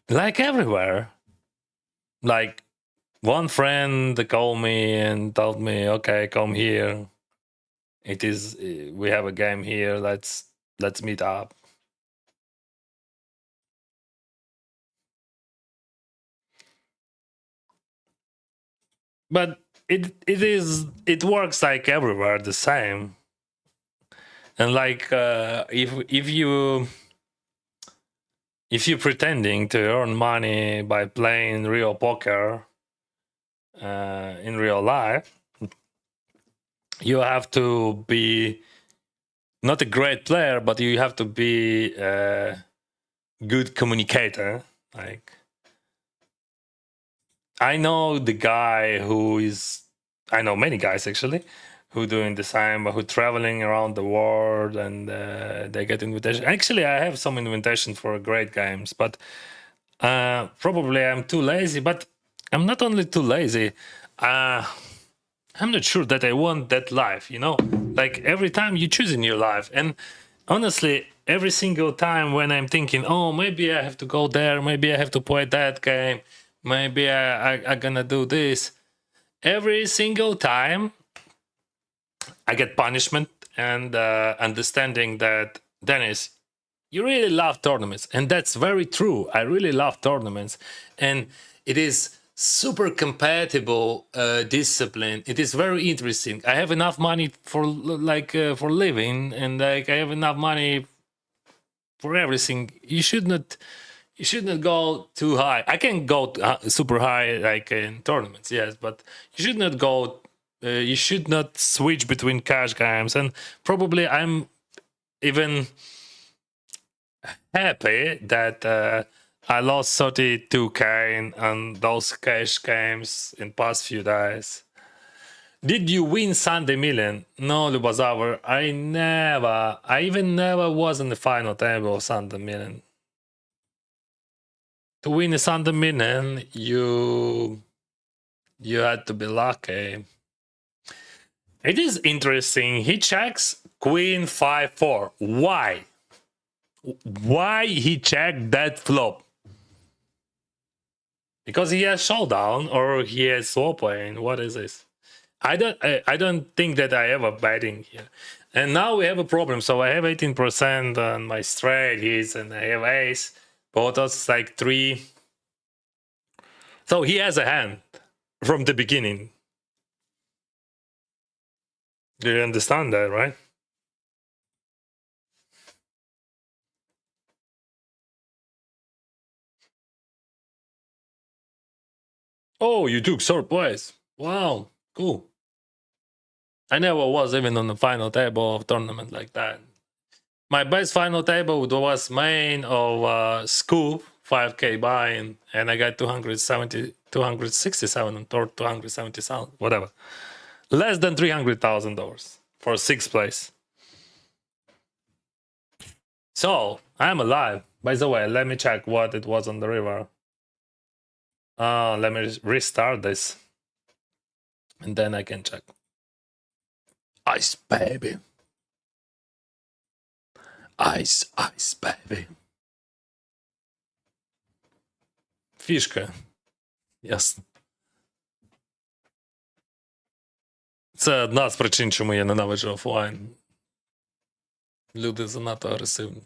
A: Like everywhere. Like one friend called me and told me, "Okay, come here. It is we have a game here. Let's meet up." But it works like everywhere the same. And like if you're pretending to earn money by playing real poker in real life, you have to be not a great player, but you have to be a good communicator. Like I know the guy who is, I know many guys actually who doing the same, who traveling around the world and they get invitation. Actually, I have some invitation for great games, but probably I'm too lazy. But I'm not only too lazy. I'm not sure that I want that life, you know? Like every time you choose in your life. And honestly, every single time when I'm thinking, oh, maybe I have to go there, maybe I have to play that game, maybe I'm gonna do this. Every single time I get punishment and understanding that, Dennis, you really love tournaments. And that's very true. I really love tournaments. And it is super compatible discipline. It is very interesting. I have enough money for for living, and like I have enough money for everything. You should not go too high. I can go super high like in tournaments, yes, but you should not go. You should not switch between cash games, and probably I'm even happy that I lost 32K on those cash games in past few days. Did you win Sunday Million? No, Lubazavar. I even never was in the final table of Sunday Million. To win a Sunday Million, you had to be lucky. It is interesting. He checks Queen 5-4. Why? Why he checked that flop? Because he has showdown or he has swap lane. What is this? I don't think that I have a betting here. And now we have a problem. So I have 18% on my straight hits and I have ace. Both us like 3. So he has a hand from the beginning. Do you understand that, right? Oh, you took third place. Wow, cool. I never was even on the final table of tournament like that. My best final table was main of Scoop 5K buy-in, and I got 267 or 270,000, whatever. Less than $300,000 for sixth place. So I'm alive. By the way, let me check what it was on the river. Let me restart this, and then I can check. Ice baby. Ice, ice baby. Фішка. Ясно. Це одна з причин, чому я ненавиджу офлайн. Люди занадто агресивні.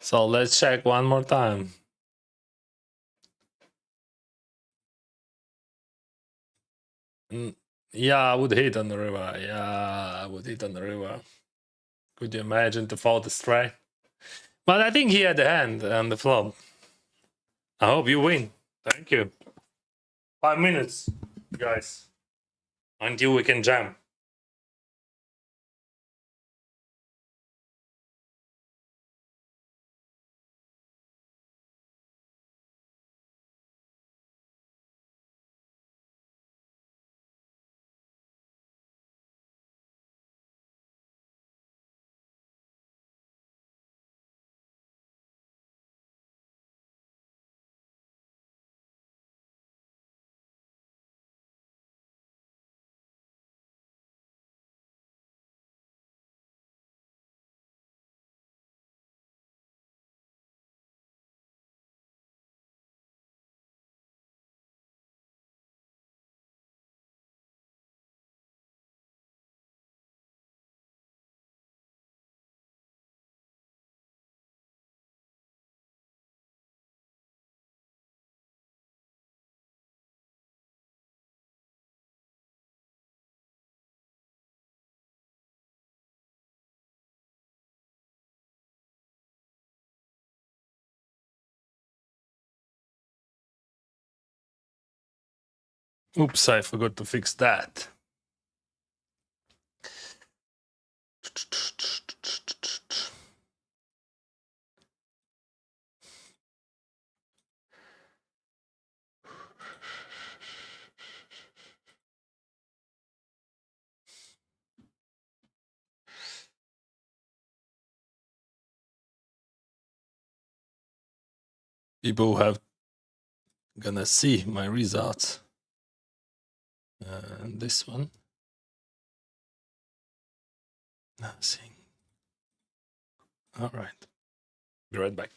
A: So let's check one more time. Yeah, I would hit on the river. Yeah, I would hit on the river. Could you imagine to fall astray? But I think he had the hand on the flop. I hope you win. Thank you. 5 minutes, guys, until we can jam. Oops, I forgot to fix that. People have gonna see my results. And this one. Nothing. All right. Be right back.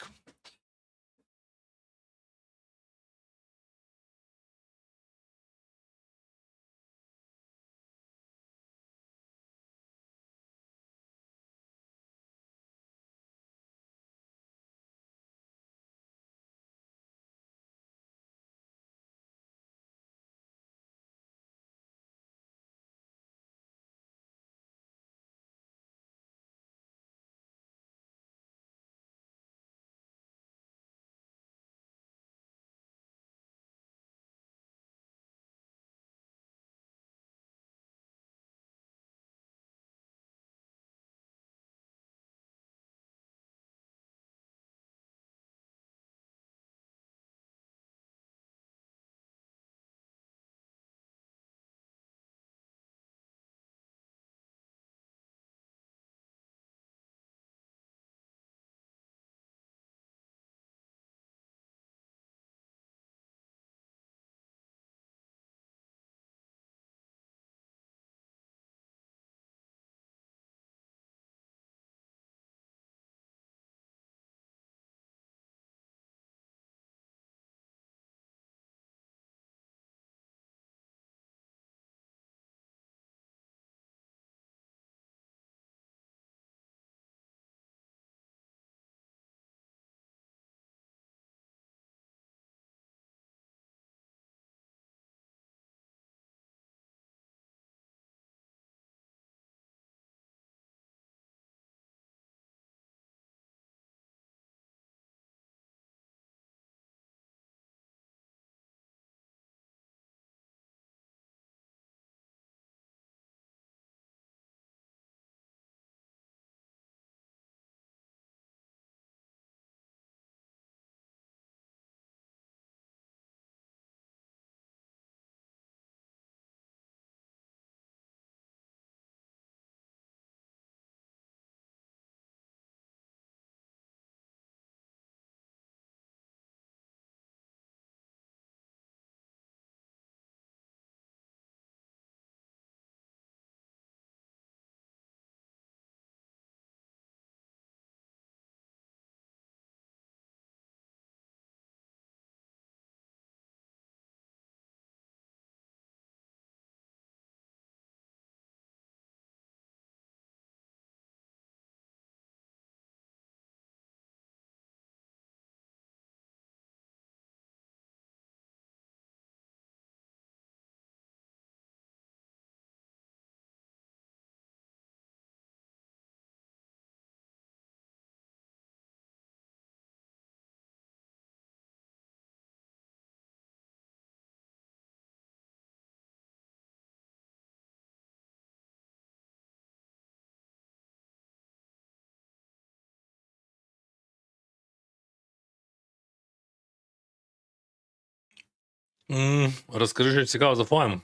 A: Розкажи, що цікаво за фоном.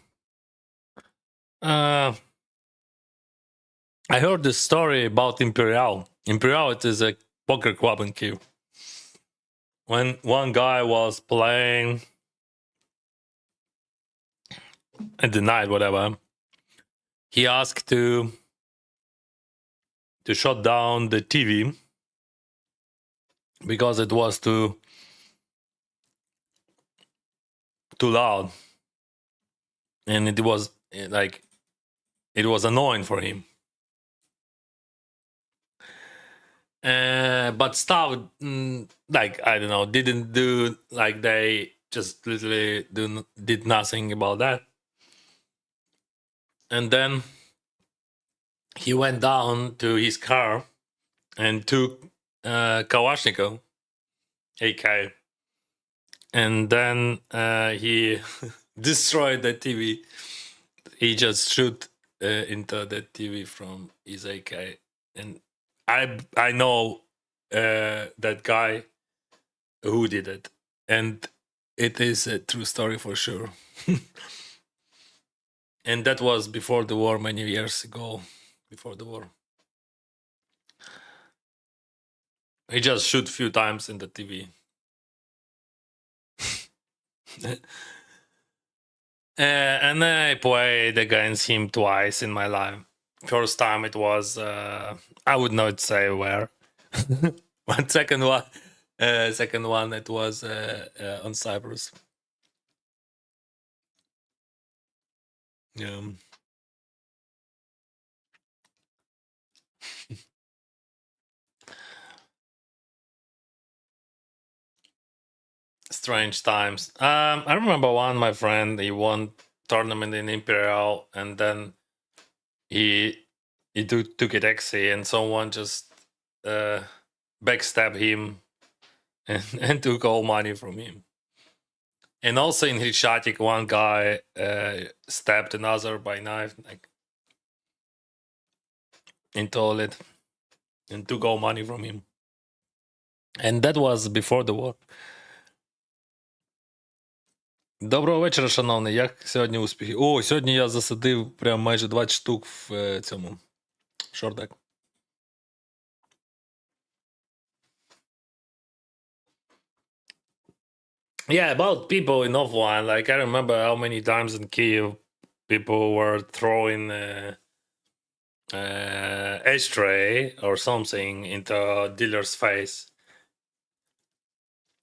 A: I heard this story about Imperial. Imperial, it is a poker club in Kiev. When one guy was playing at the night, whatever, he asked to shut down the TV because it was too loud, and it was like it was annoying for him. But staff, like I don't know, didn't do like they just literally did nothing about that. And then he went down to his car and took Kalashnikov AK, and then he destroyed the TV. He just shoot into the TV from his AK, and I know that guy who did it, and it is a true story for sure. And that was before the war, many years ago. Before the war, he just shoot few times in the TV. And I played against him twice in my life. First time it was I would not say where. But second one it was on Cyprus. Yeah. Strange times. I remember one my friend, he won tournament in Imperial, and then he took it easy, and someone just backstabbed him and took all money from him. And also in Hrishatik, one guy stabbed another by knife, like in toilet, and took all money from him. And that was before the war. Доброго вечора, шановний. Як сьогодні успіхи? О, сьогодні я засадив прям майже 20 штук в цьому шордек. Yeah, about people in offline, like I remember how many times in Kiev people were throwing ashtray or something into a dealer's face.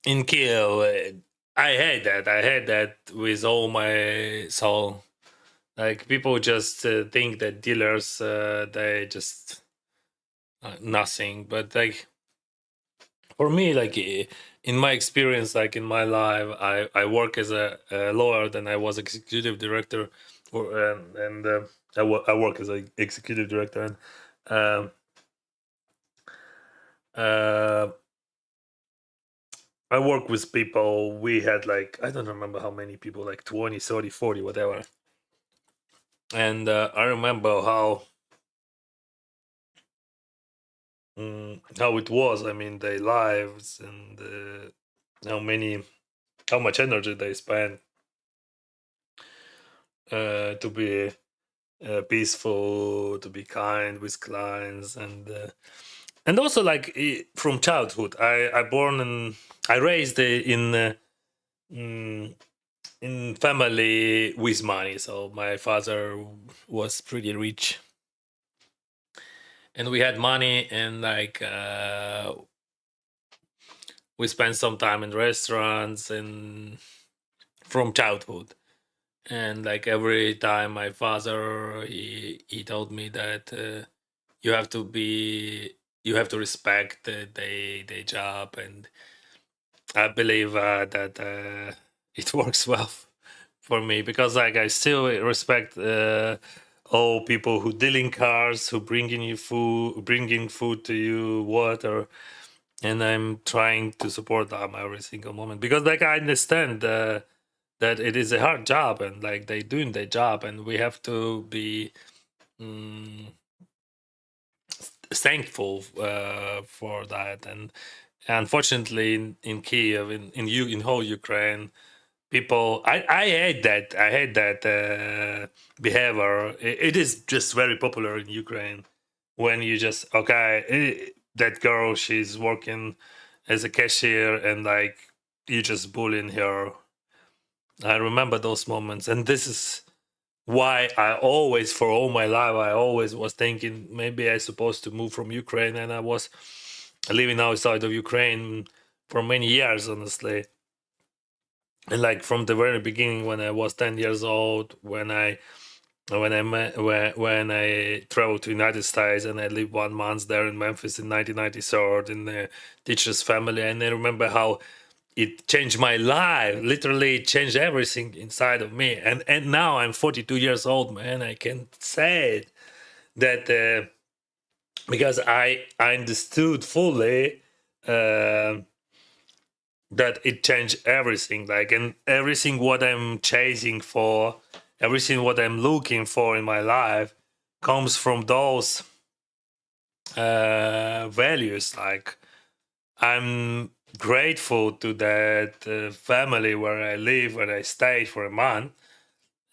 A: In Kiev, I hate that. I hate that with all my soul. Like people just think that dealers they just nothing. But like for me, like in my experience, like in my life, I work as a lawyer. Then I was executive director, and I work as an executive director, and I work with people. We had like, I don't remember how many people, like 20, 30, 40, whatever. And I remember how it was. I mean, their lives and how much energy they spend to be peaceful, to be kind with clients, and also like from childhood. I raised in family with money. So my father was pretty rich, and we had money, and like we spent some time in restaurants and from childhood. And like every time my father he told me that you have to respect their job, and I believe that it works well for me, because like I still respect all people who deal in cars, who bringing food to you, water, and I'm trying to support them every single moment, because like I understand that it is a hard job, and like they doing their job, and we have to be thankful for that. And unfortunately in Kiev, in whole Ukraine, people, I hate that. I hate that behavior. It is just very popular in Ukraine when you just that girl, she's working as a cashier, and like you just bullying her. I remember those moments, and this is why I always, for all my life, I always was thinking maybe I supposed to move from Ukraine, and I was living outside of Ukraine for many years, honestly. And like from the very beginning, when I was 10 years old, when I traveled to United States and I lived 1 month there in Memphis in 1993 in the teacher's family, and I remember how it changed my life. Literally, it changed everything inside of me. And now I'm 42 years old, man. I can say that because I understood fully. That it changed everything, like, and everything what I'm chasing for, everything what I'm looking for in my life comes from those values. Like, I'm grateful to that family where I live, where I stayed for a month,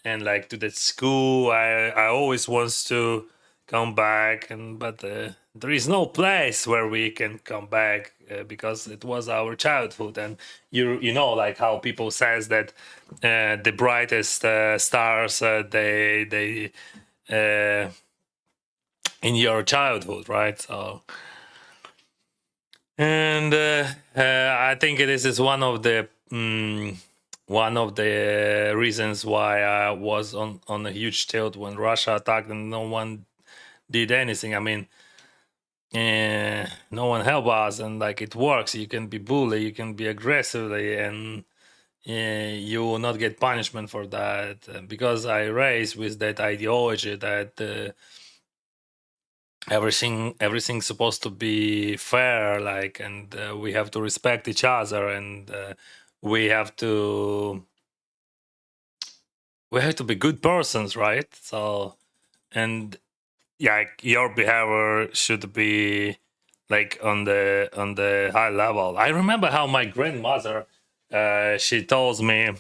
A: and like to that school. I always wants to come back, and but there is no place where we can come back because it was our childhood. And you know, like how people says that the brightest stars they uh, in your childhood, right? So, and I think this is one of the reasons why I was on a huge tilt when Russia attacked and no one did anything. I mean, no one helped us, and like it works. You can be bullied, you can be aggressively, and you will not get punishment for that because I raised with that ideology that everything's supposed to be fair, like, and we have to respect each other, and we have to be good persons, right? So, and yeah, like, your behavior should be like on the high level. I remember how my grandmother she tells me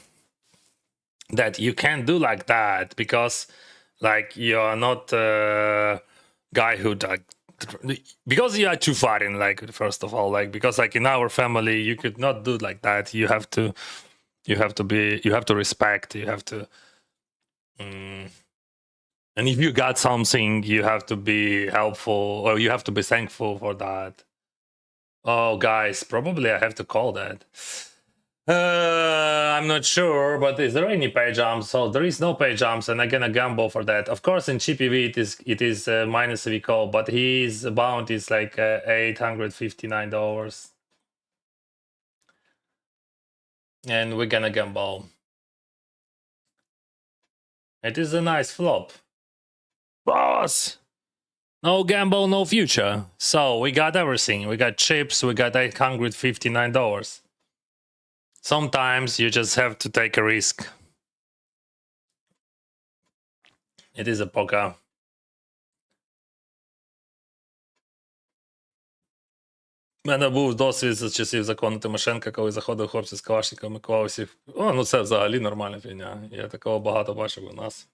A: that you can't do like that because like you are not a guy who like because you are too foreign, like, first of all, like, because like in our family you could not do like that. You have to respect, you have to mm, and if you got something, you have to be helpful, or you have to be thankful for that. Oh, guys, probably I have to call that. I'm not sure, but is there any pay jumps? So there is no pay jumps, and I'm gonna gamble for that. Of course, in GPV it is minus a call, but his bounty is like $859, and we're gonna gamble. It is a nice flop, boss. No gamble, no future. So we got everything. We got chips. We got $859. Sometimes you just have to take a risk. It is a poker. У мене був досвід з часів закону Тимошенка, коли заходив хлопці з калашниками, клав усіх. О, ну це взагалі нормальна фігня. Я такого багато бачив у нас,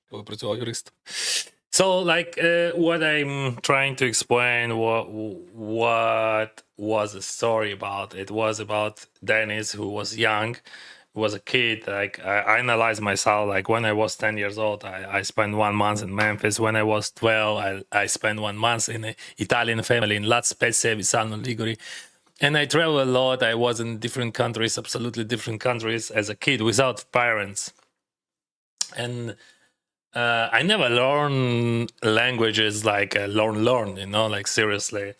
A: коли працював юристом. So, like, what I'm trying to explain, what was the story about? It was about Dennis, who was young, was a kid. Like, I analyzed myself. Like, when I was 10 years old, I spent 1 month in Memphis. When I was 12, I spent 1 month in an Italian family in La Spezia, Visano, Liguri. And I traveled a lot. I was in different countries, absolutely different countries as a kid without parents. And I never learned languages like learn, you know, like seriously.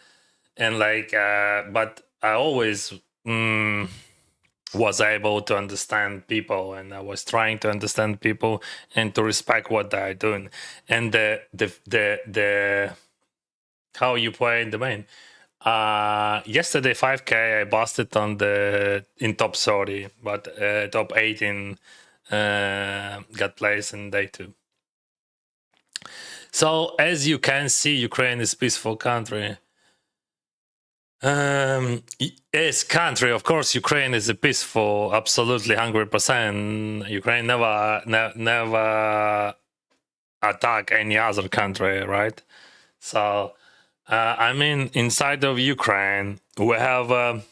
A: And like, but I always was able to understand people, and I was trying to understand people and to respect what they're doing. And the how you play in the main. Yesterday 5K I busted on the in top 30, but top 18 got placed in day 2. So as you can see, Ukraine is a peaceful country. As country, of course, Ukraine is a peaceful, absolutely 100%. Ukraine never attack any other country, right? So, I mean, inside of Ukraine, we have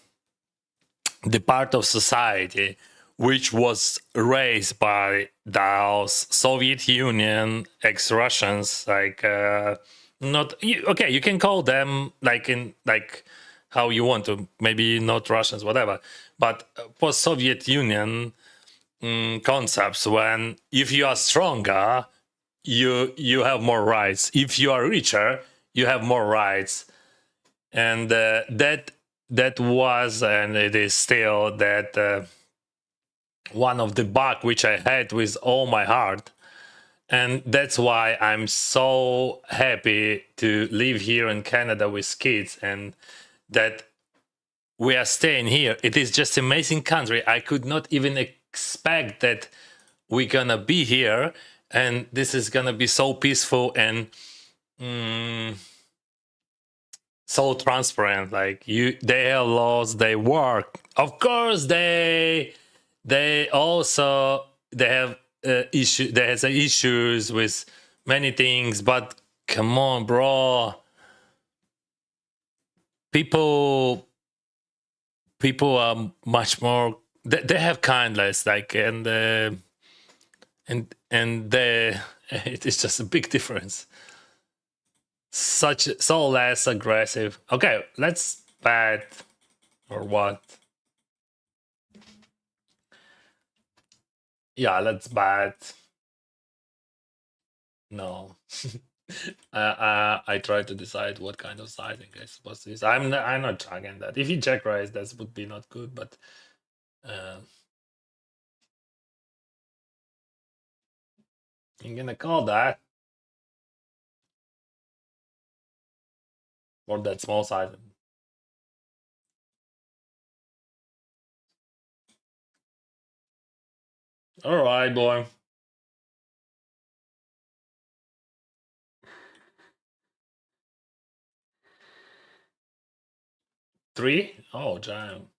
A: the part of society which was raised by those Soviet Union ex-Russians, like not okay. You can call them like in like how you want to, maybe not Russians, whatever, but post-Soviet Union concepts. When if you are stronger, you have more rights. If you are richer, you have more rights, and that was and it is still that one of the bug which I had with all my heart, and that's why I'm so happy to live here in Canada with kids, and that we are staying here. It is just amazing country. I could not even expect that we're gonna be here, and this is gonna be so peaceful and so transparent. Like they have laws, they work. Of course, they also they have issues with many things. But come on, bro, people are much more. They have kindness, like and they it is just a big difference. So less aggressive. Okay, let's bet or what? Yeah, let's bet. No. I try to decide what kind of sizing I'm supposed to use. I'm not checking that. If you check raise, that would be not good, but uh, I'm gonna call that or that small size. All right, boy. Three? Oh, damn.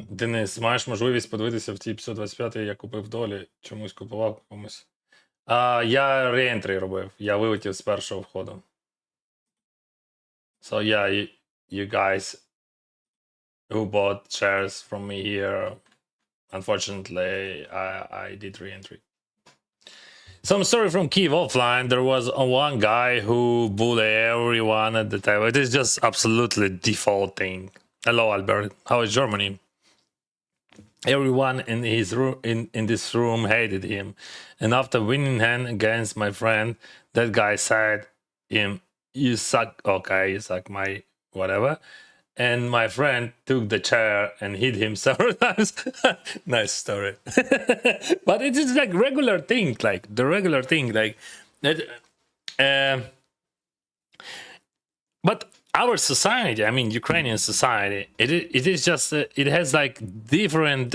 A: Денис, маєш можливість подивитися в ті 525 я купив долі, чомусь купував комусь. Я реентрі робив, я вилетів з першого входу. So yeah, you guys who bought shares from me here, unfortunately, I did re-entry. Some story from Kiev offline. There was one guy who bullied everyone at the time. It is just absolutely defaulting. Hello, Albert. How is Germany? Everyone in his room in this room hated him, and after winning hand against my friend, that guy said him, "You suck." Okay, you suck my whatever. And my friend took the chair and hit him several times. Nice story. But it is like regular thing, like the regular thing, like that. But our society, I mean, Ukrainian society, it is just it has like different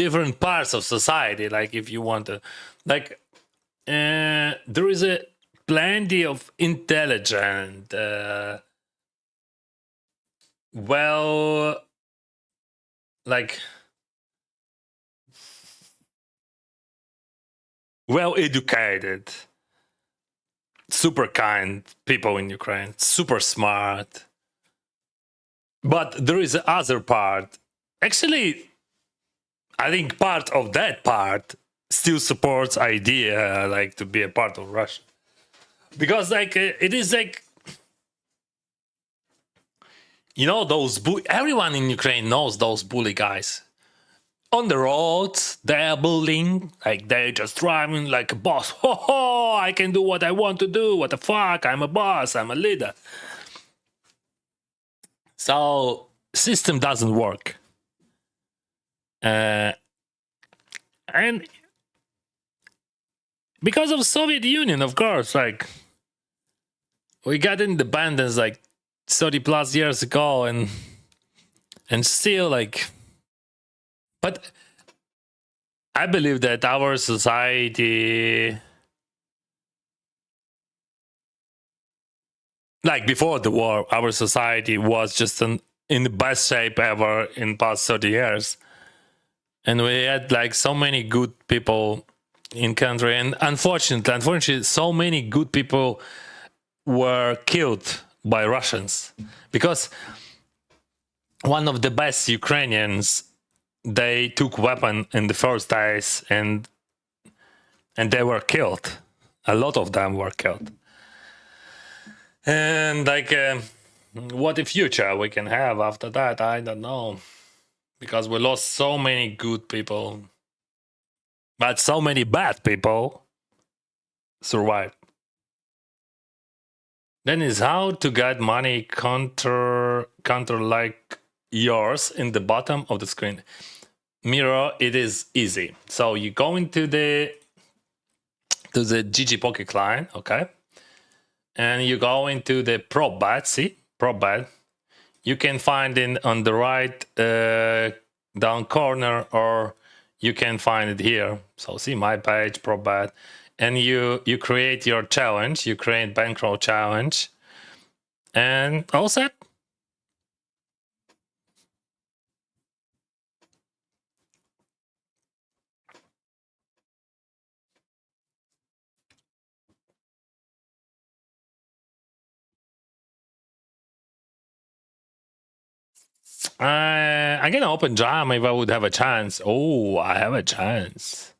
A: different parts of society. Like if you want to, like there is a plenty of intelligent. Well, like well educated, super kind people in Ukraine, super smart. But there is other part. Actually, I think part of that part still supports idea like to be a part of Russia, because like it is like, you know, those everyone in Ukraine knows those bully guys. On the roads, they're bullying, like they're just driving like a boss. Ho ho! I can do what I want to do. What the fuck? I'm a boss. I'm a leader. So system doesn't work, and because of Soviet Union, of course, like we got independence like 30 plus years ago, and still like But I believe that our society, like before the war, our society was just in the best shape ever in past 30 years. And we had like so many good people in country. And unfortunately, so many good people were killed by Russians. Because one of the best Ukrainians, they took weapon in the first days and they were killed. A lot of them were killed. And like, what the future we can have after that, I don't know. Because we lost so many good people, but so many bad people survived. Then is how to get money counter like yours in the bottom of the screen. Mirror, it is easy. So you go into the GG Pocket client, okay? And you go into the prop bet, see? Prop bet. You can find it on the right down corner, or you can find it here. So see my page, prop bet. And you create your challenge, you create bankroll challenge, and all set. I'm gonna open Jam if I would have a chance. Oh, I have a chance.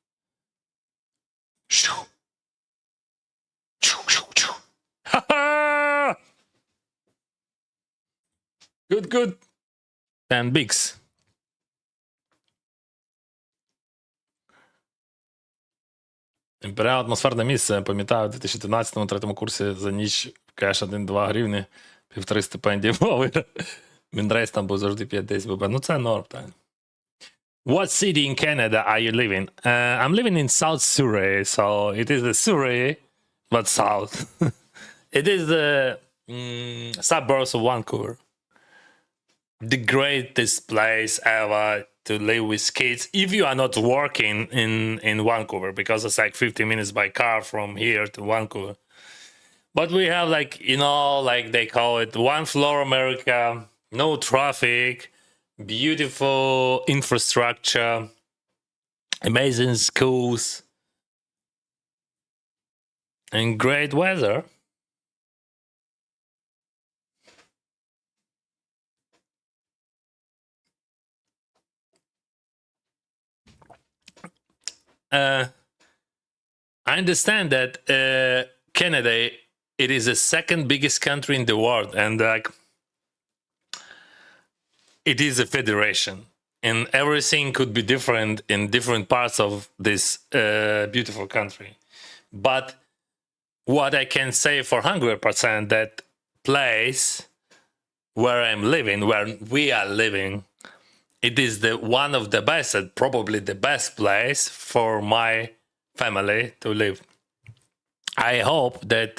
A: Good, good. 10 bigs. Імперіал атмосферне місце. Пам'ятаю, в 2013-му третьому курсі за ніч кеш 1-2 гривні, 1,5 стипендії виграв. Мінрейс там був завжди 5-10 ББ. Ну це норм, так. What city in Canada are you living? I'm living in South Surrey, so it is the Surrey, but south. It is the suburbs of Vancouver. The greatest place ever to live with kids if you are not working in Vancouver, because it's like 50 minutes by car from here to Vancouver. But we have like, you know, like they call it one floor America, no traffic, beautiful infrastructure, amazing schools, and great weather. I understand that Canada, it is the second biggest country in the world, and it is a federation, and everything could be different in different parts of this beautiful country. But what I can say for 100%, that place where I'm living, where we are living, it is the one of the best, and probably the best place for my family to live. I hope that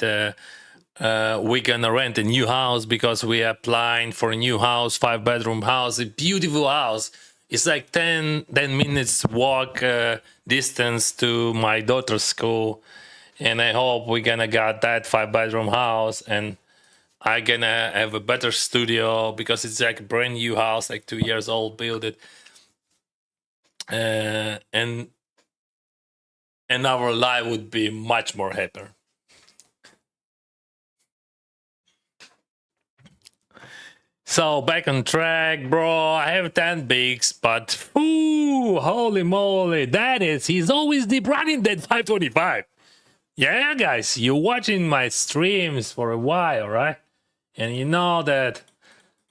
A: we're gonna rent a new house, because we are applying for a new house, 5-bedroom house, a beautiful house. It's like 10 minutes walk distance to my daughter's school, and I hope we're gonna get that 5-bedroom house, and I'm gonna have a better studio, because it's like a brand new house, like 2 years old, build it, and our life would be much more happier. So back on track, bro. I have 10 bigs, but ooh, holy moly, he's always deep running that 525. Yeah, guys, you're watching my streams for a while, right? And you know that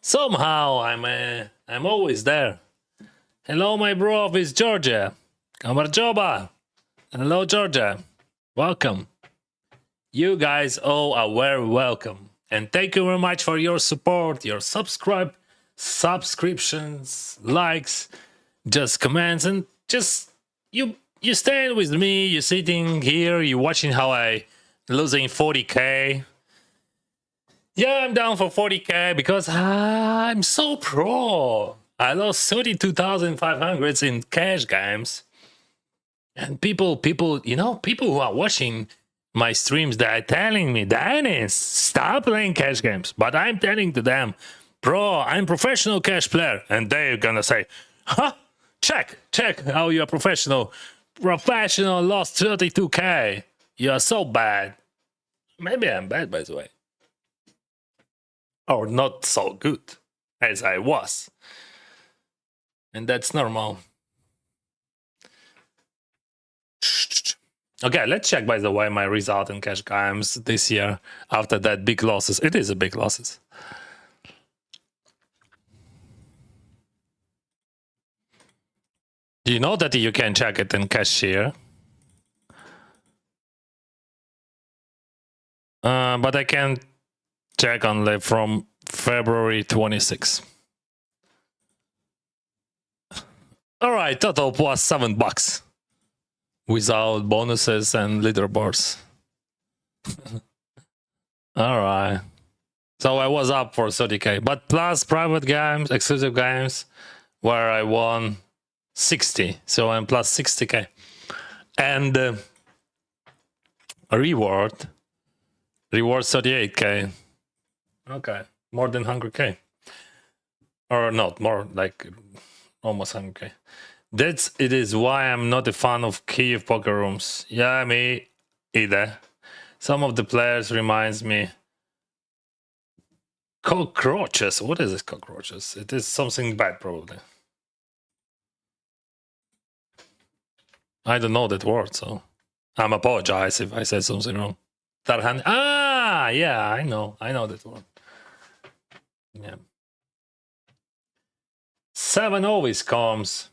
A: somehow I'm always there. Hello, my bro, it's Georgia. Kamarjoba. Hello, Georgia. Welcome. You guys all are very welcome. And thank you very much for your support, your subscriptions, likes, just comments, and just you staying with me, you're sitting here, you're watching how I losing 40k. Yeah, I'm down for 40k because I'm so pro. I lost 32,500 in cash games. And people, people who are watching my streams, they're telling me, Dennis, stop playing cash games. But I'm telling to them, bro, I'm professional cash player. And they're gonna say, huh? Check how you're professional. Professional lost 32K. You're so bad. Maybe I'm bad, by the way. Or not so good as I was. And that's normal. Okay, let's check, by the way, my result in cash games this year after that big losses. It is a big losses. Do you know that you can check it in cashier? But I can check only from February 26. All right, total plus $7 without bonuses and leaderboards. All right. So I was up for 30K, but plus private games, exclusive games, where I won 60. So I'm plus 60K. And reward 38K. Okay, more than 100K. Or not, more like almost 100K. It is why I'm not a fan of Kyiv poker rooms. Yeah, me either. Some of the players reminds me cockroaches. What is this cockroaches? It is something bad, probably. I don't know that word, so I'm apologize if I said something wrong. Tarhan. Ah, yeah, I know that word. Yeah. 7 always comes.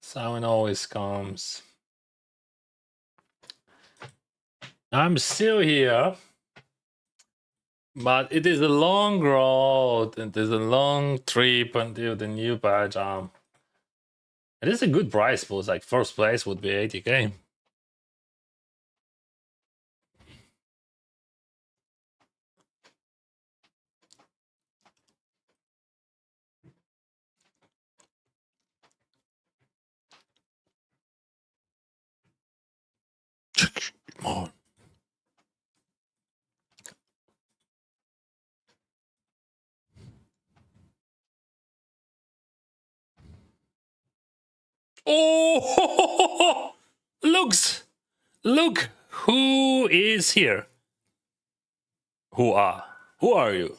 A: 7 always comes. I'm still here, but it is a long road. It is a long trip until the new patch. It is a good prize pool. Like first place would be 80K. More. Oh, look who is here. Who are you?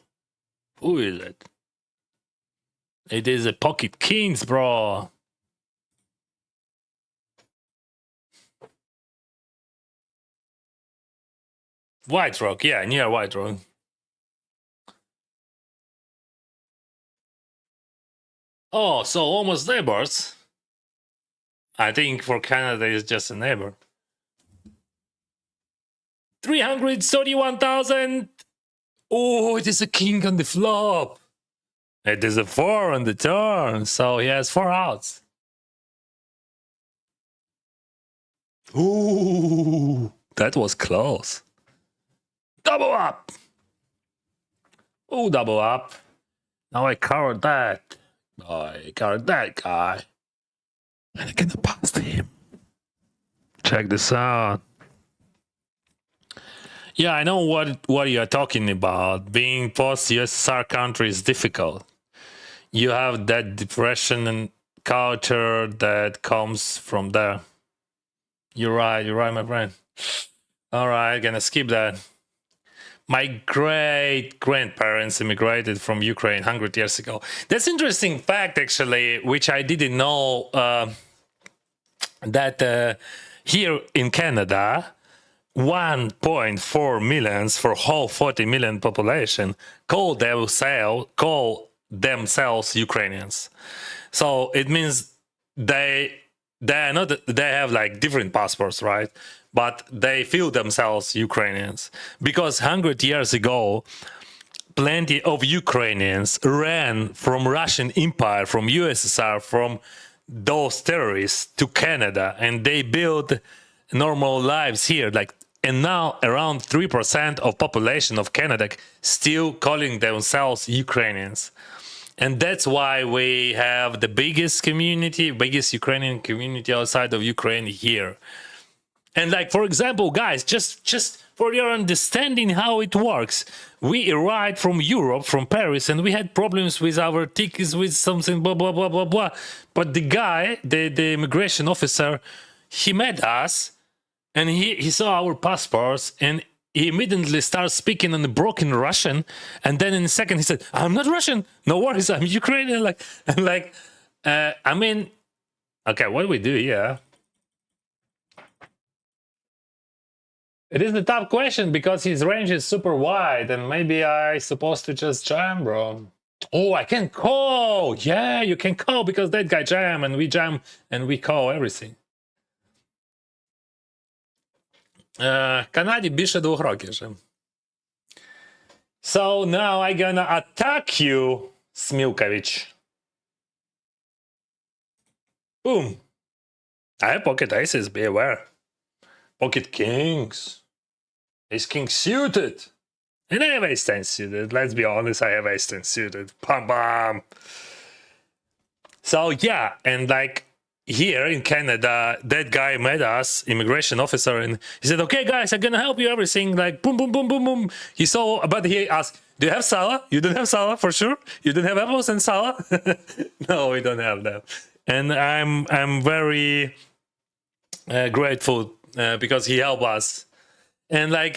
A: Who is it? It is a Pocket Kings, bro. White Rock, yeah, near White Rock. Oh, so almost neighbors. I think for Canada it's just a neighbor. 331,000. Oh, it is a king on the flop. It is a 4 on the turn, so he has 4 outs. Ooh, that was close. Double up. Oh, double up. Now I covered that. I covered that guy. And I can pass him. Check this out. Yeah, I know what you're talking about. Being post-USSR country is difficult. You have that depression and culture that comes from there. You're right, my friend. All right, gonna skip that. My great-grandparents immigrated from Ukraine 100 years ago. That's interesting fact, actually, which I didn't know, that here in Canada, 1.4 million for whole 40 million population call themselves Ukrainians. So it means they are not, they have like different passports, right? But they feel themselves Ukrainians because 100 years ago, plenty of Ukrainians ran from Russian Empire, from USSR, from those terrorists to Canada, and they built normal lives here, like And now around 3% of population of Canada still calling themselves Ukrainians. And that's why we have the biggest Ukrainian community outside of Ukraine here. And like, for example, guys, just for your understanding how it works, we arrived from Europe, from Paris, and we had problems with our tickets, with something, blah, blah, blah, blah, blah. But the guy, the immigration officer, he met us, and he saw our passports, and he immediately started speaking in the broken Russian. And then in a second, he said, I'm not Russian. No worries, I'm Ukrainian. I mean, okay, what do we do here? It is a tough question because his range is super wide, and maybe I supposed to just jam, bro. Oh, I can call. Yeah, you can call because that guy jam and we call everything. Канаді більше 2 років вже. So now I'm gonna attack you, Smilkovich. Boom. I have pocket aces, be aware. Pocket kings. Ace king suited. And I have ace 10 suited. Let's be honest, I have ace 10 suited. Bam bam. So yeah, and like here in Canada, that guy met us, immigration officer, and he said, okay guys, I'm gonna help you everything, like boom boom boom boom boom. He saw, but he asked, do you have salad? You don't have salad for sure? You don't have apples and salad? No, we don't have that. And I'm very grateful because he helped us. And like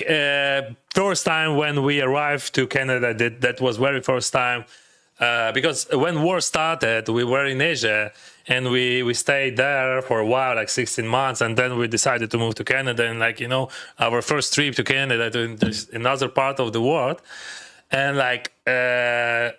A: first time when we arrived to Canada, that was very first time, because when war started, we were in Asia, and we stayed there for a while, like 16 months, and then we decided to move to Canada. And like, you know, our first trip to Canada, to another part of the world, and like the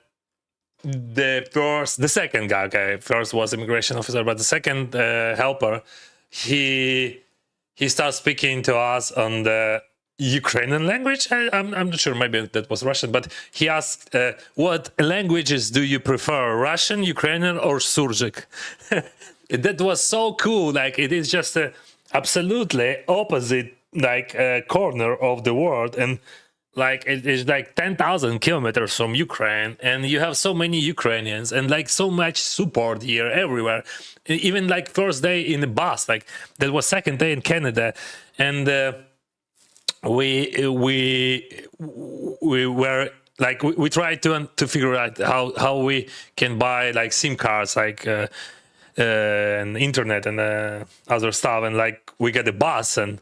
A: second guy, okay, first was immigration officer, but the second helper, he started speaking to us on the Ukrainian language. I'm not sure, maybe that was Russian, but he asked, what languages do you prefer, Russian, Ukrainian, or Surgic? That was so cool. Like, it is just a absolutely opposite, like, corner of the world, and like it is like 10,000 kilometers from Ukraine, and you have so many Ukrainians, and like so much support here everywhere. Even like first day in the bus, like that was second day in Canada, and we were like we tried to figure out how we can buy like SIM cards, like and internet and other stuff, and like we get a bus, and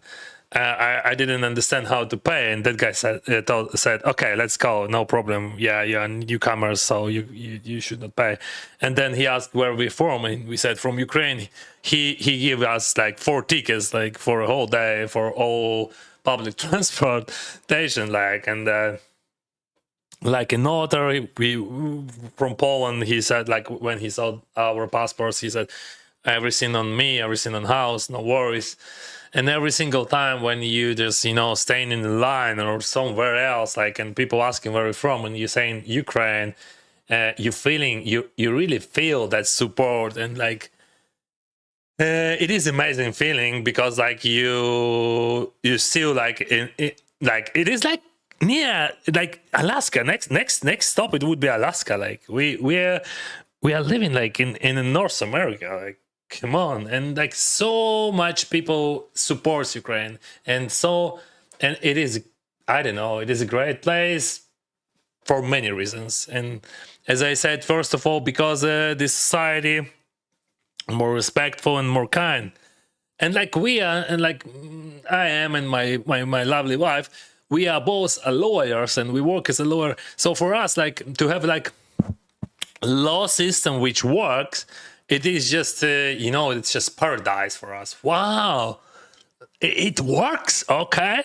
A: I didn't understand how to pay, and that guy said, okay, let's go, no problem. Yeah, you're newcomers, so you should not pay. And then he asked where we're from, and we said from Ukraine. He gave us like 4 tickets, like for a whole day for all public transportation, like, and like another, we from Poland, he said, like when he saw our passports, he said, everything on me, everything on house, no worries. And every single time when you just, you know, staying in the line or somewhere else, like, and people asking where you're from, and you're saying Ukraine, you really feel that support, and like, it is amazing feeling, because like you still like like it is like near like Alaska. Next stop it would be Alaska. Like we are living like in North America. Like, come on. And like so much people supports Ukraine, and it is, I don't know, it is a great place for many reasons. And as I said, first of all, because this society more respectful and more kind, and like we are, and like I am, and my lovely wife, we are both lawyers, and we work as a lawyer. So for us, like, to have like law system which works, it is just you know, it's just paradise for us. Wow, it works, okay.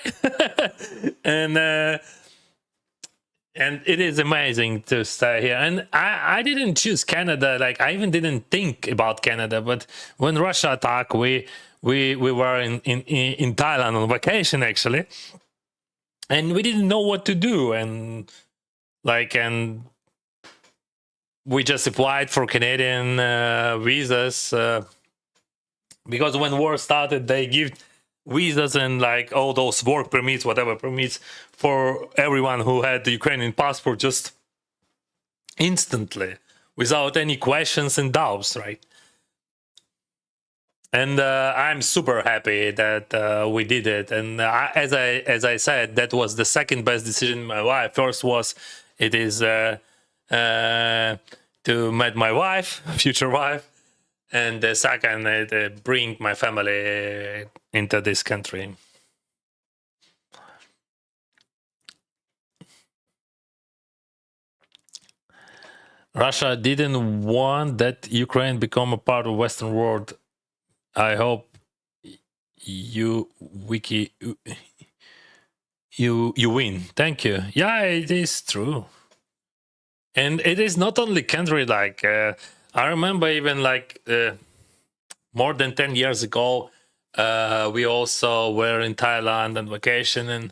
A: And it is amazing to stay here. And I didn't choose Canada. Like, I even didn't think about Canada. But when Russia attacked, we were in Thailand on vacation, actually, and we didn't know what to do. And like, and we just applied for Canadian visas because when war started, they give visas and like all those work permits, whatever permits for everyone who had the Ukrainian passport just instantly without any questions and doubts, right? And I'm super happy that we did it. And as I said, that was the second best decision in my life. First was to meet my wife, future wife, and the second bring my family into this country. Russia didn't want that Ukraine become a part of Western world. I hope you win. Thank you. Yeah, it is true. And it is not only country, like I remember even like more than 10 years ago, we also were in Thailand on vacation, and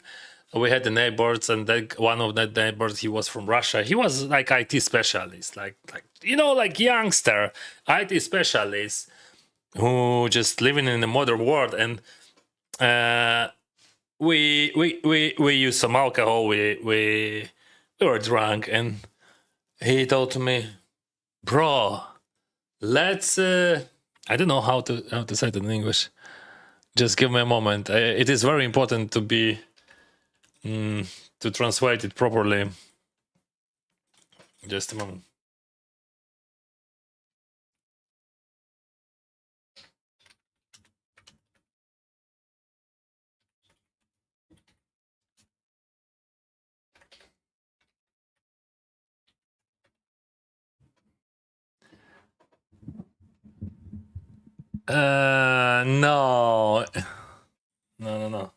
A: we had the neighbors, and one of the neighbors, he was from Russia. He was like IT specialist, like like youngster IT specialist who just living in the modern world. And we used some alcohol. We were drunk, and he told to me, "Bro, let's." I don't know how to say it in English. Just give me a moment. It is very important to be to translate it properly. Just a moment. No. No.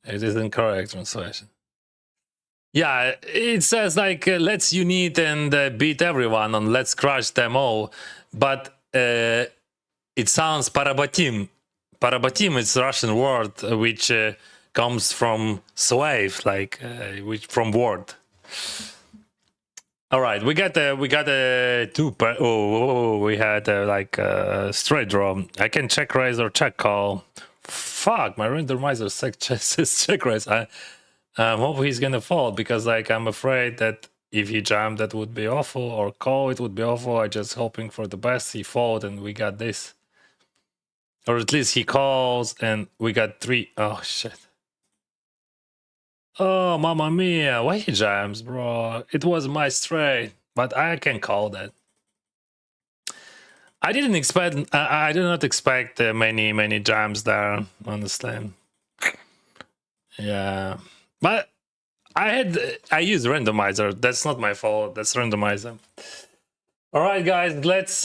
A: It is incorrect translation. Yeah, it says like let's unite and beat everyone and let's crush them all, but it sounds parabatim. Parabatim is Russian word which comes from slave, like which from word. All right, we got two. We had like straight draw. I can check raise or check call. Fuck, my randomizer says check raise. I hope he's gonna fall, because like I'm afraid that if he jammed, that would be awful, or call, it would be awful. I just hoping for the best. He fold and we got this, or at least he calls and we got three. Oh shit. Oh, mamma mia, why he jams, bro? It was my straight, but I can call that. I didn't expect, I did not expect many jams there, honestly. Yeah, but I use randomizer. That's not my fault. That's randomizer. All right, guys, let's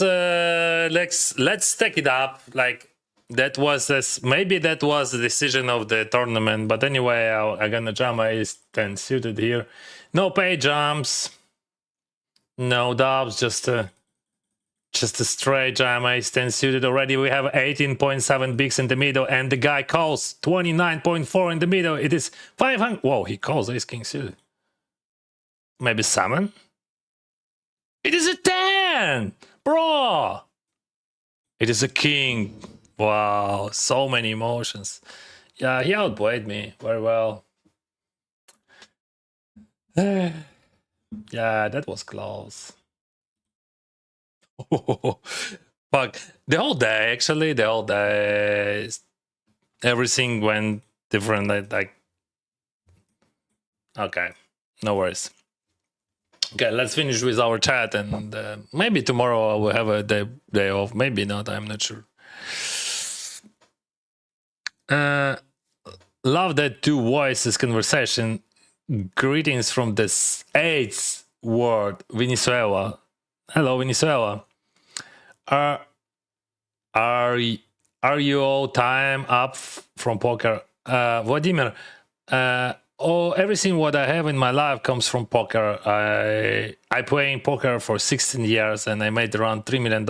A: take it up. Like that was maybe that was the decision of the tournament. But anyway, I'm gonna jam ace 10 suited here. No pay jumps, no dubs, just a straight jam ace 10 suited. Already we have 18.7 bigs in the middle, and the guy calls 29.4 in the middle. It is 500. Whoa, he calls ace king suited. Maybe summon. It is a 10, bro. It is a king. Wow, so many emotions. Yeah, he outplayed me very well. Yeah, that was close. Fuck. The whole day, actually, the whole day, everything went different. Like, okay, no worries. Okay, let's finish with our chat, and maybe tomorrow I will have a day off. Maybe not. I'm not sure. Love that two voices conversation. Greetings from the 8th world, Venezuela. Hello, Venezuela. Are you all time up from poker? Vladimir, everything what I have in my life comes from poker. I playing poker for 16 years and I made around $3 million.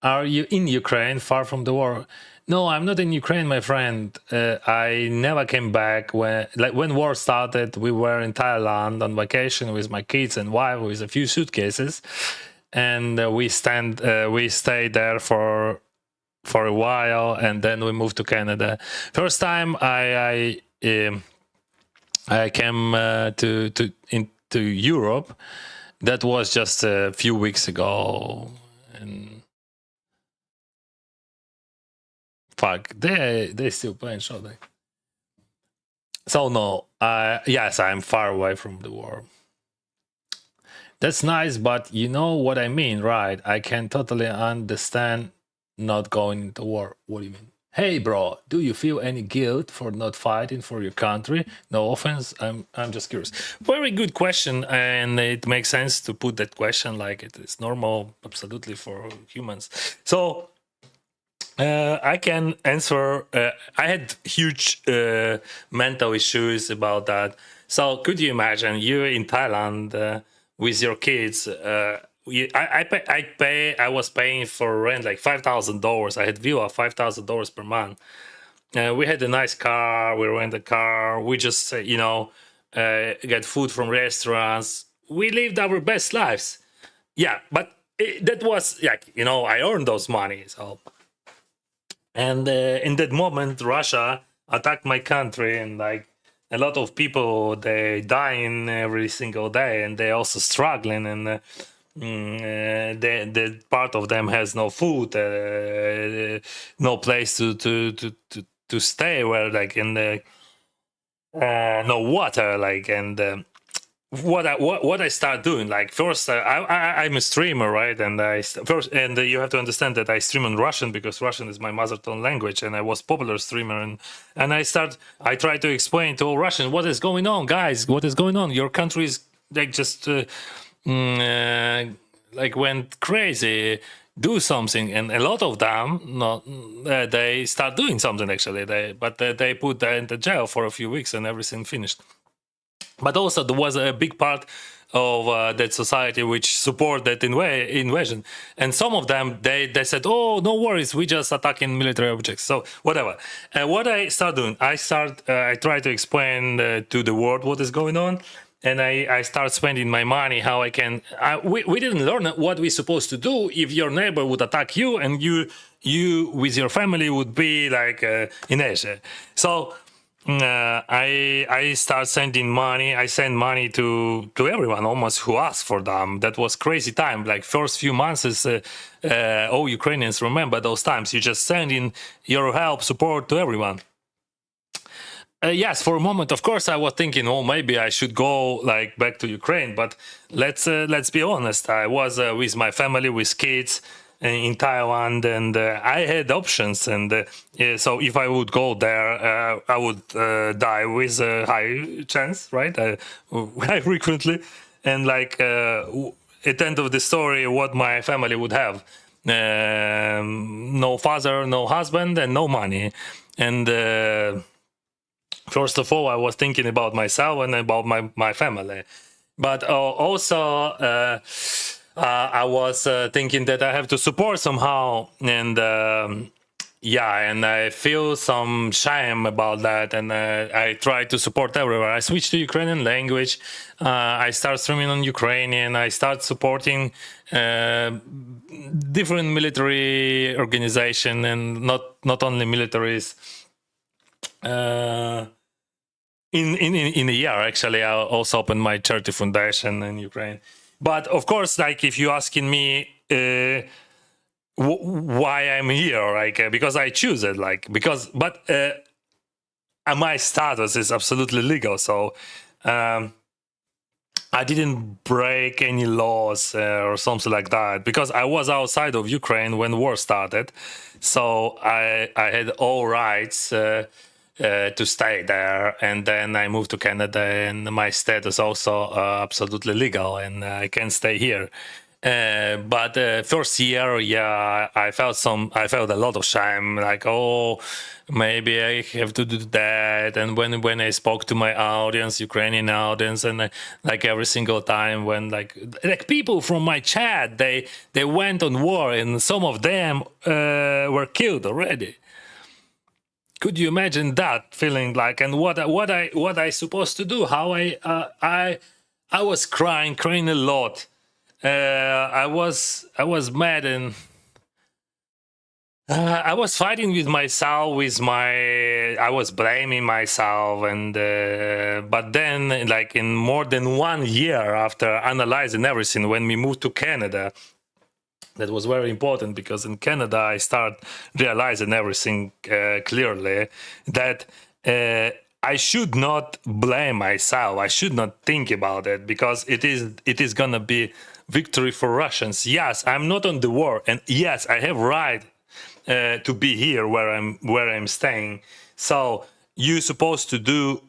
A: Are you in Ukraine, far from the war? No, I'm not in Ukraine, my friend. I never came back. When war started, we were in Thailand on vacation with my kids and wife, with a few suitcases, and we stayed there for a while, and then we moved to Canada. First time I came into Europe. That was just a few weeks ago, and fuck, they still playing, so they. So no, yes, I'm far away from the war. That's nice, but you know what I mean, right? I can totally understand not going into war. What do you mean? Hey, bro, do you feel any guilt for not fighting for your country? No offense, I'm just curious. Very good question, and it makes sense to put that question like it is normal, absolutely, for humans. So I can answer. I had huge mental issues about that. So could you imagine you in Thailand with your kids? I was paying for rent like $5,000. I had villa $5,000 per month. We had a nice car. We rent a car. We just get food from restaurants. We lived our best lives. Yeah, but that was like I earned those money. So. And in that moment, Russia attacked my country, and like a lot of people, they dying every single day, and they also struggling, and the part of them has no food, no place to stay, where like in the no water, like and what I start doing, like first I'm a streamer, right? And you have to understand that I stream in Russian because Russian is my mother tongue language, and I was popular streamer, and I try to explain to all Russian what is going on, guys, what is going on. Your country is like just like went crazy. Do something, and a lot of them they start doing something actually. They put in the jail for a few weeks, and everything finished. But also there was a big part of that society which support that invasion, and some of them they said, oh, no worries, we just attacking military objects, so whatever. What I start doing, I try to explain to the world what is going on, and I start spending my money how I can. We didn't learn what we're supposed to do if your neighbor would attack you, and you with your family would be like in Asia. So I start sending money. I send money to everyone almost who asked for them. That was crazy time. Like first few months is all Ukrainians remember those times. You just send in your help, support to everyone. Yes, for a moment, of course, I was thinking, oh, maybe I should go like back to Ukraine. But let's be honest. I was with my family, with kids in Thailand, and I had options. And so if I would go there, I would die with a high chance, right? I frequently. And like at the end of the story, what my family would have. No father, no husband, and no money. And first of all, I was thinking about myself and about my family. But also, I was thinking that I have to support somehow. And and I feel some shame about that. And I try to support everywhere. I switched to Ukrainian language. I start streaming on Ukrainian. I start supporting different military organization, and not only militaries. In a year, actually, I also opened my charity foundation in Ukraine. But of course, like if you're asking me why I'm here, like because I choose it, like but my status is absolutely legal, so I didn't break any laws or something like that, because I was outside of Ukraine when war started, so I had all rights to stay there, and then I moved to Canada, and my status also absolutely legal, and I can stay here.
B: But first year, yeah, I felt a lot of shame, like, oh, maybe I have to do that. And when I spoke to my audience, Ukrainian audience, and like every single time when like people from my chat, they went on war, and some of them were killed already. Could you imagine that feeling like? And what I supposed to do? How I was crying a lot. I was mad, and I was fighting with myself. I was blaming myself, and but then, like in more than 1 year after analyzing everything, when we moved to Canada, that was very important, because in Canada I start realizing everything clearly, that I should not blame myself. I should not think about it, because it is gonna be victory for Russians. Yes, I'm not on the war, and yes, I have right to be here where I'm staying. So you're supposed to do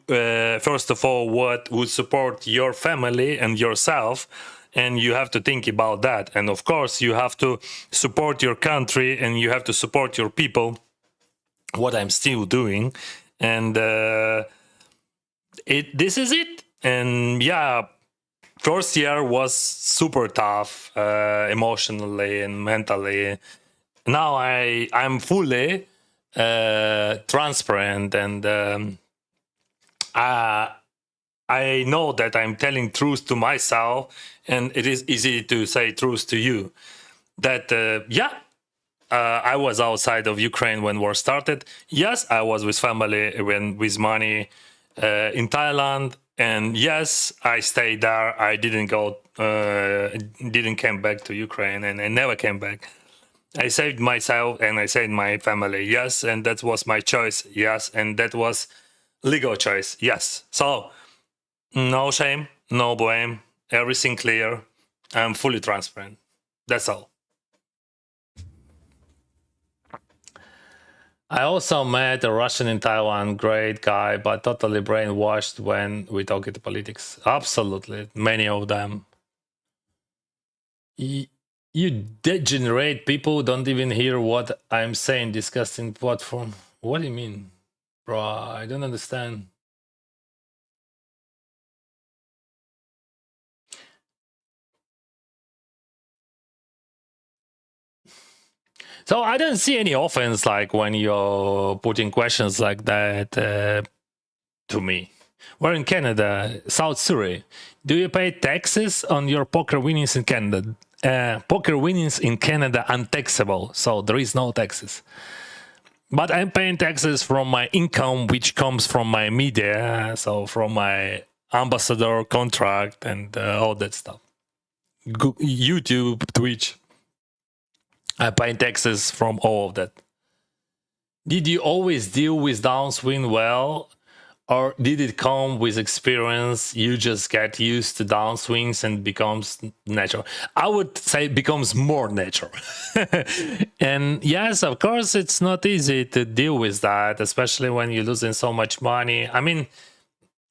B: first of all what would support your family and yourself, and you have to think about that. And of course, you have to support your country, and you have to support your people. What I'm still doing, and this is it. And yeah, first year was super tough emotionally and mentally. Now I'm fully transparent, and I know that I'm telling truth to myself, and it is easy to say truth to you. That I was outside of Ukraine when war started. Yes, I was with family with money in Thailand, and yes, I stayed there. I didn't come back to Ukraine, and I never came back. I saved myself and I saved my family. Yes, and that was my choice. Yes, and that was legal choice. Yes. So no shame, no blame. Everything clear. I'm fully transparent. That's all. I also met a Russian in Taiwan, great guy, but totally brainwashed when we talk into politics. Absolutely, many of them. You degenerate people don't even hear what I'm saying, discussing platform. What do you mean? Bro, I don't understand. So I don't see any offense like when you're putting questions like that to me. We're in Canada, South Surrey. Do you pay taxes on your poker winnings in Canada? Poker winnings in Canada untaxable, so there is no taxes. But I'm paying taxes from my income, which comes from my media, so from my ambassador contract and all that stuff. YouTube, Twitch. I pay taxes from all of that. Did you always deal with downswing well, or did it come with experience? You just get used to downswings and becomes natural. I would say becomes more natural. And yes, of course, it's not easy to deal with that, especially when you're losing so much money. I mean,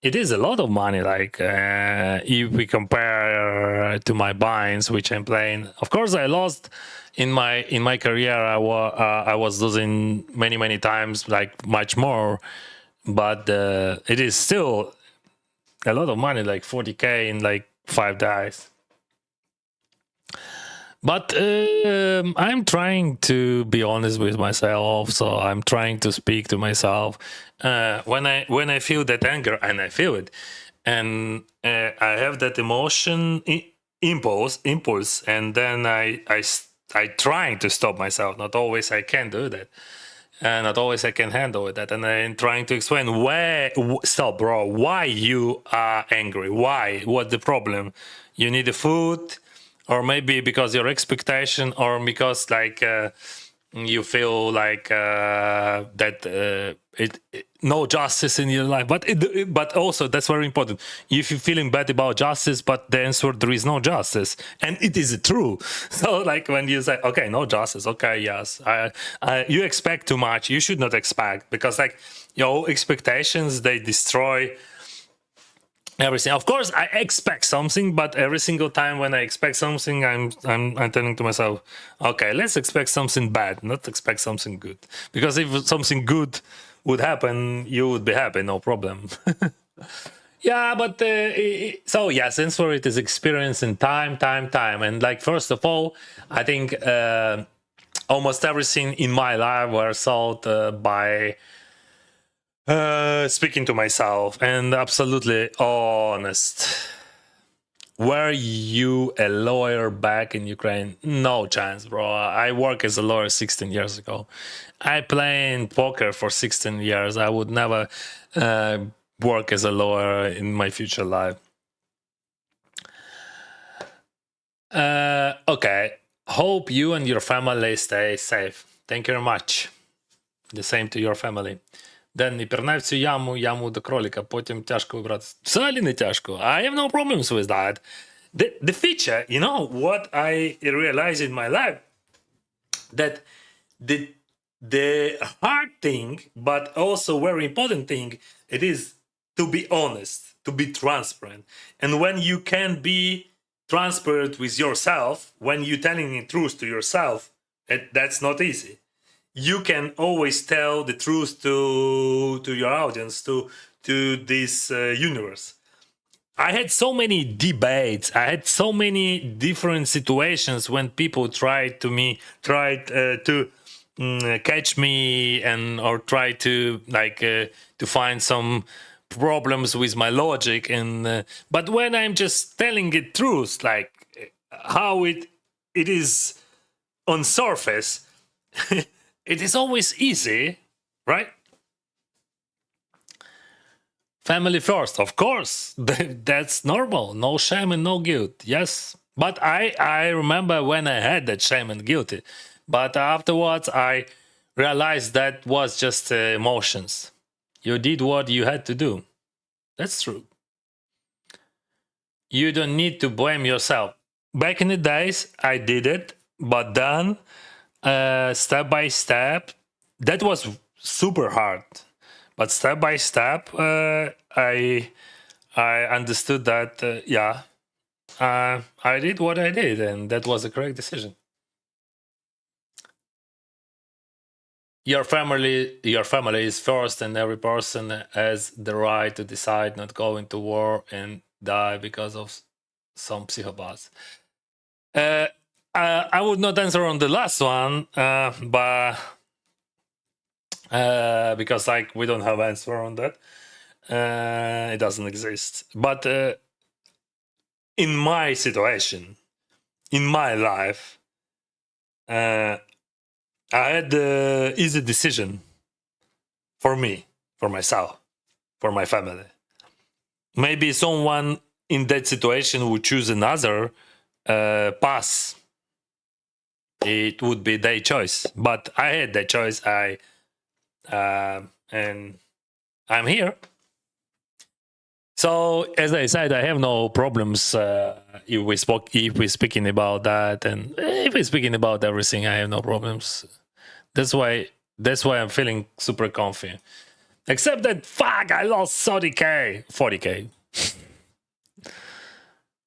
B: it is a lot of money. Like if we compare to my binds, which I'm playing, of course, I lost in my career. I was losing many times, like much more. But it is still a lot of money, like 40K in like 5 days. But I'm trying to be honest with myself, so I'm trying to speak to myself when I feel that anger, and I feel it, and I have that emotion impulse, and then I trying to stop myself. Not always I can do that. And not always I can handle that, and I'm trying to explain stop, bro. Why you are angry? Why? What's the problem? You need the food, or maybe because your expectation, or because like you feel like that no justice in your life. But also that's very important. If you're feeling bad about justice, but the answer there is no justice, and it is true. So like when you say, okay, no justice, okay, yes, you expect too much. You should not expect, because like your expectations, they destroy everything. Of course, I expect something, but every single time when I expect something, I'm telling to myself, okay, let's expect something bad, not expect something good. Because if something good would happen, you would be happy, no problem. Yeah, but so yes, answer it is experience and time, and like first of all, I think almost everything in my life were solved by speaking to myself and absolutely honest. Were you a lawyer back in Ukraine? No chance, bro. I work as a lawyer 16 years ago. I played poker for 16 years. I would never work as a lawyer in my future life. Okay. Hope you and your family stay safe. Thank you very much. The same to your family. Ден, пірнав цю яму до кролика, потім тяжко вибрати. Взагалі не тяжко. I have no problems with that. The feature, you know, what I realized in my life, that the hard thing, but also very important thing, it is to be honest, to be transparent. And when you can be transparent with yourself, when you're telling the truth to yourself, that's not easy. You can always tell the truth to your audience, to this universe. I had so many debates. I had so many different situations when people tried to catch me and or try to to find some problems with my logic. And but when I'm just telling the truth, like how it is on surface, it is always easy, right? Family first, of course. That's normal. No shame and no guilt. Yes. But I remember when I had that shame and guilt. But afterwards, I realized that was just emotions. You did what you had to do. That's true. You don't need to blame yourself. Back in the days, I did it, but then step by step, that was super hard. But step by step, I understood that I did what I did, and that was a correct decision. Your family is first, and every person has the right to decide not going to war and die because of some psychopaths. I would not answer on the last one, but because like we don't have answer on that. It doesn't exist. But in my situation, in my life, I had the easy decision for me, for myself, for my family. Maybe someone in that situation would choose another path. It would be their choice, but I had that choice. And I'm here. So as I said, I have no problems if we're speaking about that, and if we're speaking about everything, I have no problems. That's why I'm feeling super comfy. Except that fuck, I lost 40k.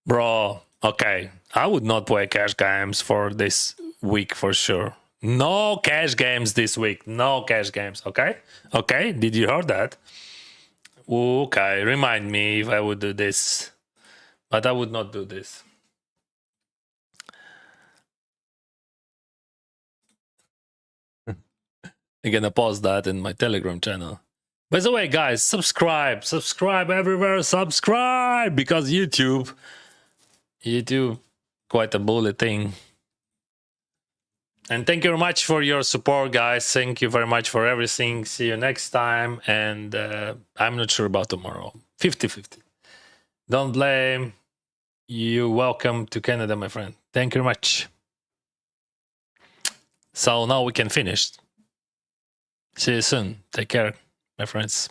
B: Bro, okay. I would not play cash games for this week for sure. No cash games this week. No cash games, okay? Okay, did you hear that? Okay, remind me if I would do this. But I would not do this. I'm gonna post that in my Telegram channel. By the way, guys, subscribe everywhere, subscribe, because YouTube, quite a bully thing. And thank you very much for your support, guys. Thank you very much for everything. See you next time. And I'm not sure about tomorrow. 50-50. Don't blame. You're welcome to Canada, my friend. Thank you very much. So now we can finish. See you soon. Take care, my friends.